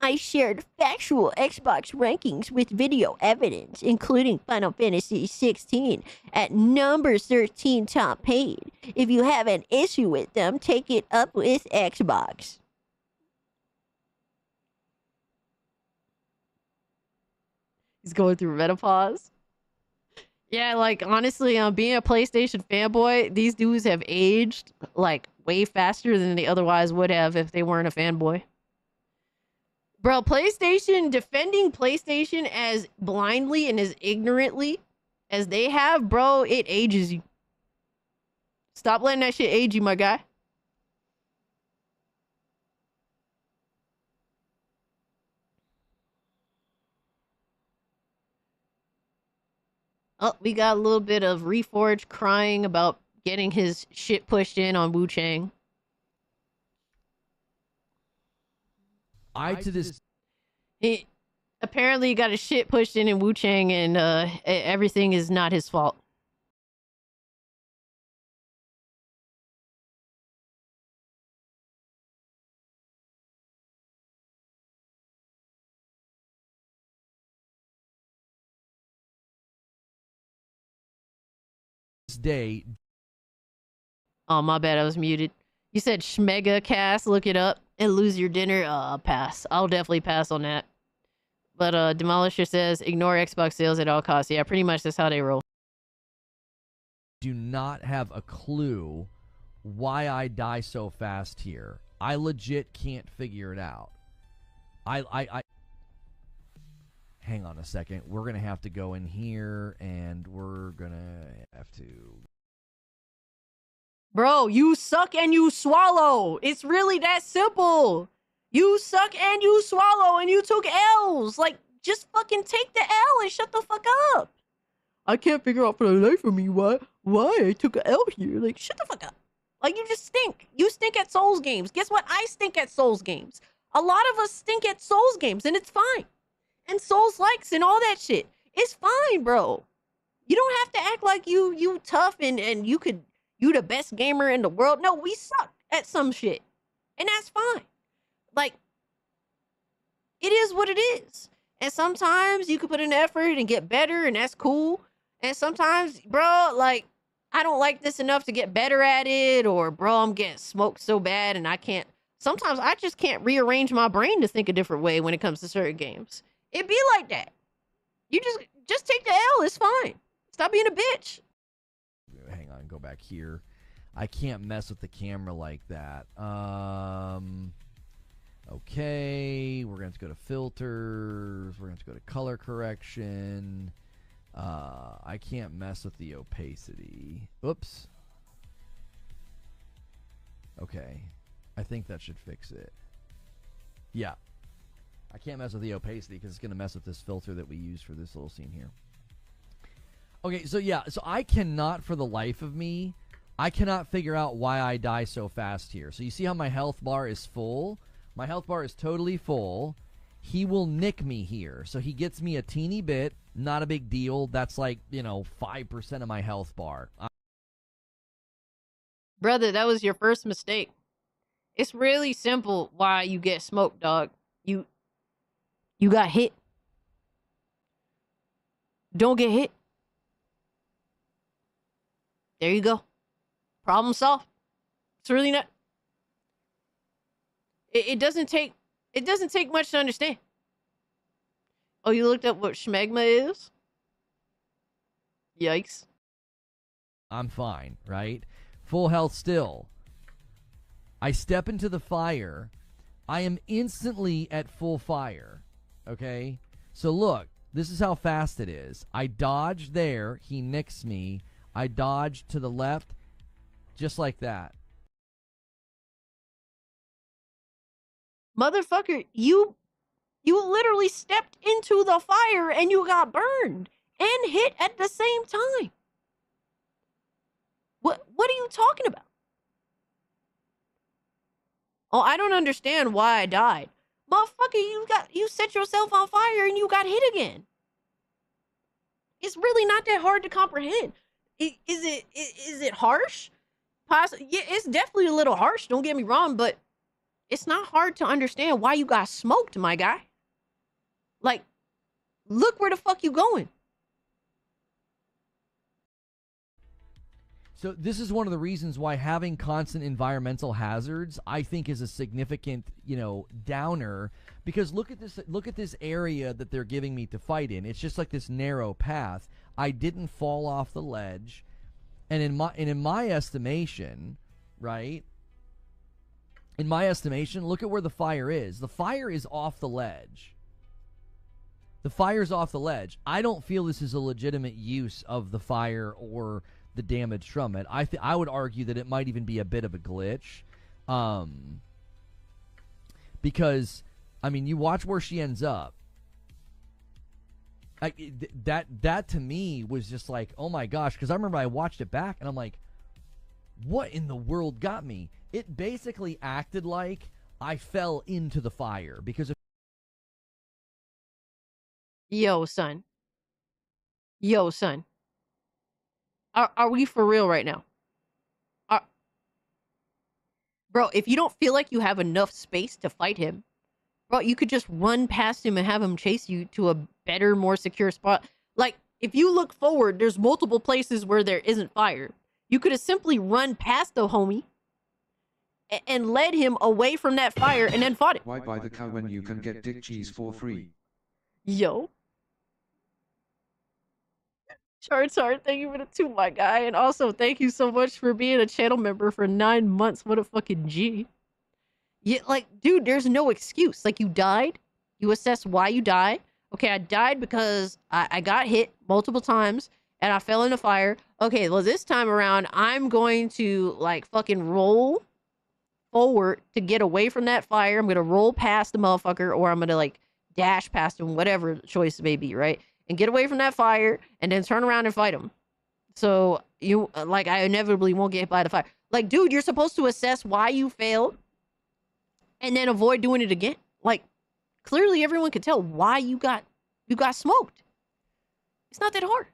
I shared factual Xbox rankings with video evidence, including Final Fantasy 16 at number 13 top paid. If you have an issue with them, take it up with Xbox. He's going through menopause. Yeah, like, honestly, being a PlayStation fanboy, these dudes have aged, like, way faster than they otherwise would have if they weren't a fanboy. Bro, PlayStation, defending PlayStation as blindly and as ignorantly as they have, bro, it ages you. Stop letting that shit age you, my guy. Oh, we got a little bit of Reforge crying about getting his shit pushed in on Wu Chang. He apparently got his shit pushed in Wu Chang, and everything is not his fault. Day. Oh, my bad, I was muted. You said Schmega cast, look it up, and lose your dinner? I'll pass. I'll definitely pass on that. But Demolisher says, ignore Xbox sales at all costs. Yeah, pretty much that's how they roll. Do not have a clue why I die so fast here. I legit can't figure it out. I hang on a second. We're going to have to go in here, and we're going to have to... Bro, you suck and you swallow. It's really that simple. You suck and you swallow, and you took L's. Like, just fucking take the L and shut the fuck up. I can't figure out for the life of me why I took an L here. Like, shut the fuck up. Like, you just stink. You stink at Souls games. Guess what? I stink at Souls games. A lot of us stink at Souls games, and it's fine. And Souls likes and all that shit. It's fine, bro. You don't have to act like you tough and you the best gamer in the world. No, we suck at some shit. And that's fine. Like, it is what it is. And sometimes you can put in effort and get better, and that's cool. And sometimes, bro, like, I don't like this enough to get better at it, or, bro, I'm getting smoked so bad and I can't. Sometimes I just can't rearrange my brain to think a different way when it comes to certain games. It be like that. You just take the L. It's fine. Stop being a bitch. Hang on, go back here. I can't mess with the camera like that. Okay, we're going to have to go to filters. We're going to have to go to color correction. I can't mess with the opacity. Oops. Okay. I think that should fix it. Yeah. I can't mess with the opacity because it's going to mess with this filter that we use for this little scene here. Okay, so yeah. So I cannot, for the life of me, I cannot figure out why I die so fast here. So you see how my health bar is full? My health bar is totally full. He will nick me here. So he gets me a teeny bit. Not a big deal. That's like, 5% of my health bar. Brother, that was your first mistake. It's really simple why you get smoked, dog. You got hit. Don't get hit. There you go. Problem solved. It's really not. It doesn't take much to understand. Oh, you looked up what schmegma is? Yikes. I'm fine, right? Full health still. I step into the fire. I am instantly at full fire. Okay? So look, this is how fast it is. I dodge there. He nicks me. I dodge to the left. Just like that. Motherfucker, you literally stepped into the fire and you got burned and hit at the same time. What are you talking about? Oh, I don't understand why I died. Motherfucker, you set yourself on fire and you got hit again. It's really not that hard to comprehend. Is it harsh? Yeah, it's definitely a little harsh, don't get me wrong, but it's not hard to understand why you got smoked, my guy. Like, look where the fuck you going. So this is one of the reasons why having constant environmental hazards, I think, is a significant, downer. Because look at this area that they're giving me to fight in. It's just like this narrow path. I didn't fall off the ledge, and in my estimation, right? in my estimation, look at where the fire is. The fire is off the ledge. The fire's off the ledge. I don't feel this is a legitimate use of the fire or the damage from it. I would argue that it might even be a bit of a glitch. Because, I mean, you watch where she ends up. That to me was just like, oh my gosh, because I remember I watched it back and I'm like, what in the world got me? It basically acted like I fell into the fire because of. Yo, son. Yo, son. Are we for real right now? Bro, if you don't feel like you have enough space to fight him, bro, you could just run past him and have him chase you to a better, more secure spot. Like, if you look forward, there's multiple places where there isn't fire. You could have simply run past the homie and led him away from that fire and then fought it. Why buy the cow when you can get dick cheese for free? Yo. Chart, thank you for the 2, my guy. And also, thank you so much for being a channel member for 9 months. What a fucking G. Yeah, like, dude, there's no excuse. Like, you died. You assess why you died. Okay, I died because I got hit multiple times and I fell in the fire. Okay, well, this time around, I'm going to, like, fucking roll forward to get away from that fire. I'm going to roll past the motherfucker, or I'm going to, like, dash past him, whatever the choice may be, right? And get away from that fire and then turn around and fight him. So, you, like, I inevitably won't get hit by the fire. Like, dude, you're supposed to assess why you failed and then avoid doing it again. Like, clearly everyone could tell why you got smoked. It's not that hard.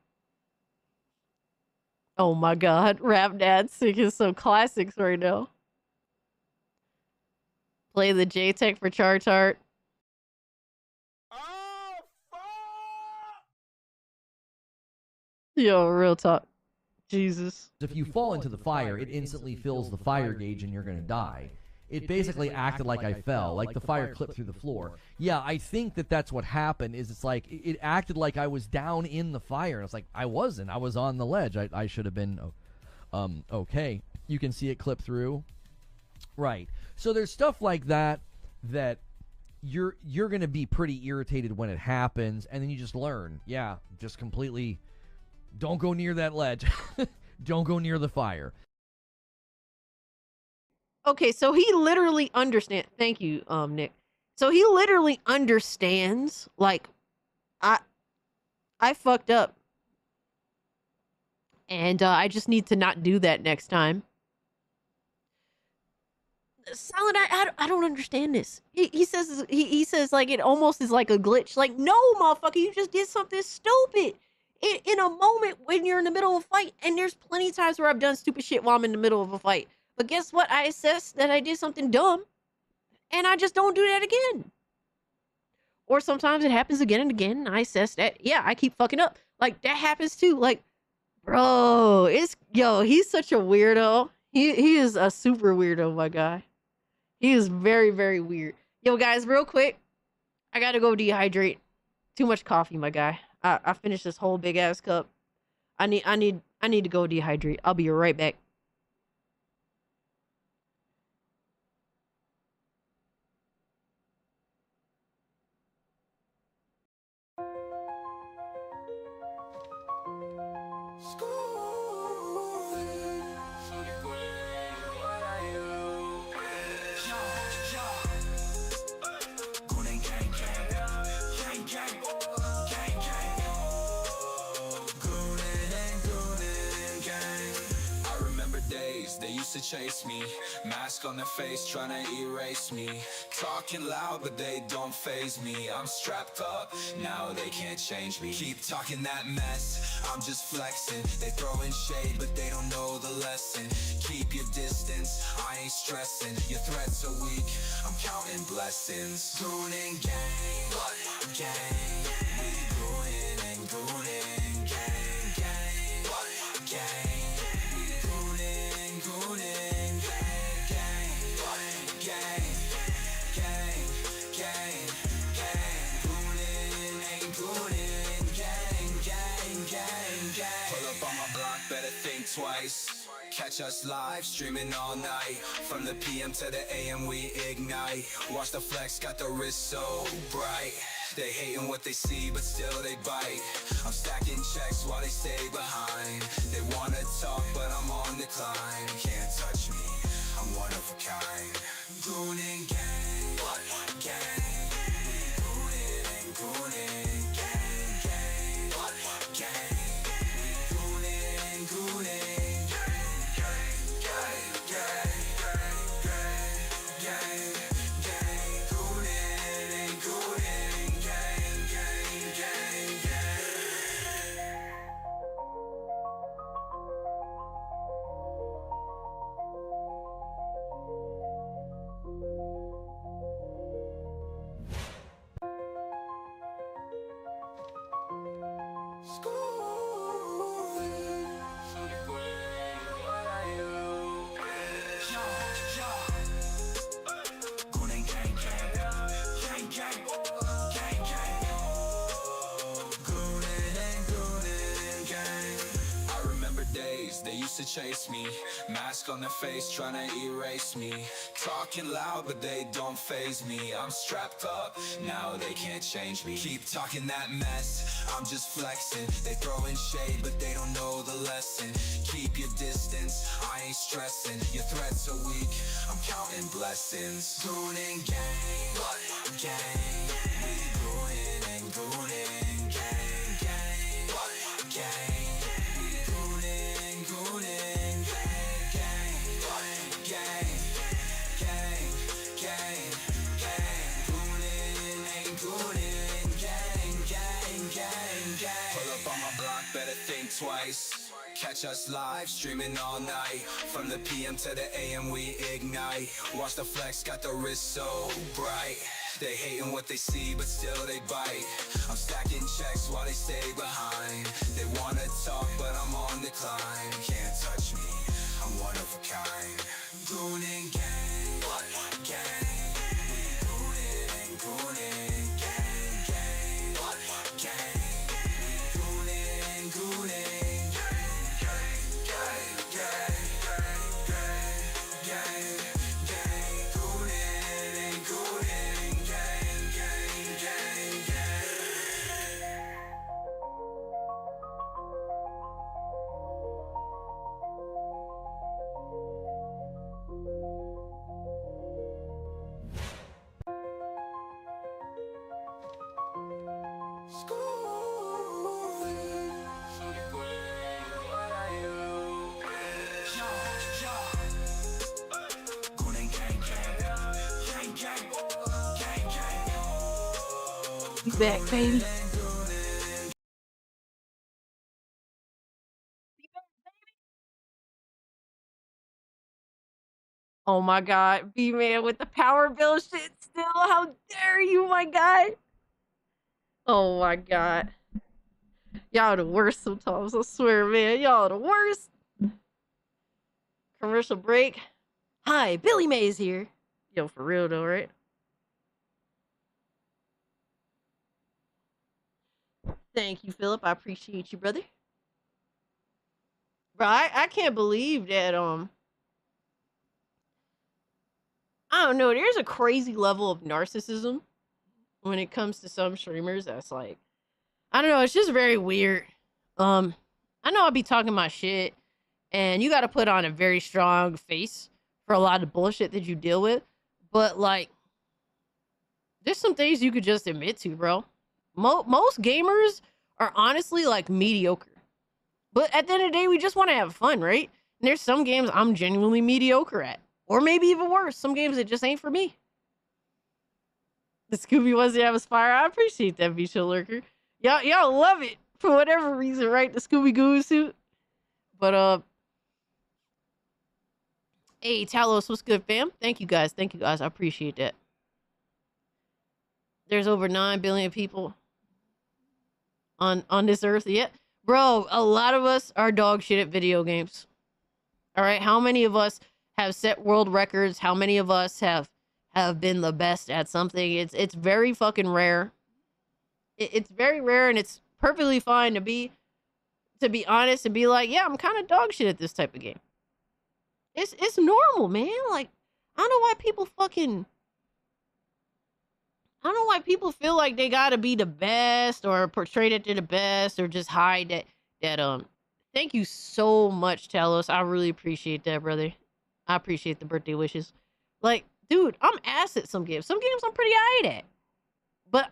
Oh my god, Rap Dad singing some classics right now. Play the J-Tech for Chart. Yo, real talk. Jesus. If you fall into the fire, it instantly fills the fire gauge and you're going to die. It basically acted like I fell, like the fire clipped through the floor. Yeah, I think that's what happened, is it's like, it acted like I was down in the fire. And it's like, I wasn't. I was on the ledge. I should have been, okay. You can see it clip through. Right. So there's stuff like that you're going to be pretty irritated when it happens, and then you just learn. Yeah, just completely, don't go near that ledge. Don't go near the fire. Okay, so he literally understands. Thank you, Nick. So he literally understands, like, I fucked up. And I just need to not do that next time. Silent, I don't understand this. He says like it almost is like a glitch. Like, no, motherfucker, you just did something stupid. In a moment when you're in the middle of a fight, and there's plenty of times where I've done stupid shit while I'm in the middle of a fight. But guess what? I assess that I did something dumb, and I just don't do that again. Or sometimes it happens again and again, and I assess that, yeah, I keep fucking up. Like, that happens too. Like, bro, he's such a weirdo. He is a super weirdo, my guy. He is very, very weird. Yo, guys, real quick, I gotta go dehydrate. Too much coffee, my guy. I finished this whole big ass cup. I need to go dehydrate. I'll be right back. They used to chase me, mask on their face trying to erase me. Talking loud but they don't faze me. I'm strapped up, now they can't change me. Keep talking that mess, I'm just flexing. They throwing shade but they don't know the lesson. Keep your distance, I ain't stressing. Your threats are weak, I'm counting blessings. Goon and gang, what? Gang, we goonin' and goonin'. Gang, gang, what? Gang. Twice, Catch us live, streaming all night. From the PM to the AM, we ignite. Watch the flex, got the wrist so bright. They hating what they see, but still they bite. I'm stacking checks while they stay behind. They wanna talk, but I'm on the climb. Can't touch me, I'm one of a kind. Goonin' gang, gang. We goonin', gang, gang, gang. We goonin', gang, gang, gang, gang, gang, gang. Goonin', goonin', gang, gang, gang, gang. They used to chase me, mask on their face, trying to erase me. Talking loud, but they don't faze me. I'm strapped up, now they can't change me. Keep talking that mess, I'm just flexing. They throwing shade, but they don't know the lesson. Keep your distance, I ain't stressing. Your threats are weak, I'm counting blessings. Goonin' gang, gang. We goonin' and goonin', gang, gang, gang. Twice. Catch us live, streaming all night. From the PM to the AM, we ignite. Watch the flex, got the wrist so bright. They hating what they see, but still they bite. I'm stacking checks while they stay behind. They wanna talk, but I'm on the climb. Can't touch me, I'm one of a kind. Goonin' gang, gang. We goonin', goonin', gang, gang, gang. Back, baby. Oh my god, B-Man with the power bill shit still. How dare you, my guy? Oh my god. Y'all the worst sometimes, I swear, man. Y'all the worst. Commercial break. Hi, Billy Mays here. Yo, for real though, right? Thank you, Philip. I appreciate you, brother. Bro, I can't believe that, I don't know, there's a crazy level of narcissism when it comes to some streamers that's like, I don't know, it's just very weird. I know I'll be talking my shit, and you gotta put on a very strong face for a lot of bullshit that you deal with, but like, there's some things you could just admit to, bro. Most gamers are honestly like mediocre. But at the end of the day, we just want to have fun, right? And there's some games I'm genuinely mediocre at. Or maybe even worse, some games that just ain't for me. The Scooby was the Fire. I appreciate that, Beach Lurker. Y'all love it for whatever reason, right? The Scooby Goon suit. But hey, Talos, what's good, fam? Thank you guys. I appreciate that. There's over 9 billion people on this earth. Yeah. Bro, a lot of us are dog shit at video games. All right, how many of us have set world records? How many of us have been the best at something? It's very fucking rare. It's very rare, and it's perfectly fine to be honest and be like, yeah, I'm kind of dog shit at this type of game. It's normal, man. Like, I don't know why people fucking. I don't know why people feel like they gotta be the best or portray that they're the best or just hide that. Thank you so much, Talos. I really appreciate that, brother. I appreciate the birthday wishes. Like, dude, I'm ass at some games. Some games I'm pretty aight at. But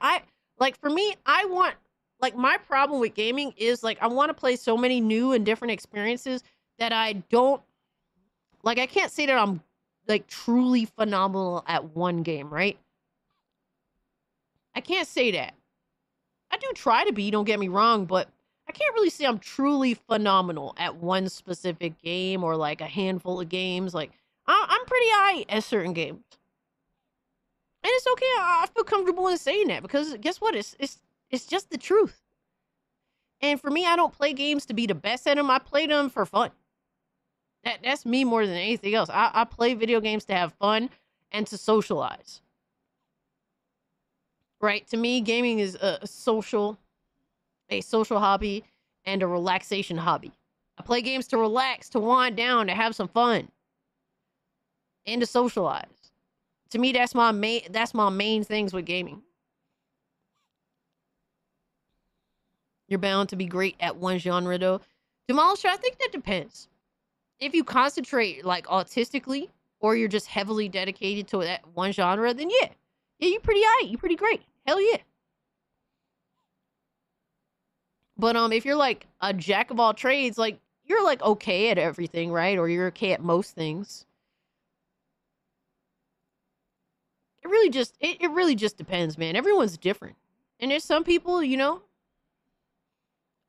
for me, I want, like, my problem with gaming is, like, I want to play so many new and different experiences that I don't, like, I can't say that I'm, like, truly phenomenal at one game, right? I can't say that. I do try to be, don't get me wrong, but I can't really say I'm truly phenomenal at one specific game or, like, a handful of games. Like, I'm pretty aight at certain games. And it's okay. I feel comfortable in saying that because guess what? It's just the truth. And for me, I don't play games to be the best at them. I play them for fun. That's me more than anything else. I play video games to have fun and to socialize. Right? To me, gaming is a social hobby and a relaxation hobby. I play games to relax, to wind down, to have some fun, and to socialize. To me, that's my main things with gaming. You're bound to be great at one genre, though. Demolisher, I think that depends. If you concentrate, like, autistically, or you're just heavily dedicated to that one genre, then yeah. Yeah, you're pretty aight. You're pretty great. Hell yeah. But if you're, like, a jack of all trades, like, you're, like, okay at everything, right? Or you're okay at most things. It really just depends, man. Everyone's different. And there's some people, you know,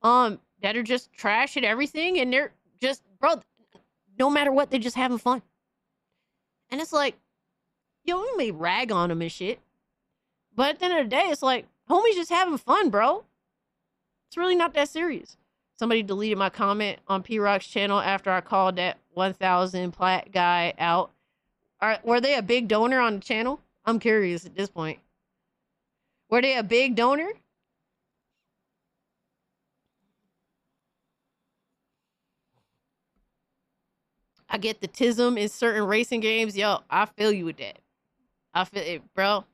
that are just trash at everything, and they're just, bro, no matter what, they're just having fun. And it's like, yo, we may rag on them and shit, but at the end of the day, it's like, homie's just having fun, bro. It's really not that serious. Somebody deleted my comment on P-Rock's channel after I called that 1,000 plat guy out. Were they a big donor on the channel? I'm curious at this point. Were they a big donor? I get the tism in certain racing games. Yo, I feel you with that. I feel it, bro.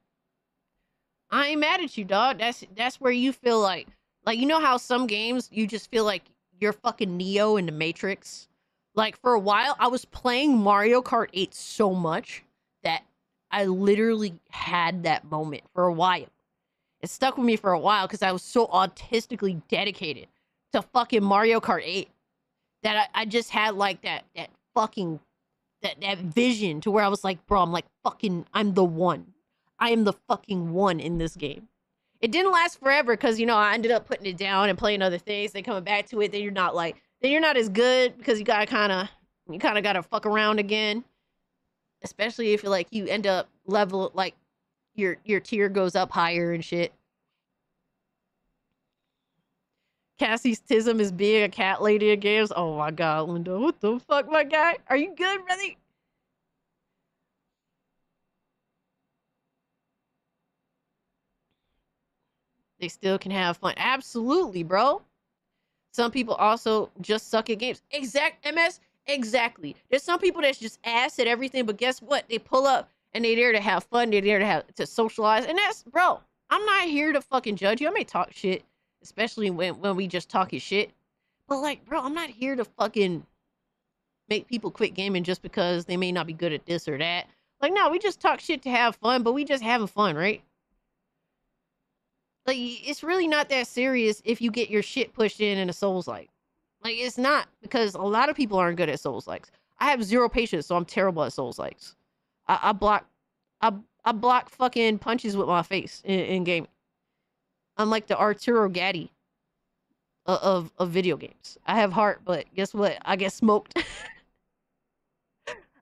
I ain't mad at you, dog. That's where you feel like, you know how some games you just feel like you're fucking Neo in the Matrix? Like, for a while, I was playing Mario Kart 8 so much that I literally had that moment for a while. It stuck with me for a while because I was so autistically dedicated to fucking Mario Kart 8 that I just had, like, that fucking, that vision to where I was like, bro, I'm like, fucking, I'm the one. I am the fucking one in this game. It didn't last forever because, you know, I ended up putting it down and playing other things. Then coming back to it, then you're not as good because you kind of got to fuck around again. Especially if you end up level, like, your tier goes up higher and shit. Cassie's tism is being a cat lady in games. Oh my god, Linda. What the fuck, my guy? Are you good, brother? They still can have fun. Absolutely, bro. Some people also just suck at games. MS, exactly. There's some people that's just ass at everything, but guess what? They pull up and they're there to have fun. They're there to socialize. And that's, bro, I'm not here to fucking judge you. I may talk shit, especially when we just talking shit. But, like, bro, I'm not here to fucking make people quit gaming just because they may not be good at this or that. Like, no, we just talk shit to have fun, but we just having fun, right? Like, it's really not that serious if you get your shit pushed in a Souls-like. Like, it's not, because a lot of people aren't good at Souls-likes. I have zero patience, so I'm terrible at Souls-likes. I block fucking punches with my face in gaming. I'm like the Arturo Gatti of video games. I have heart, but guess what? I get smoked.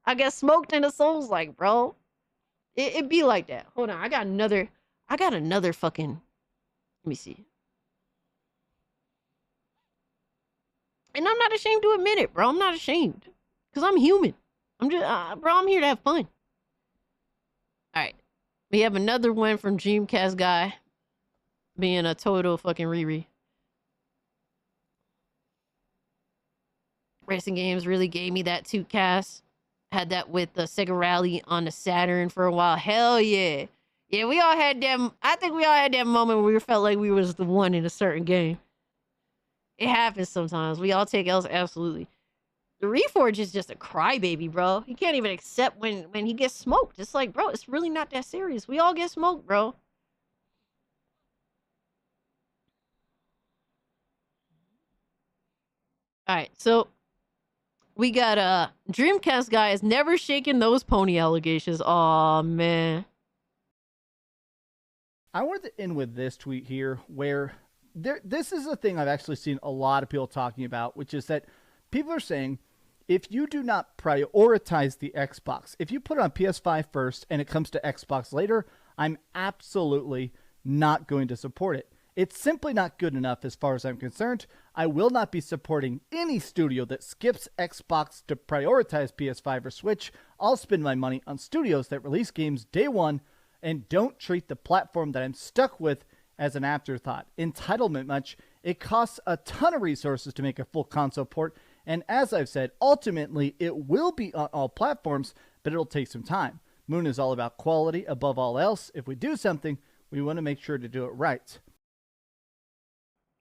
I get smoked in a Souls-like, bro. It be like that. Hold on, I got another fucking. Let me see. And I'm not ashamed to admit it, bro. I'm not ashamed. Because I'm human. I'm just, bro, I'm here to have fun. Alright. We have another one from Dreamcast Guy. Being a total fucking Riri. Racing games really gave me that too, Cass. Had that with the Sega Rally on the Saturn for a while. Hell yeah. Yeah, we all had that. I think we all had that moment where we felt like we was the one in a certain game. It happens sometimes. We all take L's, absolutely. The Reforge is just a crybaby, bro. He can't even accept when he gets smoked. It's like, bro, it's really not that serious. We all get smoked, bro. All right, so we got Dreamcast guy has never shaken those pony allegations. Aw, man. I wanted to end with this tweet here where this is a thing I've actually seen a lot of people talking about, which is that people are saying if you do not prioritize the Xbox, if you put it on PS5 first and it comes to Xbox later, I'm absolutely not going to support it. It's simply not good enough as far as I'm concerned. I will not be supporting any studio that skips Xbox to prioritize PS5 or Switch. I'll spend my money on studios that release games day one and don't treat the platform that I'm stuck with as an afterthought. Entitlement much. It costs a ton of resources to make a full console port, and as I've said, ultimately it will be on all platforms, but it'll take some time. Moon is all about quality above all else. If we do something, we want to make sure to do it right.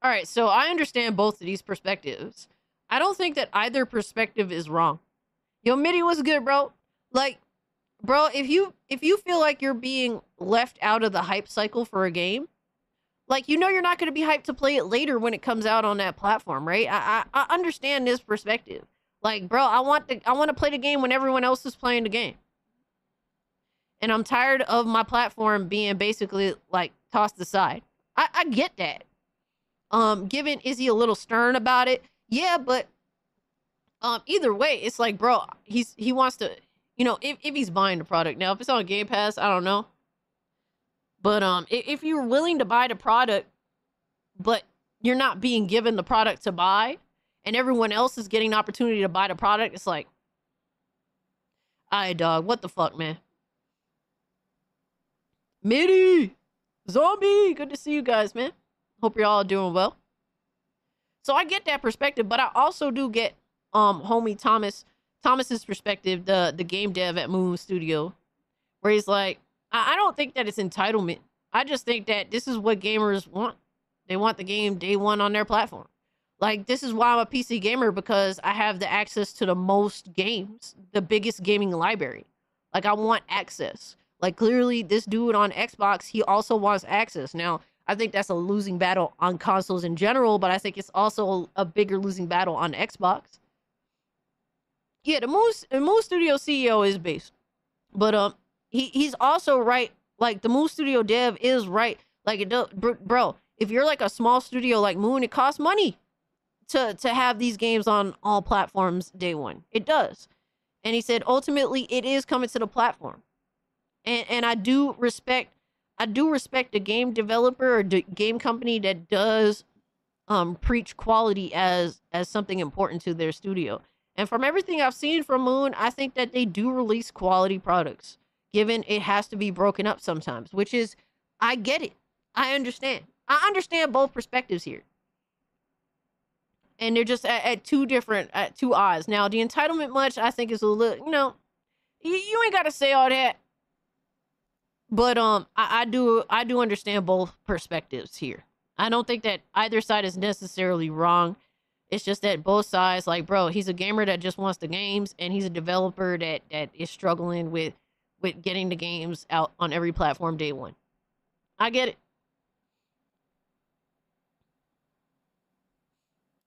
All right, so I understand both of these perspectives. I don't think that either perspective is wrong. Yo, Mitty, what's good, bro? Like, bro, if you feel like you're being left out of the hype cycle for a game, like, you know you're not going to be hyped to play it later when it comes out on that platform, right? I understand this perspective. Like, bro, I want to play the game when everyone else is playing the game. And I'm tired of my platform being basically, like, tossed aside. I get that. Given, is he a little stern about it? Yeah, but either way, it's like, bro, he wants to, you know, if he's buying the product. Now, if it's on Game Pass, I don't know. But if you're willing to buy the product, but you're not being given the product to buy, and everyone else is getting an opportunity to buy the product, it's like, alright, dog, what the fuck, man? Mitty! Zombie! Good to see you guys, man. Hope you're all doing well. So I get that perspective, but I also do get homie Thomas's perspective, the game dev at Moon Studio, where he's like, I don't think that it's entitlement. I just think that this is what gamers want. They want the game day one on their platform. Like, this is why I'm a PC gamer, because I have the access to the most games, the biggest gaming library. Like, I want access. Like, clearly, this dude on Xbox, he also wants access. Now, I think that's a losing battle on consoles in general, but I think it's also a bigger losing battle on Xbox. Yeah, the Moon Studio CEO is based. But, he's also right. Like, the Moon Studio dev is right. Like, it does, bro, if you're like a small studio like Moon, it costs money to have these games on all platforms day one. It does. And he said, ultimately, it is coming to the platform. And I do respect the game developer or game company that does preach quality as something important to their studio. And from everything I've seen from Moon, I think that they do release quality products, given it has to be broken up sometimes, which is, I get it. I understand. I understand both perspectives here. And they're just at two odds. Now, the entitlement much, I think, is a little, you know, you ain't got to say all that. But I do understand both perspectives here. I don't think that either side is necessarily wrong. It's just that both sides, like, bro, he's a gamer that just wants the games, and he's a developer that is struggling with getting the games out on every platform day one. I get it.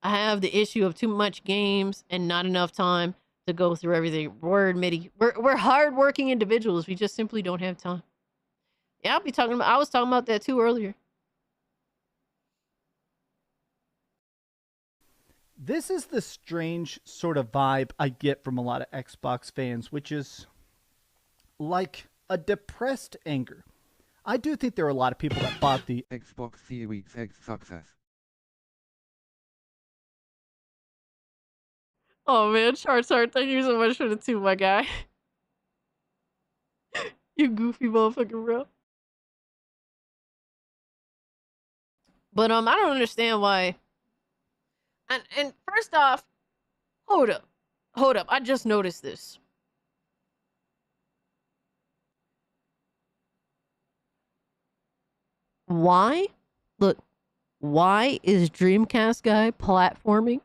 I have the issue of too much games and not enough time to go through everything. Word, Mitty. We're hardworking individuals. We just simply don't have time. Yeah, I was talking about that too earlier. This is the strange sort of vibe I get from a lot of Xbox fans, which is like a depressed anger. I do think there are a lot of people that bought the Xbox Series X success. Oh man, Charizard, thank you so much for the 2, my guy. You goofy motherfucker, bro. But I don't understand why. And first off, hold up. I just noticed this. Why? Look, why is Dreamcast guy platforming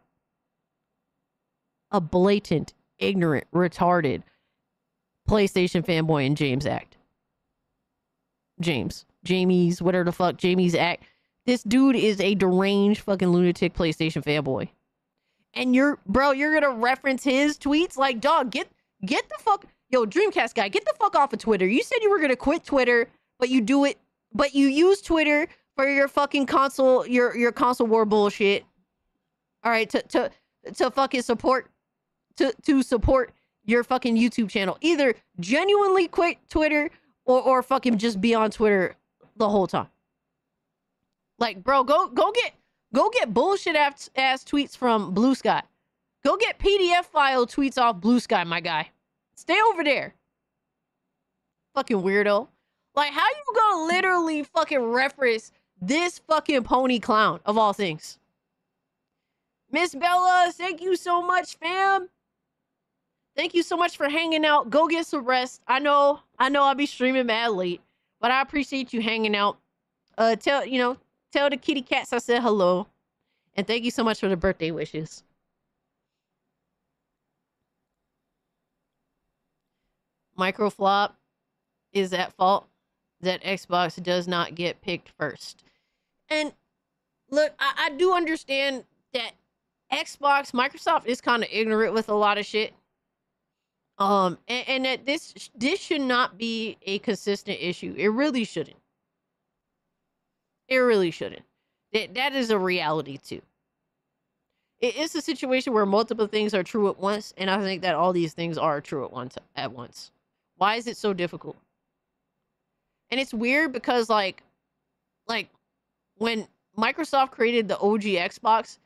a blatant, ignorant, retarded PlayStation fanboy in James Act? Jamie's, whatever the fuck, Jamie's Act. This dude is a deranged fucking lunatic PlayStation fanboy. And you're gonna reference his tweets? Like, dog, get the fuck, yo, Dreamcast guy, get the fuck off of Twitter. You said you were gonna quit Twitter, but you use Twitter for your fucking console, your console war bullshit. All right, to fucking support, to support your fucking YouTube channel. Either genuinely quit Twitter or fucking just be on Twitter the whole time. Like, bro, go get bullshit ass tweets from Blue Sky. Go get PDF file tweets off Blue Sky, my guy. Stay over there. Fucking weirdo. Like, how you gonna literally fucking reference this fucking pony clown of all things? Miss Bella, thank you so much, fam. Thank you so much for hanging out. Go get some rest. I know I'll be streaming mad late, but I appreciate you hanging out. Tell the kitty cats I said hello. And thank you so much for the birthday wishes. Microflop is at fault that Xbox does not get picked first. And look, I do understand that Microsoft is kind of ignorant with a lot of shit. And that this should not be a consistent issue. It really shouldn't. It really shouldn't. That is a reality too. It's a situation where multiple things are true at once, and I think that all these things are true at once. Why is it so difficult? And it's weird because like when Microsoft created the OG Xbox,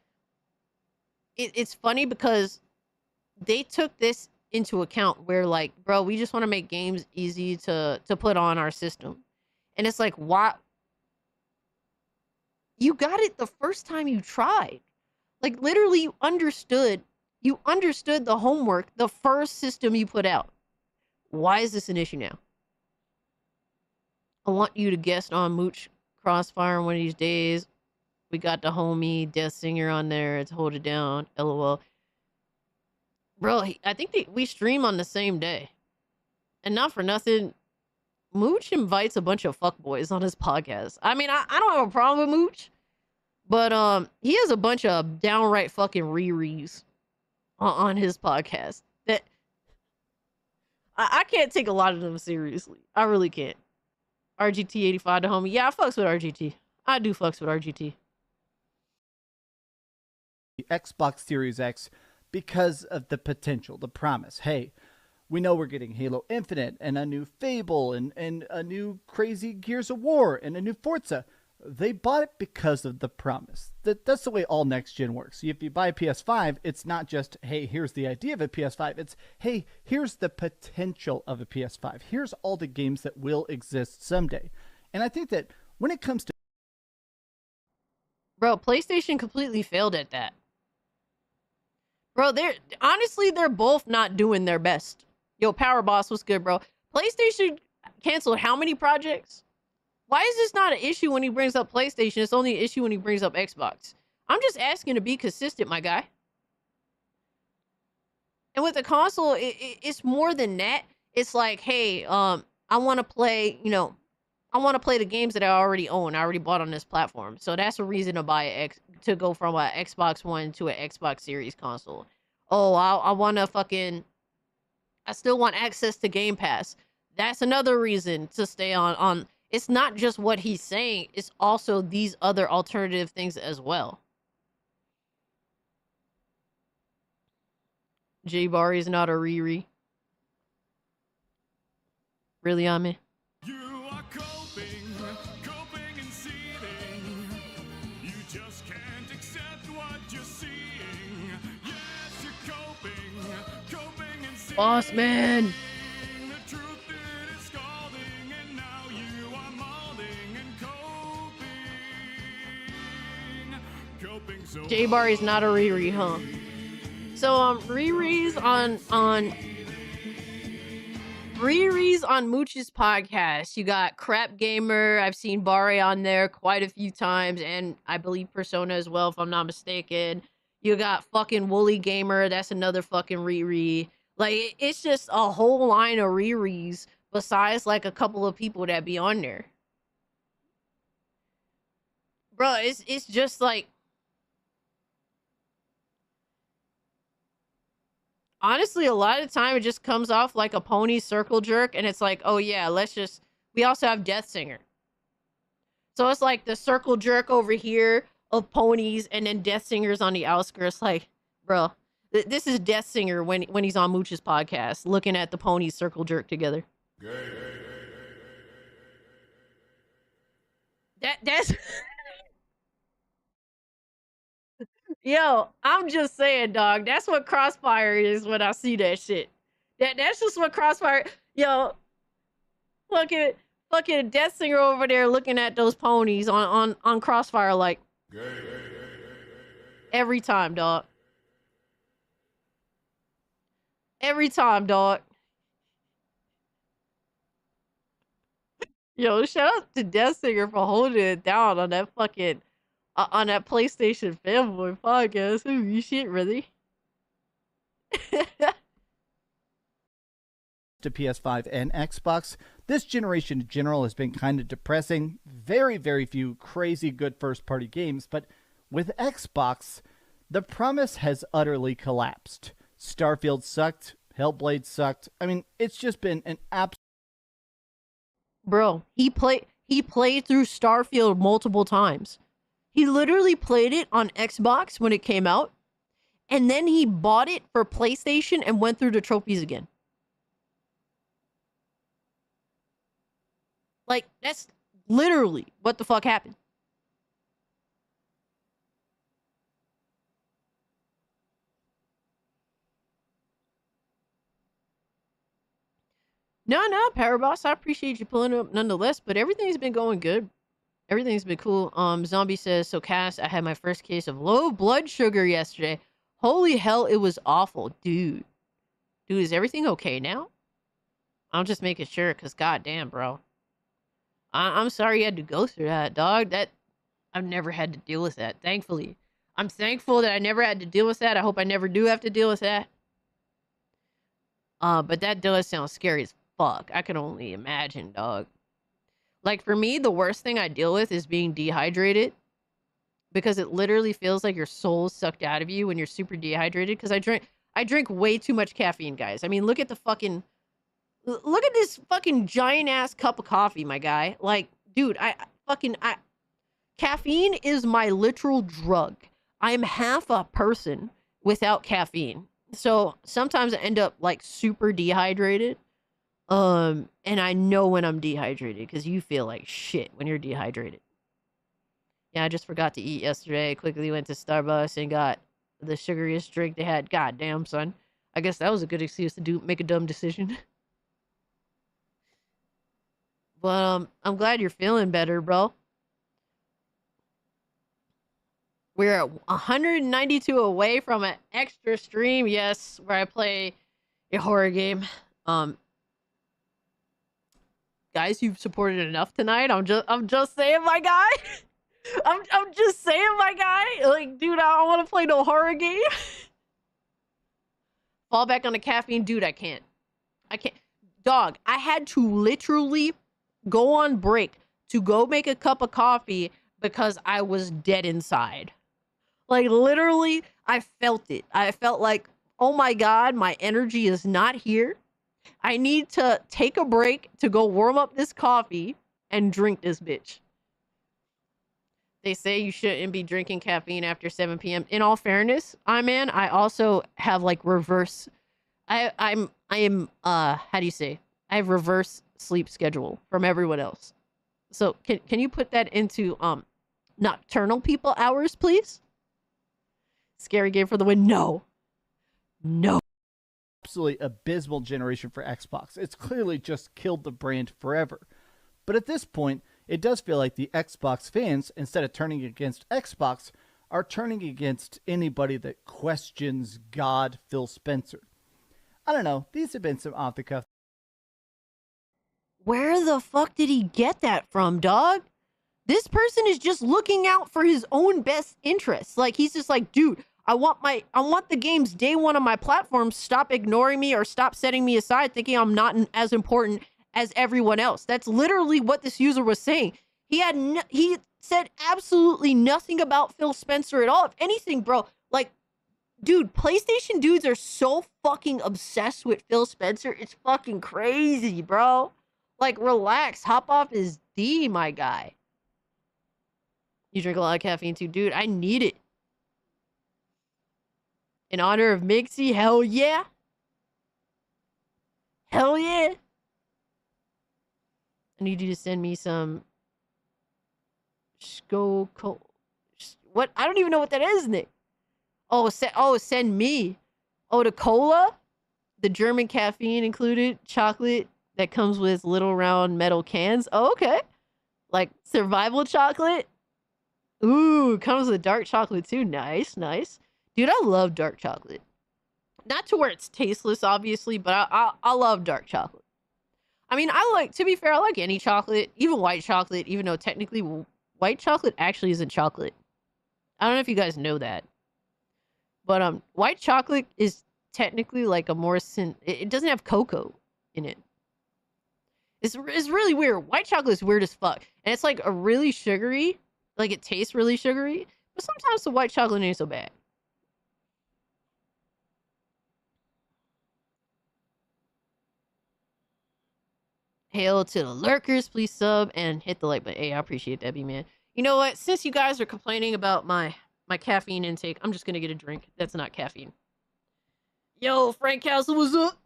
it's funny because they took this into account where like, bro, we just want to make games easy to put on our system. And it's like, why? You got it the first time you tried. Like, literally, you understood the homework the first system you put out. Why is this an issue now? I want you to guest on Mooch Crossfire one of these days. We got the homie Death Singer on there. It's Hold It Down. LOL. Bro, I think we stream on the same day. And not for nothing, Mooch invites a bunch of fuckboys on his podcast. I mean, I don't have a problem with Mooch. But he has a bunch of downright fucking rerees on his podcast that I can't take a lot of them seriously. I really can't. RGT85 the homie. Yeah, I fucks with RGT. I do fucks with RGT. The Xbox Series X because of the potential, the promise. Hey, we know we're getting Halo Infinite and a new Fable and a new crazy Gears of War and a new Forza. They bought it because of the promise. That's the way all next gen works. If you buy a PS5, it's not just, hey, here's the idea of a PS5. It's, hey, here's the potential of a PS5. Here's all the games that will exist someday. And I think that when it comes to... Bro, PlayStation completely failed at that. Bro, they're both not doing their best. Yo, Power Boss was good, bro. PlayStation canceled how many projects? Why is this not an issue when he brings up PlayStation? It's only an issue when he brings up Xbox. I'm just asking to be consistent, my guy. And with the console, it's more than that. It's like, hey, I want to play, I want to play the games that I already own. I already bought on this platform. So that's a reason to buy to go from an Xbox One to an Xbox Series console. Oh, I want to I still want access to Game Pass. That's another reason to stay on. It's not just what he's saying. It's also these other alternative things as well. J-Bar is not a Riri. Really on me? You are coping and seething. You just can't accept what you're seeing. Yes, you're coping and seething. Boss man. The truth it is scalding, and now you are molding and coping so J-Bar is not a Riri, huh? So Riri's on Riri's on Mooch's podcast. You got Crap Gamer. I've seen Barre on there quite a few times, and I believe Persona as well, if I'm not mistaken. You got fucking Woolly Gamer. That's another fucking Riri. Like, it's just a whole line of Riri's besides like a couple of people that be on there. Bro, it's just like, honestly, a lot of the time it just comes off like a pony circle jerk, and it's like, oh yeah, we also have Death Singer. So it's like the circle jerk over here of ponies, and then Death Singer's on the outskirts. Like, bro, this is Death Singer when he's on Mooch's podcast, looking at the ponies circle jerk together. That's yo, I'm just saying, dog. That's what Crossfire is when I see that shit. That's just what Crossfire. Yo, fucking Death Singer over there looking at those ponies on Crossfire like every time, dog. Every time, dog. Yo, shout out to Death Singer for holding it down on that fucking on that PlayStation Fanboy podcast. Ooh, you shit, really? To PS5 and Xbox, this generation in general has been kind of depressing. Very, very few crazy good first-party games, but with Xbox, the promise has utterly collapsed. Starfield sucked. Hellblade sucked. I mean, it's just been an absolute... Bro, he played through Starfield multiple times. He literally played it on Xbox when it came out, and then he bought it for PlayStation and went through the trophies again. Like, that's literally what the fuck happened. No, Paraboss, I appreciate you pulling up nonetheless, but everything's been going good. Everything's been cool. Zombie says, so Cass, I had my first case of low blood sugar yesterday. Holy hell, it was awful. Dude, is everything okay now? I'm just making sure, because goddamn, bro. I'm sorry you had to go through that, dog. I've never had to deal with that, thankfully. I'm thankful that I never had to deal with that. I hope I never do have to deal with that. But that does sound scary as fuck. I can only imagine, dog. Like, for me, the worst thing I deal with is being dehydrated. Because it literally feels like your soul's sucked out of you when you're super dehydrated. Because I drink way too much caffeine, guys. I mean, look at this fucking giant ass cup of coffee, my guy. Like, dude, caffeine is my literal drug. I am half a person without caffeine. So sometimes I end up like super dehydrated. And I know when I'm dehydrated because you feel like shit when you're dehydrated. Yeah, I just forgot to eat yesterday. I quickly went to Starbucks and got the sugariest drink they had. Goddamn, son. I guess that was a good excuse to make a dumb decision. But I'm glad you're feeling better, bro. We're at 192 away from an extra stream, yes, where I play a horror game. Guys, you've supported enough tonight. I'm just saying, my guy. I'm just saying, my guy. Like, dude, I don't want to play no horror game. Fall back on the caffeine, dude. I can't. Dog, I had to literally go on break to go make a cup of coffee because I was dead inside. Like, literally, I felt it. I felt like, oh my God, my energy is not here. I need to take a break to go warm up this coffee and drink this bitch. They say you shouldn't be drinking caffeine after 7 p.m. In all fairness, I also have like reverse. I am how do you say? I have reverse sleep schedule from everyone else. So can you put that into nocturnal people hours, please? Scary game for the win. No. Absolutely abysmal generation for Xbox. It's clearly just killed the brand forever. But at this point, it does feel like the Xbox fans, instead of turning against Xbox, are turning against anybody that questions God Phil Spencer. I don't know. These have been some off-the-cuff Where the fuck did he get that from, dog? This person is just looking out for his own best interests. Like, he's just like, dude, I want the game's day one on my platform. Stop ignoring me or stop setting me aside thinking I'm not as important as everyone else. That's literally what this user was saying. He said absolutely nothing about Phil Spencer at all. If anything, bro, like, dude, PlayStation dudes are so fucking obsessed with Phil Spencer. It's fucking crazy, bro. Like, relax. Hop off his D, my guy. You drink a lot of caffeine too, dude. I need it. In honor of Mixie, hell yeah. Hell yeah. I need you to send me some what? I don't even know what that is, Nick. Oh, send me. Oh, the cola? The German caffeine included chocolate that comes with little round metal cans. Oh, okay. Like survival chocolate. Ooh, comes with dark chocolate too. Nice, nice. Dude, I love dark chocolate. Not to where it's tasteless, obviously, but I love dark chocolate. I mean, to be fair, I like any chocolate, even white chocolate, even though technically white chocolate actually isn't chocolate. I don't know if you guys know that. But white chocolate is technically like a more it doesn't have cocoa in it. It's really weird. White chocolate is weird as fuck. And it's like a really sugary, like it tastes really sugary, but sometimes the white chocolate ain't so bad. Hail to the lurkers, please sub and hit the like button. Hey, I appreciate that, B-man. You know what? Since you guys are complaining about my caffeine intake, I'm just gonna get a drink. That's not caffeine. Yo, Frank Castle, what's up?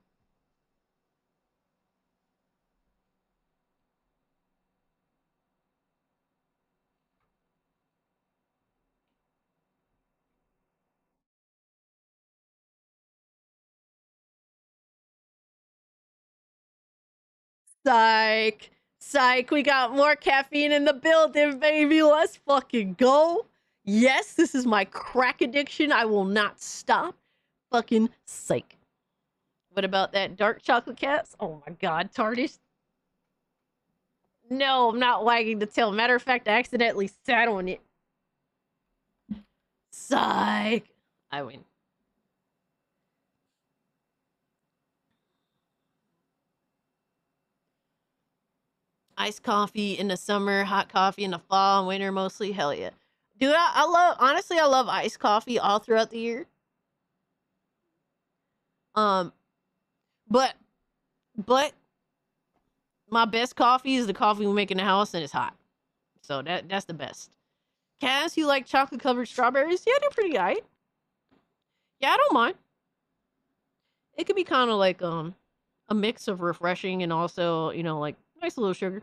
Psych. Psych, we got more caffeine in the building, baby. Let's fucking go. Yes, this is my crack addiction. I will not stop. Fucking psych. What about that dark chocolate cats? Oh my god, TARDIS. No, I'm not wagging the tail. Matter of fact, I accidentally sat on it. Psych. I win. Iced coffee in the summer, hot coffee in the fall and winter mostly. Hell yeah. Dude, honestly, I love iced coffee all throughout the year. But my best coffee is the coffee we make in the house and it's hot. So that's the best. Cass, you like chocolate covered strawberries? Yeah, they're pretty alright. Yeah, I don't mind. It could be kind of like a mix of refreshing and also, you know, like nice little sugar.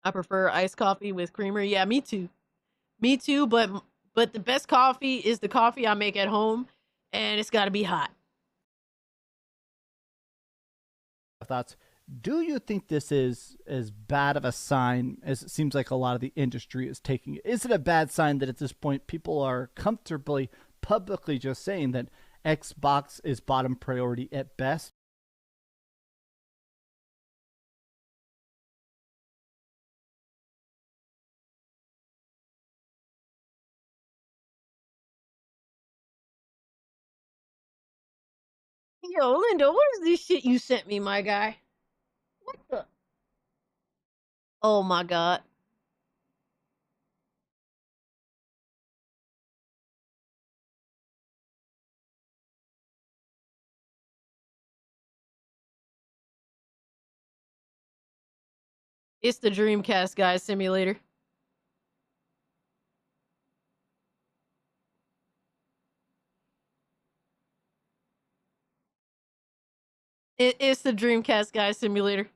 I prefer iced coffee with creamer. Yeah, me too. Me too, but the best coffee is the coffee I make at home and it's got to be hot. Thoughts. Do you think this is as bad of a sign as it seems like a lot of the industry is taking it? Is it a bad sign that at this point people are comfortably publicly just saying that Xbox is bottom priority at best? Yo, Linda, what is this shit you sent me, my guy? What the? Oh my god. It's the Dreamcast guy simulator. It's the Dreamcast guy simulator.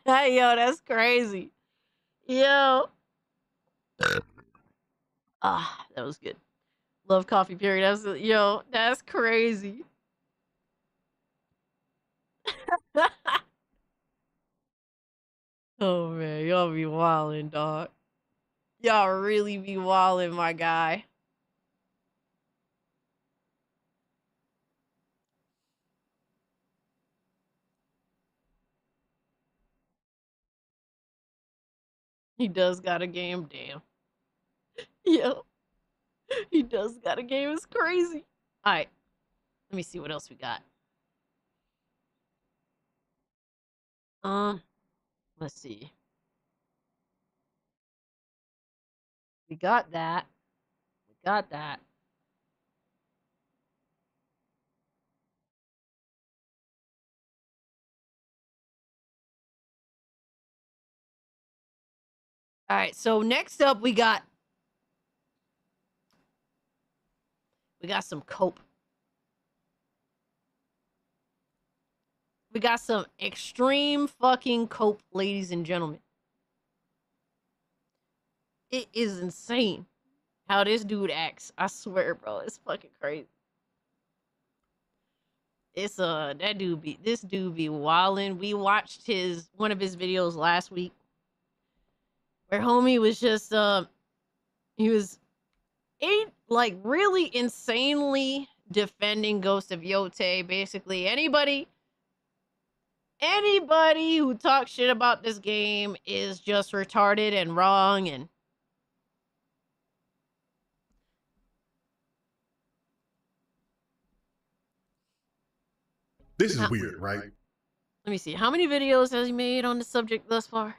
Yo, that's crazy. Yo. Ah, that was good. Love coffee period. That's crazy. Oh man, y'all be wildin', dog. Y'all really be wildin', my guy. He does got a game, damn. Yo, he does got a game. It's crazy. All right, let me see what else we got. Let's see. We got that. We got that. All right, so next up we got some cope. We got some extreme fucking cope, ladies and gentlemen. It is insane how this dude acts. I swear, bro, it's fucking crazy. It's this dude be wildin'. We watched one of his videos last week where homie was just he was like really insanely defending Ghost of Yotei. Basically, anybody who talks shit about this game is just retarded and wrong. And this is weird, right? Let me see. How many videos has he made on the subject thus far?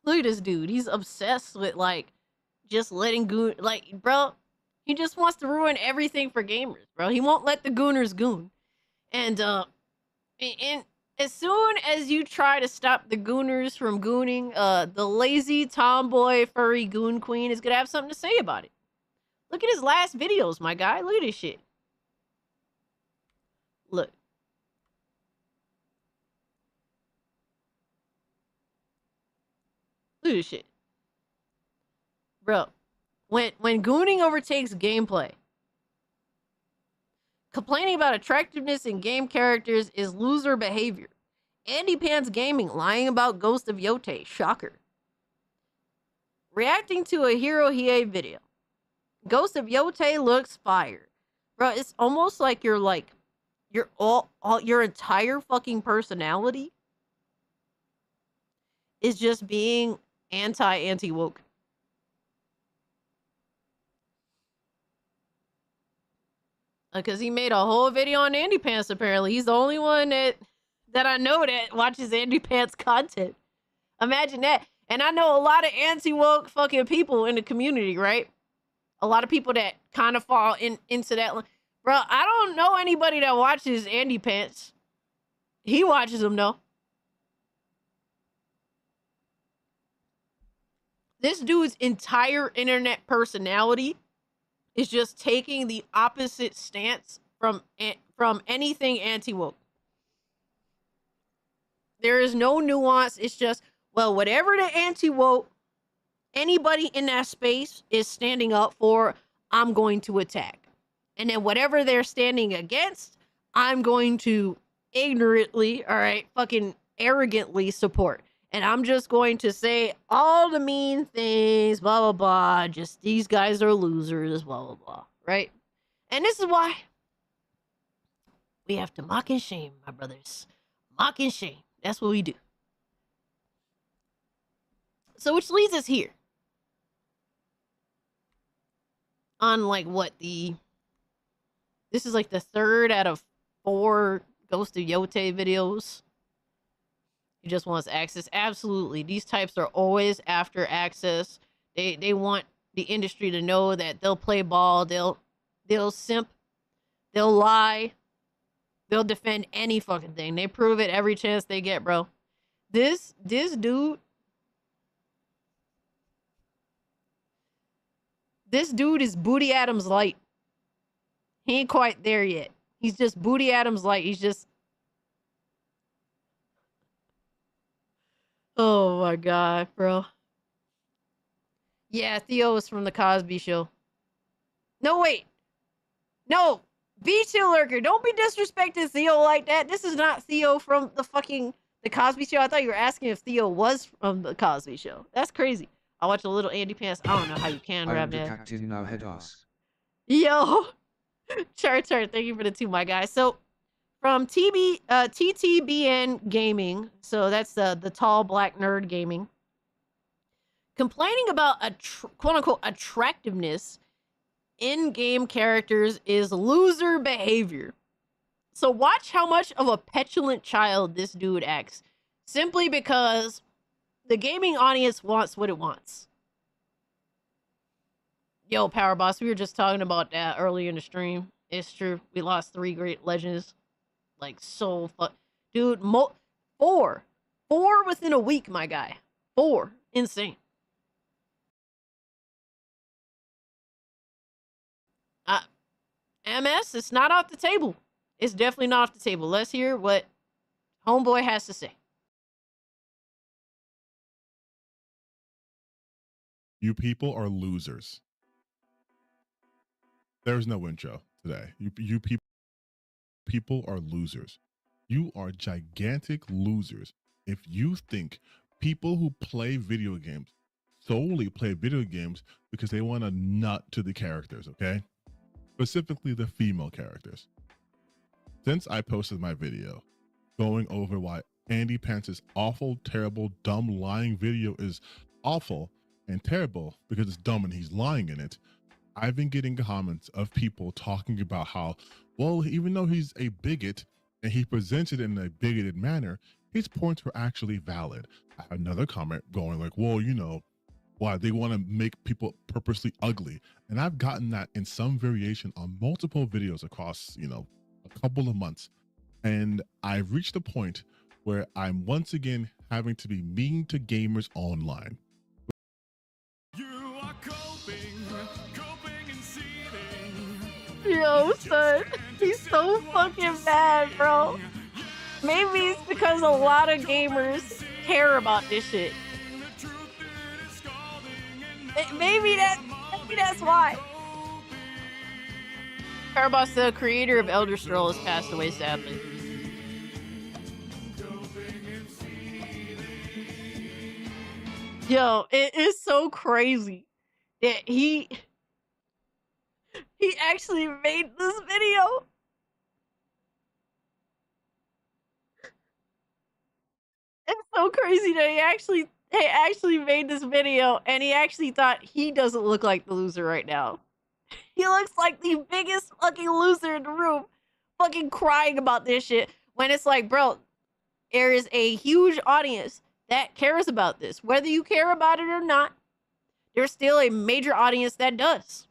Look at this dude. He's obsessed with like just letting goon, like, bro, he just wants to ruin everything for gamers, bro. He won't let the gooners goon. And as soon as you try to stop the gooners from gooning, the lazy tomboy furry goon queen is gonna have something to say about it. Look at his last videos, my guy. Look at this shit. Look. Look at this shit. Bro, when gooning overtakes gameplay, complaining about attractiveness in game characters is loser behavior. Andy Pants Gaming lying about Ghost of Yotei. Shocker. Reacting to a Hero Hiei video. Ghost of Yotei looks fire. Bro, it's almost like your entire fucking personality is just being anti-woke. Because he made a whole video on Andy Pants, apparently. He's the only one that I know that watches Andy Pants content. Imagine that. And I know a lot of anti-woke fucking people in the community, right? A lot of people that kind of fall into that. Bro, I don't know anybody that watches Andy Pants. He watches them, though. This dude's entire internet personality is just taking the opposite stance from anything anti-woke. There is no nuance. It's just, well, whatever the anti-woke, anybody in that space is standing up for, I'm going to attack. And then whatever they're standing against, I'm going to ignorantly, all right, fucking arrogantly support. And I'm just going to say all the mean things, blah, blah, blah. Just these guys are losers, blah, blah, blah. Right? And this is why we have to mock and shame, my brothers. Mock and shame. That's what we do. So which leads us here. On like what this is like the 3rd out of 4 Ghost of Yotei videos. He just wants access. Absolutely. These types are always after access. They want the industry to know that they'll play ball, they'll simp, they'll lie, they'll defend any fucking thing. They prove it every chance they get, bro. This dude is Booty Adams light. He ain't quite there yet. He's just Booty Adams light. He's just, oh my god, bro. Yeah, Theo is from the Cosby Show. No, wait. No, B2 lurker, don't be disrespecting Theo like that. This is not Theo from the Cosby Show. I thought you were asking if Theo was from the Cosby Show. That's crazy. I watched a little Andy Pants. I don't know how you can I rap am the that. captain now, head ass. Yo, Char, thank you for the 2, my guy. So from TTBN Gaming, so that's the tall black nerd gaming, complaining about quote unquote attractiveness in-game characters is loser behavior. So watch how much of a petulant child this dude acts, simply because the gaming audience wants what it wants. Yo, Power Boss, we were just talking about that earlier in the stream. It's true. We lost 3 great legends. Like, so dude, 4. 4 within a week, my guy. 4. Insane. MS, it's not off the table. It's definitely not off the table. Let's hear what Homeboy has to say. You people are losers. There's no intro today. You people are losers. You are gigantic losers if you think people who play video games solely play video games because they want to nut to the characters, okay? Specifically the female characters. Since I posted my video going over why Andy Pance's awful, terrible, dumb, lying video is awful and terrible because it's dumb and he's lying in it, I've been getting comments of people talking about how, well, even though he's a bigot and he presents it in a bigoted manner, his points were actually valid. I have another comment going like, well, you know, why they want to make people purposely ugly. And I've gotten that in some variation on multiple videos across, you know, a couple of months. And I've reached a point where I'm once again having to be mean to gamers online. Yo, son, he's so fucking bad, bro. Maybe it's because a lot of gamers care about this shit. Maybe that's why. Carbos, the creator of Elder Scrolls, passed away sadly. Yo, it is so crazy that he actually made this video. It's so crazy that he actually made this video and he actually thought he doesn't look like the loser right now. He looks like the biggest fucking loser in the room, fucking crying about this shit. When it's like, bro, there is a huge audience that cares about this. Whether you care about it or not, there's still a major audience that does.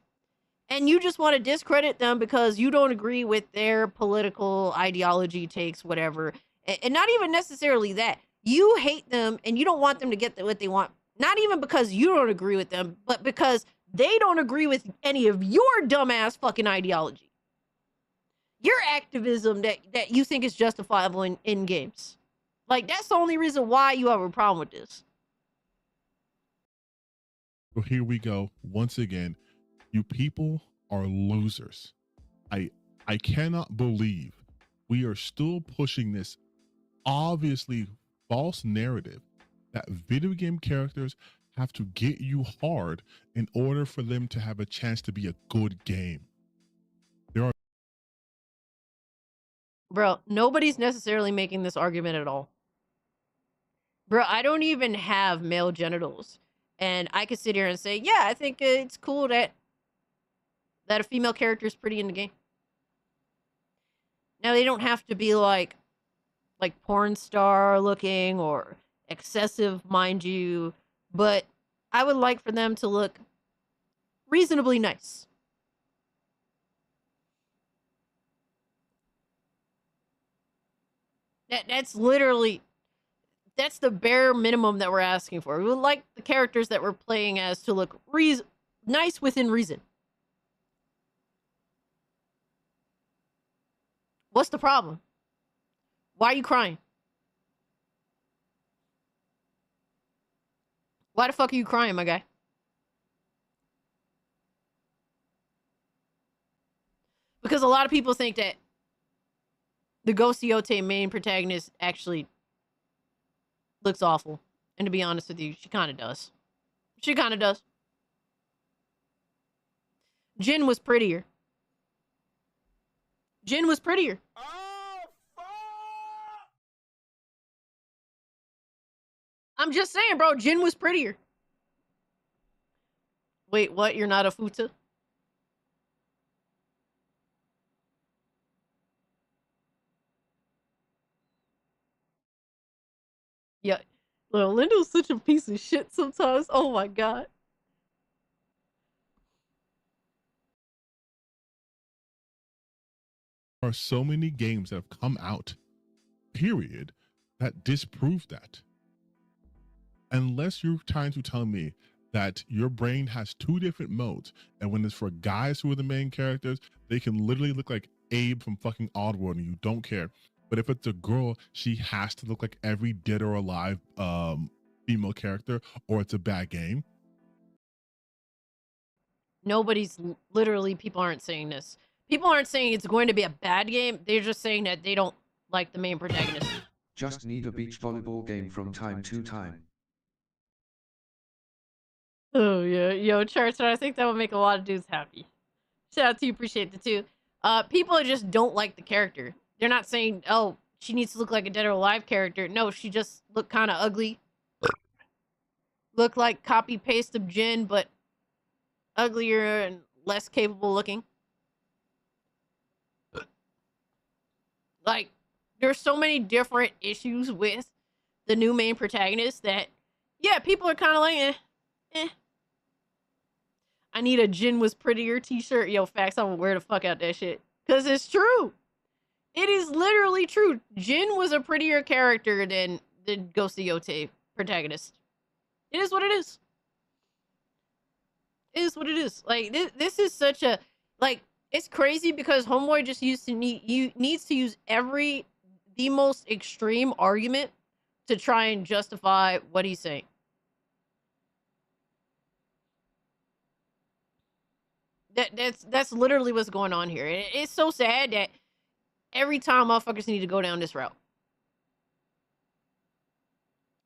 And you just want to discredit them because you don't agree with their political ideology takes, whatever. And not even necessarily that. You hate them and you don't want them to get what they want. Not even because you don't agree with them, but because they don't agree with any of your dumbass fucking ideology. Your activism that you think is justifiable in games. Like, that's the only reason why you have a problem with this. So here we go. Once again, you people are losers. I cannot believe we are still pushing this obviously false narrative that video game characters have to get you hard in order for them to have a chance to be a good game. Bro, nobody's necessarily making this argument at all. Bro, I don't even have male genitals. And I could sit here and say, yeah, I think it's cool that a female character is pretty in the game. Now, they don't have to be like porn star looking or excessive, mind you, but I would like for them to look reasonably nice. That's literally, that's the bare minimum that we're asking for. We would like the characters that we're playing as to look nice within reason. What's the problem? Why are you crying? Why the fuck are you crying, my guy? Because a lot of people think that the Ghost Yotei main protagonist actually looks awful. And to be honest with you, she kind of does. She kind of does. Jin was prettier. Jin was prettier. I'm just saying, bro. Jin was prettier. Wait, what? You're not a futa? Yeah. Well, Lindo's such a piece of shit sometimes. Oh my god. There are so many games that have come out, period, that disprove that. Unless you're trying to tell me that your brain has two different modes, and when it's for guys who are the main characters, they can literally look like Abe from fucking Oddworld and you don't care. But if it's a girl, she has to look like every dead or alive female character, or it's a bad game. Nobody's literally, people aren't saying this. People aren't saying it's going to be a bad game. They're just saying that they don't like the main protagonist. Just need a beach volleyball game from time to time. Oh yeah, yo, Charter, I think that would make a lot of dudes happy. Shout out to you, appreciate the two. People just don't like the character. They're not saying, oh, she needs to look like a dead or alive character. No, she just looked kind of ugly. Look like copy paste of Jin, but uglier and less capable looking. Like, there's so many different issues with the new main protagonist that, yeah, people are kind of like, eh. I need a Jin was prettier t-shirt. Yo, facts, I'm gonna wear the fuck out that shit. Because it's true. It is literally true. Jin was a prettier character than the Ghost of Yotei protagonist. It is what it is. It is what it is. Like, this is such a, like, it's crazy because Homeboy just needs to use the most extreme argument to try and justify what he's saying. That's literally what's going on here. It's so sad that every time motherfuckers need to go down this route.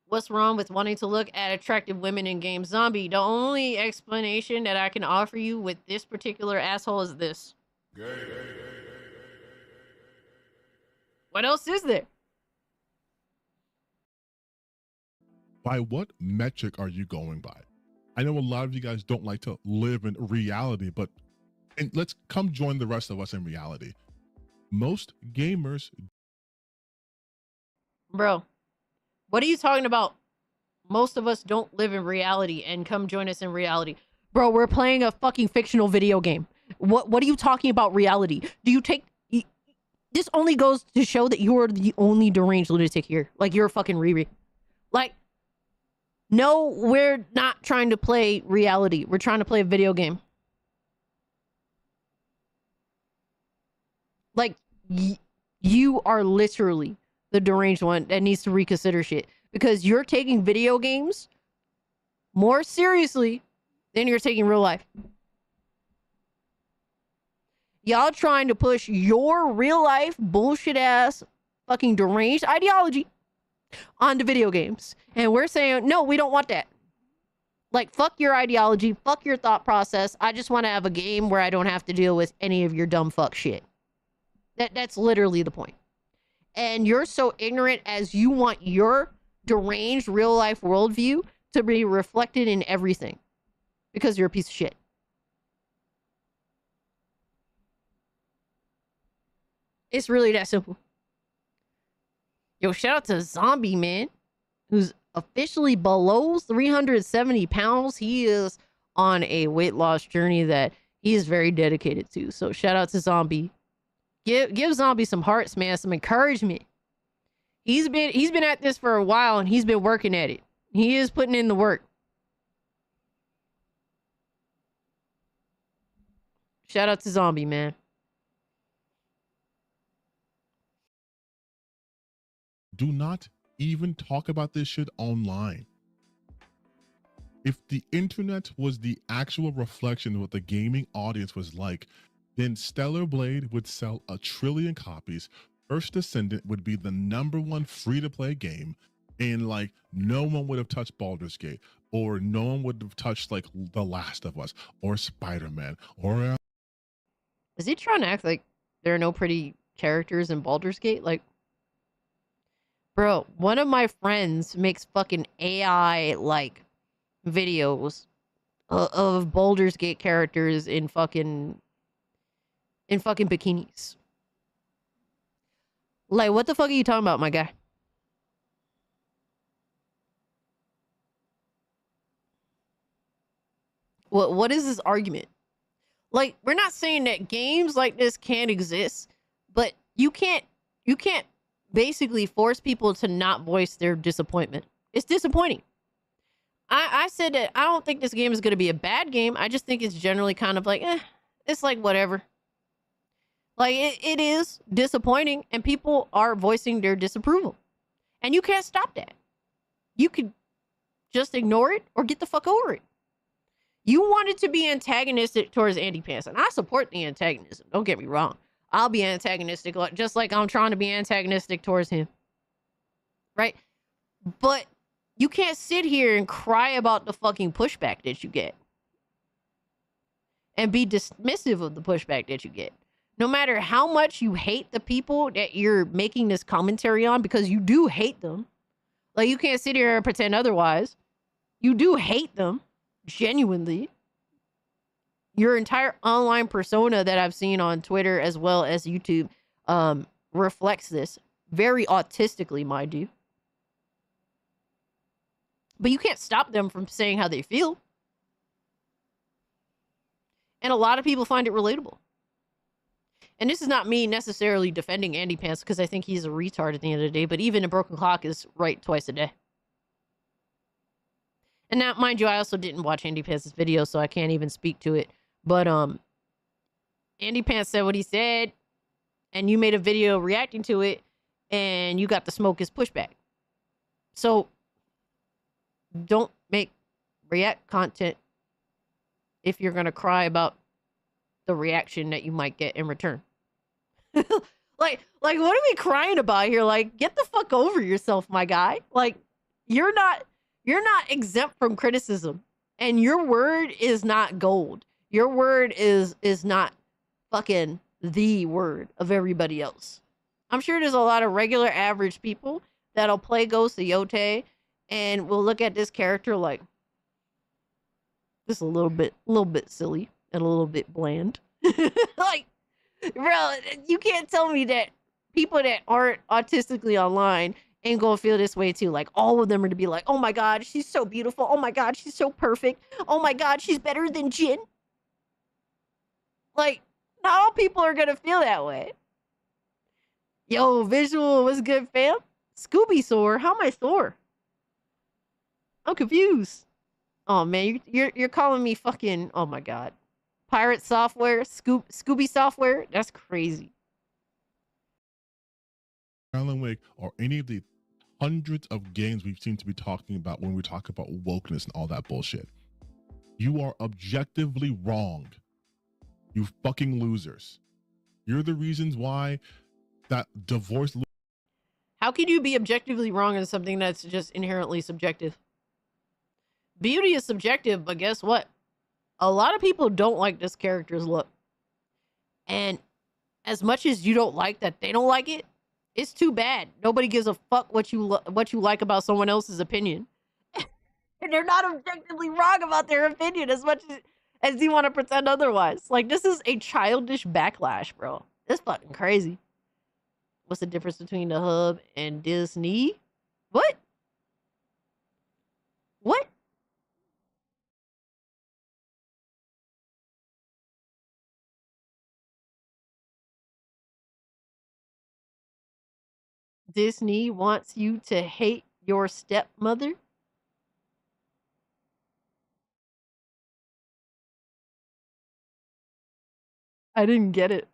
What's wrong with wanting to look at attractive women in game Zombie? The only explanation that I can offer you with this particular asshole is this. What else is there? By what metric are you going by? I know a lot of you guys don't like to live in reality, but let's come join the rest of us in reality. Most gamers. Bro, what are you talking about? Most of us don't live in reality and come join us in reality. Bro, we're playing a fucking fictional video game. What are you talking about reality? Do you take... This only goes to show that you are the only deranged lunatic here. Like, you're a fucking Riri. Like, no, we're not trying to play reality. We're trying to play a video game. Like, you are literally the deranged one that needs to reconsider shit. Because you're taking video games more seriously than you're taking real life. Y'all trying to push your real life bullshit ass fucking deranged ideology onto video games. And we're saying, no, we don't want that. Like, fuck your ideology, fuck your thought process. I just want to have a game where I don't have to deal with any of your dumb fuck shit. That's literally the point. And you're so ignorant as you want your deranged real life worldview to be reflected in everything. Because you're a piece of shit. It's really that simple. Yo, shout out to Zombie Man, who's officially below 370 pounds. He is on a weight loss journey that he is very dedicated to. So shout out to Zombie. Give Zombie some hearts, man, some encouragement. He's been at this for a while and he's been working at it. He is putting in the work. Shout out to Zombie, man. Do not even talk about this shit online. If the internet was the actual reflection of what the gaming audience was like, then Stellar Blade would sell 1 trillion copies. First Descendant would be the #1 free-to-play game, and like no one would have touched Baldur's Gate, or no one would have touched like The Last of Us or Spider-Man or Is he trying to act like there are no pretty characters in Baldur's Gate? Like, bro, one of my friends makes fucking AI like videos of Baldur's Gate characters in fucking bikinis. Like, what the fuck are you talking about, my guy? What is this argument? Like, we're not saying that games like this can't exist, but you can't basically force people to not voice their disappointment. It's disappointing. I said that I don't think this game is going to be a bad game. I just think it's generally kind of like, it's like whatever. Like, it is disappointing, and people are voicing their disapproval. And you can't stop that. You could just ignore it or get the fuck over it. You wanted to be antagonistic towards Andy Pants, and I support the antagonism. Don't get me wrong. I'll be antagonistic, just like I'm trying to be antagonistic towards him. Right? But you can't sit here and cry about the fucking pushback that you get. And be dismissive of the pushback that you get. No matter how much you hate the people that you're making this commentary on, because you do hate them. Like, you can't sit here and pretend otherwise. You do hate them. Genuinely. Your entire online persona that I've seen on Twitter as well as YouTube reflects this. Very autistically, mind you. But you can't stop them from saying how they feel. And a lot of people find it relatable. And this is not me necessarily defending Andy Pants, because I think he's a retard at the end of the day, but even a broken clock is right twice a day. And now, mind you, I also didn't watch Andy Pants' video, so I can't even speak to it. But Andy Pants said what he said, and you made a video reacting to it, and you got the smoke as pushback. So don't make react content if you're gonna cry about the reaction that you might get in return. like what are we crying about here? Like, get the fuck over yourself, my guy. Like, you're not exempt from criticism, and your word is not gold. Your word is not fucking the word of everybody else. I'm sure there's a lot of regular average people that'll play Ghost of Yotei and will look at this character like, just a little bit silly and a little bit bland. Like, bro, you can't tell me that people that aren't autistically online ain't gonna feel this way too. Like, all of them are to be like, oh my god, she's so beautiful. Oh my god, she's so perfect. Oh my god, she's better than Jin. Like, not all people are gonna feel that way. Yo, visual was good, fam. Scooby sore. How am I sore? I'm confused. Oh man, you're calling me fucking, oh my god. Pirate software, Scooby software? That's crazy. Alan Wake or any of the hundreds of games we seem to be talking about when we talk about wokeness and all that bullshit. You are objectively wrong. You fucking losers. You're the reasons why that divorce. How can you be objectively wrong in something that's just inherently subjective? Beauty is subjective, but guess what? A lot of people don't like this character's look. And as much as you don't like that they don't like it, it's too bad. Nobody gives a fuck what you like about someone else's opinion. And they're not objectively wrong about their opinion as much as you want to pretend otherwise. Like, this is a childish backlash, bro. It's fucking crazy. What's the difference between the hub and Disney? What? What? Disney wants you to hate your stepmother? I didn't get it.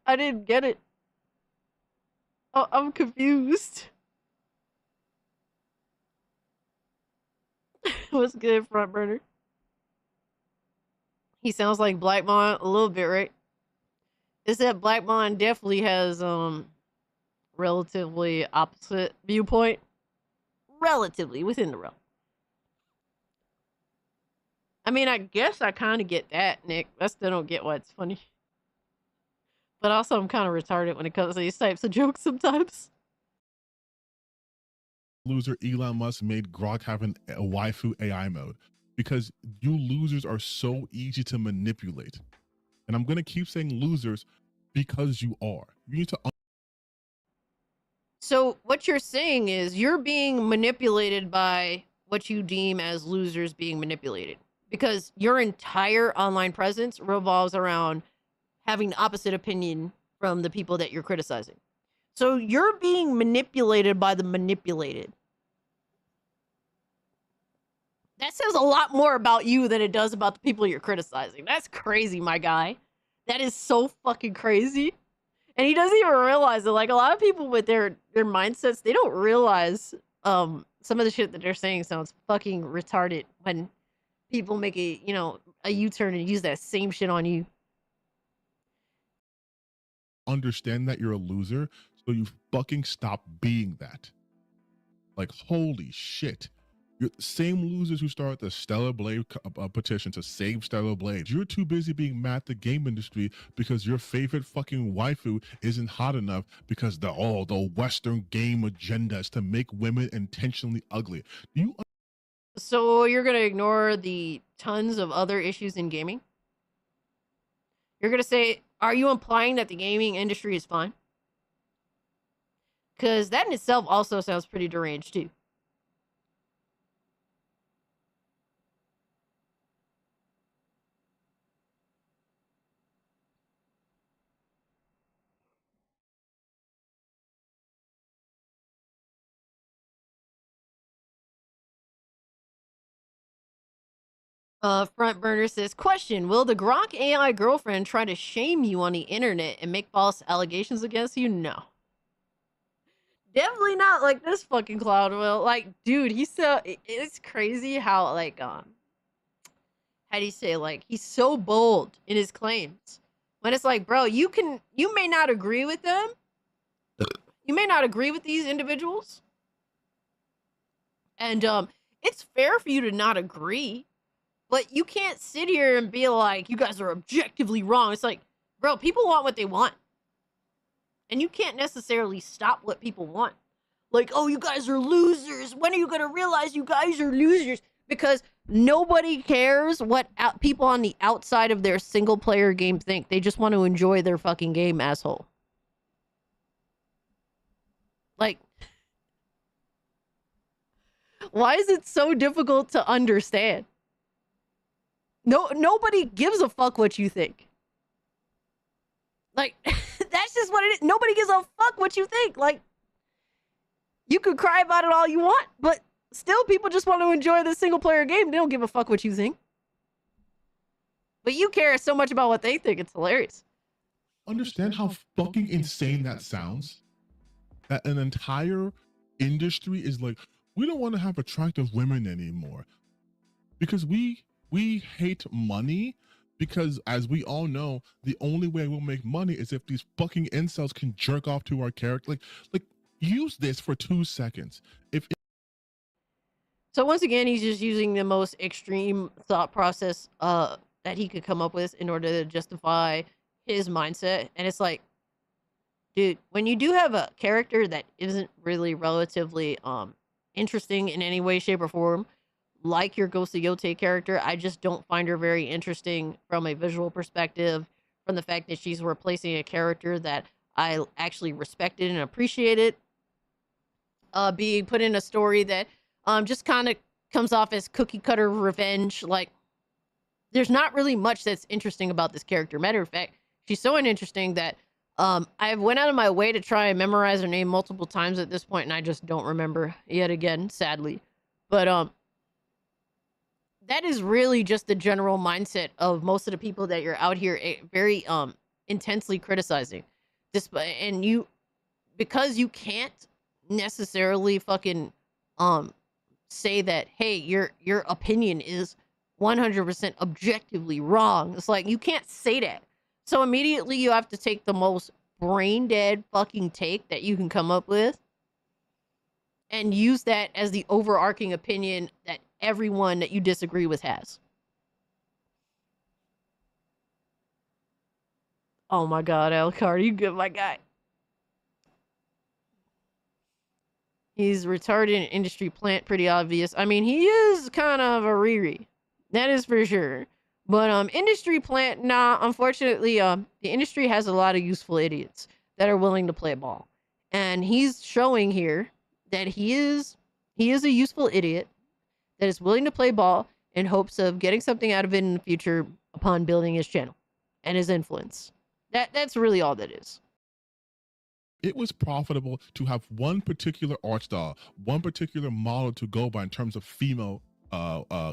I didn't get it. Oh, I'm confused. What's good, front burner? He sounds like Blackmon a little bit, right? It's that Blackmon definitely has relatively opposite viewpoint. Relatively within the realm. I mean, I guess I kind of get that, Nick. I still don't get why it's funny. But also, I'm kind of retarded when it comes to these types of jokes sometimes. Loser Elon Musk made Grok have a waifu AI mode because you losers are so easy to manipulate. And I'm going to keep saying losers because you are. You need to. So, what you're saying is you're being manipulated by what you deem as losers being manipulated. Because your entire online presence revolves around having the opposite opinion from the people that you're criticizing. So you're being manipulated by the manipulated. That says a lot more about you than it does about the people you're criticizing. That's crazy, my guy. That is so fucking crazy. And he doesn't even realize it. Like, a lot of people with their mindsets, they don't realize some of the shit that they're saying sounds fucking retarded when people make a U-turn and use that same shit on you. Understand that you're a loser, so you fucking stop being that. Like, holy shit. You're the same losers who started the Stellar Blade petition to save Stellar Blade. You're too busy being mad at the game industry because your favorite fucking waifu isn't hot enough because the Western game agenda is to make women intentionally ugly. Do you? So you're going to ignore the tons of other issues in gaming? You're going to say, are you implying that the gaming industry is fine? Because that in itself also sounds pretty deranged too. Front burner says, question, will the Grok AI girlfriend try to shame you on the internet and make false allegations against you? No. Definitely not like this fucking cloud will. Like, dude, it's crazy how, like, how do you say, like, he's so bold in his claims. When it's like, bro, you may not agree with them. You may not agree with these individuals. And, it's fair for you to not agree. But you can't sit here and be like, you guys are objectively wrong. It's like, bro, people want what they want. And you can't necessarily stop what people want. Like, oh, you guys are losers. When are you going to realize you guys are losers? Because nobody cares what people on the outside of their single-player game think. They just want to enjoy their fucking game, asshole. Like, why is it so difficult to understand? Nobody gives a fuck what you think. Like, that's just what it is. Nobody gives a fuck what you think. Like, you could cry about it all you want, but still people just want to enjoy the single player game. They don't give a fuck what you think. But you care so much about what they think. It's hilarious. Understand how fucking insane that sounds? That an entire industry is like, we don't want to have attractive women anymore. Because we hate money, because as we all know, the only way we'll make money is if these fucking incels can jerk off to our character. Like use this for 2 seconds. So once again, he's just using the most extreme thought process that he could come up with in order to justify his mindset. And it's like, dude, when you do have a character that isn't really relatively interesting in any way, shape, or form, like your Ghost of Yotei character, I just don't find her very interesting from a visual perspective, from the fact that she's replacing a character that I actually respected and appreciated, being put in a story that just kind of comes off as cookie cutter revenge. Like, there's not really much that's interesting about this character. Matter of fact, she's so uninteresting that I went out of my way to try and memorize her name multiple times at this point, and I just don't remember yet again, sadly. But that is really just the general mindset of most of the people that you're out here very intensely criticizing. And because you can't necessarily fucking say that, hey, your opinion is 100% objectively wrong. It's like, you can't say that. So immediately you have to take the most brain dead fucking take that you can come up with and use that as the overarching opinion that everyone that you disagree with has. Oh my God, Alucard, you good, my guy. He's retarded in industry plant, pretty obvious. I mean, he is kind of a Riri. That is for sure. But industry plant, nah, unfortunately, the industry has a lot of useful idiots that are willing to play ball. And he's showing here that he is a useful idiot that is willing to play ball in hopes of getting something out of it in the future upon building his channel and his influence. That's really all that is. It was profitable to have one particular art style, one particular model to go by in terms of female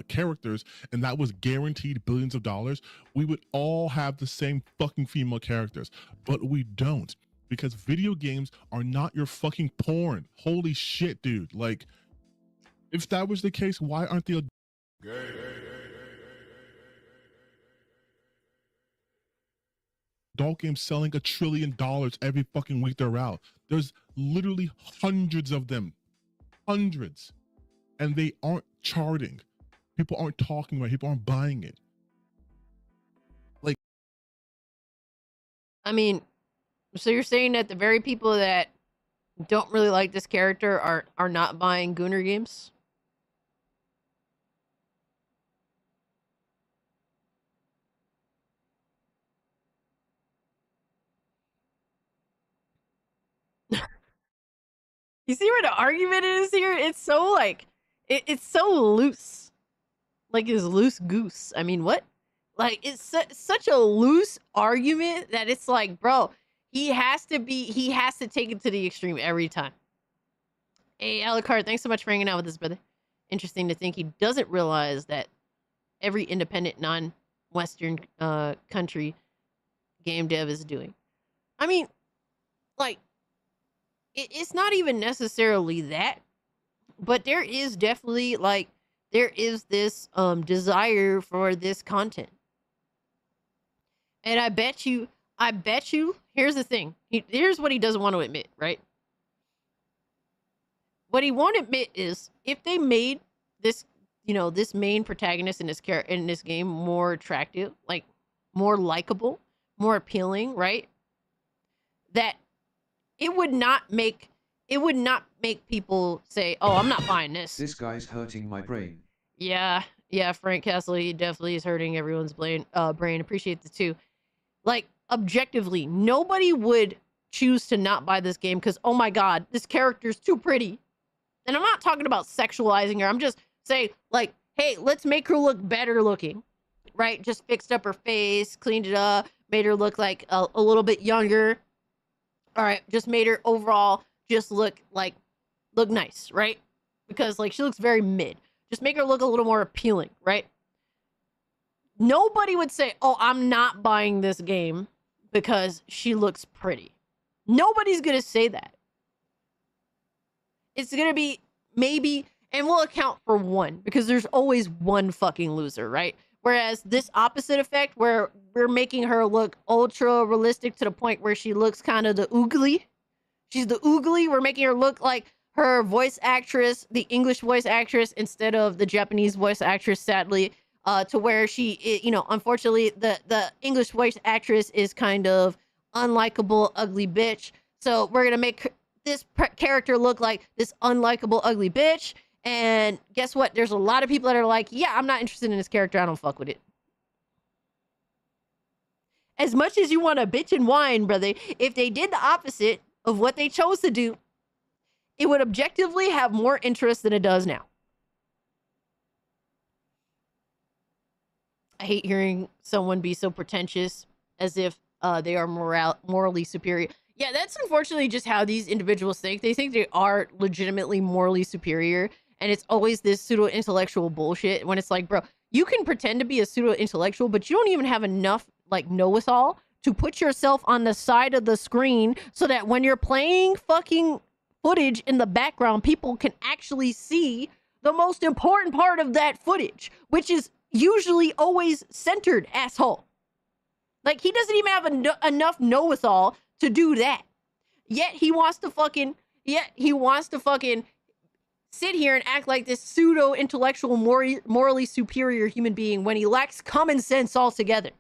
characters, and that was guaranteed billions of dollars. We would all have the same fucking female characters, but we don't, because video games are not your fucking porn. Holy shit, dude. Like, if that was the case, why aren't they adult games selling $1 trillion every fucking week they're out? There's literally hundreds of them. Hundreds. And they aren't charting. People aren't talking about it. People aren't buying it. Like, I mean, so you're saying that the very people that don't really like this character are not buying Gooner games? You see where the argument is here? It's so like, it's so loose. Like it's loose goose. I mean, what? Like it's such a loose argument that it's like, bro, he has to take it to the extreme every time. Hey, Alucard, thanks so much for hanging out with us, brother. Interesting to think he doesn't realize that every independent non-Western country game dev is doing. I mean, like, it's not even necessarily that, but there is definitely like there is this desire for this content. And I bet you, here's the thing. Here's what he doesn't want to admit, right? What he won't admit is if they made this, this main protagonist in this game more attractive, like more likable, more appealing, right? That it would not make people say, "Oh, I'm not buying this." This guy's hurting my brain. Yeah, Frank Castle, he definitely is hurting everyone's brain. Appreciate the two. Like, objectively, nobody would choose to not buy this game because, oh my God, this character's too pretty. And I'm not talking about sexualizing her. I'm just saying, like, hey, let's make her look better looking, right? Just fixed up her face, cleaned it up, made her look like a little bit younger. All right, just made her overall just look nice, right? Because like she looks very mid. Just make her look a little more appealing, right? Nobody would say, "Oh, I'm not buying this game because she looks pretty." Nobody's going to say that. It's going to be maybe, and we'll account for one because there's always one fucking loser, right? Whereas this opposite effect, where we're making her look ultra realistic to the point where she looks kind of the oogly. She's the oogly. We're making her look like her voice actress, the English voice actress, instead of the Japanese voice actress, sadly, to where she, unfortunately, the English voice actress is kind of unlikable, ugly bitch. So we're going to make this character look like this unlikable, ugly bitch. And guess what? There's a lot of people that are like, yeah, I'm not interested in this character. I don't fuck with it. As much as you want to bitch and whine, brother, if they did the opposite of what they chose to do, it would objectively have more interest than it does now. I hate hearing someone be so pretentious as if they are morally superior. Yeah, that's unfortunately just how these individuals think. They think they are legitimately morally superior. And it's always this pseudo-intellectual bullshit when it's like, bro, you can pretend to be a pseudo-intellectual, but you don't even have enough, like, know-it-all to put yourself on the side of the screen so that when you're playing fucking footage in the background, people can actually see the most important part of that footage, which is usually always centered, asshole. Like, he doesn't even have enough know-it-all to do that. Yet he wants to fucking sit here and act like this pseudo-intellectual, morally superior human being when he lacks common sense altogether.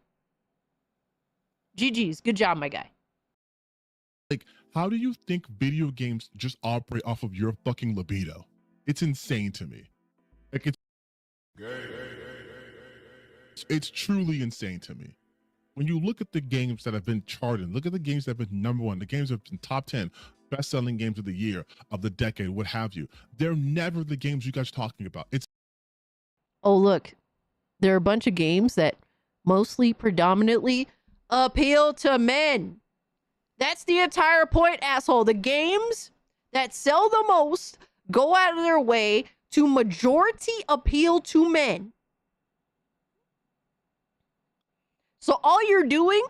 GG's. Good job, my guy. Like, how do you think video games just operate off of your fucking libido? It's insane to me. Like, it's truly insane to me. When you look at the games that have been charted, look at the games that have been number one, the games that have been top 10, best-selling games of the year, of the decade, what have you. They're never the games you guys are talking about. It's Oh, look. There are a bunch of games that mostly, predominantly appeal to men. That's the entire point, asshole. The games that sell the most go out of their way to majority appeal to men. So all you're doing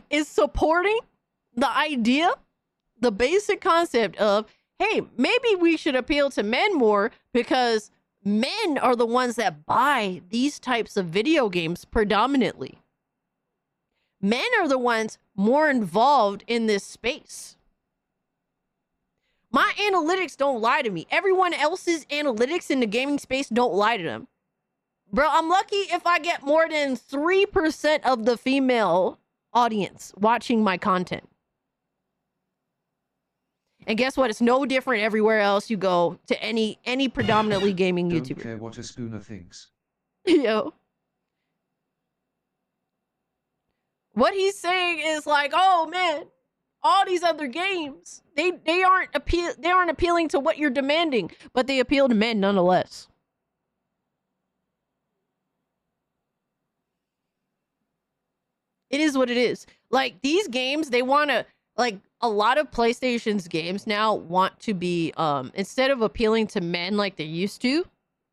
is supporting the idea, the basic concept of, hey, maybe we should appeal to men more because men are the ones that buy these types of video games predominantly. Men are the ones more involved in this space. My analytics don't lie to me. Everyone else's analytics in the gaming space don't lie to them. Bro, I'm lucky if I get more than 3% of the female audience watching my content. And guess what? It's no different everywhere else you go to any predominantly gaming Don't YouTuber. care what a spooner thinks. Yo. What he's saying is like, oh man, all these other games, they aren't appealing to what you're demanding, but they appeal to men nonetheless. It is what it is. Like, these games, they want to, like, a lot of PlayStation's games now want to be, instead of appealing to men like they used to,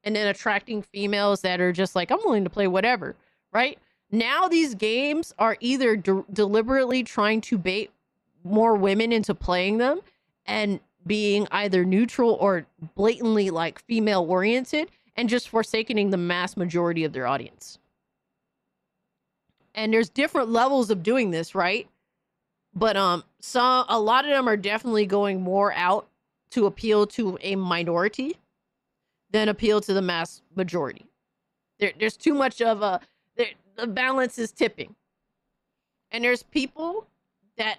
and then attracting females that are just like, I'm willing to play whatever, right? Now these games are either deliberately trying to bait more women into playing them and being either neutral or blatantly, like, female-oriented and just forsaking the mass majority of their audience. And there's different levels of doing this, right? But a lot of them are definitely going more out to appeal to a minority than appeal to the mass majority. There's too much of the balance is tipping. And there's people that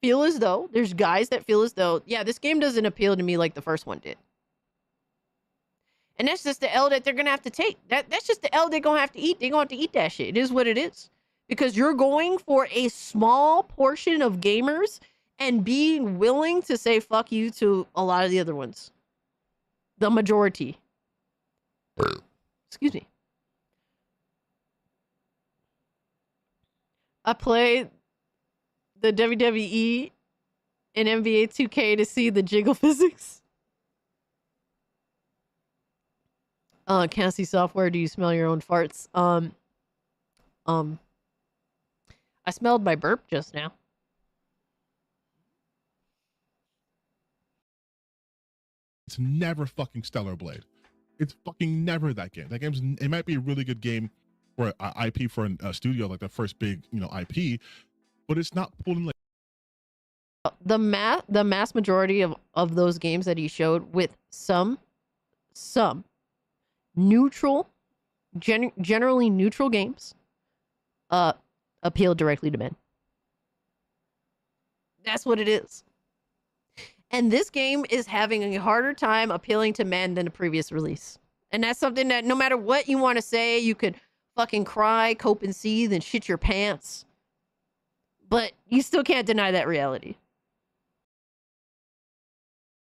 feel as though, there's guys that feel as though, yeah, this game doesn't appeal to me like the first one did. And that's just the L that they're going to have to take. That's just the L they're going to have to eat. They're going to have to eat that shit. It is what it is. Because you're going for a small portion of gamers and being willing to say fuck you to a lot of the other ones. The majority. Excuse me. I play the WWE and NBA 2K to see the jiggle physics. Can't see software. Do you smell your own farts? I smelled my burp just now. It's never fucking Stellar Blade. It's fucking never that game. That game's, it might be a really good game for an IP for a studio, like the first big, IP, but it's not pulling like the mass majority of those games that he showed with some neutral, generally neutral games, appeal directly to men. That's what it is. And this game is having a harder time appealing to men than the previous release. And that's something that no matter what you want to say, you could fucking cry, cope and seethe, and shit your pants. But you still can't deny that reality.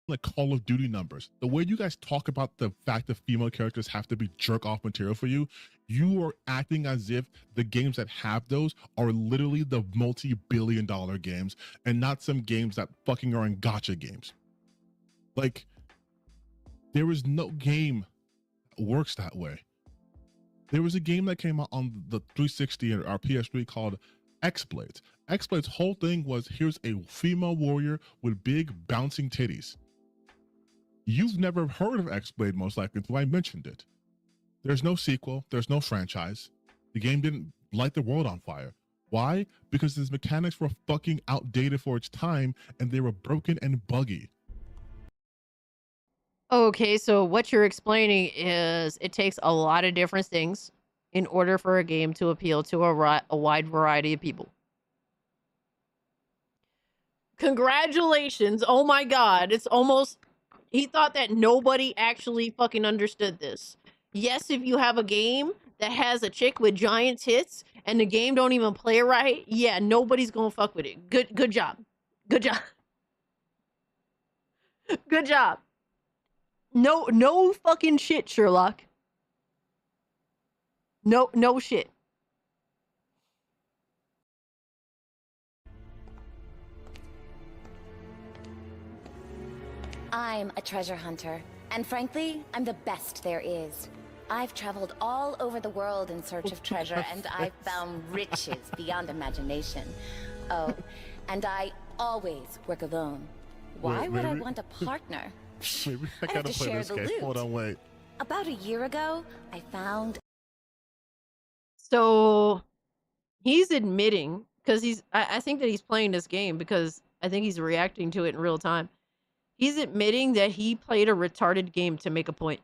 Like Call of Duty numbers. The way you guys talk about the fact that female characters have to be jerk-off material for you, you are acting as if the games that have those are literally the multi-billion-dollar games and not some games that fucking are in gacha games. Like, there is no game that works that way. There was a game that came out on the 360 or our PS3 called X-Blades. X-Blades' whole thing was, here's a female warrior with big bouncing titties. You've never heard of X-Blade, most likely, until I mentioned it. There's no sequel. There's no franchise. The game didn't light the world on fire. Why? Because his mechanics were fucking outdated for its time, and they were broken and buggy. Okay, so what you're explaining is it takes a lot of different things in order for a game to appeal to a wide variety of people. Congratulations. Oh my god. It's almost... He thought that nobody actually fucking understood this. Yes, if you have a game that has a chick with giant tits and the game don't even play right, yeah, nobody's gonna fuck with it. Good job. Good job. Good job. No fucking shit, Sherlock. No shit. I'm a treasure hunter, and frankly, I'm the best there is. I've traveled all over the world in search of treasure, and I've found riches beyond imagination. Oh, and I always work alone. Why would I want a partner? Maybe I I'd have gotta to play share this the game. loot. Hold on, wait. About a year ago, I found... So he's admitting, because I think that he's playing this game because I think he's reacting to it in real time. He's admitting that he played a retarded game to make a point.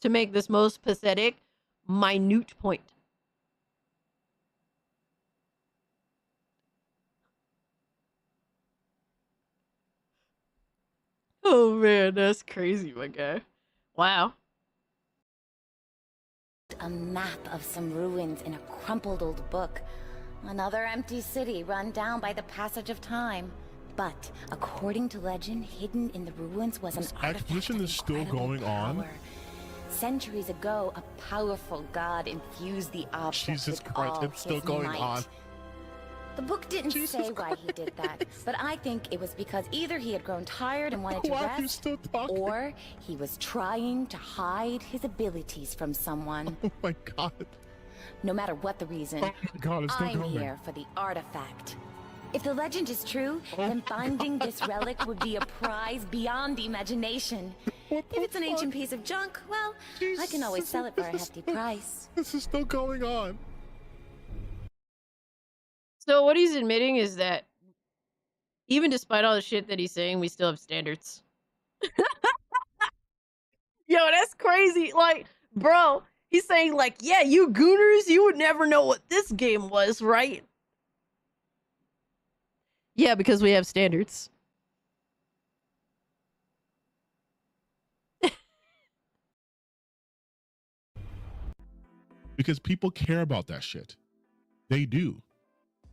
To make this most pathetic, minute point. Oh man, that's crazy, my guy. Wow. a map of some ruins in a crumpled old book. Another empty city run down by the passage of time. But, according to legend, hidden in the ruins was an artifact Exposition is still incredible going on. power. Centuries ago, a powerful god infused the object Jesus with Christ, all it's still his going might. on. The book didn't say why he did that, but I think it was because either he had grown tired and wanted to Why are you rest, still talking? or he was trying to hide his abilities from someone. Oh my god. No matter what the reason, Oh my god, it's still I'm going. here for the artifact. If the legend is true, then finding this relic would be a prize beyond imagination. If it's an ancient piece of junk, well, I can always sell it for a hefty price. This is still going on. So what he's admitting is that even despite all the shit that he's saying, we still have standards. Yo, that's crazy. Like, bro, he's saying like, yeah, you gooners, you would never know what this game was, right? Yeah, because we have standards. Because people care about that shit. They do.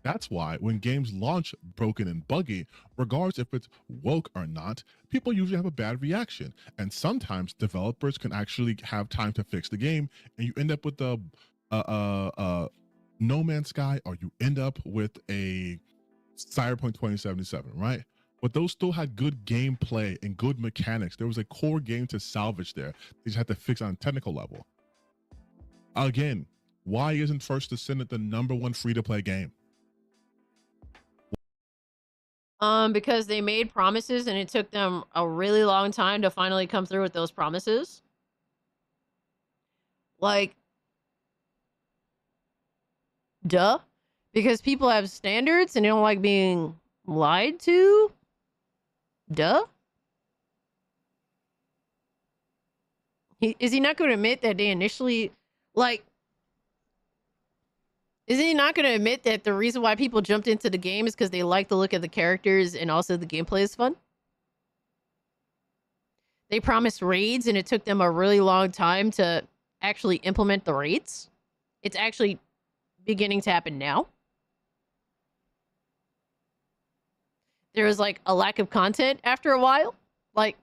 That's why when games launch broken and buggy, regardless if it's woke or not, people usually have a bad reaction. And sometimes developers can actually have time to fix the game, and you end up with a No Man's Sky, or you end up with a Cyberpunk 2077, right? But those still had good gameplay and good mechanics. There was a core game to salvage there. They just had to fix on a technical level. Again, why isn't First Descendant the #1 free-to-play game? Because they made promises and it took them a really long time to finally come through with those promises. Like, duh. Because people have standards and they don't like being lied to. Duh. Is he not going to admit that they initially, like, is he not going to admit that the reason why people jumped into the game is because they like the look of the characters and also the gameplay is fun? They promised raids and it took them a really long time to actually implement the raids. It's actually beginning to happen now. There was like a lack of content after a while. Like,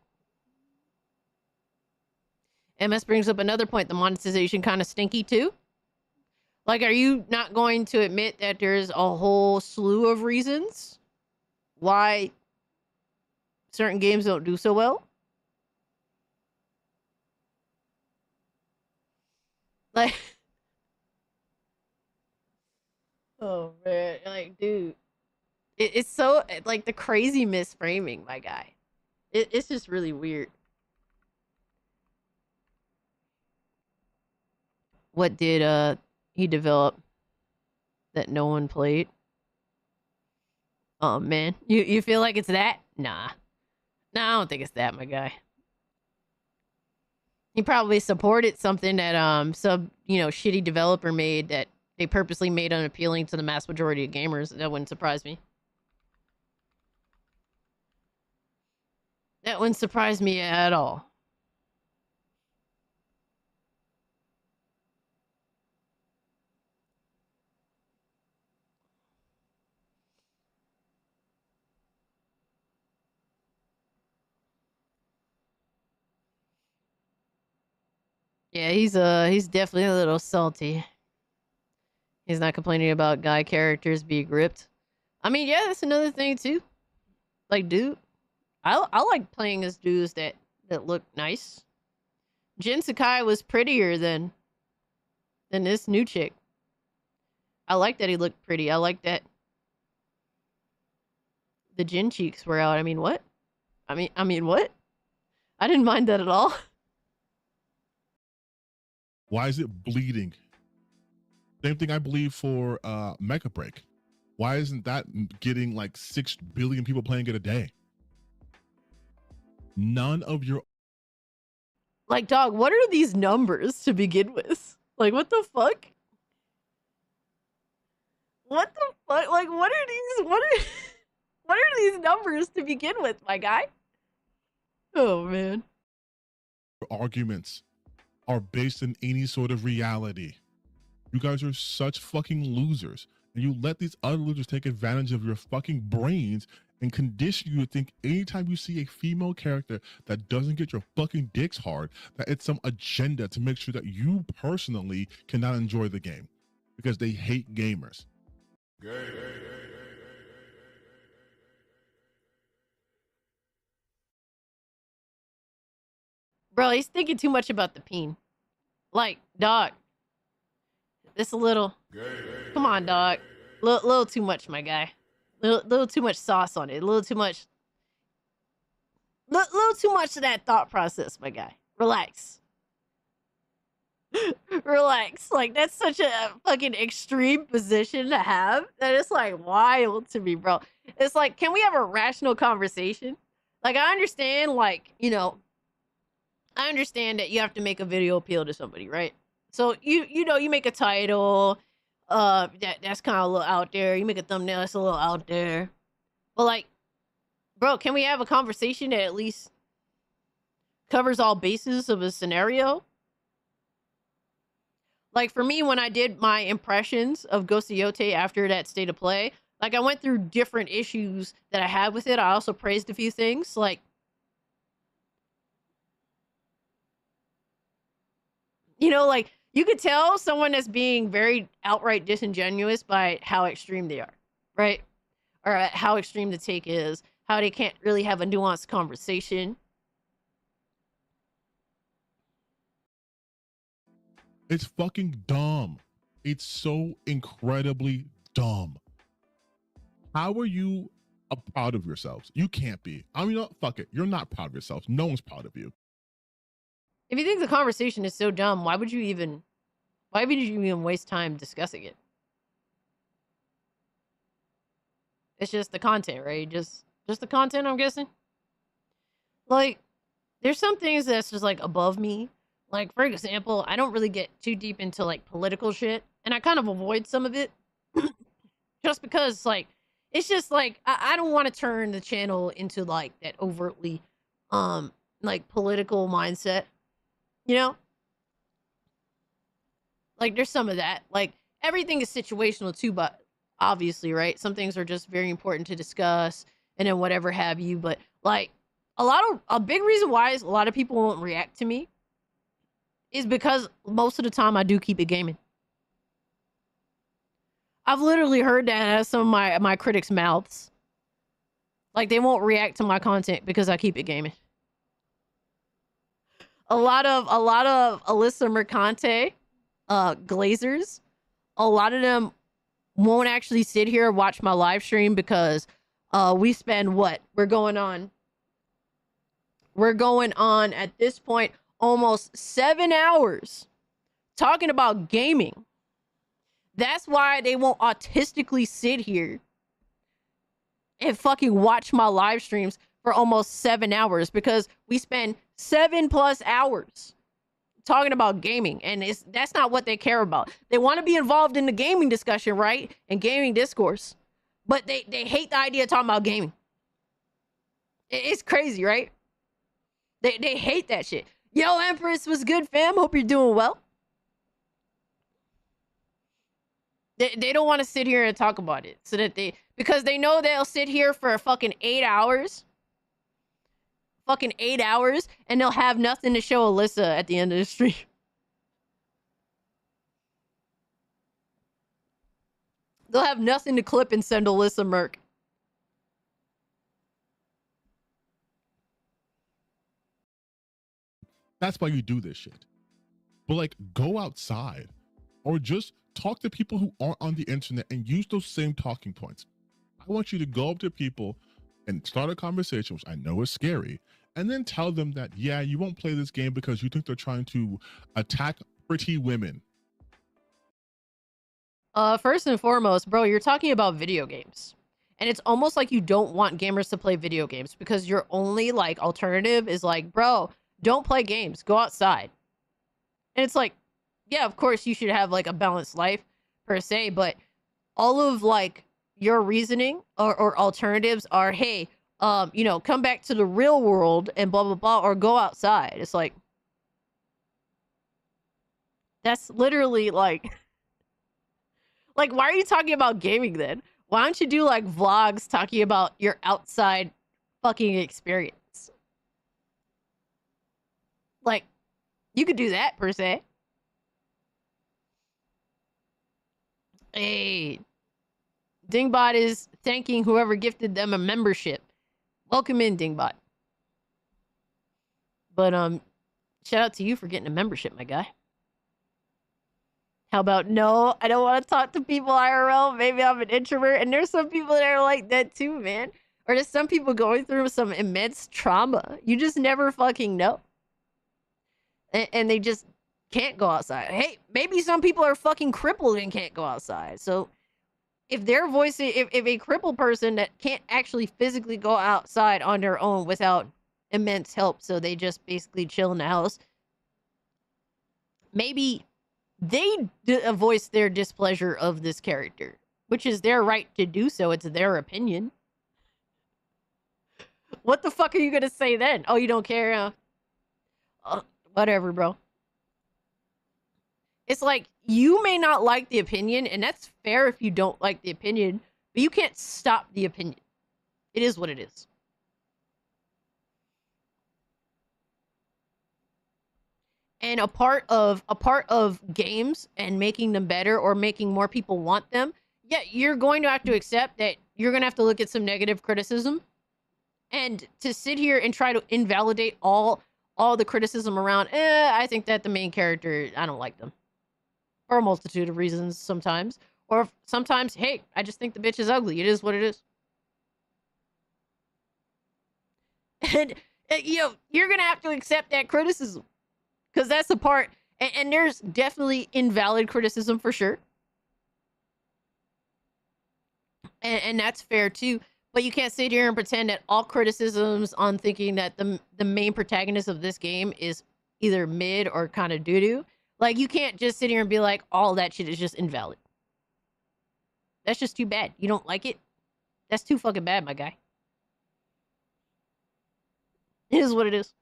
MS brings up another point. The monetization kind of stinky too. Like, are you not going to admit that there's a whole slew of reasons why certain games don't do so well? Like, oh man, like, dude, it's so, like, the crazy misframing, my guy. It's just really weird. What did he develop that no one played? Oh man, you feel like it's that? Nah, I don't think it's that, my guy. He probably supported something that some shitty developer made that they purposely made unappealing to the mass majority of gamers. That wouldn't surprise me. That wouldn't surprise me at all. Yeah, he's definitely a little salty. He's not complaining about guy characters being ripped. I mean, yeah, that's another thing too. Like, dude, I like playing as dudes that look nice. Jin Sakai was prettier than this new chick. I like that he looked pretty. I like that the Jin cheeks were out. I mean, what? I mean, what? I didn't mind that at all. Why is it bleeding? Same thing I believe for Mecha Break. Why isn't that getting like 6 billion people playing it a day? None of your... Like, dog, what are these numbers to begin with? Like, what the fuck? What the fuck? Like, what are these numbers to begin with, my guy? Oh, man. Arguments are based in any sort of reality. You guys are such fucking losers. And you let these other losers take advantage of your fucking brains and condition you to think anytime you see a female character that doesn't get your fucking dicks hard, that it's some agenda to make sure that you personally cannot enjoy the game because they hate gamers. Bro, he's thinking too much about the peen. Like, dog. This a little... Come on, dog. Little too much, my guy. Little too much sauce on it. A little too much... Little too much of that thought process, my guy. Relax. Relax. Like, that's such a fucking extreme position to have that it's like wild to me, bro. It's like, can we have a rational conversation? Like, I understand, like, I understand that you have to make a video appeal to somebody, right? So you make a title, that's kind of a little out there. You make a thumbnail that's a little out there. But like, bro, can we have a conversation that at least covers all bases of a scenario? Like for me, when I did my impressions of Ghost of Yotei after that state of play, like I went through different issues that I had with it. I also praised a few things, like, like you could tell someone that's being very outright disingenuous by how extreme they are, right? Or how extreme the take is, how they can't really have a nuanced conversation. It's fucking dumb. It's so incredibly dumb. How are you proud of yourselves? You can't be. I mean, fuck it. You're not proud of yourselves. No one's proud of you. If you think the conversation is so dumb, why would you even waste time discussing it? It's just the content, right? Just the content, I'm guessing. Like, there's some things that's just like above me. Like, for example, I don't really get too deep into like political shit, and I kind of avoid some of it just because like it's just like I don't want to turn the channel into like that overtly like political mindset. Like there's some of that. Like everything is situational too, but obviously, right? Some things are just very important to discuss and then whatever have you. But like a big reason why is a lot of people won't react to me is because most of the time I do keep it gaming. I've literally heard that out of some of my critics' mouths. Like they won't react to my content because I keep it gaming. A lot of Alyssa Mercante glazers, a lot of them won't actually sit here and watch my live stream because we spend what? We're going on at this point almost 7 hours talking about gaming. That's why they won't autistically sit here and fucking watch my live streams for almost 7 hours, because we spend 7+ hours talking about gaming, and that's not what they care about. They want to be involved in the gaming discussion, right? And gaming discourse, but they hate the idea of talking about gaming. It's crazy, right? They hate that shit. Yo, Empress, was good, fam? Hope you're doing well. They don't want to sit here and talk about it, so that because they know they'll sit here for fucking 8 hours. Fucking 8 hours, and they'll have nothing to show Alyssa at the end of the stream. They'll have nothing to clip and send Alyssa Merc. That's why you do this shit. But like, go outside or just talk to people who aren't on the internet and use those same talking points. I want you to go up to people and start a conversation, which I know is scary, and then tell them that, yeah, you won't play this game because you think they're trying to attack pretty women. First and foremost, bro, you're talking about video games. And it's almost like you don't want gamers to play video games, because your only like alternative is like, bro, don't play games, go outside. And it's like, yeah, of course you should have like a balanced life per se, but all of like your reasoning or alternatives are, hey, you know, come back to the real world and blah, blah, blah, or go outside. It's like, that's literally like, why are you talking about gaming then? Why don't you do like vlogs talking about your outside fucking experience? Like, you could do that per se. Hey, Dingbot is thanking whoever gifted them a membership. Welcome in, Dingbot. But shout out to you for getting a membership, my guy. How about, no, I don't want to talk to people IRL. Maybe I'm an introvert. And there's some people that are like that too, man. Or there's some people going through some immense trauma. You just never fucking know. And they just can't go outside. Hey, maybe some people are fucking crippled and can't go outside. So if their voice, if a crippled person that can't actually physically go outside on their own without immense help, so they just basically chill in the house, maybe they voice their displeasure of this character, which is their right to do so. It's their opinion. What the fuck are you gonna say then? Oh, you don't care? Whatever, bro. It's like, you may not like the opinion, and that's fair if you don't like the opinion, but you can't stop the opinion. It is what it is. And a part of games and making them better or making more people want them, yeah, you're going to have to accept that you're going to have to look at some negative criticism. And to sit here and try to invalidate all the criticism around, I think that the main character, I don't like them. For a multitude of reasons sometimes. Or sometimes, hey, I just think the bitch is ugly. It is what it is. And, you know, you're going to have to accept that criticism. Because that's the part, and there's definitely invalid criticism for sure. And that's fair too. But you can't sit here and pretend that all criticisms on thinking that the main protagonist of this game is either mid or kind of doo-doo. Like, you can't just sit here and be like, all that shit is just invalid. That's just too bad. You don't like it? That's too fucking bad, my guy. It is what it is.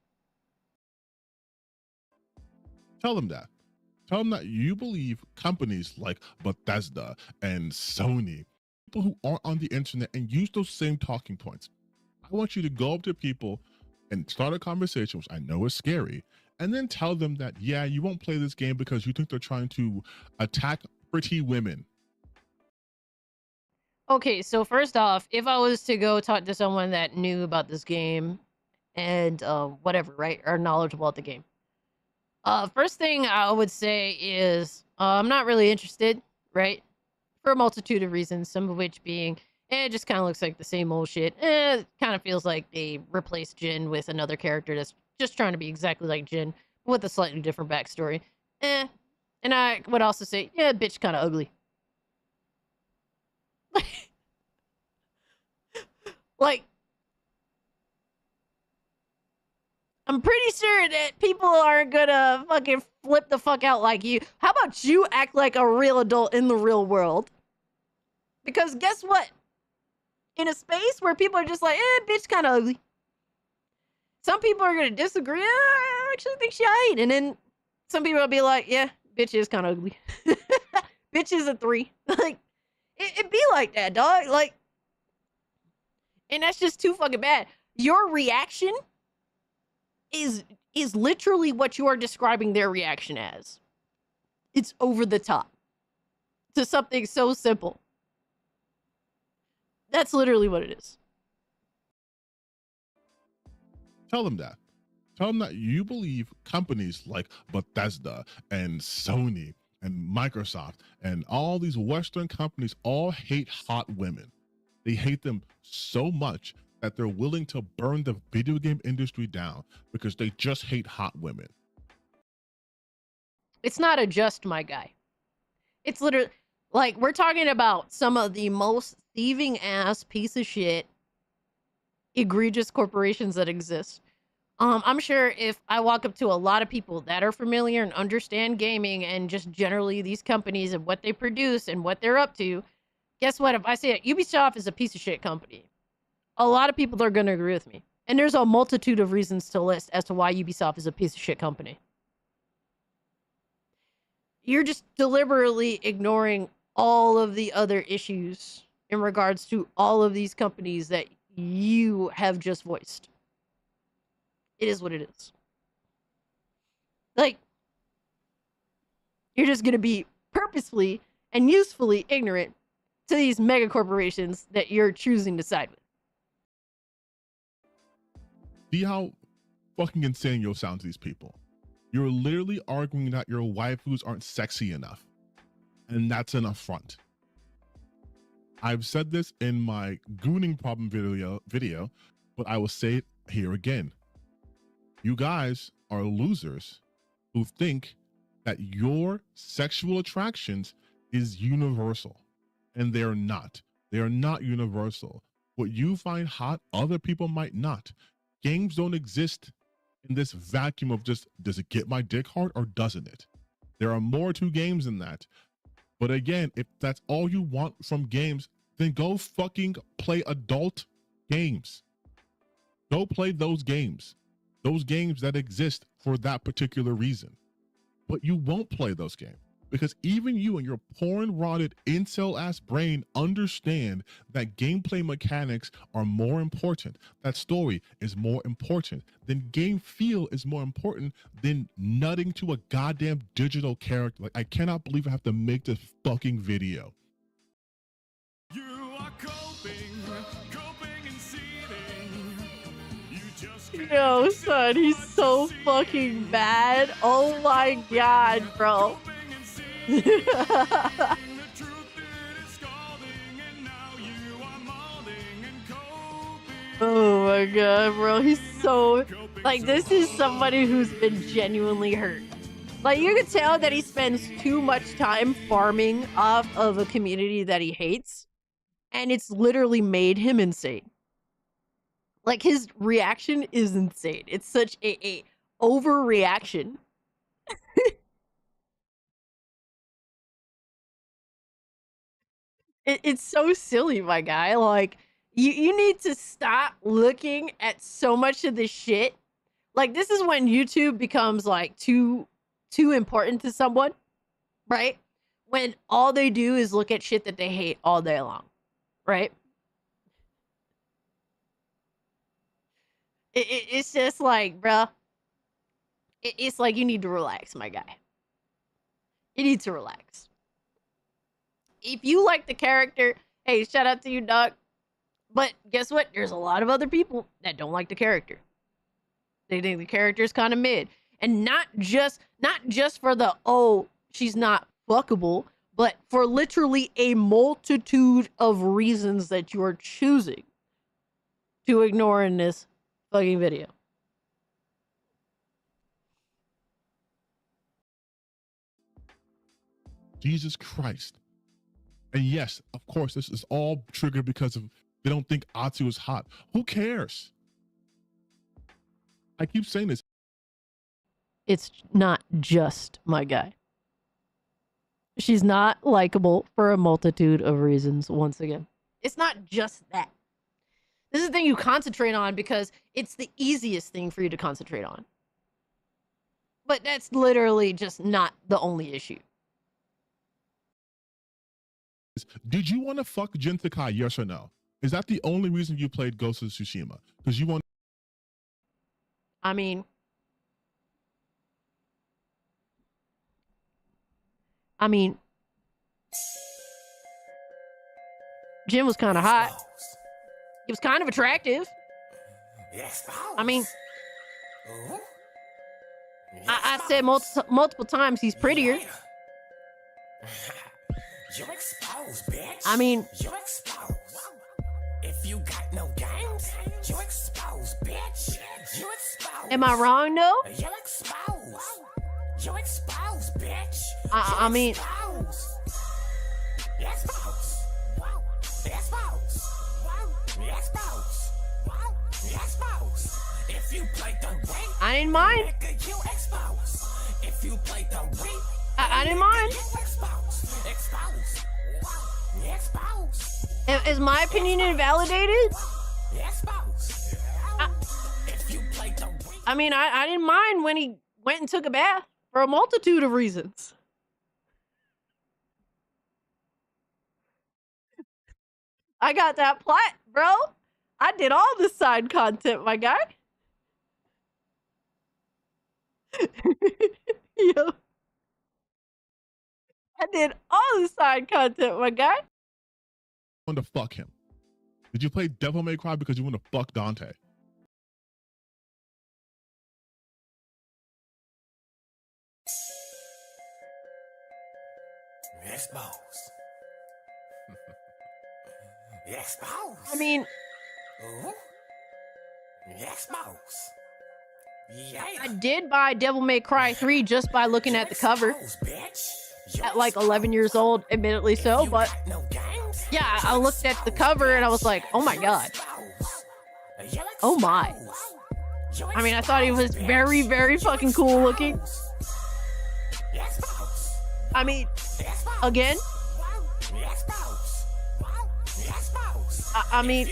Tell them that. Tell them that you believe companies like Bethesda and Sony, people who aren't on the internet and use those same talking points. I want you to go up to people and start a conversation, which I know is scary, and then tell them that, yeah, you won't play this game because you think they're trying to attack pretty women. Okay, so first off, if I was to go talk to someone that knew about this game and whatever, right, or knowledgeable about the game, first thing I would say is I'm not really interested, right? For a multitude of reasons, some of which being, it just kind of looks like the same old shit. It kind of feels like they replaced Jin with another character that's just trying to be exactly like Jin, with a slightly different backstory. And I would also say, yeah, bitch kind of ugly. Like, I'm pretty sure that people aren't gonna fucking flip the fuck out like you. How about you act like a real adult in the real world? Because guess what? In a space where people are just like, bitch kind of ugly. Some people are gonna disagree. I actually think she ain't. And then some people will be like, yeah, bitch is kind of ugly. Bitch is a 3. Like, it be like that, dog. Like, and that's just too fucking bad. Your reaction is literally what you are describing their reaction as. It's over the top to something so simple. That's literally what it is. Tell them that. Tell them that you believe companies like Bethesda and Sony and Microsoft and all these Western companies all hate hot women. They hate them so much that they're willing to burn the video game industry down because they just hate hot women. It's not a just, my guy. It's literally, like, we're talking about some of the most thieving ass piece of shit egregious corporations that exist. I'm sure if I walk up to a lot of people that are familiar and understand gaming and just generally these companies and what they produce and what they're up to, guess what? If I say it, Ubisoft is a piece of shit company, a lot of people are going to agree with me. And there's a multitude of reasons to list as to why Ubisoft is a piece of shit company. You're just deliberately ignoring all of the other issues in regards to all of these companies that you have just voiced. It is what it is. Like, you're just going to be purposefully and usefully ignorant to these mega corporations that you're choosing to side with. See how fucking insane you'll sound to these people. You're literally arguing that your waifus aren't sexy enough. And that's an affront. I've said this in my gooning problem video, but I will say it here again. You guys are losers who think that your sexual attractions is universal. And they're not. They are not universal. What you find hot, other people might not. Games don't exist in this vacuum of just, does it get my dick hard or doesn't it? There are more to games than that. But again, if that's all you want from games, then go fucking play adult games. Go play those games that exist for that particular reason. But you won't play those games because even you and your porn-rotted incel-ass brain understand that gameplay mechanics are more important. That story is more important. Then game feel is more important than nutting to a goddamn digital character. Like, I cannot believe I have to make this fucking video. You are coping and seething. You just can't Yo, son, he's so fucking bad. Oh my god, bro. the truth it is scalding, and now you are molding and coping. Oh my god, bro. He's so... Like, this is somebody who's been genuinely hurt. Like, you can tell that he spends too much time farming off of a community that he hates. And it's literally made him insane. Like, his reaction is insane. It's such a overreaction. It's so silly, my guy. Like, you need to stop looking at so much of this shit. Like, this is when YouTube becomes, like, too important to someone, right? When all they do is look at shit that they hate all day long, right? It's just like, bruh, it's like you need to relax, my guy. You need to relax. If you like the character, hey, shout out to you, dog. But guess what? There's a lot of other people that don't like the character. They think the character is kind of mid. And not just for the, oh, she's not fuckable, but for literally a multitude of reasons that you are choosing to ignore in this fucking video. Jesus Christ. And yes, of course, this is all triggered because of they don't think Atsu is hot. Who cares? I keep saying this. It's not just my guy. She's not likable for a multitude of reasons, once again. It's not just that. This is the thing you concentrate on because it's the easiest thing for you to concentrate on. But that's literally just not the only issue. Did you want to fuck Jin Sakai, yes or no? Is that the only reason you played Ghost of Tsushima? Because you want... I mean... Jin was kind of hot. He was kind of attractive. I mean... I said multiple times he's prettier. You exposed, bitch. I mean, you exposed. If you got no games, you exposed, bitch. You exposed. Am I wrong though? You exposed. You exposed, bitch. I mean, you exposed. You exposed. You exposed. You exposed. If you play the ring, I didn't mind. nigga, you exposed. If you play the ring, I didn't mind. Exposed. Exposed. Is my opinion invalidated? Exposed. I mean, I didn't mind when he went and took a bath for a multitude of reasons. I got that plot, bro. I did all the side content, my guy. Yo. I did all the side content, my guy. Want to fuck him? Did you play Devil May Cry because you want to fuck Dante? Exposed. Exposed. I mean, exposed. Yeah. I did buy Devil May Cry 3 just by looking at the cover. At like 11 years old, admittedly so, but yeah, I looked at the cover and I was like, oh my god. Oh my. I mean, I thought he was very, very fucking cool looking. I mean, again, I mean,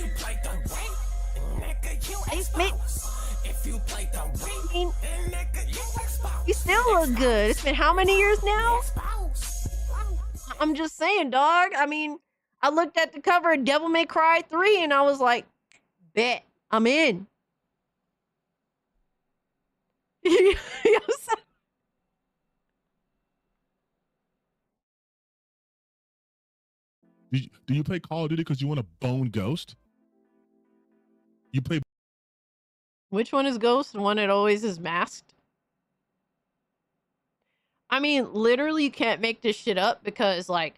you still look good. It's been how many years now? I'm just saying, dog. I mean, I looked at the cover of Devil May Cry 3 and I was like, bet, I'm in. You know what I'm saying? Do you play Call of Duty because you want to bone Ghost? You play... Which one is Ghost? The one that always is masked? I mean, literally, you can't make this shit up because, like,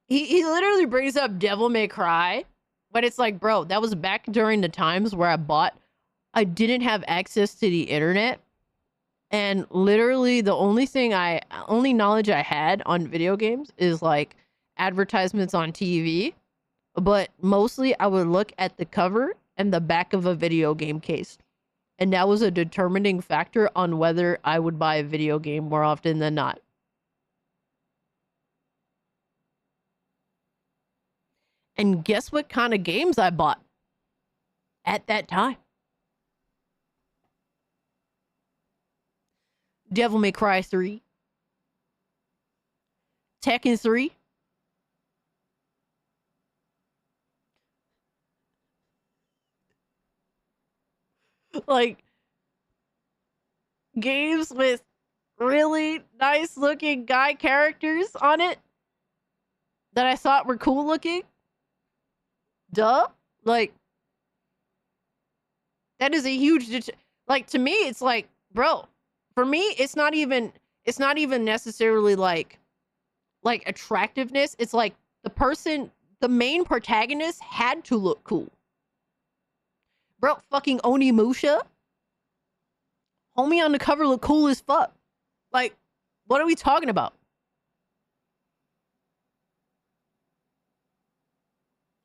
he literally brings up Devil May Cry, but it's like, bro, that was back during the times where I didn't have access to the internet, and literally the only knowledge I had on video games is, like, advertisements on TV, but mostly I would look at the cover and the back of a video game case. And that was a determining factor on whether I would buy a video game more often than not. And guess what kind of games I bought at that time? Devil May Cry 3. Tekken 3. Like, games with really nice looking guy characters on it that I thought were cool looking. Duh. Like, that is a huge, like, to me, it's like, bro, for me, it's not even necessarily like attractiveness. It's like the main protagonist had to look cool. Bro, fucking Onimusha. Homie on the cover look cool as fuck. Like, what are we talking about?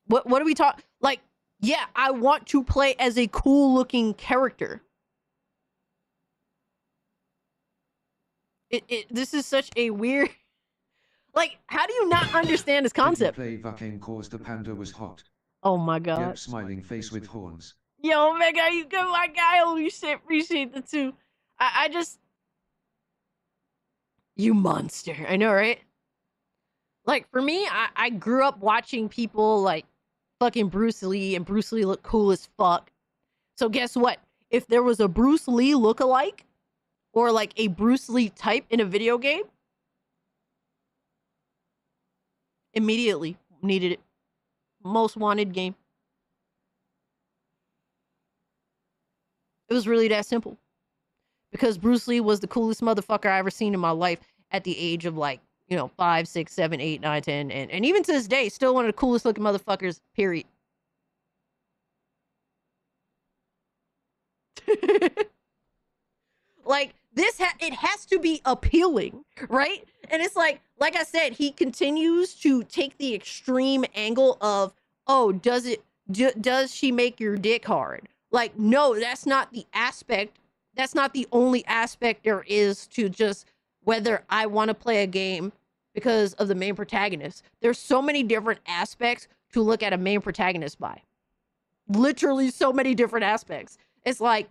What are we talking? Like, yeah, I want to play as a cool looking character. This is such a weird. Like, how do you not understand this concept? Did you play Vakane cause the panda was hot? Oh my god. Yep, smiling face with horns. Yo, Mega, you good, my guy. Holy shit, appreciate the two. I just. You monster. I know, right? Like, for me, I grew up watching people like fucking Bruce Lee, and Bruce Lee looked cool as fuck. So, guess what? If there was a Bruce Lee lookalike, or like a Bruce Lee type in a video game, immediately needed it. Most wanted game. It was really that simple. Because Bruce Lee was the coolest motherfucker I ever seen in my life at the age of like, 5, 6, 7, 8, 9, 10. And even to this day, still one of the coolest looking motherfuckers, period. Like, it has to be appealing, right? And it's like I said, he continues to take the extreme angle of, oh, does she make your dick hard? Like, no, that's not the aspect. That's not the only aspect there is to just whether I want to play a game because of the main protagonist. There's so many different aspects to look at a main protagonist by. Literally so many different aspects. It's like,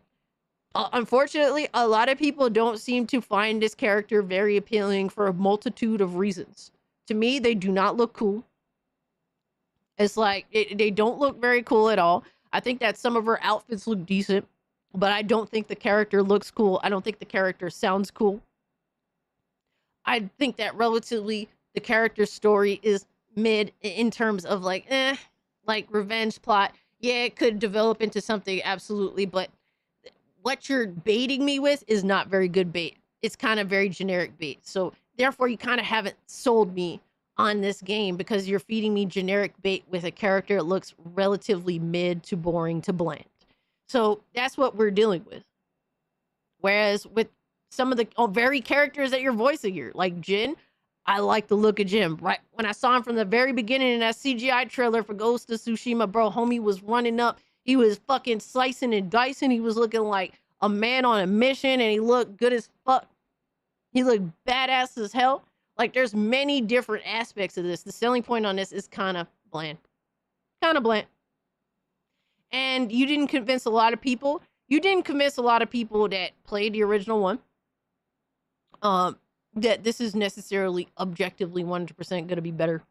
unfortunately, a lot of people don't seem to find this character very appealing for a multitude of reasons. To me, they do not look cool. It's like, they don't look very cool at all. I think that some of her outfits look decent, but I don't think the character looks cool. I don't think the character sounds cool. I think that relatively the character story is mid in terms of like revenge plot. Yeah, it could develop into something, absolutely, but what you're baiting me with is not very good bait. It's kind of very generic bait. So therefore, you kind of haven't sold me on this game because you're feeding me generic bait with a character that looks relatively mid to boring to bland. So that's what we're dealing with. Whereas with some of the very characters that you're voicing here, like Jin, I like the look of Jin. Right when I saw him from the very beginning in that CGI trailer for Ghost of Tsushima, bro, homie was running up. He was fucking slicing and dicing. He was looking like a man on a mission, and he looked good as fuck. He looked badass as hell. Like, there's many different aspects of this. The selling point on this is kind of bland. Kind of bland. And you didn't convince a lot of people. You didn't convince a lot of people that played the original one. That this is necessarily objectively 100% going to be better.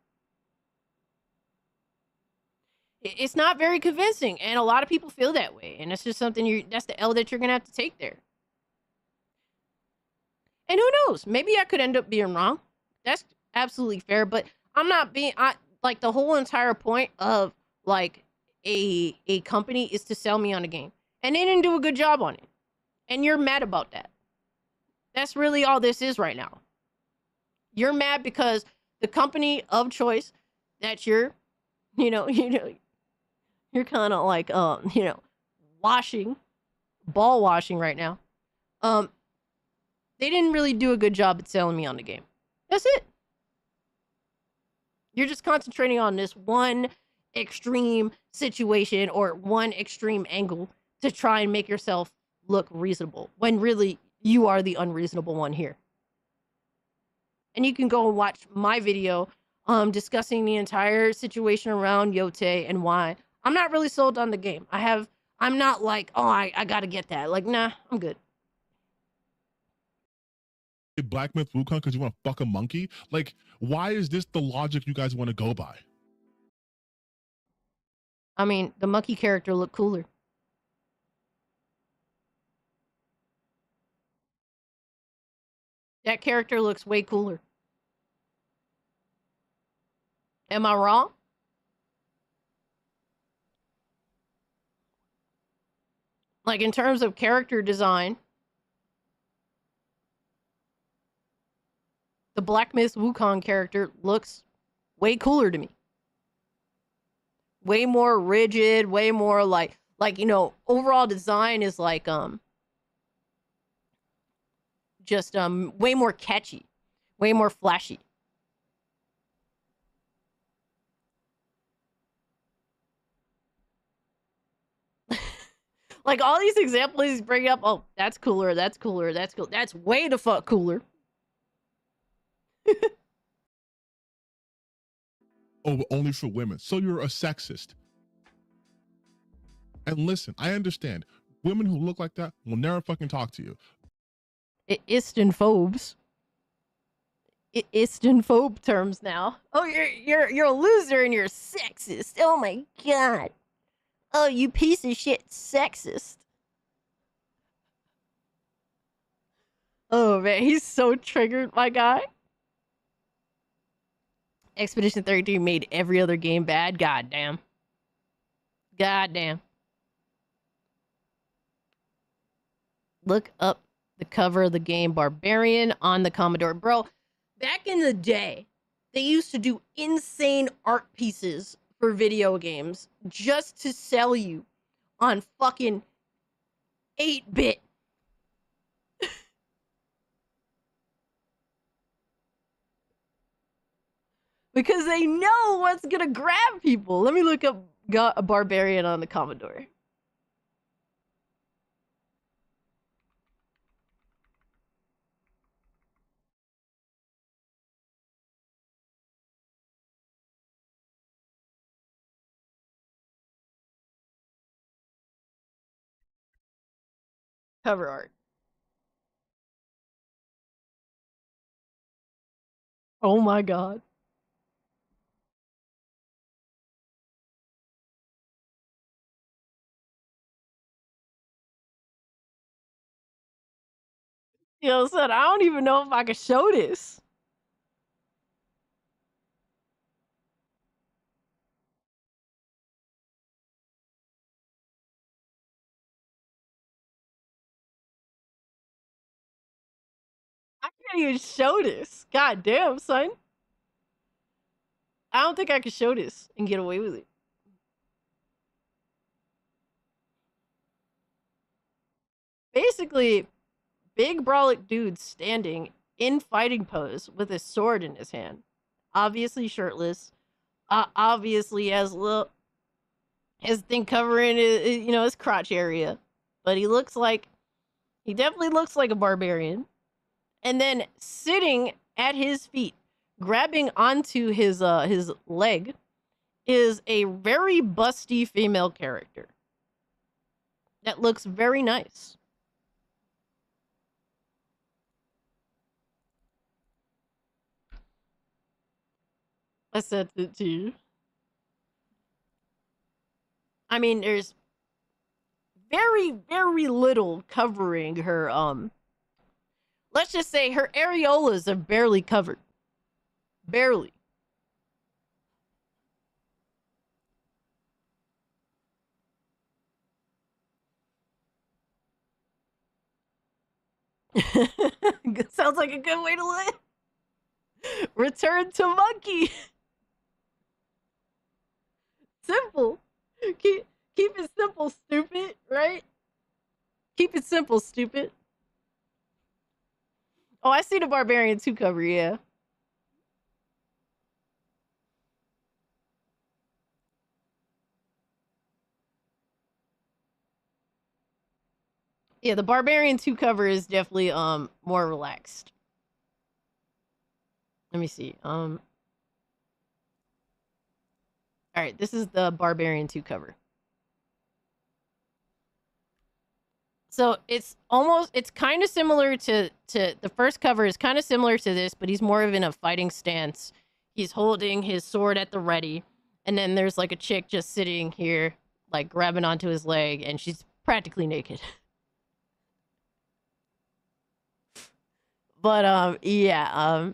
It's not very convincing, and a lot of people feel that way, and it's just something that's the L that you're gonna have to take there. And who knows? Maybe I could end up being wrong. That's absolutely fair, but I'm not being. Like, the whole entire point of like a company is to sell me on a game, and they didn't do a good job on it, and you're mad about that. That's really all this is right now. You're mad because the company of choice that you're kind of like, ball washing right now. They didn't really do a good job at selling me on the game. That's it. You're just concentrating on this one extreme situation or one extreme angle to try and make yourself look reasonable, when really you are the unreasonable one here. And you can go and watch my video discussing the entire situation around Yotei and why I'm not really sold on the game. I'm not like, oh, I gotta get that. Like, nah, I'm good. Black Myth Wukong because you want to fuck a monkey? Like, why is this the logic you guys want to go by? I mean, the monkey character looked cooler. That character looks way cooler. Am I wrong? Like, in terms of character design, the Black Myth Wukong character looks way cooler to me. Way more rigid, way more like, overall design is like, just, way more catchy, way more flashy. Like all these examples he's bringing up. Oh, that's cooler. That's cooler. That's cool. That's way the fuck cooler. Oh, but only for women. So you're a sexist. And listen, I understand. Women who look like that will never fucking talk to you. Istanphobes. Istanphobe terms now. Oh, you're a loser and you're sexist. Oh my god. Oh, you piece of shit sexist. Oh man, he's so triggered, my guy. Expedition 33 made every other game bad. Goddamn. Goddamn. Look up the cover of the game Barbarian on the Commodore. Bro, back in the day, they used to do insane art pieces for video games just to sell you on fucking 8-bit. Because they know what's gonna grab people. Let me look up a Barbarian on the Commodore. Cover art. Oh my god. Yo, son, I don't even know if I can show this. I can't even show this. God damn, son. I don't think I can show this and get away with it. Basically, big brolic dude standing in fighting pose with a sword in his hand. Obviously shirtless. Obviously has his thing covering his crotch area. But he definitely looks like a barbarian. And then sitting at his feet, grabbing onto his leg, is a very busty female character. That looks very nice. I sent it to you. I mean, there's very, very little covering her, let's just say her areolas are barely covered. Barely. Sounds like a good way to live. Return to monkey. Simple. Keep it simple, stupid, right? Keep it simple, stupid. Oh, I see the Barbarian 2 cover, yeah. Yeah, the Barbarian 2 cover is definitely more relaxed. Let me see. All right, this is the Barbarian 2 cover. So it's kind of similar to the first cover is kind of similar to this, but he's more of in a fighting stance. He's holding his sword at the ready, and then there's like a chick just sitting here, like grabbing onto his leg, and she's practically naked. But yeah,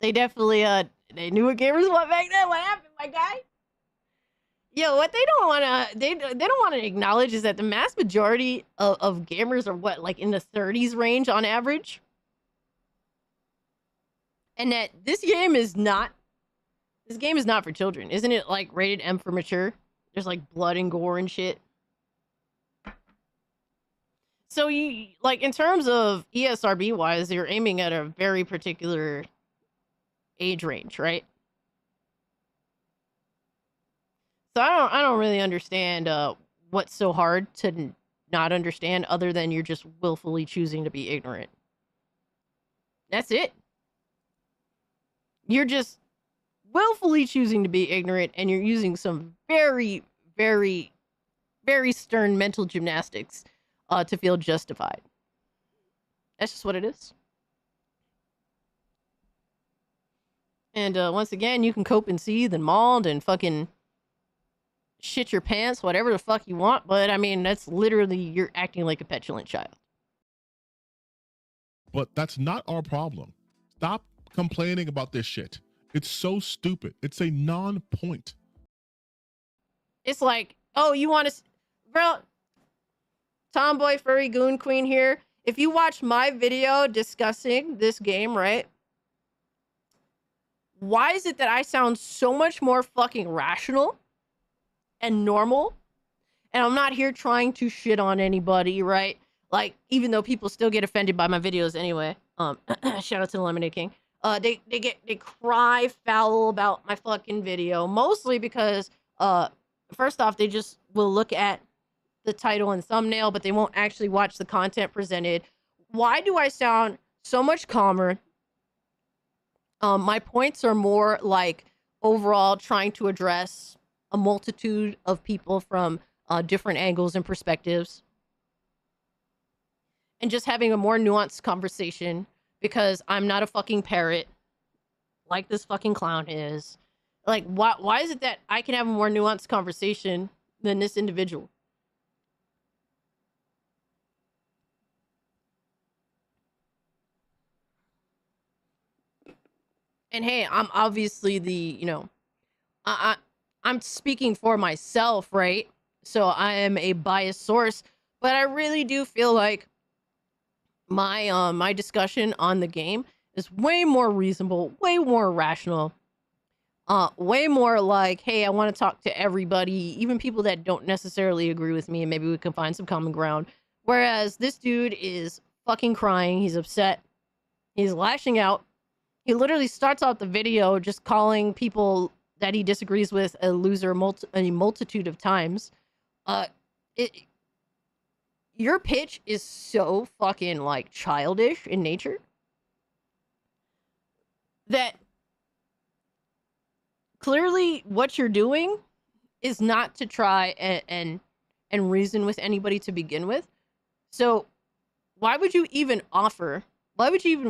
they definitely they knew what gamers want back then. What happened, my guy? Yo, what they don't want to acknowledge is that the mass majority of gamers are what, like in the 30s range on average, and that this game is not for children. Isn't it like rated M for mature? There's like blood and gore and shit. So you like in terms of ESRB wise, you're aiming at a very particular age range, right? So I don't really understand what's so hard to not understand other than you're just willfully choosing to be ignorant? That's it. You're just willfully choosing to be ignorant, and you're using some very, very, very stern mental gymnastics to feel justified. That's just what it is. And once again, you can cope and seethe and maul and fucking shit your pants, whatever the fuck you want. But I mean, that's literally, you're acting like a petulant child. But that's not our problem. Stop complaining about this shit. It's so stupid. It's a non-point. It's like, oh, you want to, bro, Tomboy Furry Goon Queen here. If you watch my video discussing this game, right? Why is it that I sound so much more fucking rational and normal? And I'm not here trying to shit on anybody, right? Like, even though people still get offended by my videos anyway. Shout out to the Lemonade King. They cry foul about my fucking video, mostly because first off, they just will look at the title and thumbnail, but they won't actually watch the content presented. Why do I sound so much calmer? My points are more like overall trying to address a multitude of people from different angles and perspectives, and just having a more nuanced conversation, because I'm not a fucking parrot like this fucking clown is. Like, why is it that I can have a more nuanced conversation than this individual? And hey, I'm obviously the, you know, I'm speaking for myself, right? So I am a biased source, but I really do feel like my my discussion on the game is way more reasonable, way more rational, way more like, hey, I want to talk to everybody, even people that don't necessarily agree with me, and maybe we can find some common ground. Whereas this dude is fucking crying, he's upset, he's lashing out. He literally starts out the video just calling people that he disagrees with a loser a multitude of times. Your pitch is so fucking like childish in nature that clearly what you're doing is not to try and reason with anybody to begin with. So why would you even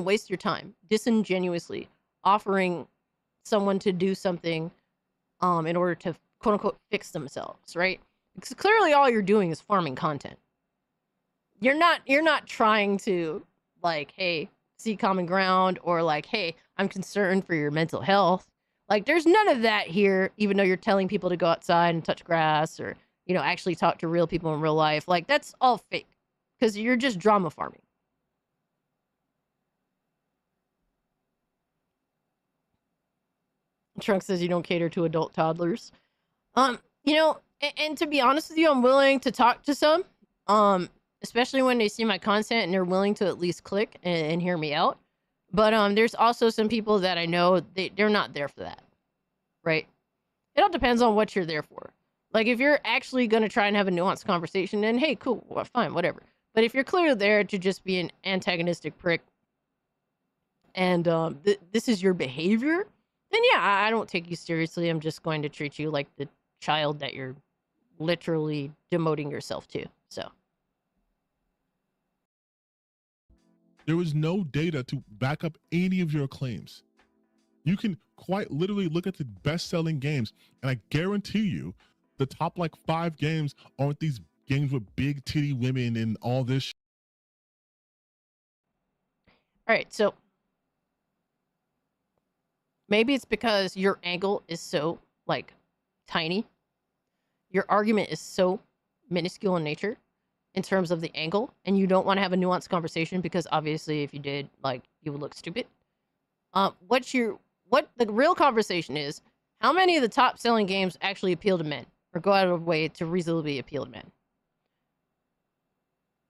waste your time disingenuously offering someone to do something in order to quote unquote fix themselves, right? Because clearly all you're doing is farming content. You're not trying to like, hey, see common ground, or like, hey, I'm concerned for your mental health. Like, there's none of that here, even though you're telling people to go outside and touch grass, or, you know, actually talk to real people in real life. Like, that's all fake, because you're just drama farming. Trunk says you don't cater to adult toddlers. You know, and to be honest with you, I'm willing to talk to some, especially when they see my content and they're willing to at least click and hear me out. But there's also some people that I know they're not there for that, right? It all depends on what you're there for. Like, if you're actually going to try and have a nuanced conversation, then hey, cool, well, fine, whatever. But if you're clearly there to just be an antagonistic prick, and this is your behavior, then yeah, I don't take you seriously. I'm just going to treat you like the child that you're literally demoting yourself to. So there was no data to back up any of your claims. You can quite literally look at the best-selling games, and I guarantee you the top like 5 games aren't these games with big titty women and all this. All right, so maybe it's because your angle is so like tiny. Your argument is so minuscule in nature in terms of the angle, and you don't want to have a nuanced conversation because obviously if you did, like, you would look stupid. What the real conversation is, how many of the top selling games actually appeal to men or go out of the way to reasonably appeal to men?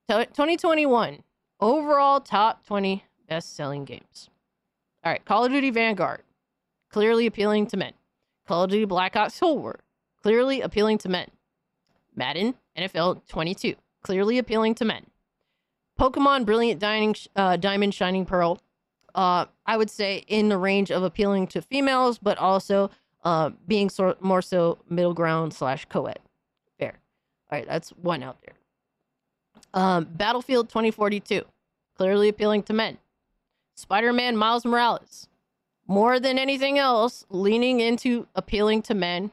2021 overall top 20 best selling games. All right, Call of Duty Vanguard, clearly appealing to men. Call of Duty Black Ops Cold War, clearly appealing to men. Madden NFL 22, clearly appealing to men. Pokemon Brilliant Diamond Shining Pearl, I would say in the range of appealing to females, but also being more so middle ground / co-ed. Fair. All right, that's one out there. Battlefield 2042, clearly appealing to men. Spider-Man Miles Morales, more than anything else, leaning into appealing to men.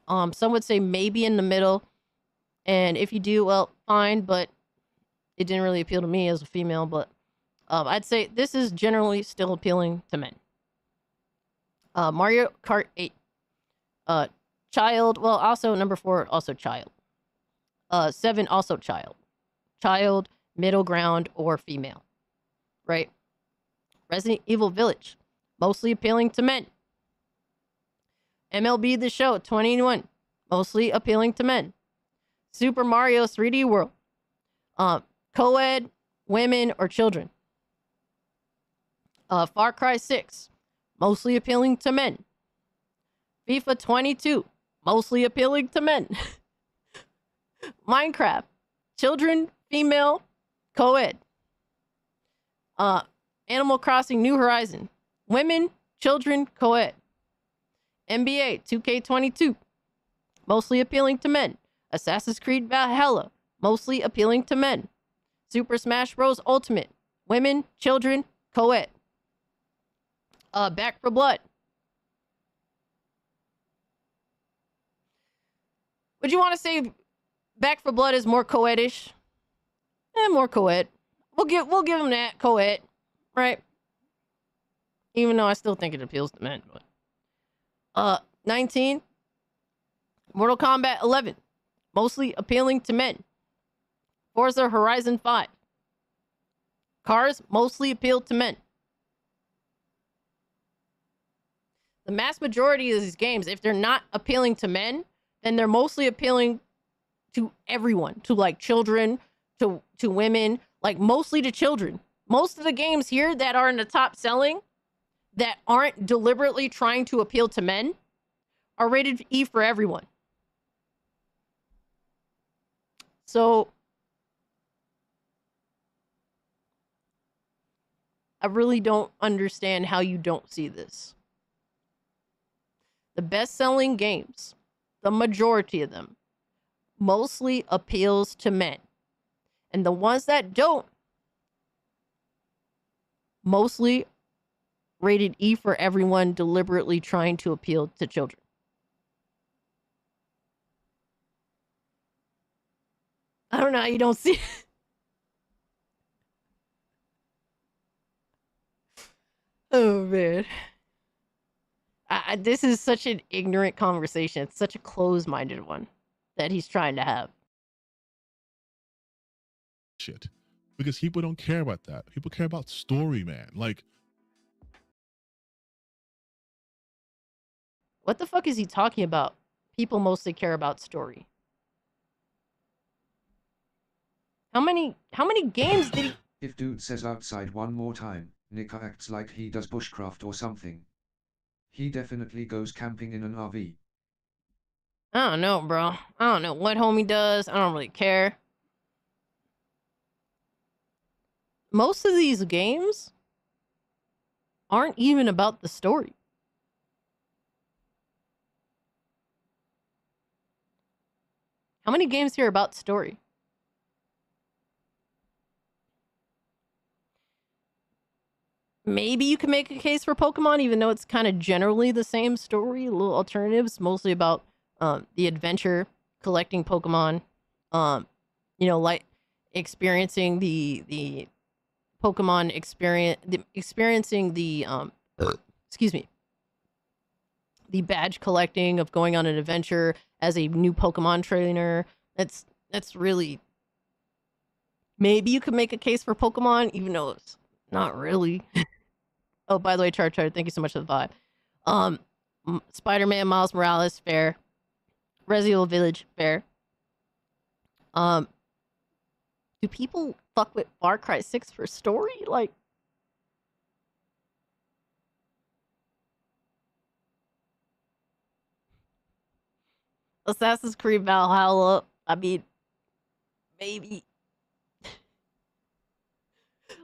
Some would say maybe in the middle. And if you do, well, fine, but it didn't really appeal to me as a female, but I'd say this is generally still appealing to men. Mario Kart 8. Child, well, also number 4, also child. 7, also child. Child, middle ground, or female. Right? Resident Evil Village, mostly appealing to men. MLB The Show 21, mostly appealing to men. Super Mario 3D World, co-ed, women, or children. Far Cry 6, mostly appealing to men. FIFA 22, mostly appealing to men. Minecraft, children, female, co-ed. Animal Crossing New Horizon, women, children, co-ed. NBA 2K22, mostly appealing to men. Assassin's Creed Valhalla, mostly appealing to men. Super Smash Bros. Ultimate, women, children, co-ed. Back for Blood. Would you want to say Back for Blood is more co-ed-ish? More co-ed. We'll give them that, co-ed, right? Even though I still think it appeals to men, but 19, Mortal Kombat 11, mostly appealing to men. Forza Horizon 5, Cars, mostly appeal to men. The mass majority of these games, if they're not appealing to men, then they're mostly appealing to everyone, to like children, to women, like mostly to children. Most of the games here that are in the top selling that aren't deliberately trying to appeal to men are rated E for everyone. So I really don't understand how you don't see this. The best-selling games, the majority of them, mostly appeals to men. And the ones that don't, mostly rated E for everyone, deliberately trying to appeal to children. I don't know how you don't see it. Oh, man. This is such an ignorant conversation. It's such a closed-minded one that he's trying to have. Shit. Because people don't care about that. People care about story, man. Like, what the fuck is he talking about? People mostly care about story. How many games did he... If dude says outside one more time, Nika acts like he does bushcraft or something. He definitely goes camping in an RV. I don't know, bro. I don't know what homie does. I don't really care. Most of these games aren't even about the story. How many games here are about story? Maybe you can make a case for Pokemon, even though it's kind of generally the same story, little alternatives, mostly about the adventure, collecting Pokemon, like experiencing the Pokemon experience, experiencing the the badge collecting of going on an adventure as a new Pokemon trainer. That's really, maybe you could make a case for Pokemon, even though it's not really. Oh, by the way, Char, thank you so much for the vibe. Spider-Man, Miles Morales, fair. Resident Evil Village, fair. Do people fuck with Far Cry 6 for story? Like, Assassin's Creed Valhalla. I mean, maybe.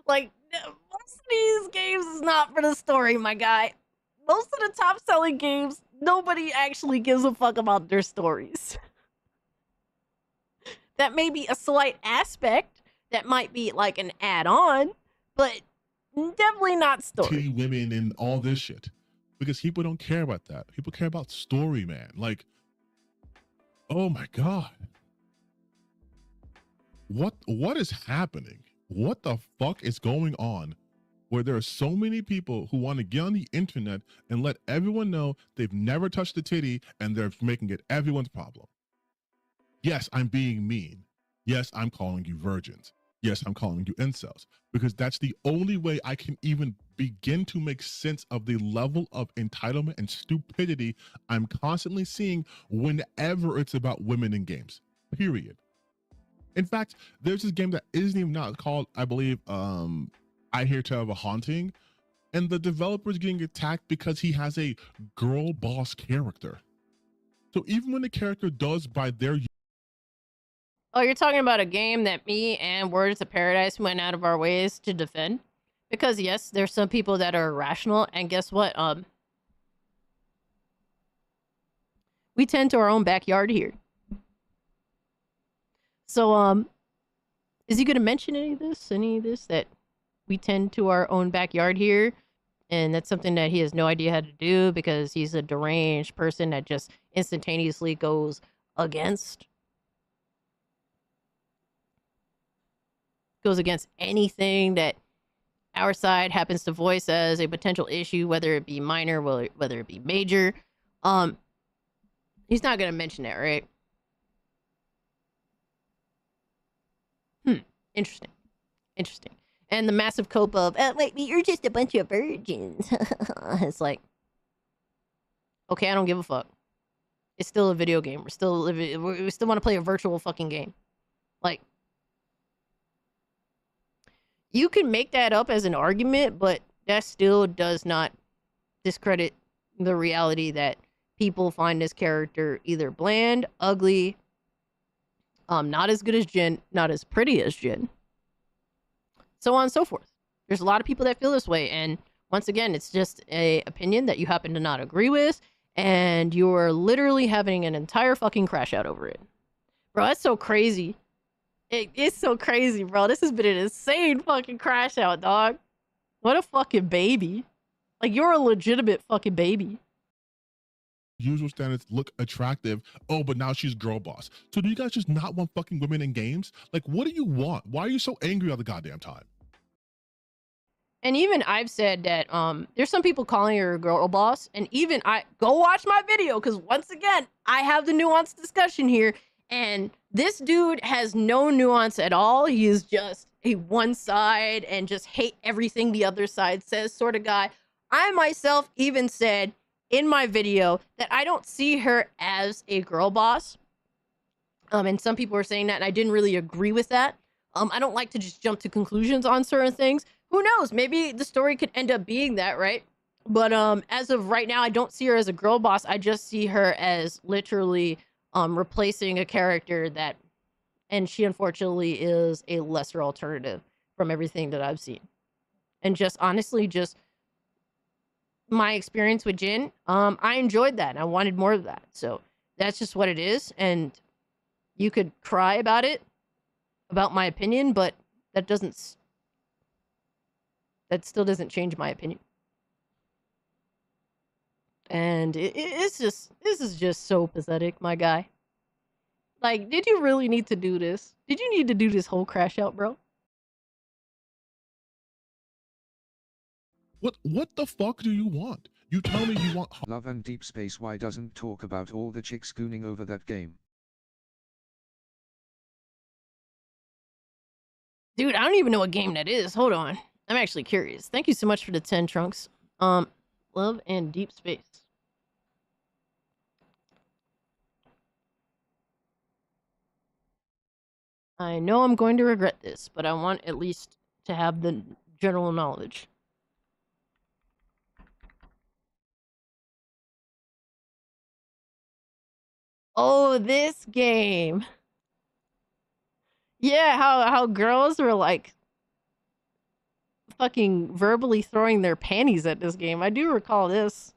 Like, most of these games is not for the story, my guy. Most of the top selling games, nobody actually gives a fuck about their stories. That may be a slight aspect. That might be like an add-on, but definitely not story. Titty women and all this shit. Because people don't care about that. People care about story, man. Like, oh my God. What is happening? What the fuck is going on where there are so many people who want to get on the internet and let everyone know they've never touched a titty and they're making it everyone's problem? Yes, I'm being mean. Yes, I'm calling you virgins. Yes, I'm calling you incels, because that's the only way I can even begin to make sense of the level of entitlement and stupidity I'm constantly seeing whenever it's about women in games, period. In fact, there's this game that isn't even not called, I believe, I Hear Tell of a Haunting, and the developer is getting attacked because he has a girl boss character. So even when the character does by their... Oh, you're talking about a game that me and Words of Paradise went out of our ways to defend? Because yes, there's some people that are irrational, and guess what? We tend to our own backyard here. So, is he gonna mention any of this that we tend to our own backyard here? And that's something that he has no idea how to do because he's a deranged person that just instantaneously goes against anything that our side happens to voice as a potential issue, whether it be minor, whether it be major. He's not gonna mention that, right? Interesting. And the massive cope of, wait, you're just a bunch of virgins. It's like, okay, I don't give a fuck. It's still a video game. We still want to play a virtual fucking game. Like, you can make that up as an argument, but that still does not discredit the reality that people find this character either bland, ugly, not as good as Jin, not as pretty as Jin, so on and so forth. There's a lot of people that feel this way, and once again, it's just a opinion that you happen to not agree with, and you're literally having an entire fucking crash out over it. Bro, that's so crazy. It's so crazy, bro. This has been an insane fucking crash out, dog. What a fucking baby. Like, you're a legitimate fucking baby. Usual standards look attractive. Oh, but now she's girl boss. So do you guys just not want fucking women in games? Like, what do you want? Why are you so angry all the goddamn time? And even I've said that there's some people calling her a girl boss, and even I go watch my video because once again I have the nuanced discussion here, and this dude has no nuance at all. He is just a one side and just hate everything the other side says sort of guy. I myself even said in my video that I don't see her as a girl boss. And some people are saying that, and I didn't really agree with that. I don't like to just jump to conclusions on certain things. Who knows? Maybe the story could end up being that, right? But as of right now, I don't see her as a girl boss. I just see her as literally replacing a character that, and she unfortunately is a lesser alternative from everything that I've seen. And just honestly, just my experience with Jin, I enjoyed that. And I wanted more of that. So that's just what it is. And you could cry about it, about my opinion, but that still doesn't change my opinion. And this is just so pathetic, my guy. Like, did you really need to do this? Did you need to do this whole crash out, bro? What the fuck do you want? You tell me you want Love and Deep Space. Why doesn't talk about all the chicks gooning over that game? Dude, I don't even know what game that is. Hold on. I'm actually curious. Thank you so much for the 10 trunks. Love and Deep Space. I know I'm going to regret this, but I want at least to have the general knowledge. Oh, this game. Yeah, how girls were like fucking verbally throwing their panties at this game. I do recall this.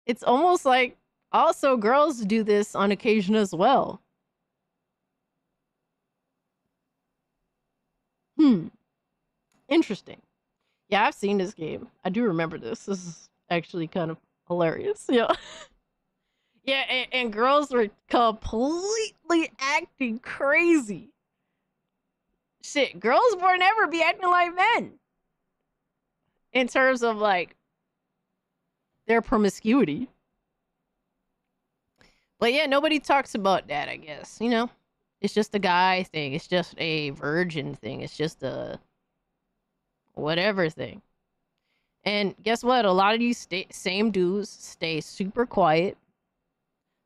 It's almost like also girls do this on occasion as well. Interesting. Yeah, I've seen this game. I do remember this. This is actually kind of hilarious. Yeah. Yeah, and girls were completely acting crazy. Shit, girls will never be acting like men. In terms of like their promiscuity. But yeah, nobody talks about that, I guess. You know, it's just a guy thing. It's just a virgin thing. It's just a whatever thing. And guess what? A lot of these same dudes stay super quiet.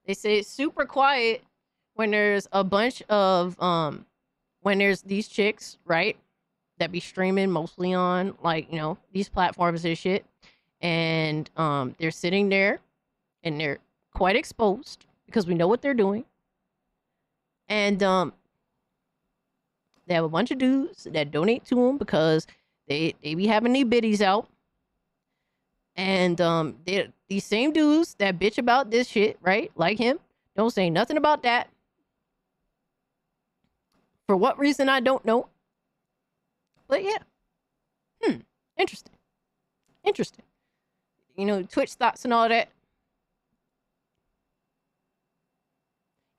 They say super quiet when there's a bunch of when there's these chicks, right? That be streaming mostly on like, you know, these platforms and shit. And they're sitting there and they're quite exposed because we know what they're doing. And they have a bunch of dudes that donate to them because they be having these biddies out. And these same dudes that bitch about this shit, right? Like him, don't say nothing about that. For what reason, I don't know. But yeah. Interesting. Interesting. You know, Twitch thoughts and all that.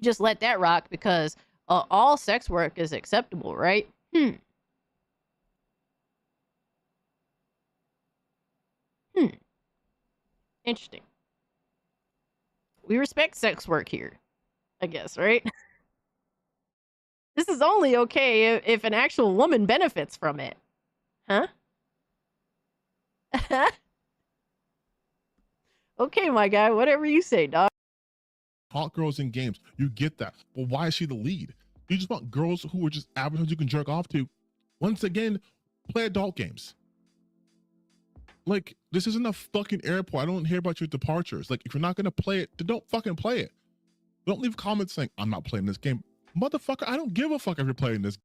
Just let that rock because all sex work is acceptable, right? Interesting. We respect sex work here, I guess, right? This is only okay if an actual woman benefits from it. Huh? Okay, my guy, whatever you say, dog. Hot girls in games. You get that. Well, why is she the lead? You just want girls who are just average you can jerk off to. Once again, play adult games. Like, this isn't a fucking airport. I don't hear about your departures. Like, if you're not gonna play it, then don't fucking play it. Don't leave comments saying, I'm not playing this game. Motherfucker, I don't give a fuck if you're playing this.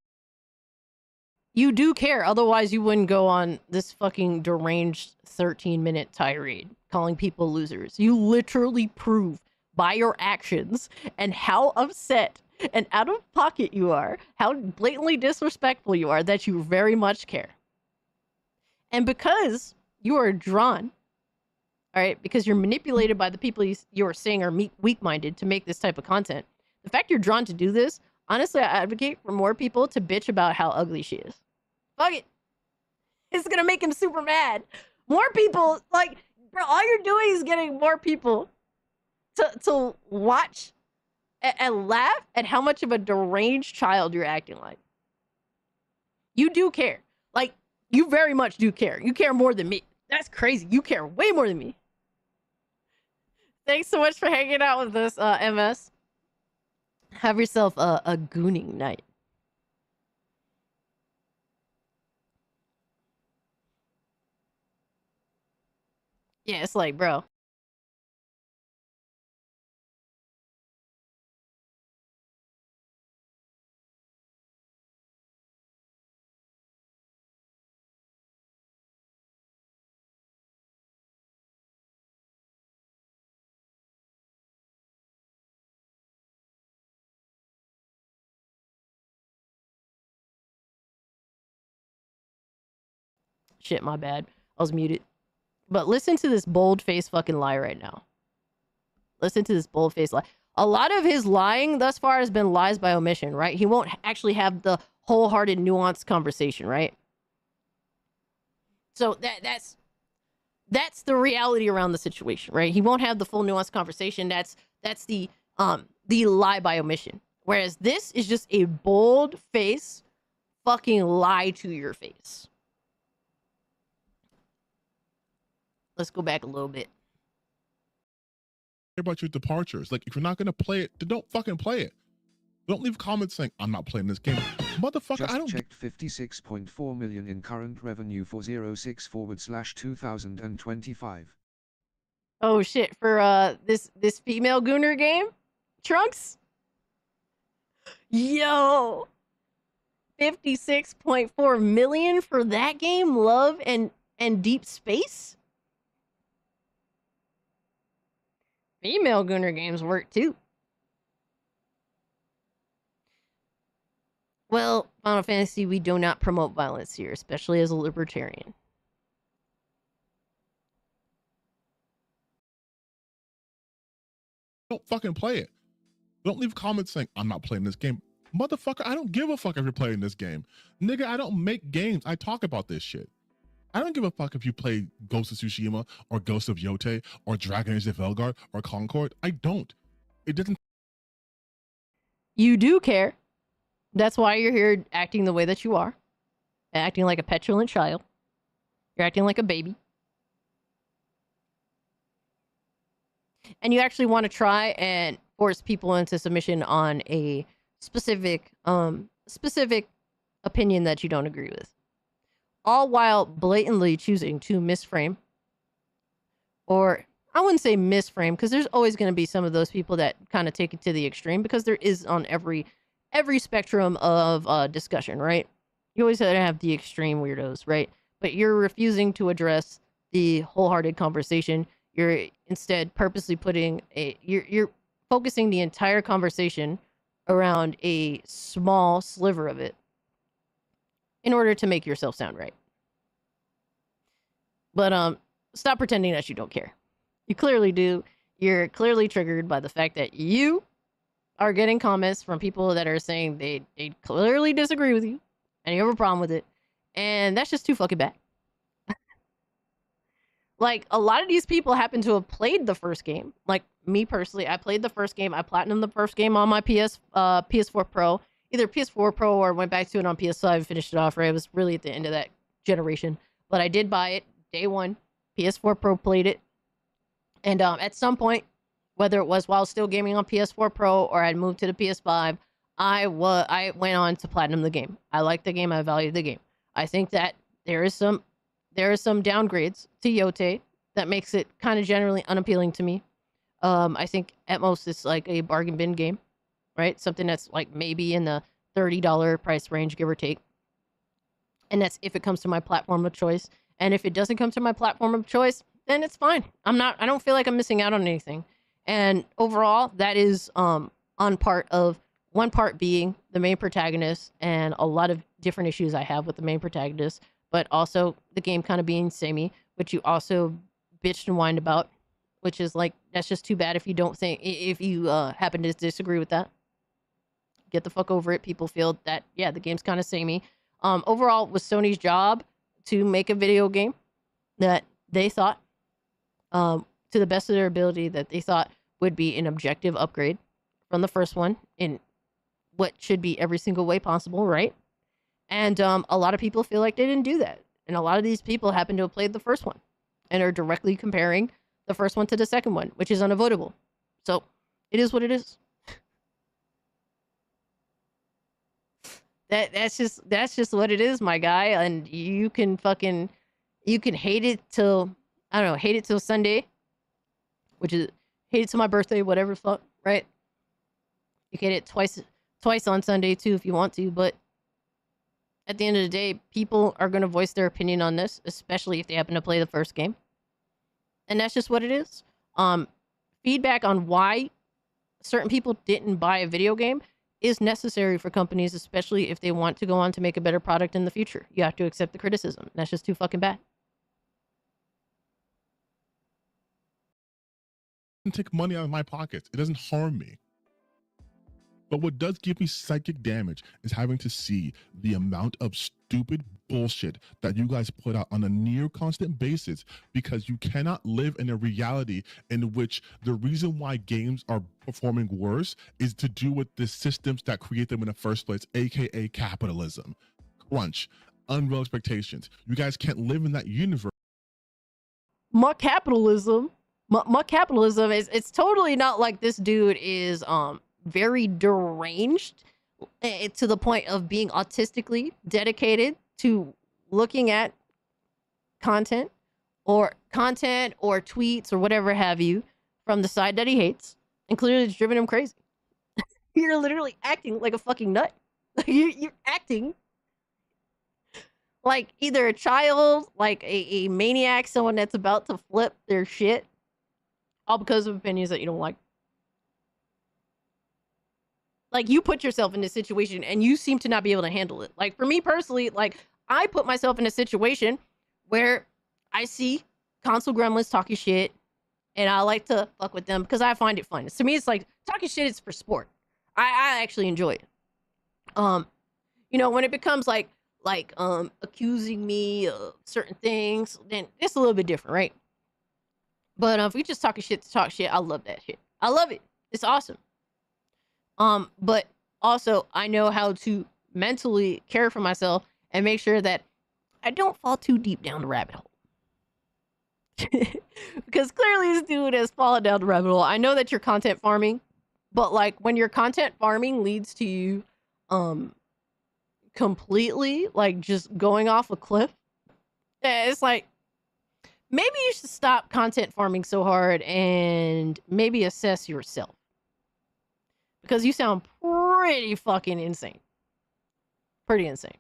You do care, otherwise you wouldn't go on this fucking deranged 13-minute tirade calling people losers. You literally prove by your actions and how upset and out of pocket you are, how blatantly disrespectful you are, that you very much care. And because you are drawn, all right, because you're manipulated by the people you're saying are weak-minded to make this type of content, the fact you're drawn to do this, honestly, I advocate for more people to bitch about how ugly she is. Fuck it. It's gonna make him super mad. More people, like, bro, all you're doing is getting more people to watch and laugh at how much of a deranged child you're acting like. You do care. Like, you very much do care. You care more than me. That's crazy. You care way more than me. Thanks so much for hanging out with us, MS. Have yourself a gooning night. Yeah, it's like, bro. Shit, my bad. I was muted. But listen to this bold-faced fucking lie right now. Listen to this bold-faced lie. A lot of his lying thus far has been lies by omission, right? He won't actually have the wholehearted, nuanced conversation, right? So that's the reality around the situation, right? He won't have the full nuanced conversation. That's the lie by omission. Whereas this is just a bold-faced fucking lie to your face. Let's go back a little bit. About your departures. Like, if you're not gonna play it, then don't fucking play it. Don't leave comments saying, I'm not playing this game. Motherfucker, Just I don't checked 56.4 million in current revenue for 06/2025. Oh shit, for this female Gooner game? Trunks? Yo. 56.4 million for that game, Love and Deep Space? Female Gooner games work too. Well, Final Fantasy, we do not promote violence here, especially as a libertarian. Don't fucking play it. Don't leave comments saying, I'm not playing this game. Motherfucker, I don't give a fuck if you're playing this game. Nigga, I don't make games. I talk about this shit. I don't give a fuck if you play Ghost of Tsushima or Ghost of Yotei or Dragon Age of Velgar or Concord. I don't. It doesn't. You do care. That's why you're here acting the way that you are. Acting like a petulant child. You're acting like a baby. And you actually want to try and force people into submission on a specific opinion that you don't agree with. All while blatantly choosing to misframe. Or, I wouldn't say misframe, because there's always going to be some of those people that kind of take it to the extreme, because there is on every spectrum of discussion, right? You always have the extreme weirdos, right? But you're refusing to address the wholehearted conversation. You're instead purposely putting you're focusing the entire conversation around a small sliver of it in order to make yourself sound right. But stop pretending that you don't care. You clearly do. You're clearly triggered by the fact that you are getting comments from people that are saying they clearly disagree with you and you have a problem with it. And that's just too fucking bad. Like, a lot of these people happen to have played the first game. Like, me personally, I played the first game. I platinumed the first game on my PS4 Pro. Either PS4 Pro or went back to it on PS5 and finished it off, right? It was really at the end of that generation. But I did buy it day one. PS4 Pro, played it. And at some point, whether it was while still gaming on PS4 Pro or I'd moved to the PS5, I went on to platinum the game. I liked the game. I valued the game. I think that there are some downgrades to Yotei that makes it kind of generally unappealing to me. I think at most it's like a bargain bin game, right? Something that's like maybe in the $30 price range, give or take. And that's if it comes to my platform of choice. And if it doesn't come to my platform of choice, then it's fine. I don't feel like I'm missing out on anything. And overall, that is on part of one part being the main protagonist and a lot of different issues I have with the main protagonist, but also the game kind of being samey, which you also bitched and whined about, which is like, that's just too bad if you happen to disagree with that. Get the fuck over it. People feel that, yeah, the game's kind of samey. Overall, it was Sony's job to make a video game that they thought, to the best of their ability, that they thought would be an objective upgrade from the first one in what should be every single way possible, right? And a lot of people feel like they didn't do that. And a lot of these people happen to have played the first one and are directly comparing the first one to the second one, which is unavoidable. So it is what it is. That's just what it is, my guy. And you can hate it till, I don't know, hate it till Sunday, which is hate it till my birthday, whatever fuck, right? You can hate it twice on Sunday too if you want to, but at the end of the day, people are going to voice their opinion on this, especially if they happen to play the first game. And that's just what it is. Feedback on why certain people didn't buy a video game is necessary for companies, especially if they want to go on to make a better product in the future. You have to accept the criticism. That's just too fucking bad. It doesn't take money out of my pockets. It doesn't harm me. But what does give me psychic damage is having to see the amount of stupid bullshit that you guys put out on a near constant basis, because you cannot live in a reality in which the reason why games are performing worse is to do with the systems that create them in the first place, aka capitalism, crunch, unreal expectations. You guys can't live in that universe. My capitalism is, it's totally not like this dude is very deranged. to the point of being autistically dedicated to looking at content or tweets or whatever have you from the side that he hates, and clearly it's driven him crazy. You're literally acting like a fucking nut. You're acting like either a child, like a maniac, someone that's about to flip their shit, all because of opinions that you don't like. Like, you put yourself in this situation and you seem to not be able to handle it. Like, for me personally, like, I put myself in a situation where I see console gremlins talking shit and I like to fuck with them because I find it fun. To me, it's like, talking shit is for sport. I actually enjoy it. You know, when it becomes like accusing me of certain things, then it's a little bit different, right? But if we just talking shit to talk shit, I love that shit. I love it. It's awesome. But also I know how to mentally care for myself and make sure that I don't fall too deep down the rabbit hole. Because clearly this dude has fallen down the rabbit hole. I know that you're content farming, but like when your content farming leads to you completely like just going off a cliff, it's like maybe you should stop content farming so hard and maybe assess yourself. Because you sound pretty fucking insane. Pretty insane.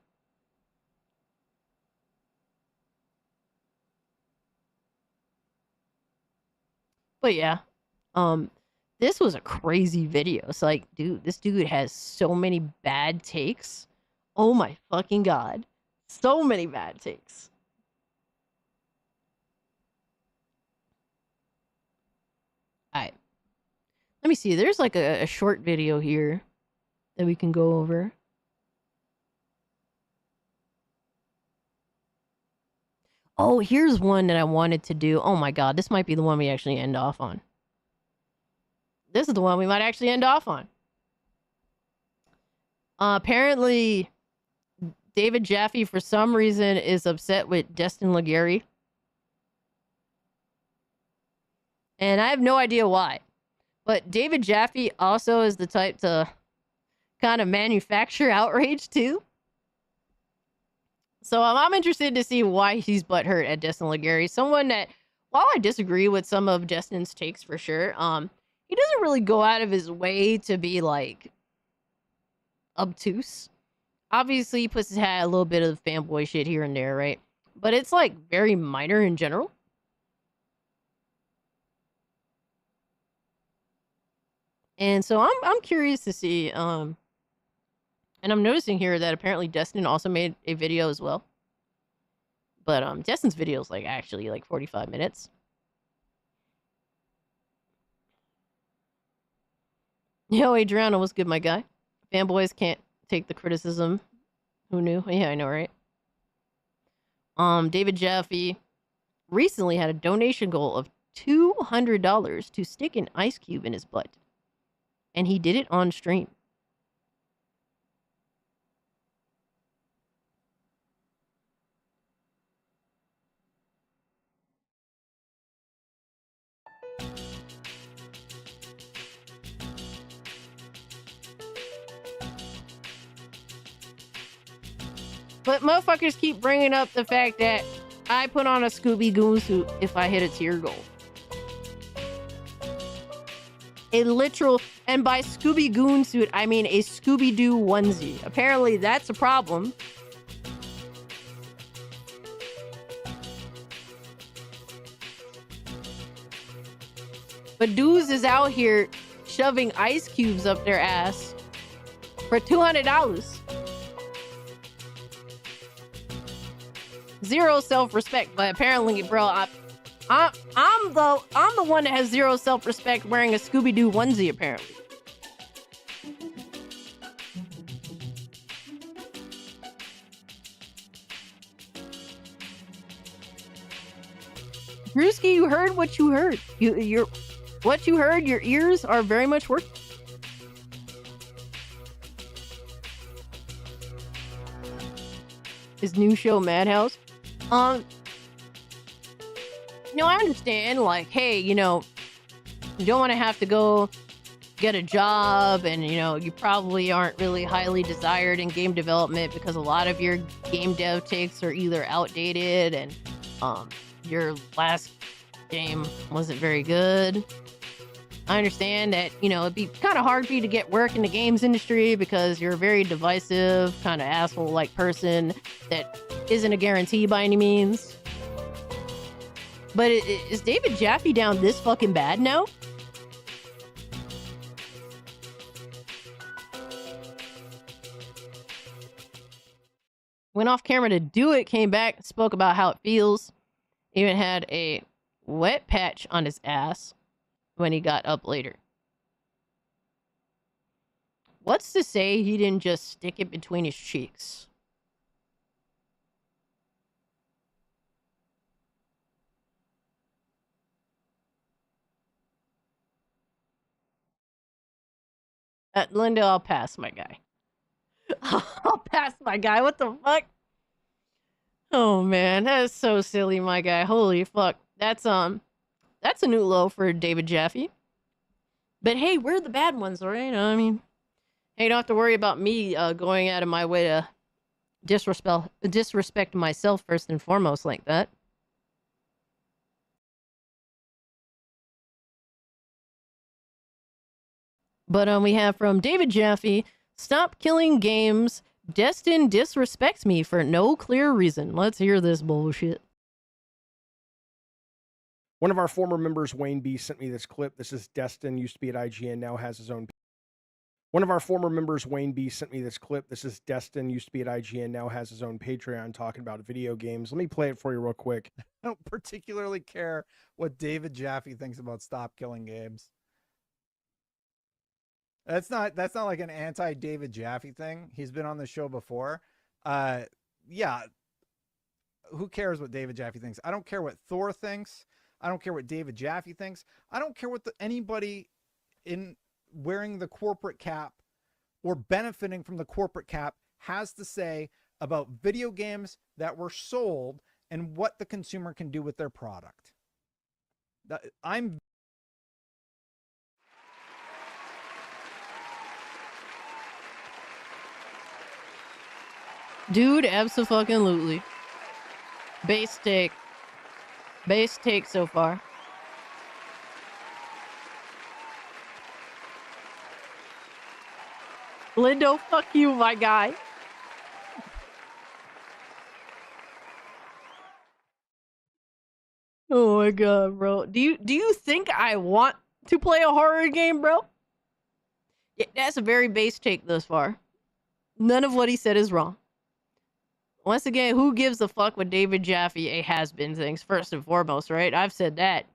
But yeah, this was a crazy video. It's like, dude, this dude has so many bad takes. Oh my fucking god. So many bad takes. Alright. Let me see. There's like a short video here that we can go over. Oh, here's one that I wanted to do. Oh my god, this might be the one we actually end off on. This is the one we might actually end off on. Apparently, David Jaffe, for some reason, is upset with Destin Legary. And I have no idea why. But David Jaffe also is the type to kind of manufacture outrage, too. So I'm interested to see why he's butthurt at Destin Legary. Someone that, while I disagree with some of Destin's takes for sure, he doesn't really go out of his way to be, like, obtuse. Obviously, he puts his hat a little bit of fanboy shit here and there, right? But it's, like, very minor in general. And so I'm curious to see, and I'm noticing here that apparently Destin also made a video as well. But Destin's video is like actually like 45 minutes. Yo, Adriano, what's good, my guy? Fanboys can't take the criticism. Who knew? Yeah, I know, right? David Jaffe recently had a donation goal of $200 to stick an ice cube in his butt. And he did it on stream. But motherfuckers keep bringing up the fact that I put on a Scooby Goon suit if I hit a tier goal. A literal, and by Scooby Goon suit, I mean a Scooby-Doo onesie. Apparently that's a problem. But dudes is out here shoving ice cubes up their ass for $200. Zero self-respect, but apparently, bro, I'm the one that has zero self-respect wearing a Scooby-Doo onesie, apparently. Drewski, you heard what you heard. What you heard, your ears are very much working. His new show, Madhouse. You know, I understand, like, hey, you know, you don't want to have to go get a job, and you probably aren't really highly desired in game development because a lot of your game dev takes are either outdated and your last game wasn't very good. I understand that, it'd be kind of hard for you to get work in the games industry because you're a very divisive, kind of asshole-like person that isn't a guarantee by any means. But is David Jaffe down this fucking bad now? Went off camera to do it, came back, spoke about how it feels. Even had a wet patch on his ass when he got up later. What's to say he didn't just stick it between his cheeks? Linda, I'll pass, my guy. I'll pass, my guy. What the fuck? Oh man, that is so silly, my guy. Holy fuck. That's a new low for David Jaffe. But hey, we're the bad ones, right? I mean, hey, you don't have to worry about me going out of my way to disrespect myself first and foremost like that. But we have from David Jaffe, stop killing games. Destin disrespects me for no clear reason. Let's hear this bullshit. One of our former members, Wayne B, sent me this clip. This is Destin, used to be at IGN, now has his own. One of our former members, Wayne B, sent me this clip. This is Destin, used to be at IGN, now has his own Patreon talking about video games. Let me play it for you real quick. I don't particularly care what David Jaffe thinks about stop killing games. That's not like an anti-David Jaffe thing. He's been on the show before. Yeah. Who cares what David Jaffe thinks? I don't care what Thor thinks. I don't care what David Jaffe thinks. I don't care what anybody in wearing the corporate cap or benefiting from the corporate cap has to say about video games that were sold and what the consumer can do with their product. Dude, abso-fucking-lutely. Base take. Base take so far. Lindo, fuck you, my guy. Oh my god, bro. Do you think I want to play a horror game, bro? Yeah, that's a very base take thus far. None of what he said is wrong. Once again, who gives a fuck what David Jaffe has-been thinks, first and foremost, right? I've said that.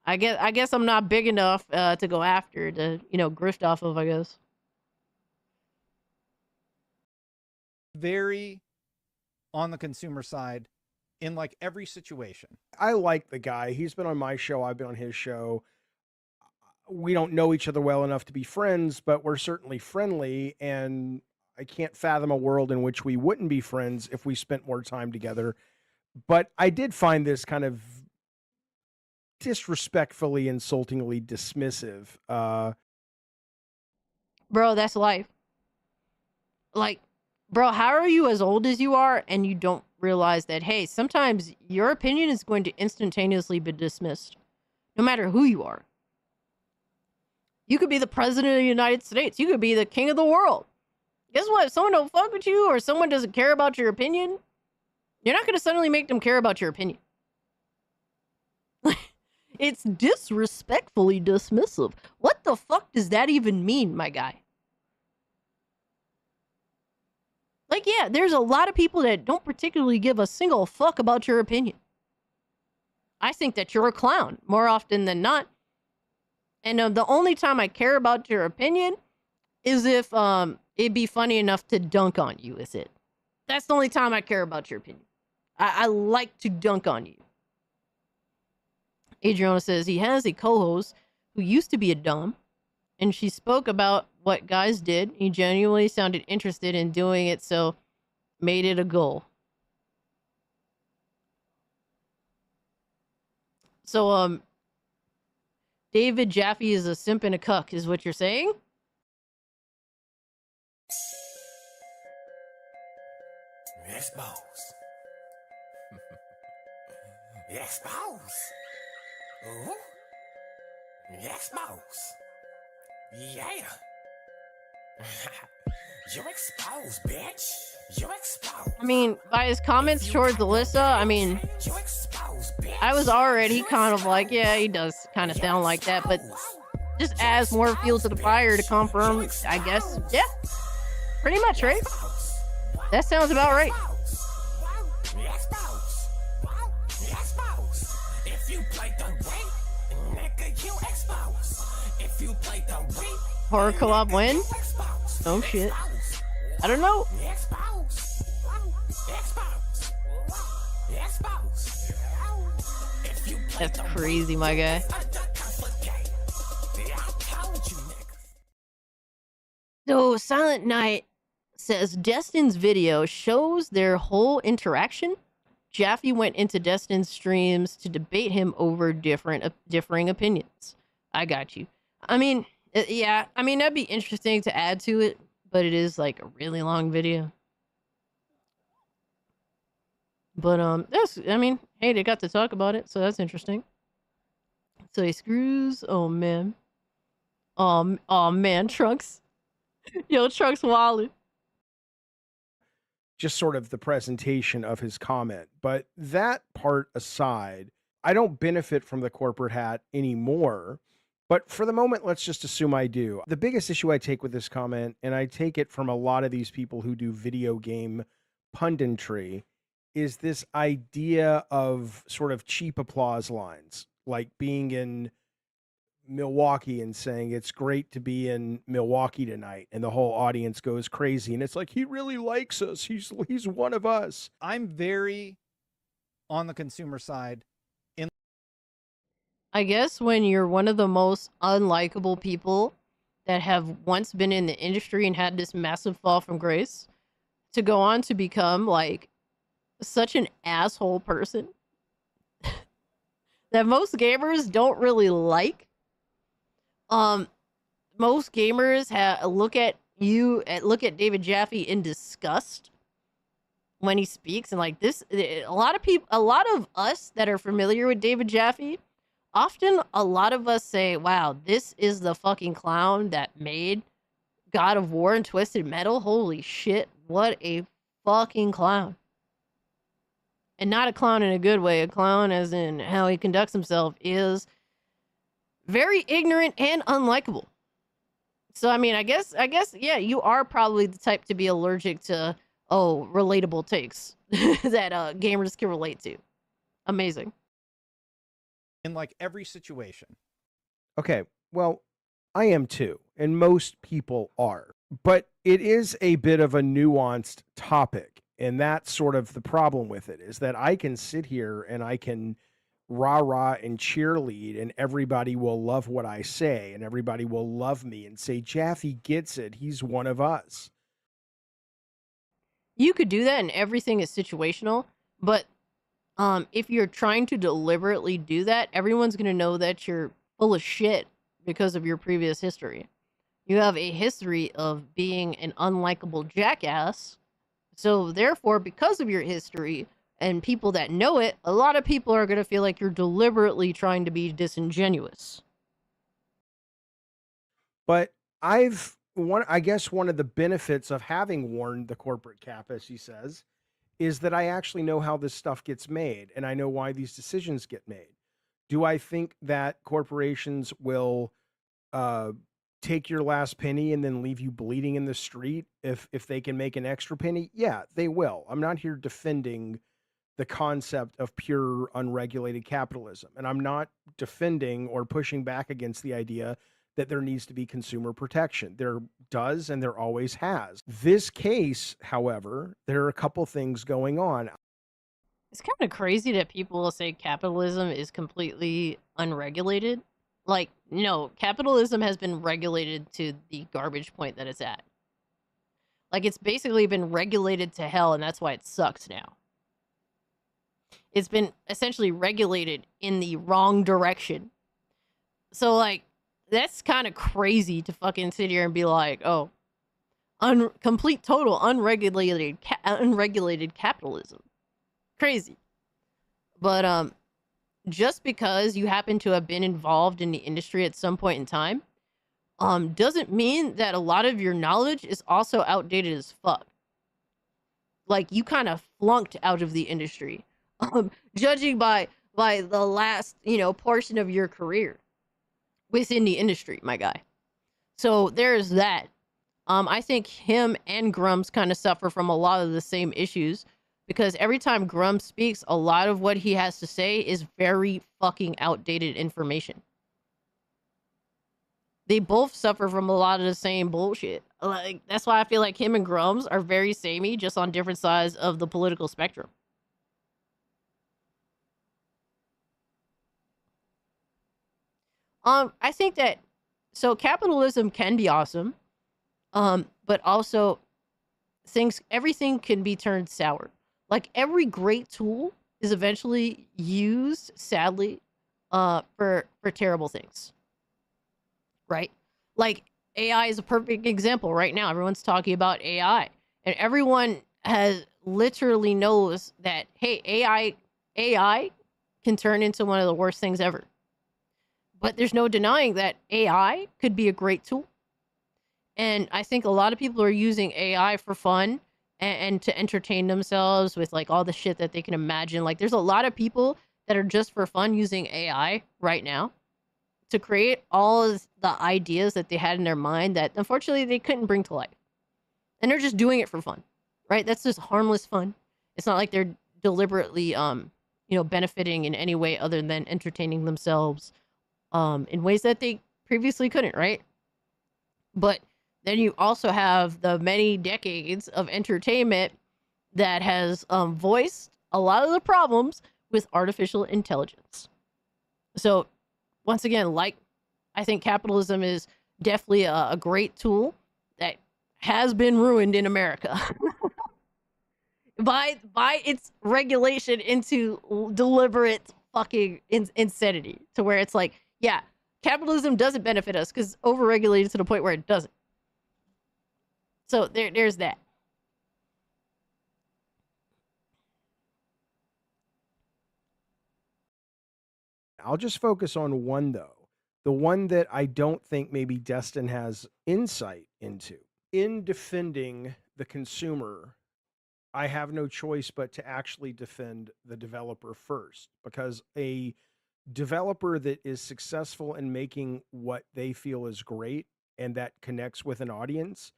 I guess I'm not big enough to go after, to, grift off of, I guess. Very on the consumer side in like every situation. I like the guy. He's been on my show. I've been on his show. We don't know each other well enough to be friends, but we're certainly friendly, and I can't fathom a world in which we wouldn't be friends if we spent more time together. But I did find this kind of disrespectfully, insultingly dismissive. Bro, that's life. Like, bro, how are you as old as you are and you don't realize that, hey, sometimes your opinion is going to instantaneously be dismissed, no matter who you are. You could be the president of the United States. You could be the king of the world. Guess what? If someone don't fuck with you or someone doesn't care about your opinion, you're not going to suddenly make them care about your opinion. It's disrespectfully dismissive. What the fuck does that even mean, my guy? Like, yeah, there's a lot of people that don't particularly give a single fuck about your opinion. I think that you're a clown more often than not. And the only time I care about your opinion is if it'd be funny enough to dunk on you, is it? That's the only time I care about your opinion. I like to dunk on you. Adriana says he has a co-host who used to be a dom, and she spoke about what guys did. He genuinely sounded interested in doing it, so made it a goal. So, David Jaffe is a simp and a cuck, is what you're saying? Expose. Expose. Ooh. Expose. Yeah. You're exposed, bitch. You're exposed. I mean, by his comments towards Alyssa, I mean, I was already kind of like, yeah, he does kind of sound like that, but just adds more fuel to the fire to confirm, I guess. Yeah, pretty much, right? That sounds about right. Horror co-op win? Oh shit. I don't know. That's crazy, my guy. So, Silent Night says Destin's video shows their whole interaction. Jaffe went into Destin's streams to debate him over differing opinions. I got you. I mean, yeah, I mean, that'd be interesting to add to it, but it is like a really long video. But, I mean, hey, they got to talk about it, so that's interesting. So he screws, oh man. Oh man, Trunks. Yo, Trunks wildin'. Just sort of the presentation of his comment. But that part aside, I don't benefit from the corporate hat anymore. But for the moment, let's just assume I do. The biggest issue I take with this comment, and I take it from a lot of these people who do video game punditry, is this idea of sort of cheap applause lines, like being in Milwaukee and saying it's great to be in Milwaukee tonight, and the whole audience goes crazy, and it's like, he really likes us, he's one of us. I'm very on the consumer side. I guess when you're one of the most unlikable people that have once been in the industry and had this massive fall from grace, to go on to become like such an asshole person that most gamers don't really like. Most gamers look at David Jaffe in disgust when he speaks, and like this, a lot of us that are familiar with David Jaffe, often a lot of us say, wow, this is the fucking clown that made God of War and Twisted Metal. Holy shit, what a fucking clown. And not a clown in a good way, a clown as in how he conducts himself is very ignorant and unlikable. So, I mean, I guess, yeah, you are probably the type to be allergic to, relatable takes that gamers can relate to. Amazing. In like every situation. Okay, well, I am too, and most people are. But it is a bit of a nuanced topic, and that's sort of the problem with it, is that I can sit here and I can rah-rah and cheerlead, and everybody will love what I say, and everybody will love me and say, Jaffe gets it, he's one of us. You could do that and everything is situational, but if you're trying to deliberately do that, everyone's going to know that you're full of shit because of your previous history. You have a history of being an unlikable jackass, so therefore, because of your history and people that know it, a lot of people are going to feel like you're deliberately trying to be disingenuous. But I guess one of the benefits of having worn the corporate cap, as he says, is that I actually know how this stuff gets made, and I know why these decisions get made. Do I think that corporations will take your last penny and then leave you bleeding in the street if they can make an extra penny? Yeah, they will. I'm not here defending the concept of pure unregulated capitalism, and I'm not defending or pushing back against the idea that there needs to be consumer protection. There does, and there always has. This case, however, there are a couple things going on. It's kind of crazy that people will say capitalism is completely unregulated. Like, no, capitalism has been regulated to the garbage point that it's at. Like, it's basically been regulated to hell, and that's why it sucks now. It's been essentially regulated in the wrong direction. So like that's kind of crazy to fucking sit here and be like, oh, complete total unregulated capitalism. Crazy. But just because you happen to have been involved in the industry at some point in time, doesn't mean that a lot of your knowledge is also outdated as fuck. Like you kind of flunked out of the industry, judging by the last portion of your career within the industry, my guy. So there's that. I think him and Grumps kind of suffer from a lot of the same issues because every time Grumps speaks, a lot of what he has to say is very fucking outdated information. They both suffer from a lot of the same bullshit. Like that's why I feel like him and Grumps are very samey, just on different sides of the political spectrum. I think that capitalism can be awesome, but also everything can be turned sour. Like every great tool is eventually used, sadly, for terrible things. Right? Like AI is a perfect example right now. Everyone's talking about AI, and everyone has literally knows that hey, AI can turn into one of the worst things ever. But there's no denying that AI could be a great tool. And I think a lot of people are using AI for fun and to entertain themselves with like all the shit that they can imagine. Like there's a lot of people that are just for fun using AI right now to create all of the ideas that they had in their mind that unfortunately they couldn't bring to life. And they're just doing it for fun, right? That's just harmless fun. It's not like they're deliberately, benefiting in any way other than entertaining themselves in ways that they previously couldn't, right? But then you also have the many decades of entertainment that has voiced a lot of the problems with artificial intelligence. So once again, like I think capitalism is definitely a great tool that has been ruined in America by its regulation into deliberate fucking insanity, to where it's like, yeah, capitalism doesn't benefit us because overregulated to the point where it doesn't. So there's that. I'll just focus on one though. The one that I don't think maybe Destin has insight into. In defending the consumer, I have no choice but to actually defend the developer first, because a developer that is successful in making what they feel is great and that connects with an audience,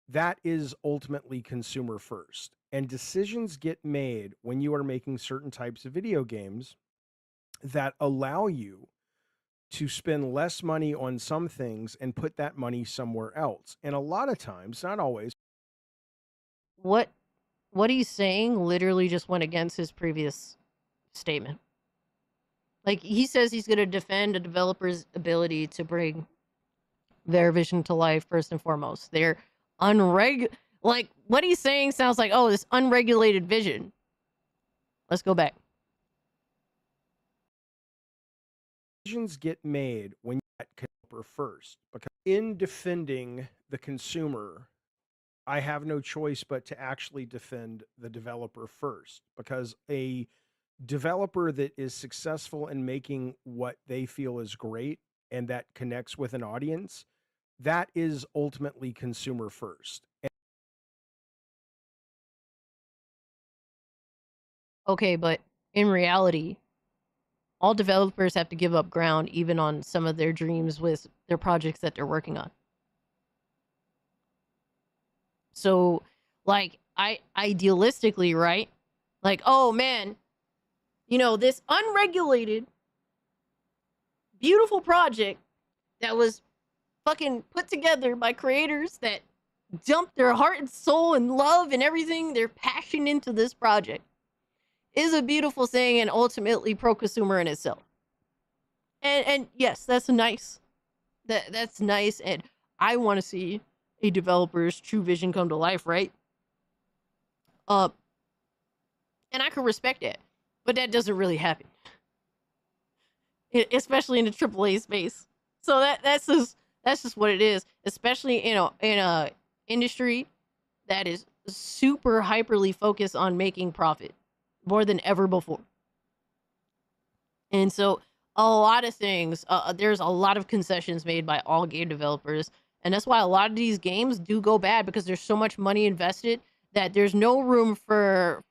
that is ultimately consumer first. And decisions get made when you are making certain types of video games that allow you to spend less money on some things and put that money somewhere else. And a lot of times, not always. What he's saying literally just went against his previous statement. Like he says he's going to defend a developer's ability to bring their vision to life first and foremost. They're like what he's saying sounds like, oh, this unregulated vision. Let's go back. Decisions get made when you get developer first, because in defending the consumer, I have no choice but to actually defend the developer first, because a developer that is successful in making what they feel is great and that connects with an audience, that is ultimately consumer first. Okay, but in reality, all developers have to give up ground even on some of their dreams with their projects that they're working on. So, like, idealistically, right? Like, oh man, this unregulated, beautiful project that was fucking put together by creators that dumped their heart and soul and love and everything, their passion into this project, is a beautiful thing and ultimately pro-consumer in itself. And yes, that's nice. That's nice, and I want to see a developer's true vision come to life, right? And I can respect that, but that doesn't really happen, especially in the AAA space. So that's just what it is, especially in a industry that is super hyperly focused on making profit more than ever before. And so a lot of things, there's a lot of concessions made by all game developers, and that's why a lot of these games do go bad, because there's so much money invested that there's no room for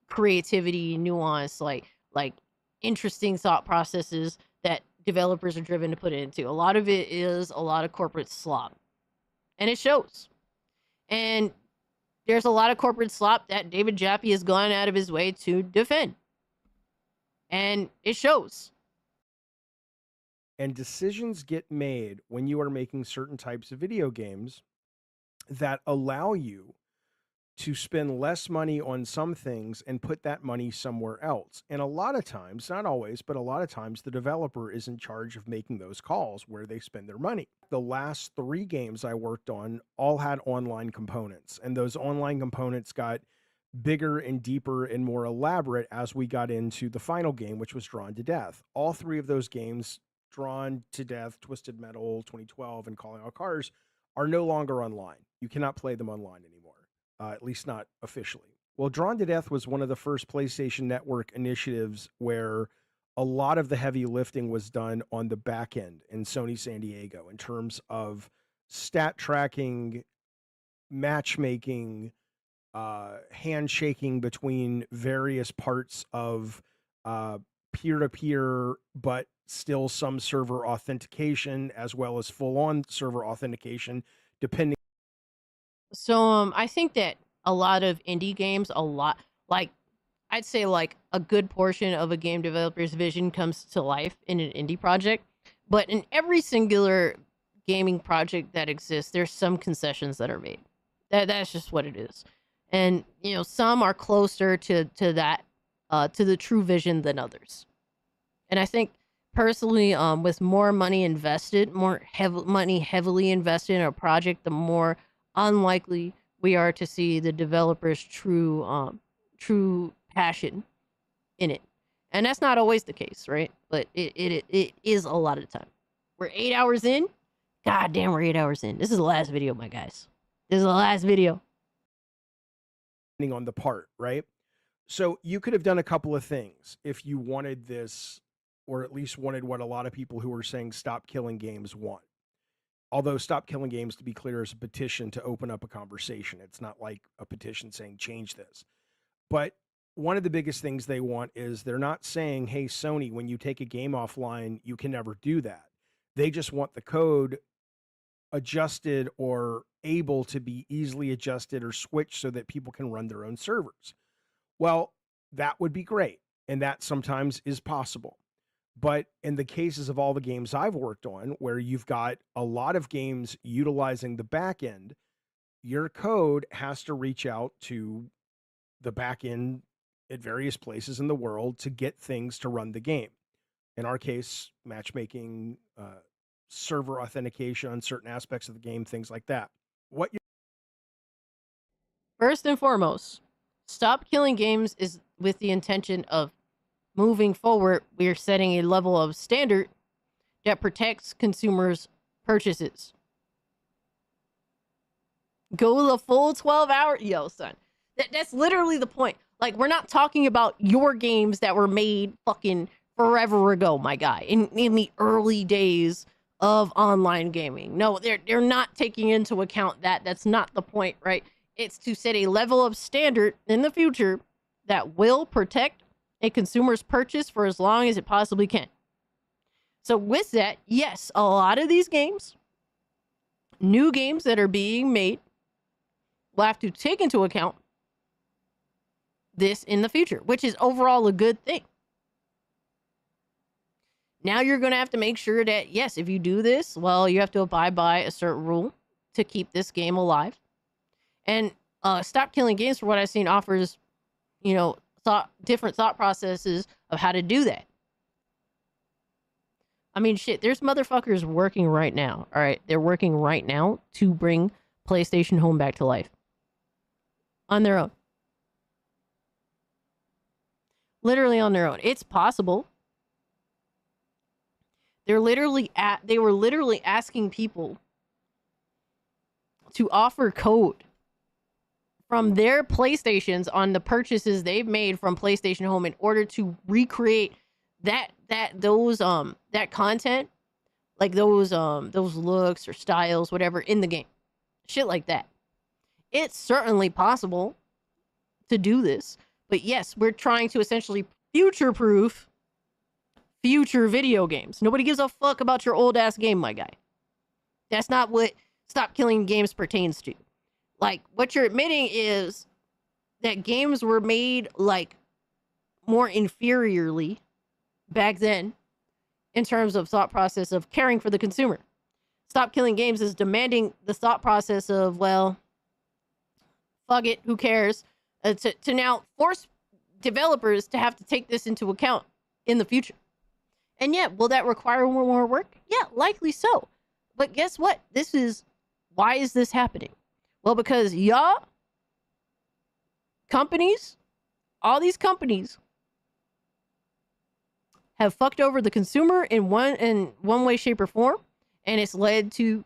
creativity, nuance, like interesting thought processes that developers are driven to put into. A lot of it is a lot of corporate slop, and it shows. And there's a lot of corporate slop that David Jaffe has gone out of his way to defend, and it shows. And decisions get made when you are making certain types of video games that allow you to spend less money on some things and put that money somewhere else. And a lot of times, not always, but a lot of times, the developer is in charge of making those calls where they spend their money. The last 3 games I worked on all had online components, and those online components got bigger and deeper and more elaborate as we got into the final game, which was Drawn to Death. All 3 of those games, Drawn to Death, Twisted Metal, 2012, and Calling All Cars, are no longer online. You cannot play them online anymore. At least not officially. Well, Drawn to Death was one of the first PlayStation Network initiatives where a lot of the heavy lifting was done on the back end in Sony San Diego in terms of stat tracking, matchmaking, handshaking between various parts of peer-to-peer, but still some server authentication, as well as full-on server authentication, depending. So I think that a lot of indie games, I'd say like a good portion of a game developer's vision comes to life in an indie project. But in every singular gaming project that exists, there's some concessions that are made. That's just what it is. And some are closer to that, to the true vision than others. And I think personally, with more money invested, money heavily invested in a project, the more unlikely we are to see the developer's true passion in it. And that's not always the case, right? But it is a lot of the time. We're 8 hours in. God damn, we're 8 hours in. This is the last video, my guys. This is the last video. On the part, right? So you could have done a couple of things if you wanted this, or at least wanted what a lot of people who are saying stop killing games want. Although Stop Killing Games, to be clear, is a petition to open up a conversation. It's not like a petition saying change this. But one of the biggest things they want is they're not saying, hey, Sony, when you take a game offline, you can never do that. They just want the code adjusted or able to be easily adjusted or switched so that people can run their own servers. Well, that would be great. And that sometimes is possible. But in the cases of all the games I've worked on, where you've got a lot of games utilizing the back end, your code has to reach out to the back end at various places in the world to get things to run the game. In our case, matchmaking, server authentication on certain aspects of the game, things like that. First and foremost, Stop Killing Games is with the intention of moving forward, we are setting a level of standard that protects consumers' purchases. Go the full 12 hours. Yo, son. That's literally the point. Like, we're not talking about your games that were made fucking forever ago, my guy, in the early days of online gaming. No, they're not taking into account that. That's not the point, right? It's to set a level of standard in the future that will protect a consumer's purchase for as long as it possibly can. So with that, yes, a lot of these games, new games that are being made, will have to take into account this in the future, which is overall a good thing. Now you're going to have to make sure that, yes, if you do this, well, you have to abide by a certain rule to keep this game alive. And Stop Killing Games, for what I've seen, offers, different thought processes of how to do that. I mean, shit, there's motherfuckers working right now, all right? They're working right now to bring PlayStation Home back to life. On their own. Literally on their own. It's possible. they were literally asking people to offer code from their PlayStations on the purchases they've made from PlayStation Home in order to recreate that content, like those looks or styles, whatever, in the game. Shit like that. It's certainly possible to do this, but yes, we're trying to essentially future-proof future video games. Nobody gives a fuck about your old-ass game, my guy. That's not what Stop Killing Games pertains to. Like, what you're admitting is that games were made, like, more inferiorly back then in terms of thought process of caring for the consumer. Stop Killing Games is demanding the thought process of, well, fuck it, who cares? To now force developers to have to take this into account in the future. And yeah, will that require more work? Yeah, likely so. But guess what? Why is this happening? Well, because y'all, companies, all these companies have fucked over the consumer in one way, shape, or form, and it's led to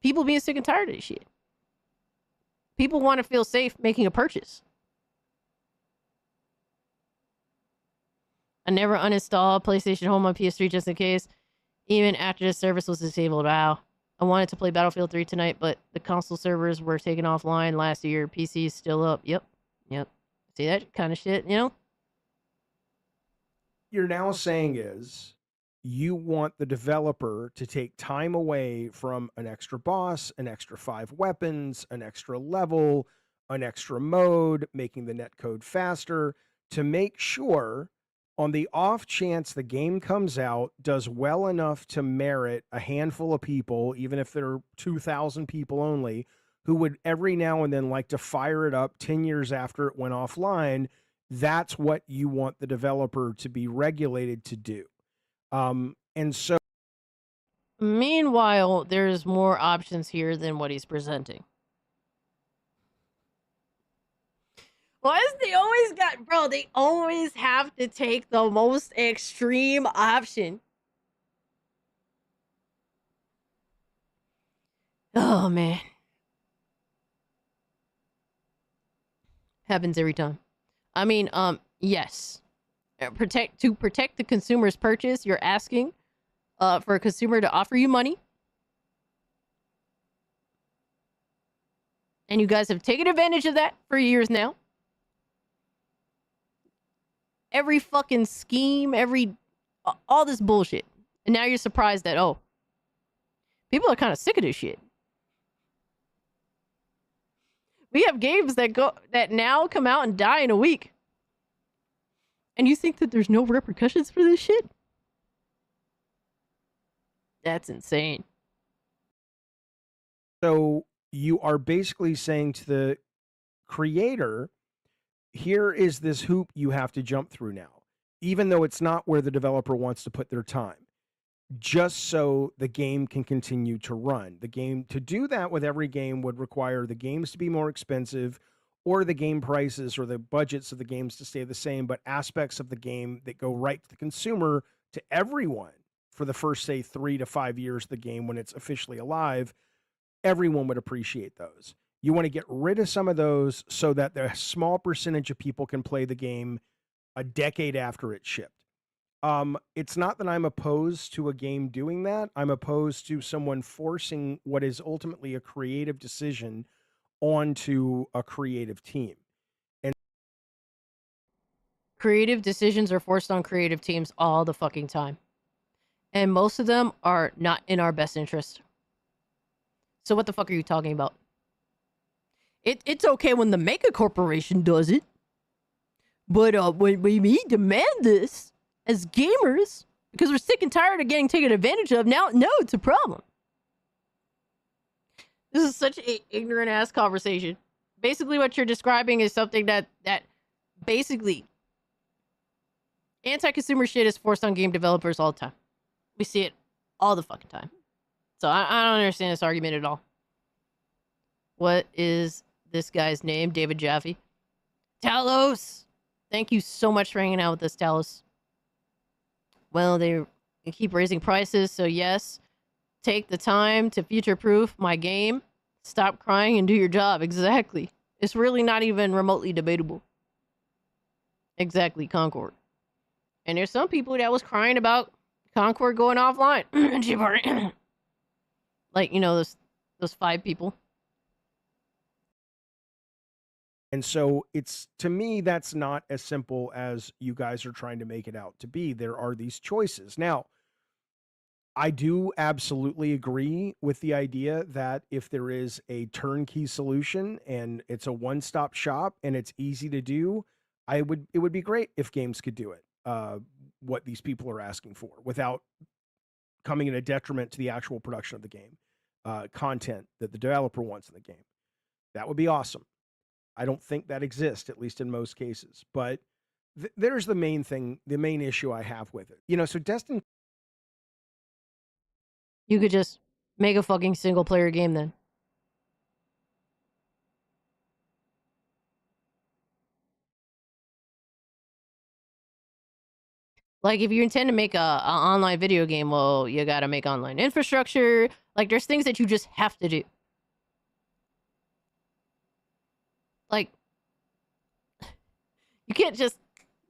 people being sick and tired of this shit. People want to feel safe making a purchase. I never uninstalled PlayStation Home on PS3 just in case, even after the service was disabled. Wow. I wanted to play Battlefield 3 tonight, but the console servers were taken offline last year. PC is still up. Yep. See that kind of shit, you know? You're now saying is you want the developer to take time away from an extra boss, an extra 5 weapons, an extra level, an extra mode, making the netcode faster, to make sure on the off chance the game comes out, does well enough to merit a handful of people, even if there are 2,000 people only, who would every now and then like to fire it up 10 years after it went offline. That's what you want the developer to be regulated to do. And so, meanwhile, there's more options here than what he's presenting. Why is they always have to take the most extreme option. Oh, man. Happens every time. I mean, yes. To protect the consumer's purchase, you're asking for a consumer to offer you money. And you guys have taken advantage of that for years now. Every fucking scheme, all this bullshit. And now you're surprised that, oh, people are kind of sick of this shit. We have games that now come out and die in a week. And you think that there's no repercussions for this shit? That's insane. So you are basically saying to the creator, here is this hoop you have to jump through now, even though it's not where the developer wants to put their time, just so the game can continue to run. The game, to do that with every game, would require the games to be more expensive, or the game prices or the budgets of the games to stay the same, but aspects of the game that go right to the consumer, to everyone, for the first, say, 3 to 5 years of the game when it's officially alive, everyone would appreciate those. You want to get rid of some of those so that the small percentage of people can play the game a decade after it's shipped. It's not that I'm opposed to a game doing that. I'm opposed to someone forcing what is ultimately a creative decision onto a creative team. And creative decisions are forced on creative teams all the fucking time. And most of them are not in our best interest. So what the fuck are you talking about? It's okay when the mega corporation does it. But when we demand this as gamers, because we're sick and tired of getting taken advantage of, now, no, it's a problem. This is such an ignorant ass conversation. Basically, what you're describing is something that basically anti-consumer shit is forced on game developers all the time. We see it all the fucking time. So I don't understand this argument at all. What is this guy's name? David Jaffe. Talos! Thank you so much for hanging out with us, Talos. Well, and keep raising prices. So yes, take the time to future-proof my game. Stop crying and do your job. Exactly. It's really not even remotely debatable. Exactly, Concord. And there's some people that was crying about Concord going offline. Like, you know, those 5 people. And so it's, to me, that's not as simple as you guys are trying to make it out to be. There are these choices. Now, I do absolutely agree with the idea that if there is a turnkey solution and it's a one-stop shop and it's easy to do, it would be great if games could do it. What these people are asking for without coming in a detriment to the actual production of the game, content that the developer wants in the game. That would be awesome. I don't think that exists, at least in most cases. But there's the main thing, the main issue I have with it. You know, so Destin. You could just make a fucking single player game then. Like, if you intend to make a online video game, well, you gotta make online infrastructure. Like, there's things that you just have to do. Like, you can't just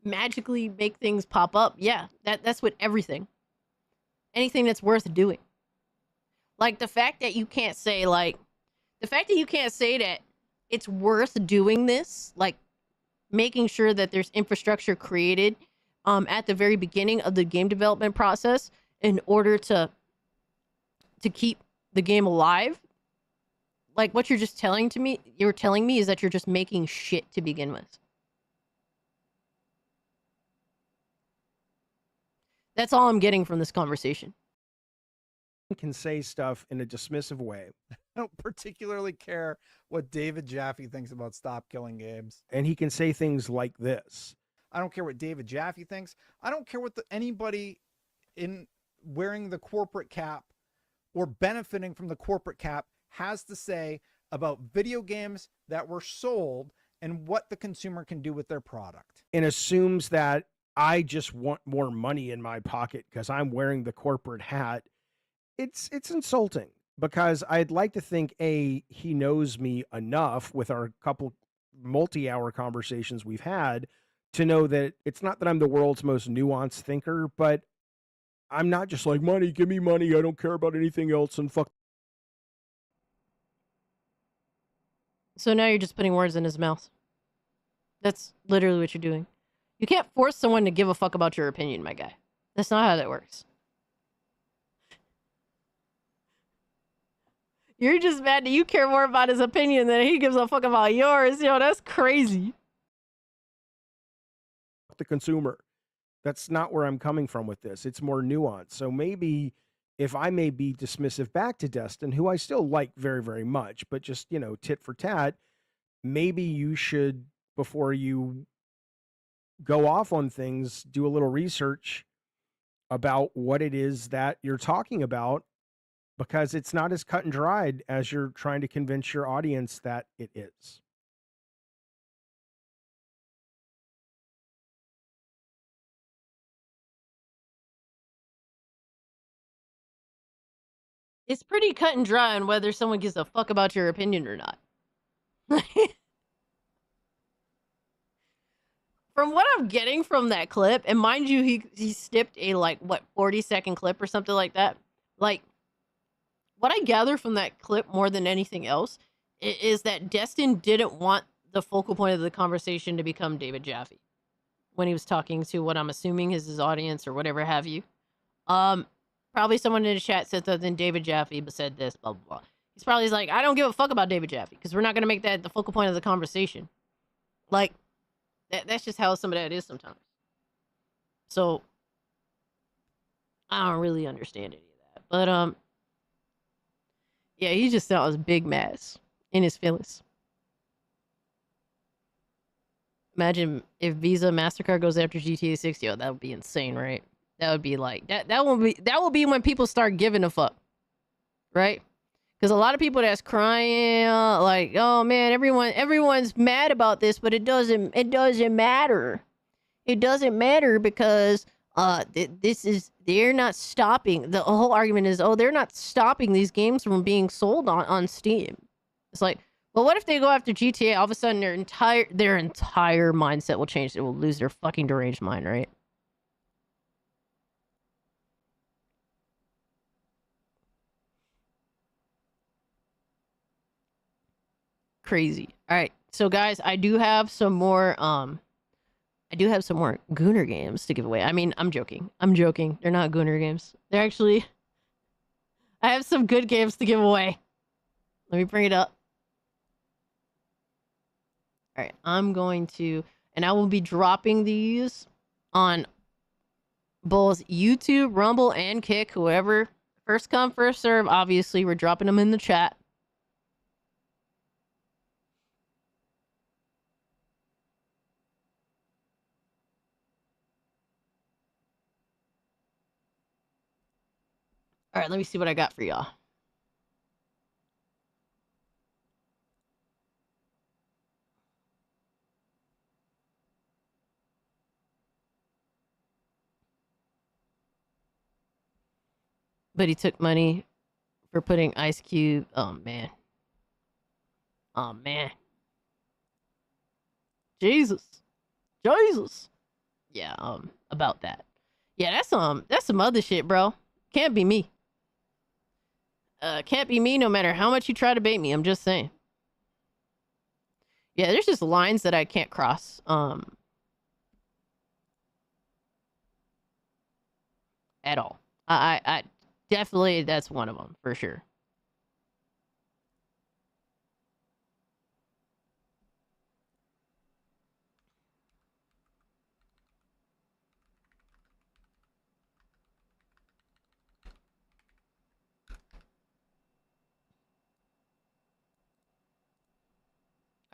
magically make things pop up. Yeah, that's with everything. Anything that's worth doing. Like, the fact that you can't say, that it's worth doing this, like, making sure that there's infrastructure created at the very beginning of the game development process in order to keep the game alive. Like, what you're telling me is that you're just making shit to begin with. That's all I'm getting from this conversation. Can say stuff in a dismissive way. I don't particularly care what David Jaffe thinks about Stop Killing Games. And he can say things like this. I don't care what David Jaffe thinks. I don't care what anybody in wearing the corporate cap or benefiting from the corporate cap has to say about video games that were sold and what the consumer can do with their product. And assumes that I just want more money in my pocket because I'm wearing the corporate hat. It's insulting, because I'd like to think, A, he knows me enough with our couple multi-hour conversations we've had to know that it's not that I'm the world's most nuanced thinker, but I'm not just like, money, give me money, I don't care about anything else, and fuck. So now you're just putting words in his mouth. That's literally what you're doing. You can't force someone to give a fuck about your opinion, my guy. That's not how that works. You're just mad that you care more about his opinion than he gives a fuck about yours. Yo, that's crazy. The consumer. That's not where I'm coming from with this. It's more nuanced. So maybe if I may be dismissive back to Destin, who I still like very, very much, but just, you know, tit for tat, maybe you should, before you go off on things, do a little research about what it is that you're talking about, because it's not as cut and dried as you're trying to convince your audience that it is. It's pretty cut and dry on whether someone gives a fuck about your opinion or not. From what I'm getting from that clip, and mind you, he snipped a, 40-second clip or something like that. Like, what I gather from that clip more than anything else is that Destin didn't want the focal point of the conversation to become David Jaffe when he was talking to what I'm assuming is his audience or whatever have you. Probably someone in the chat said something, David Jaffe said this, blah, blah, blah. He's probably like, I don't give a fuck about David Jaffe because we're not going to make that the focal point of the conversation. Like, that's just how some of that is sometimes. So, I don't really understand any of that. But, yeah, he just sounds big mess in his feelings. Imagine if Visa, MasterCard goes after GTA 6. Yo, that would be insane, right? That would be like, that will be when people start giving a fuck. Right? Because a lot of people that's crying, like, oh man, everyone's mad about this, but it doesn't matter. It doesn't matter because they're not stopping. The whole argument is, oh, they're not stopping these games from being sold on Steam. It's like, well, what if they go after GTA? All of a sudden, their entire mindset will change. They will lose their fucking deranged mind, right? Crazy. All right, so guys, I do have some more Gooner games to give away. I mean, I'm joking. They're not Gooner games. They're actually. I have some good games to give away. Let me bring it up. All right, I'm going to, and I will be dropping these on both YouTube, Rumble, and Kick. Whoever, first come, first serve. Obviously, we're dropping them in the chat. All right, let me see what I got for y'all. But he took money for putting Ice Cube. Oh, man. Oh, man. Jesus. Yeah, about that. Yeah, that's some other shit, bro. Can't be me. Can't be me no matter how much you try to bait me. I'm just saying. Yeah, there's just lines that I can't cross. At all. I definitely, that's one of them for sure.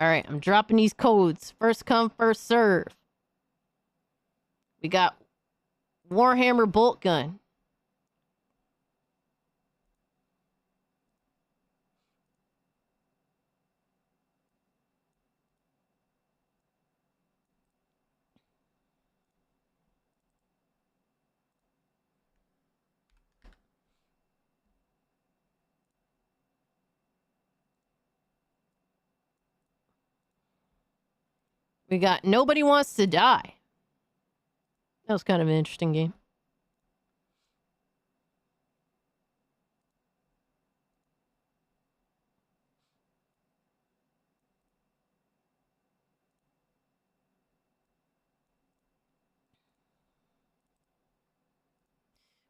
All right, I'm dropping these codes. First come, first serve. We got Warhammer bolt gun. We got Nobody Wants to Die. That was kind of an interesting game.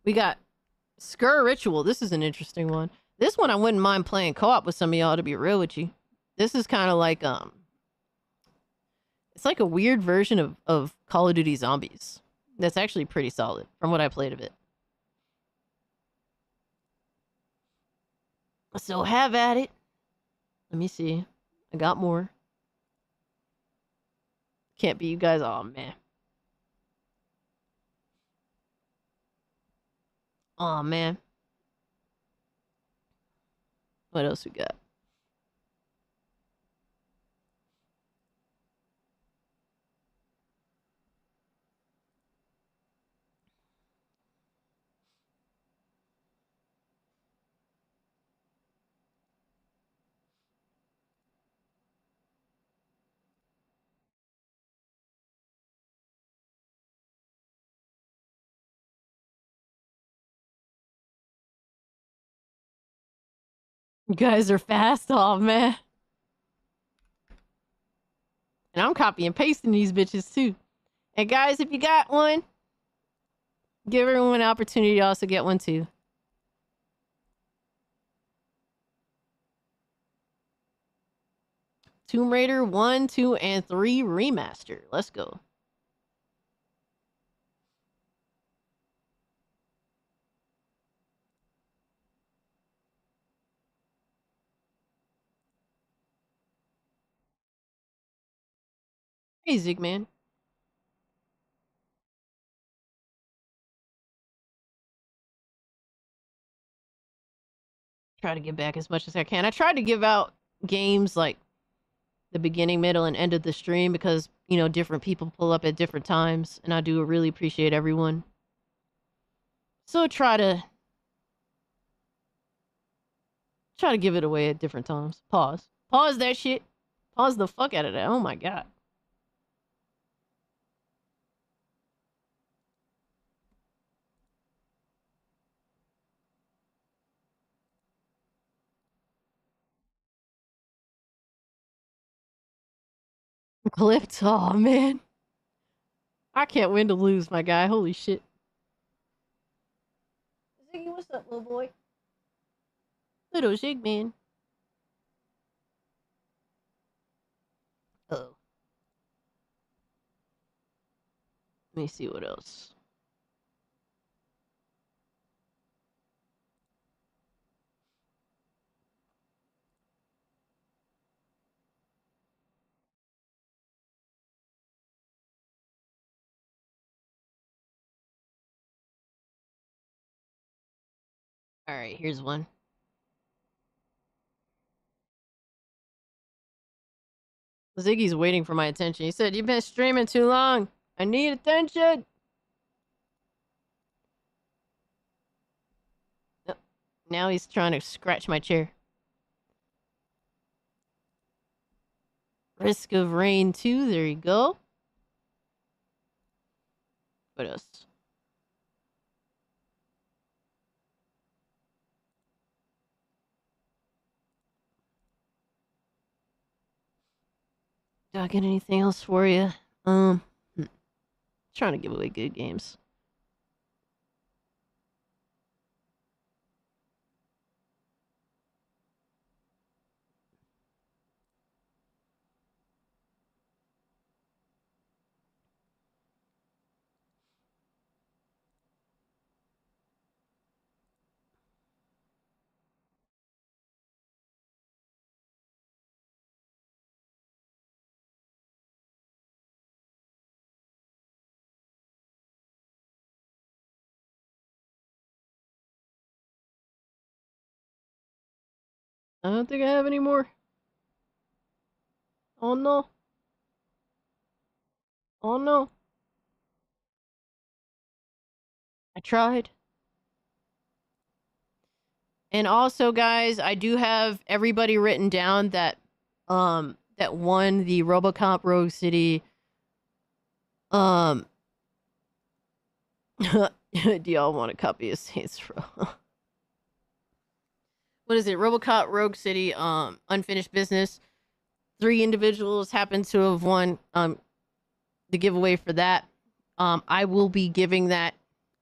We got Skur Ritual. This is an interesting one. This one I wouldn't mind playing co-op with some of y'all, to be real with you. This is kind of like it's like a weird version of Call of Duty Zombies. That's actually pretty solid from what I played of it. So have at it. Let me see. I got more. Can't be you guys. Oh, man. Oh, man. What else we got? You guys are fast. Oh, man. And I'm copy and pasting these bitches, too. And guys, if you got one, give everyone an opportunity to also get one, too. Tomb Raider 1, 2, and 3 Remaster. Let's go. Hey, Zigman. Try to give back as much as I can. I tried to give out games like the beginning, middle, and end of the stream because, you know, different people pull up at different times, and I do really appreciate everyone. So try to give it away at different times. Pause. Pause that shit. Pause the fuck out of that. Oh my god. Clipped. Oh man. I can't win to lose, my guy. Holy shit. Ziggy, what's up, little boy? Little Zig man. Oh. Let me see what else. Alright, here's one. Ziggy's waiting for my attention. He said, "You've been streaming too long. I need attention." Oh, now he's trying to scratch my chair. Risk of Rain 2. There you go. What else? Do I get anything else for you? Trying to give away good games. I don't think I have any more. Oh no. Oh no. I tried. And also, guys, I do have everybody written down that that won the RoboCop Rogue City. Do y'all want a copy of Saints Row? What is it? RoboCop Rogue City unfinished business. 3 individuals happen to have won the giveaway for that. I will be giving that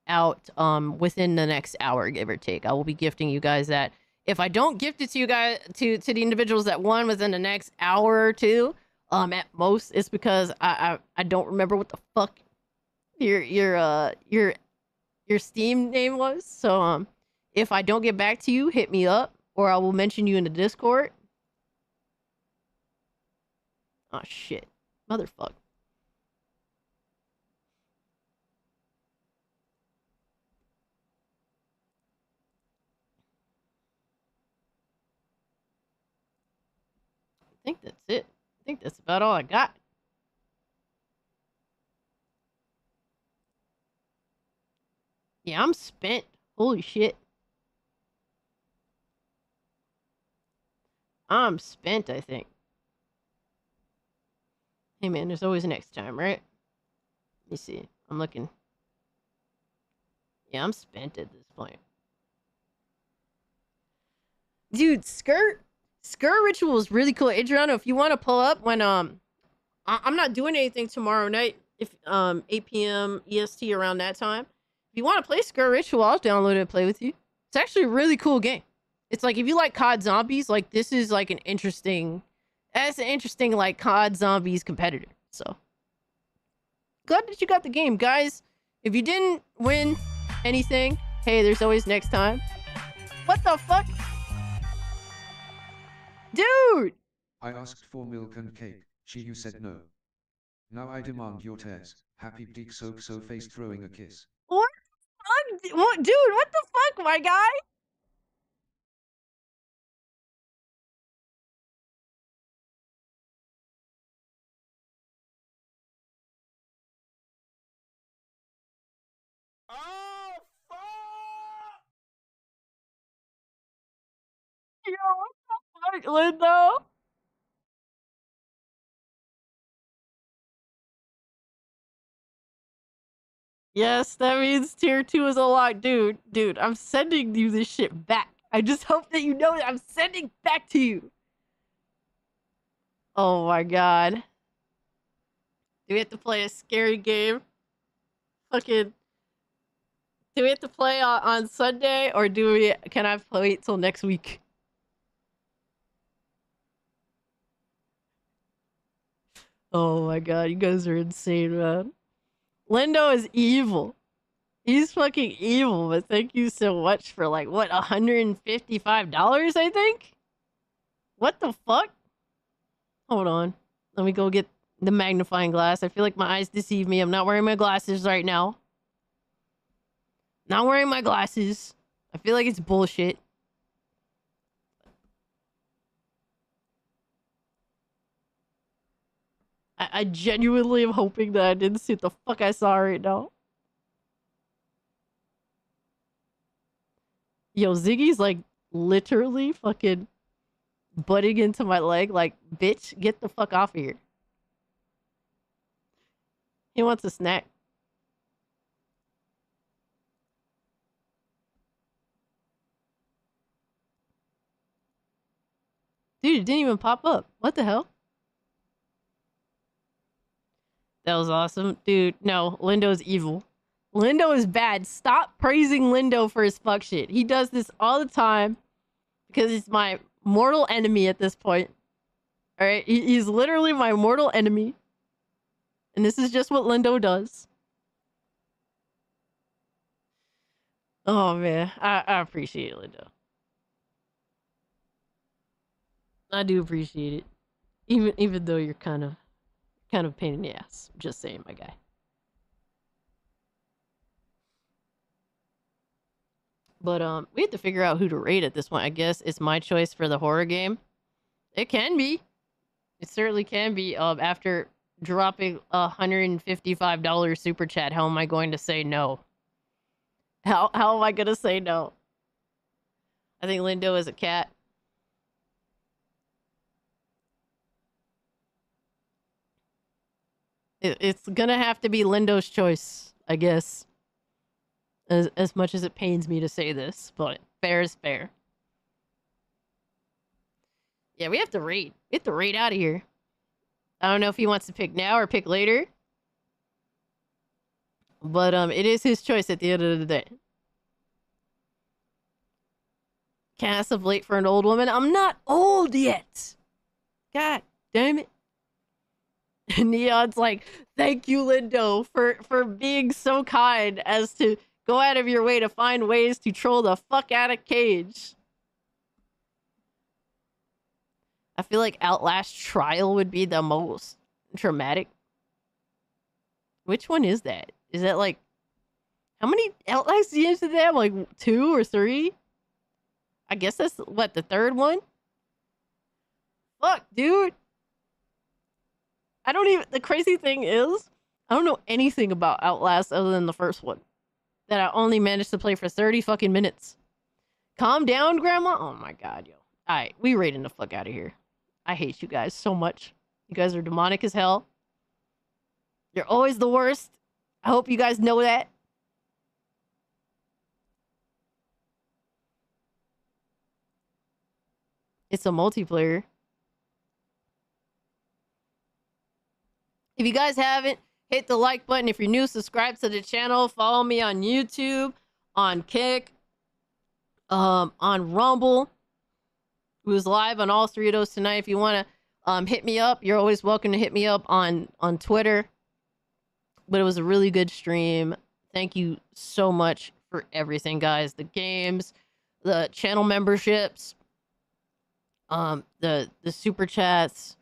out within the next hour, give or take. I will be gifting you guys that. If I don't gift it to you guys to the individuals that won within the next hour or two, at most, it's because I don't remember what the fuck your Steam name was. So if I don't get back to you, hit me up or I will mention you in the Discord. Oh shit. Motherfucker. I think that's it. I think that's about all I got. Yeah, I'm spent. Holy shit. I'm spent, I think. Hey man, there's always next time, right? Let me see. I'm looking. Yeah, I'm spent at this point. Dude, Skirt Ritual is really cool. Adriano, if you want to pull up when I'm not doing anything tomorrow night, if 8 p.m. EST around that time. If you want to play Skirt Ritual, I'll download it and play with you. It's actually a really cool game. It's like if you like COD Zombies, like this is like an interesting like COD Zombies competitor. So glad that you got the game, guys. If you didn't win anything, hey, there's always next time. What the fuck? Dude! I asked for milk and cake. You said no. Now I demand your tears. Happy dick soap so face throwing a kiss. What the fuck? What, dude, what the fuck, my guy? Oh, fuck! Yo, what the fuck, Lindo? Yes, that means tier 2 is unlocked. Dude, I'm sending you this shit back. I just hope that you know that I'm sending back to you. Oh my god. Do we have to play a scary game? Fucking. Do we have to play on Sunday, or can I wait till next week? Oh my god, you guys are insane, man. Lindo is evil. He's fucking evil, but thank you so much for like, what, $155, I think? What the fuck? Hold on. Let me go get the magnifying glass. I feel like my eyes deceive me. I'm not wearing my glasses right now. Not wearing my glasses. I feel like it's bullshit. I genuinely am hoping that I didn't see what the fuck I saw right now. Yo, Ziggy's like literally fucking butting into my leg like, bitch, get the fuck off of here. He wants a snack. Dude, it didn't even pop up. What the hell? That was awesome. Dude, no, Lindo's evil. Lindo is bad. Stop praising Lindo for his fuck shit. He does this all the time because he's my mortal enemy at this point. Alright? He's literally my mortal enemy. And this is just what Lindo does. Oh, man. I appreciate it, Lindo. I do appreciate it. Even though you're kind of a pain in the ass. Just saying, my guy. But we have to figure out who to rate at this point. I guess it's my choice for the horror game. It can be. It certainly can be. After dropping $155 super chat, how am I going to say no? How am I gonna say no? I think Lindo is a cat. It's gonna have to be Lindo's choice, I guess. As much as it pains me to say this, but fair is fair. Yeah, we have to rate. We have to rate out of here. I don't know if he wants to pick now or pick later. But it is his choice at the end of the day. Cast of late for an old woman. I'm not old yet. God damn it. Neon's like, thank you, Lindo, for being so kind as to go out of your way to find ways to troll the fuck out of Cage. I feel like Outlast Trial would be the most traumatic. Which one is that? Is that like... How many Outlast games did they have? Like 2 or 3? I guess that's, what, the third one? Fuck, dude. I don't even... The crazy thing is, I don't know anything about Outlast other than the first one. That I only managed to play for 30 fucking minutes. Calm down, Grandma. Oh my god, yo. Alright, we raiding the fuck out of here. I hate you guys so much. You guys are demonic as hell. You're always the worst. I hope you guys know that. It's a multiplayer. If you guys haven't, hit the like button. If you're new, subscribe to the channel. Follow me on YouTube, on Kick, on Rumble. Who's live on all 3 of those tonight. If you want to hit me up, you're always welcome to hit me up on Twitter. But it was a really good stream. Thank you so much for everything, guys. The games, the channel memberships, the super chats,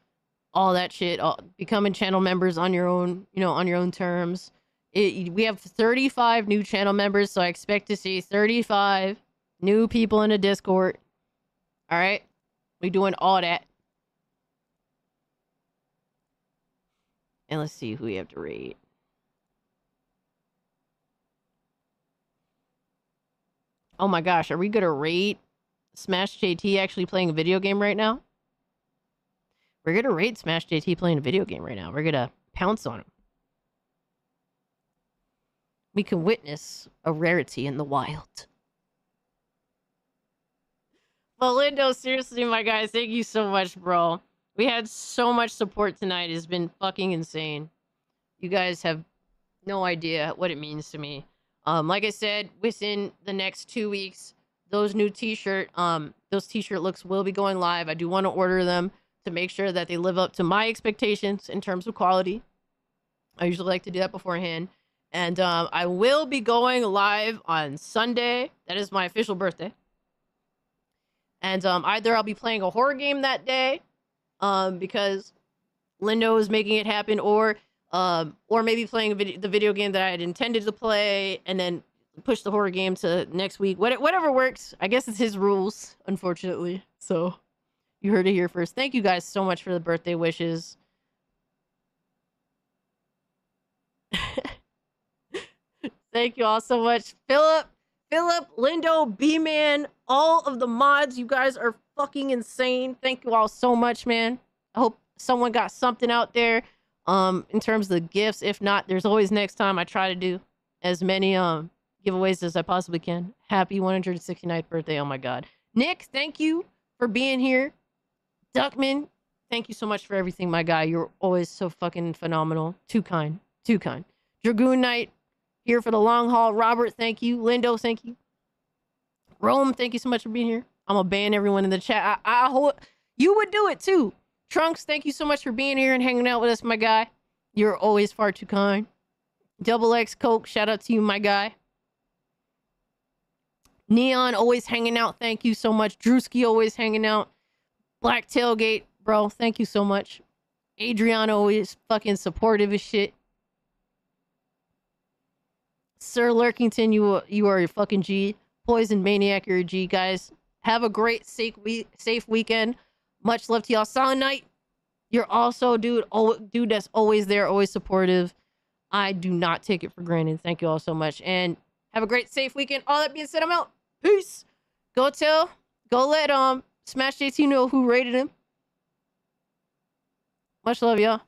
all that shit. Becoming channel members on your own, on your own terms. We have 35 new channel members, so I expect to see 35 new people in the Discord. All right, we doing all that. And let's see who we have to rate. Oh my gosh, are we gonna rate Smash JT actually playing a video game right now? We're gonna raid Smash JT playing a video game right now. We're gonna pounce on him. We can witness a rarity in the wild. Lindo, seriously, my guys, thank you so much, bro. We had so much support tonight. It's been fucking insane. You guys have no idea what it means to me. Like I said, within the next 2 weeks, those t-shirt looks will be going live. I do want to order them to make sure that they live up to my expectations in terms of quality. I usually like to do that beforehand. And I will be going live on Sunday. That is my official birthday. And either I'll be playing a horror game that day, because Lindo is making it happen, or maybe playing the video game that I had intended to play, and then push the horror game to next week. Whatever works. I guess it's his rules, unfortunately. So you heard it here first. Thank you guys so much for the birthday wishes. Thank you all so much. Philip, Lindo, B-Man, all of the mods. You guys are fucking insane. Thank you all so much, man. I hope someone got something out there in terms of the gifts. If not, there's always next time. I try to do as many giveaways as I possibly can. Happy 169th birthday. Oh my god. Nick, thank you for being here. Duckman, thank you so much for everything, my guy. You're always so fucking phenomenal. Too kind. Too kind. Dragoon Knight, here for the long haul. Robert, thank you. Lindo, thank you. Rome, thank you so much for being here. I'm gonna ban everyone in the chat. I hope you would do it too. Trunks, thank you so much for being here and hanging out with us, my guy. You're always far too kind. Double X Coke, shout out to you, my guy. Neon, always hanging out. Thank you so much. Drewski, always hanging out. Black Tailgate, bro, thank you so much. Adriano, always fucking supportive as shit. Sir Lurkington, you are a fucking G. Poison Maniac, you're a G, guys. Have a great, safe weekend. Much love to y'all. Silent Night, you're also dude that's always there, always supportive. I do not take it for granted. Thank you all so much. And have a great, safe weekend. All that being said, I'm out. Peace. Go let Smash JT know who rated him. Much love, y'all.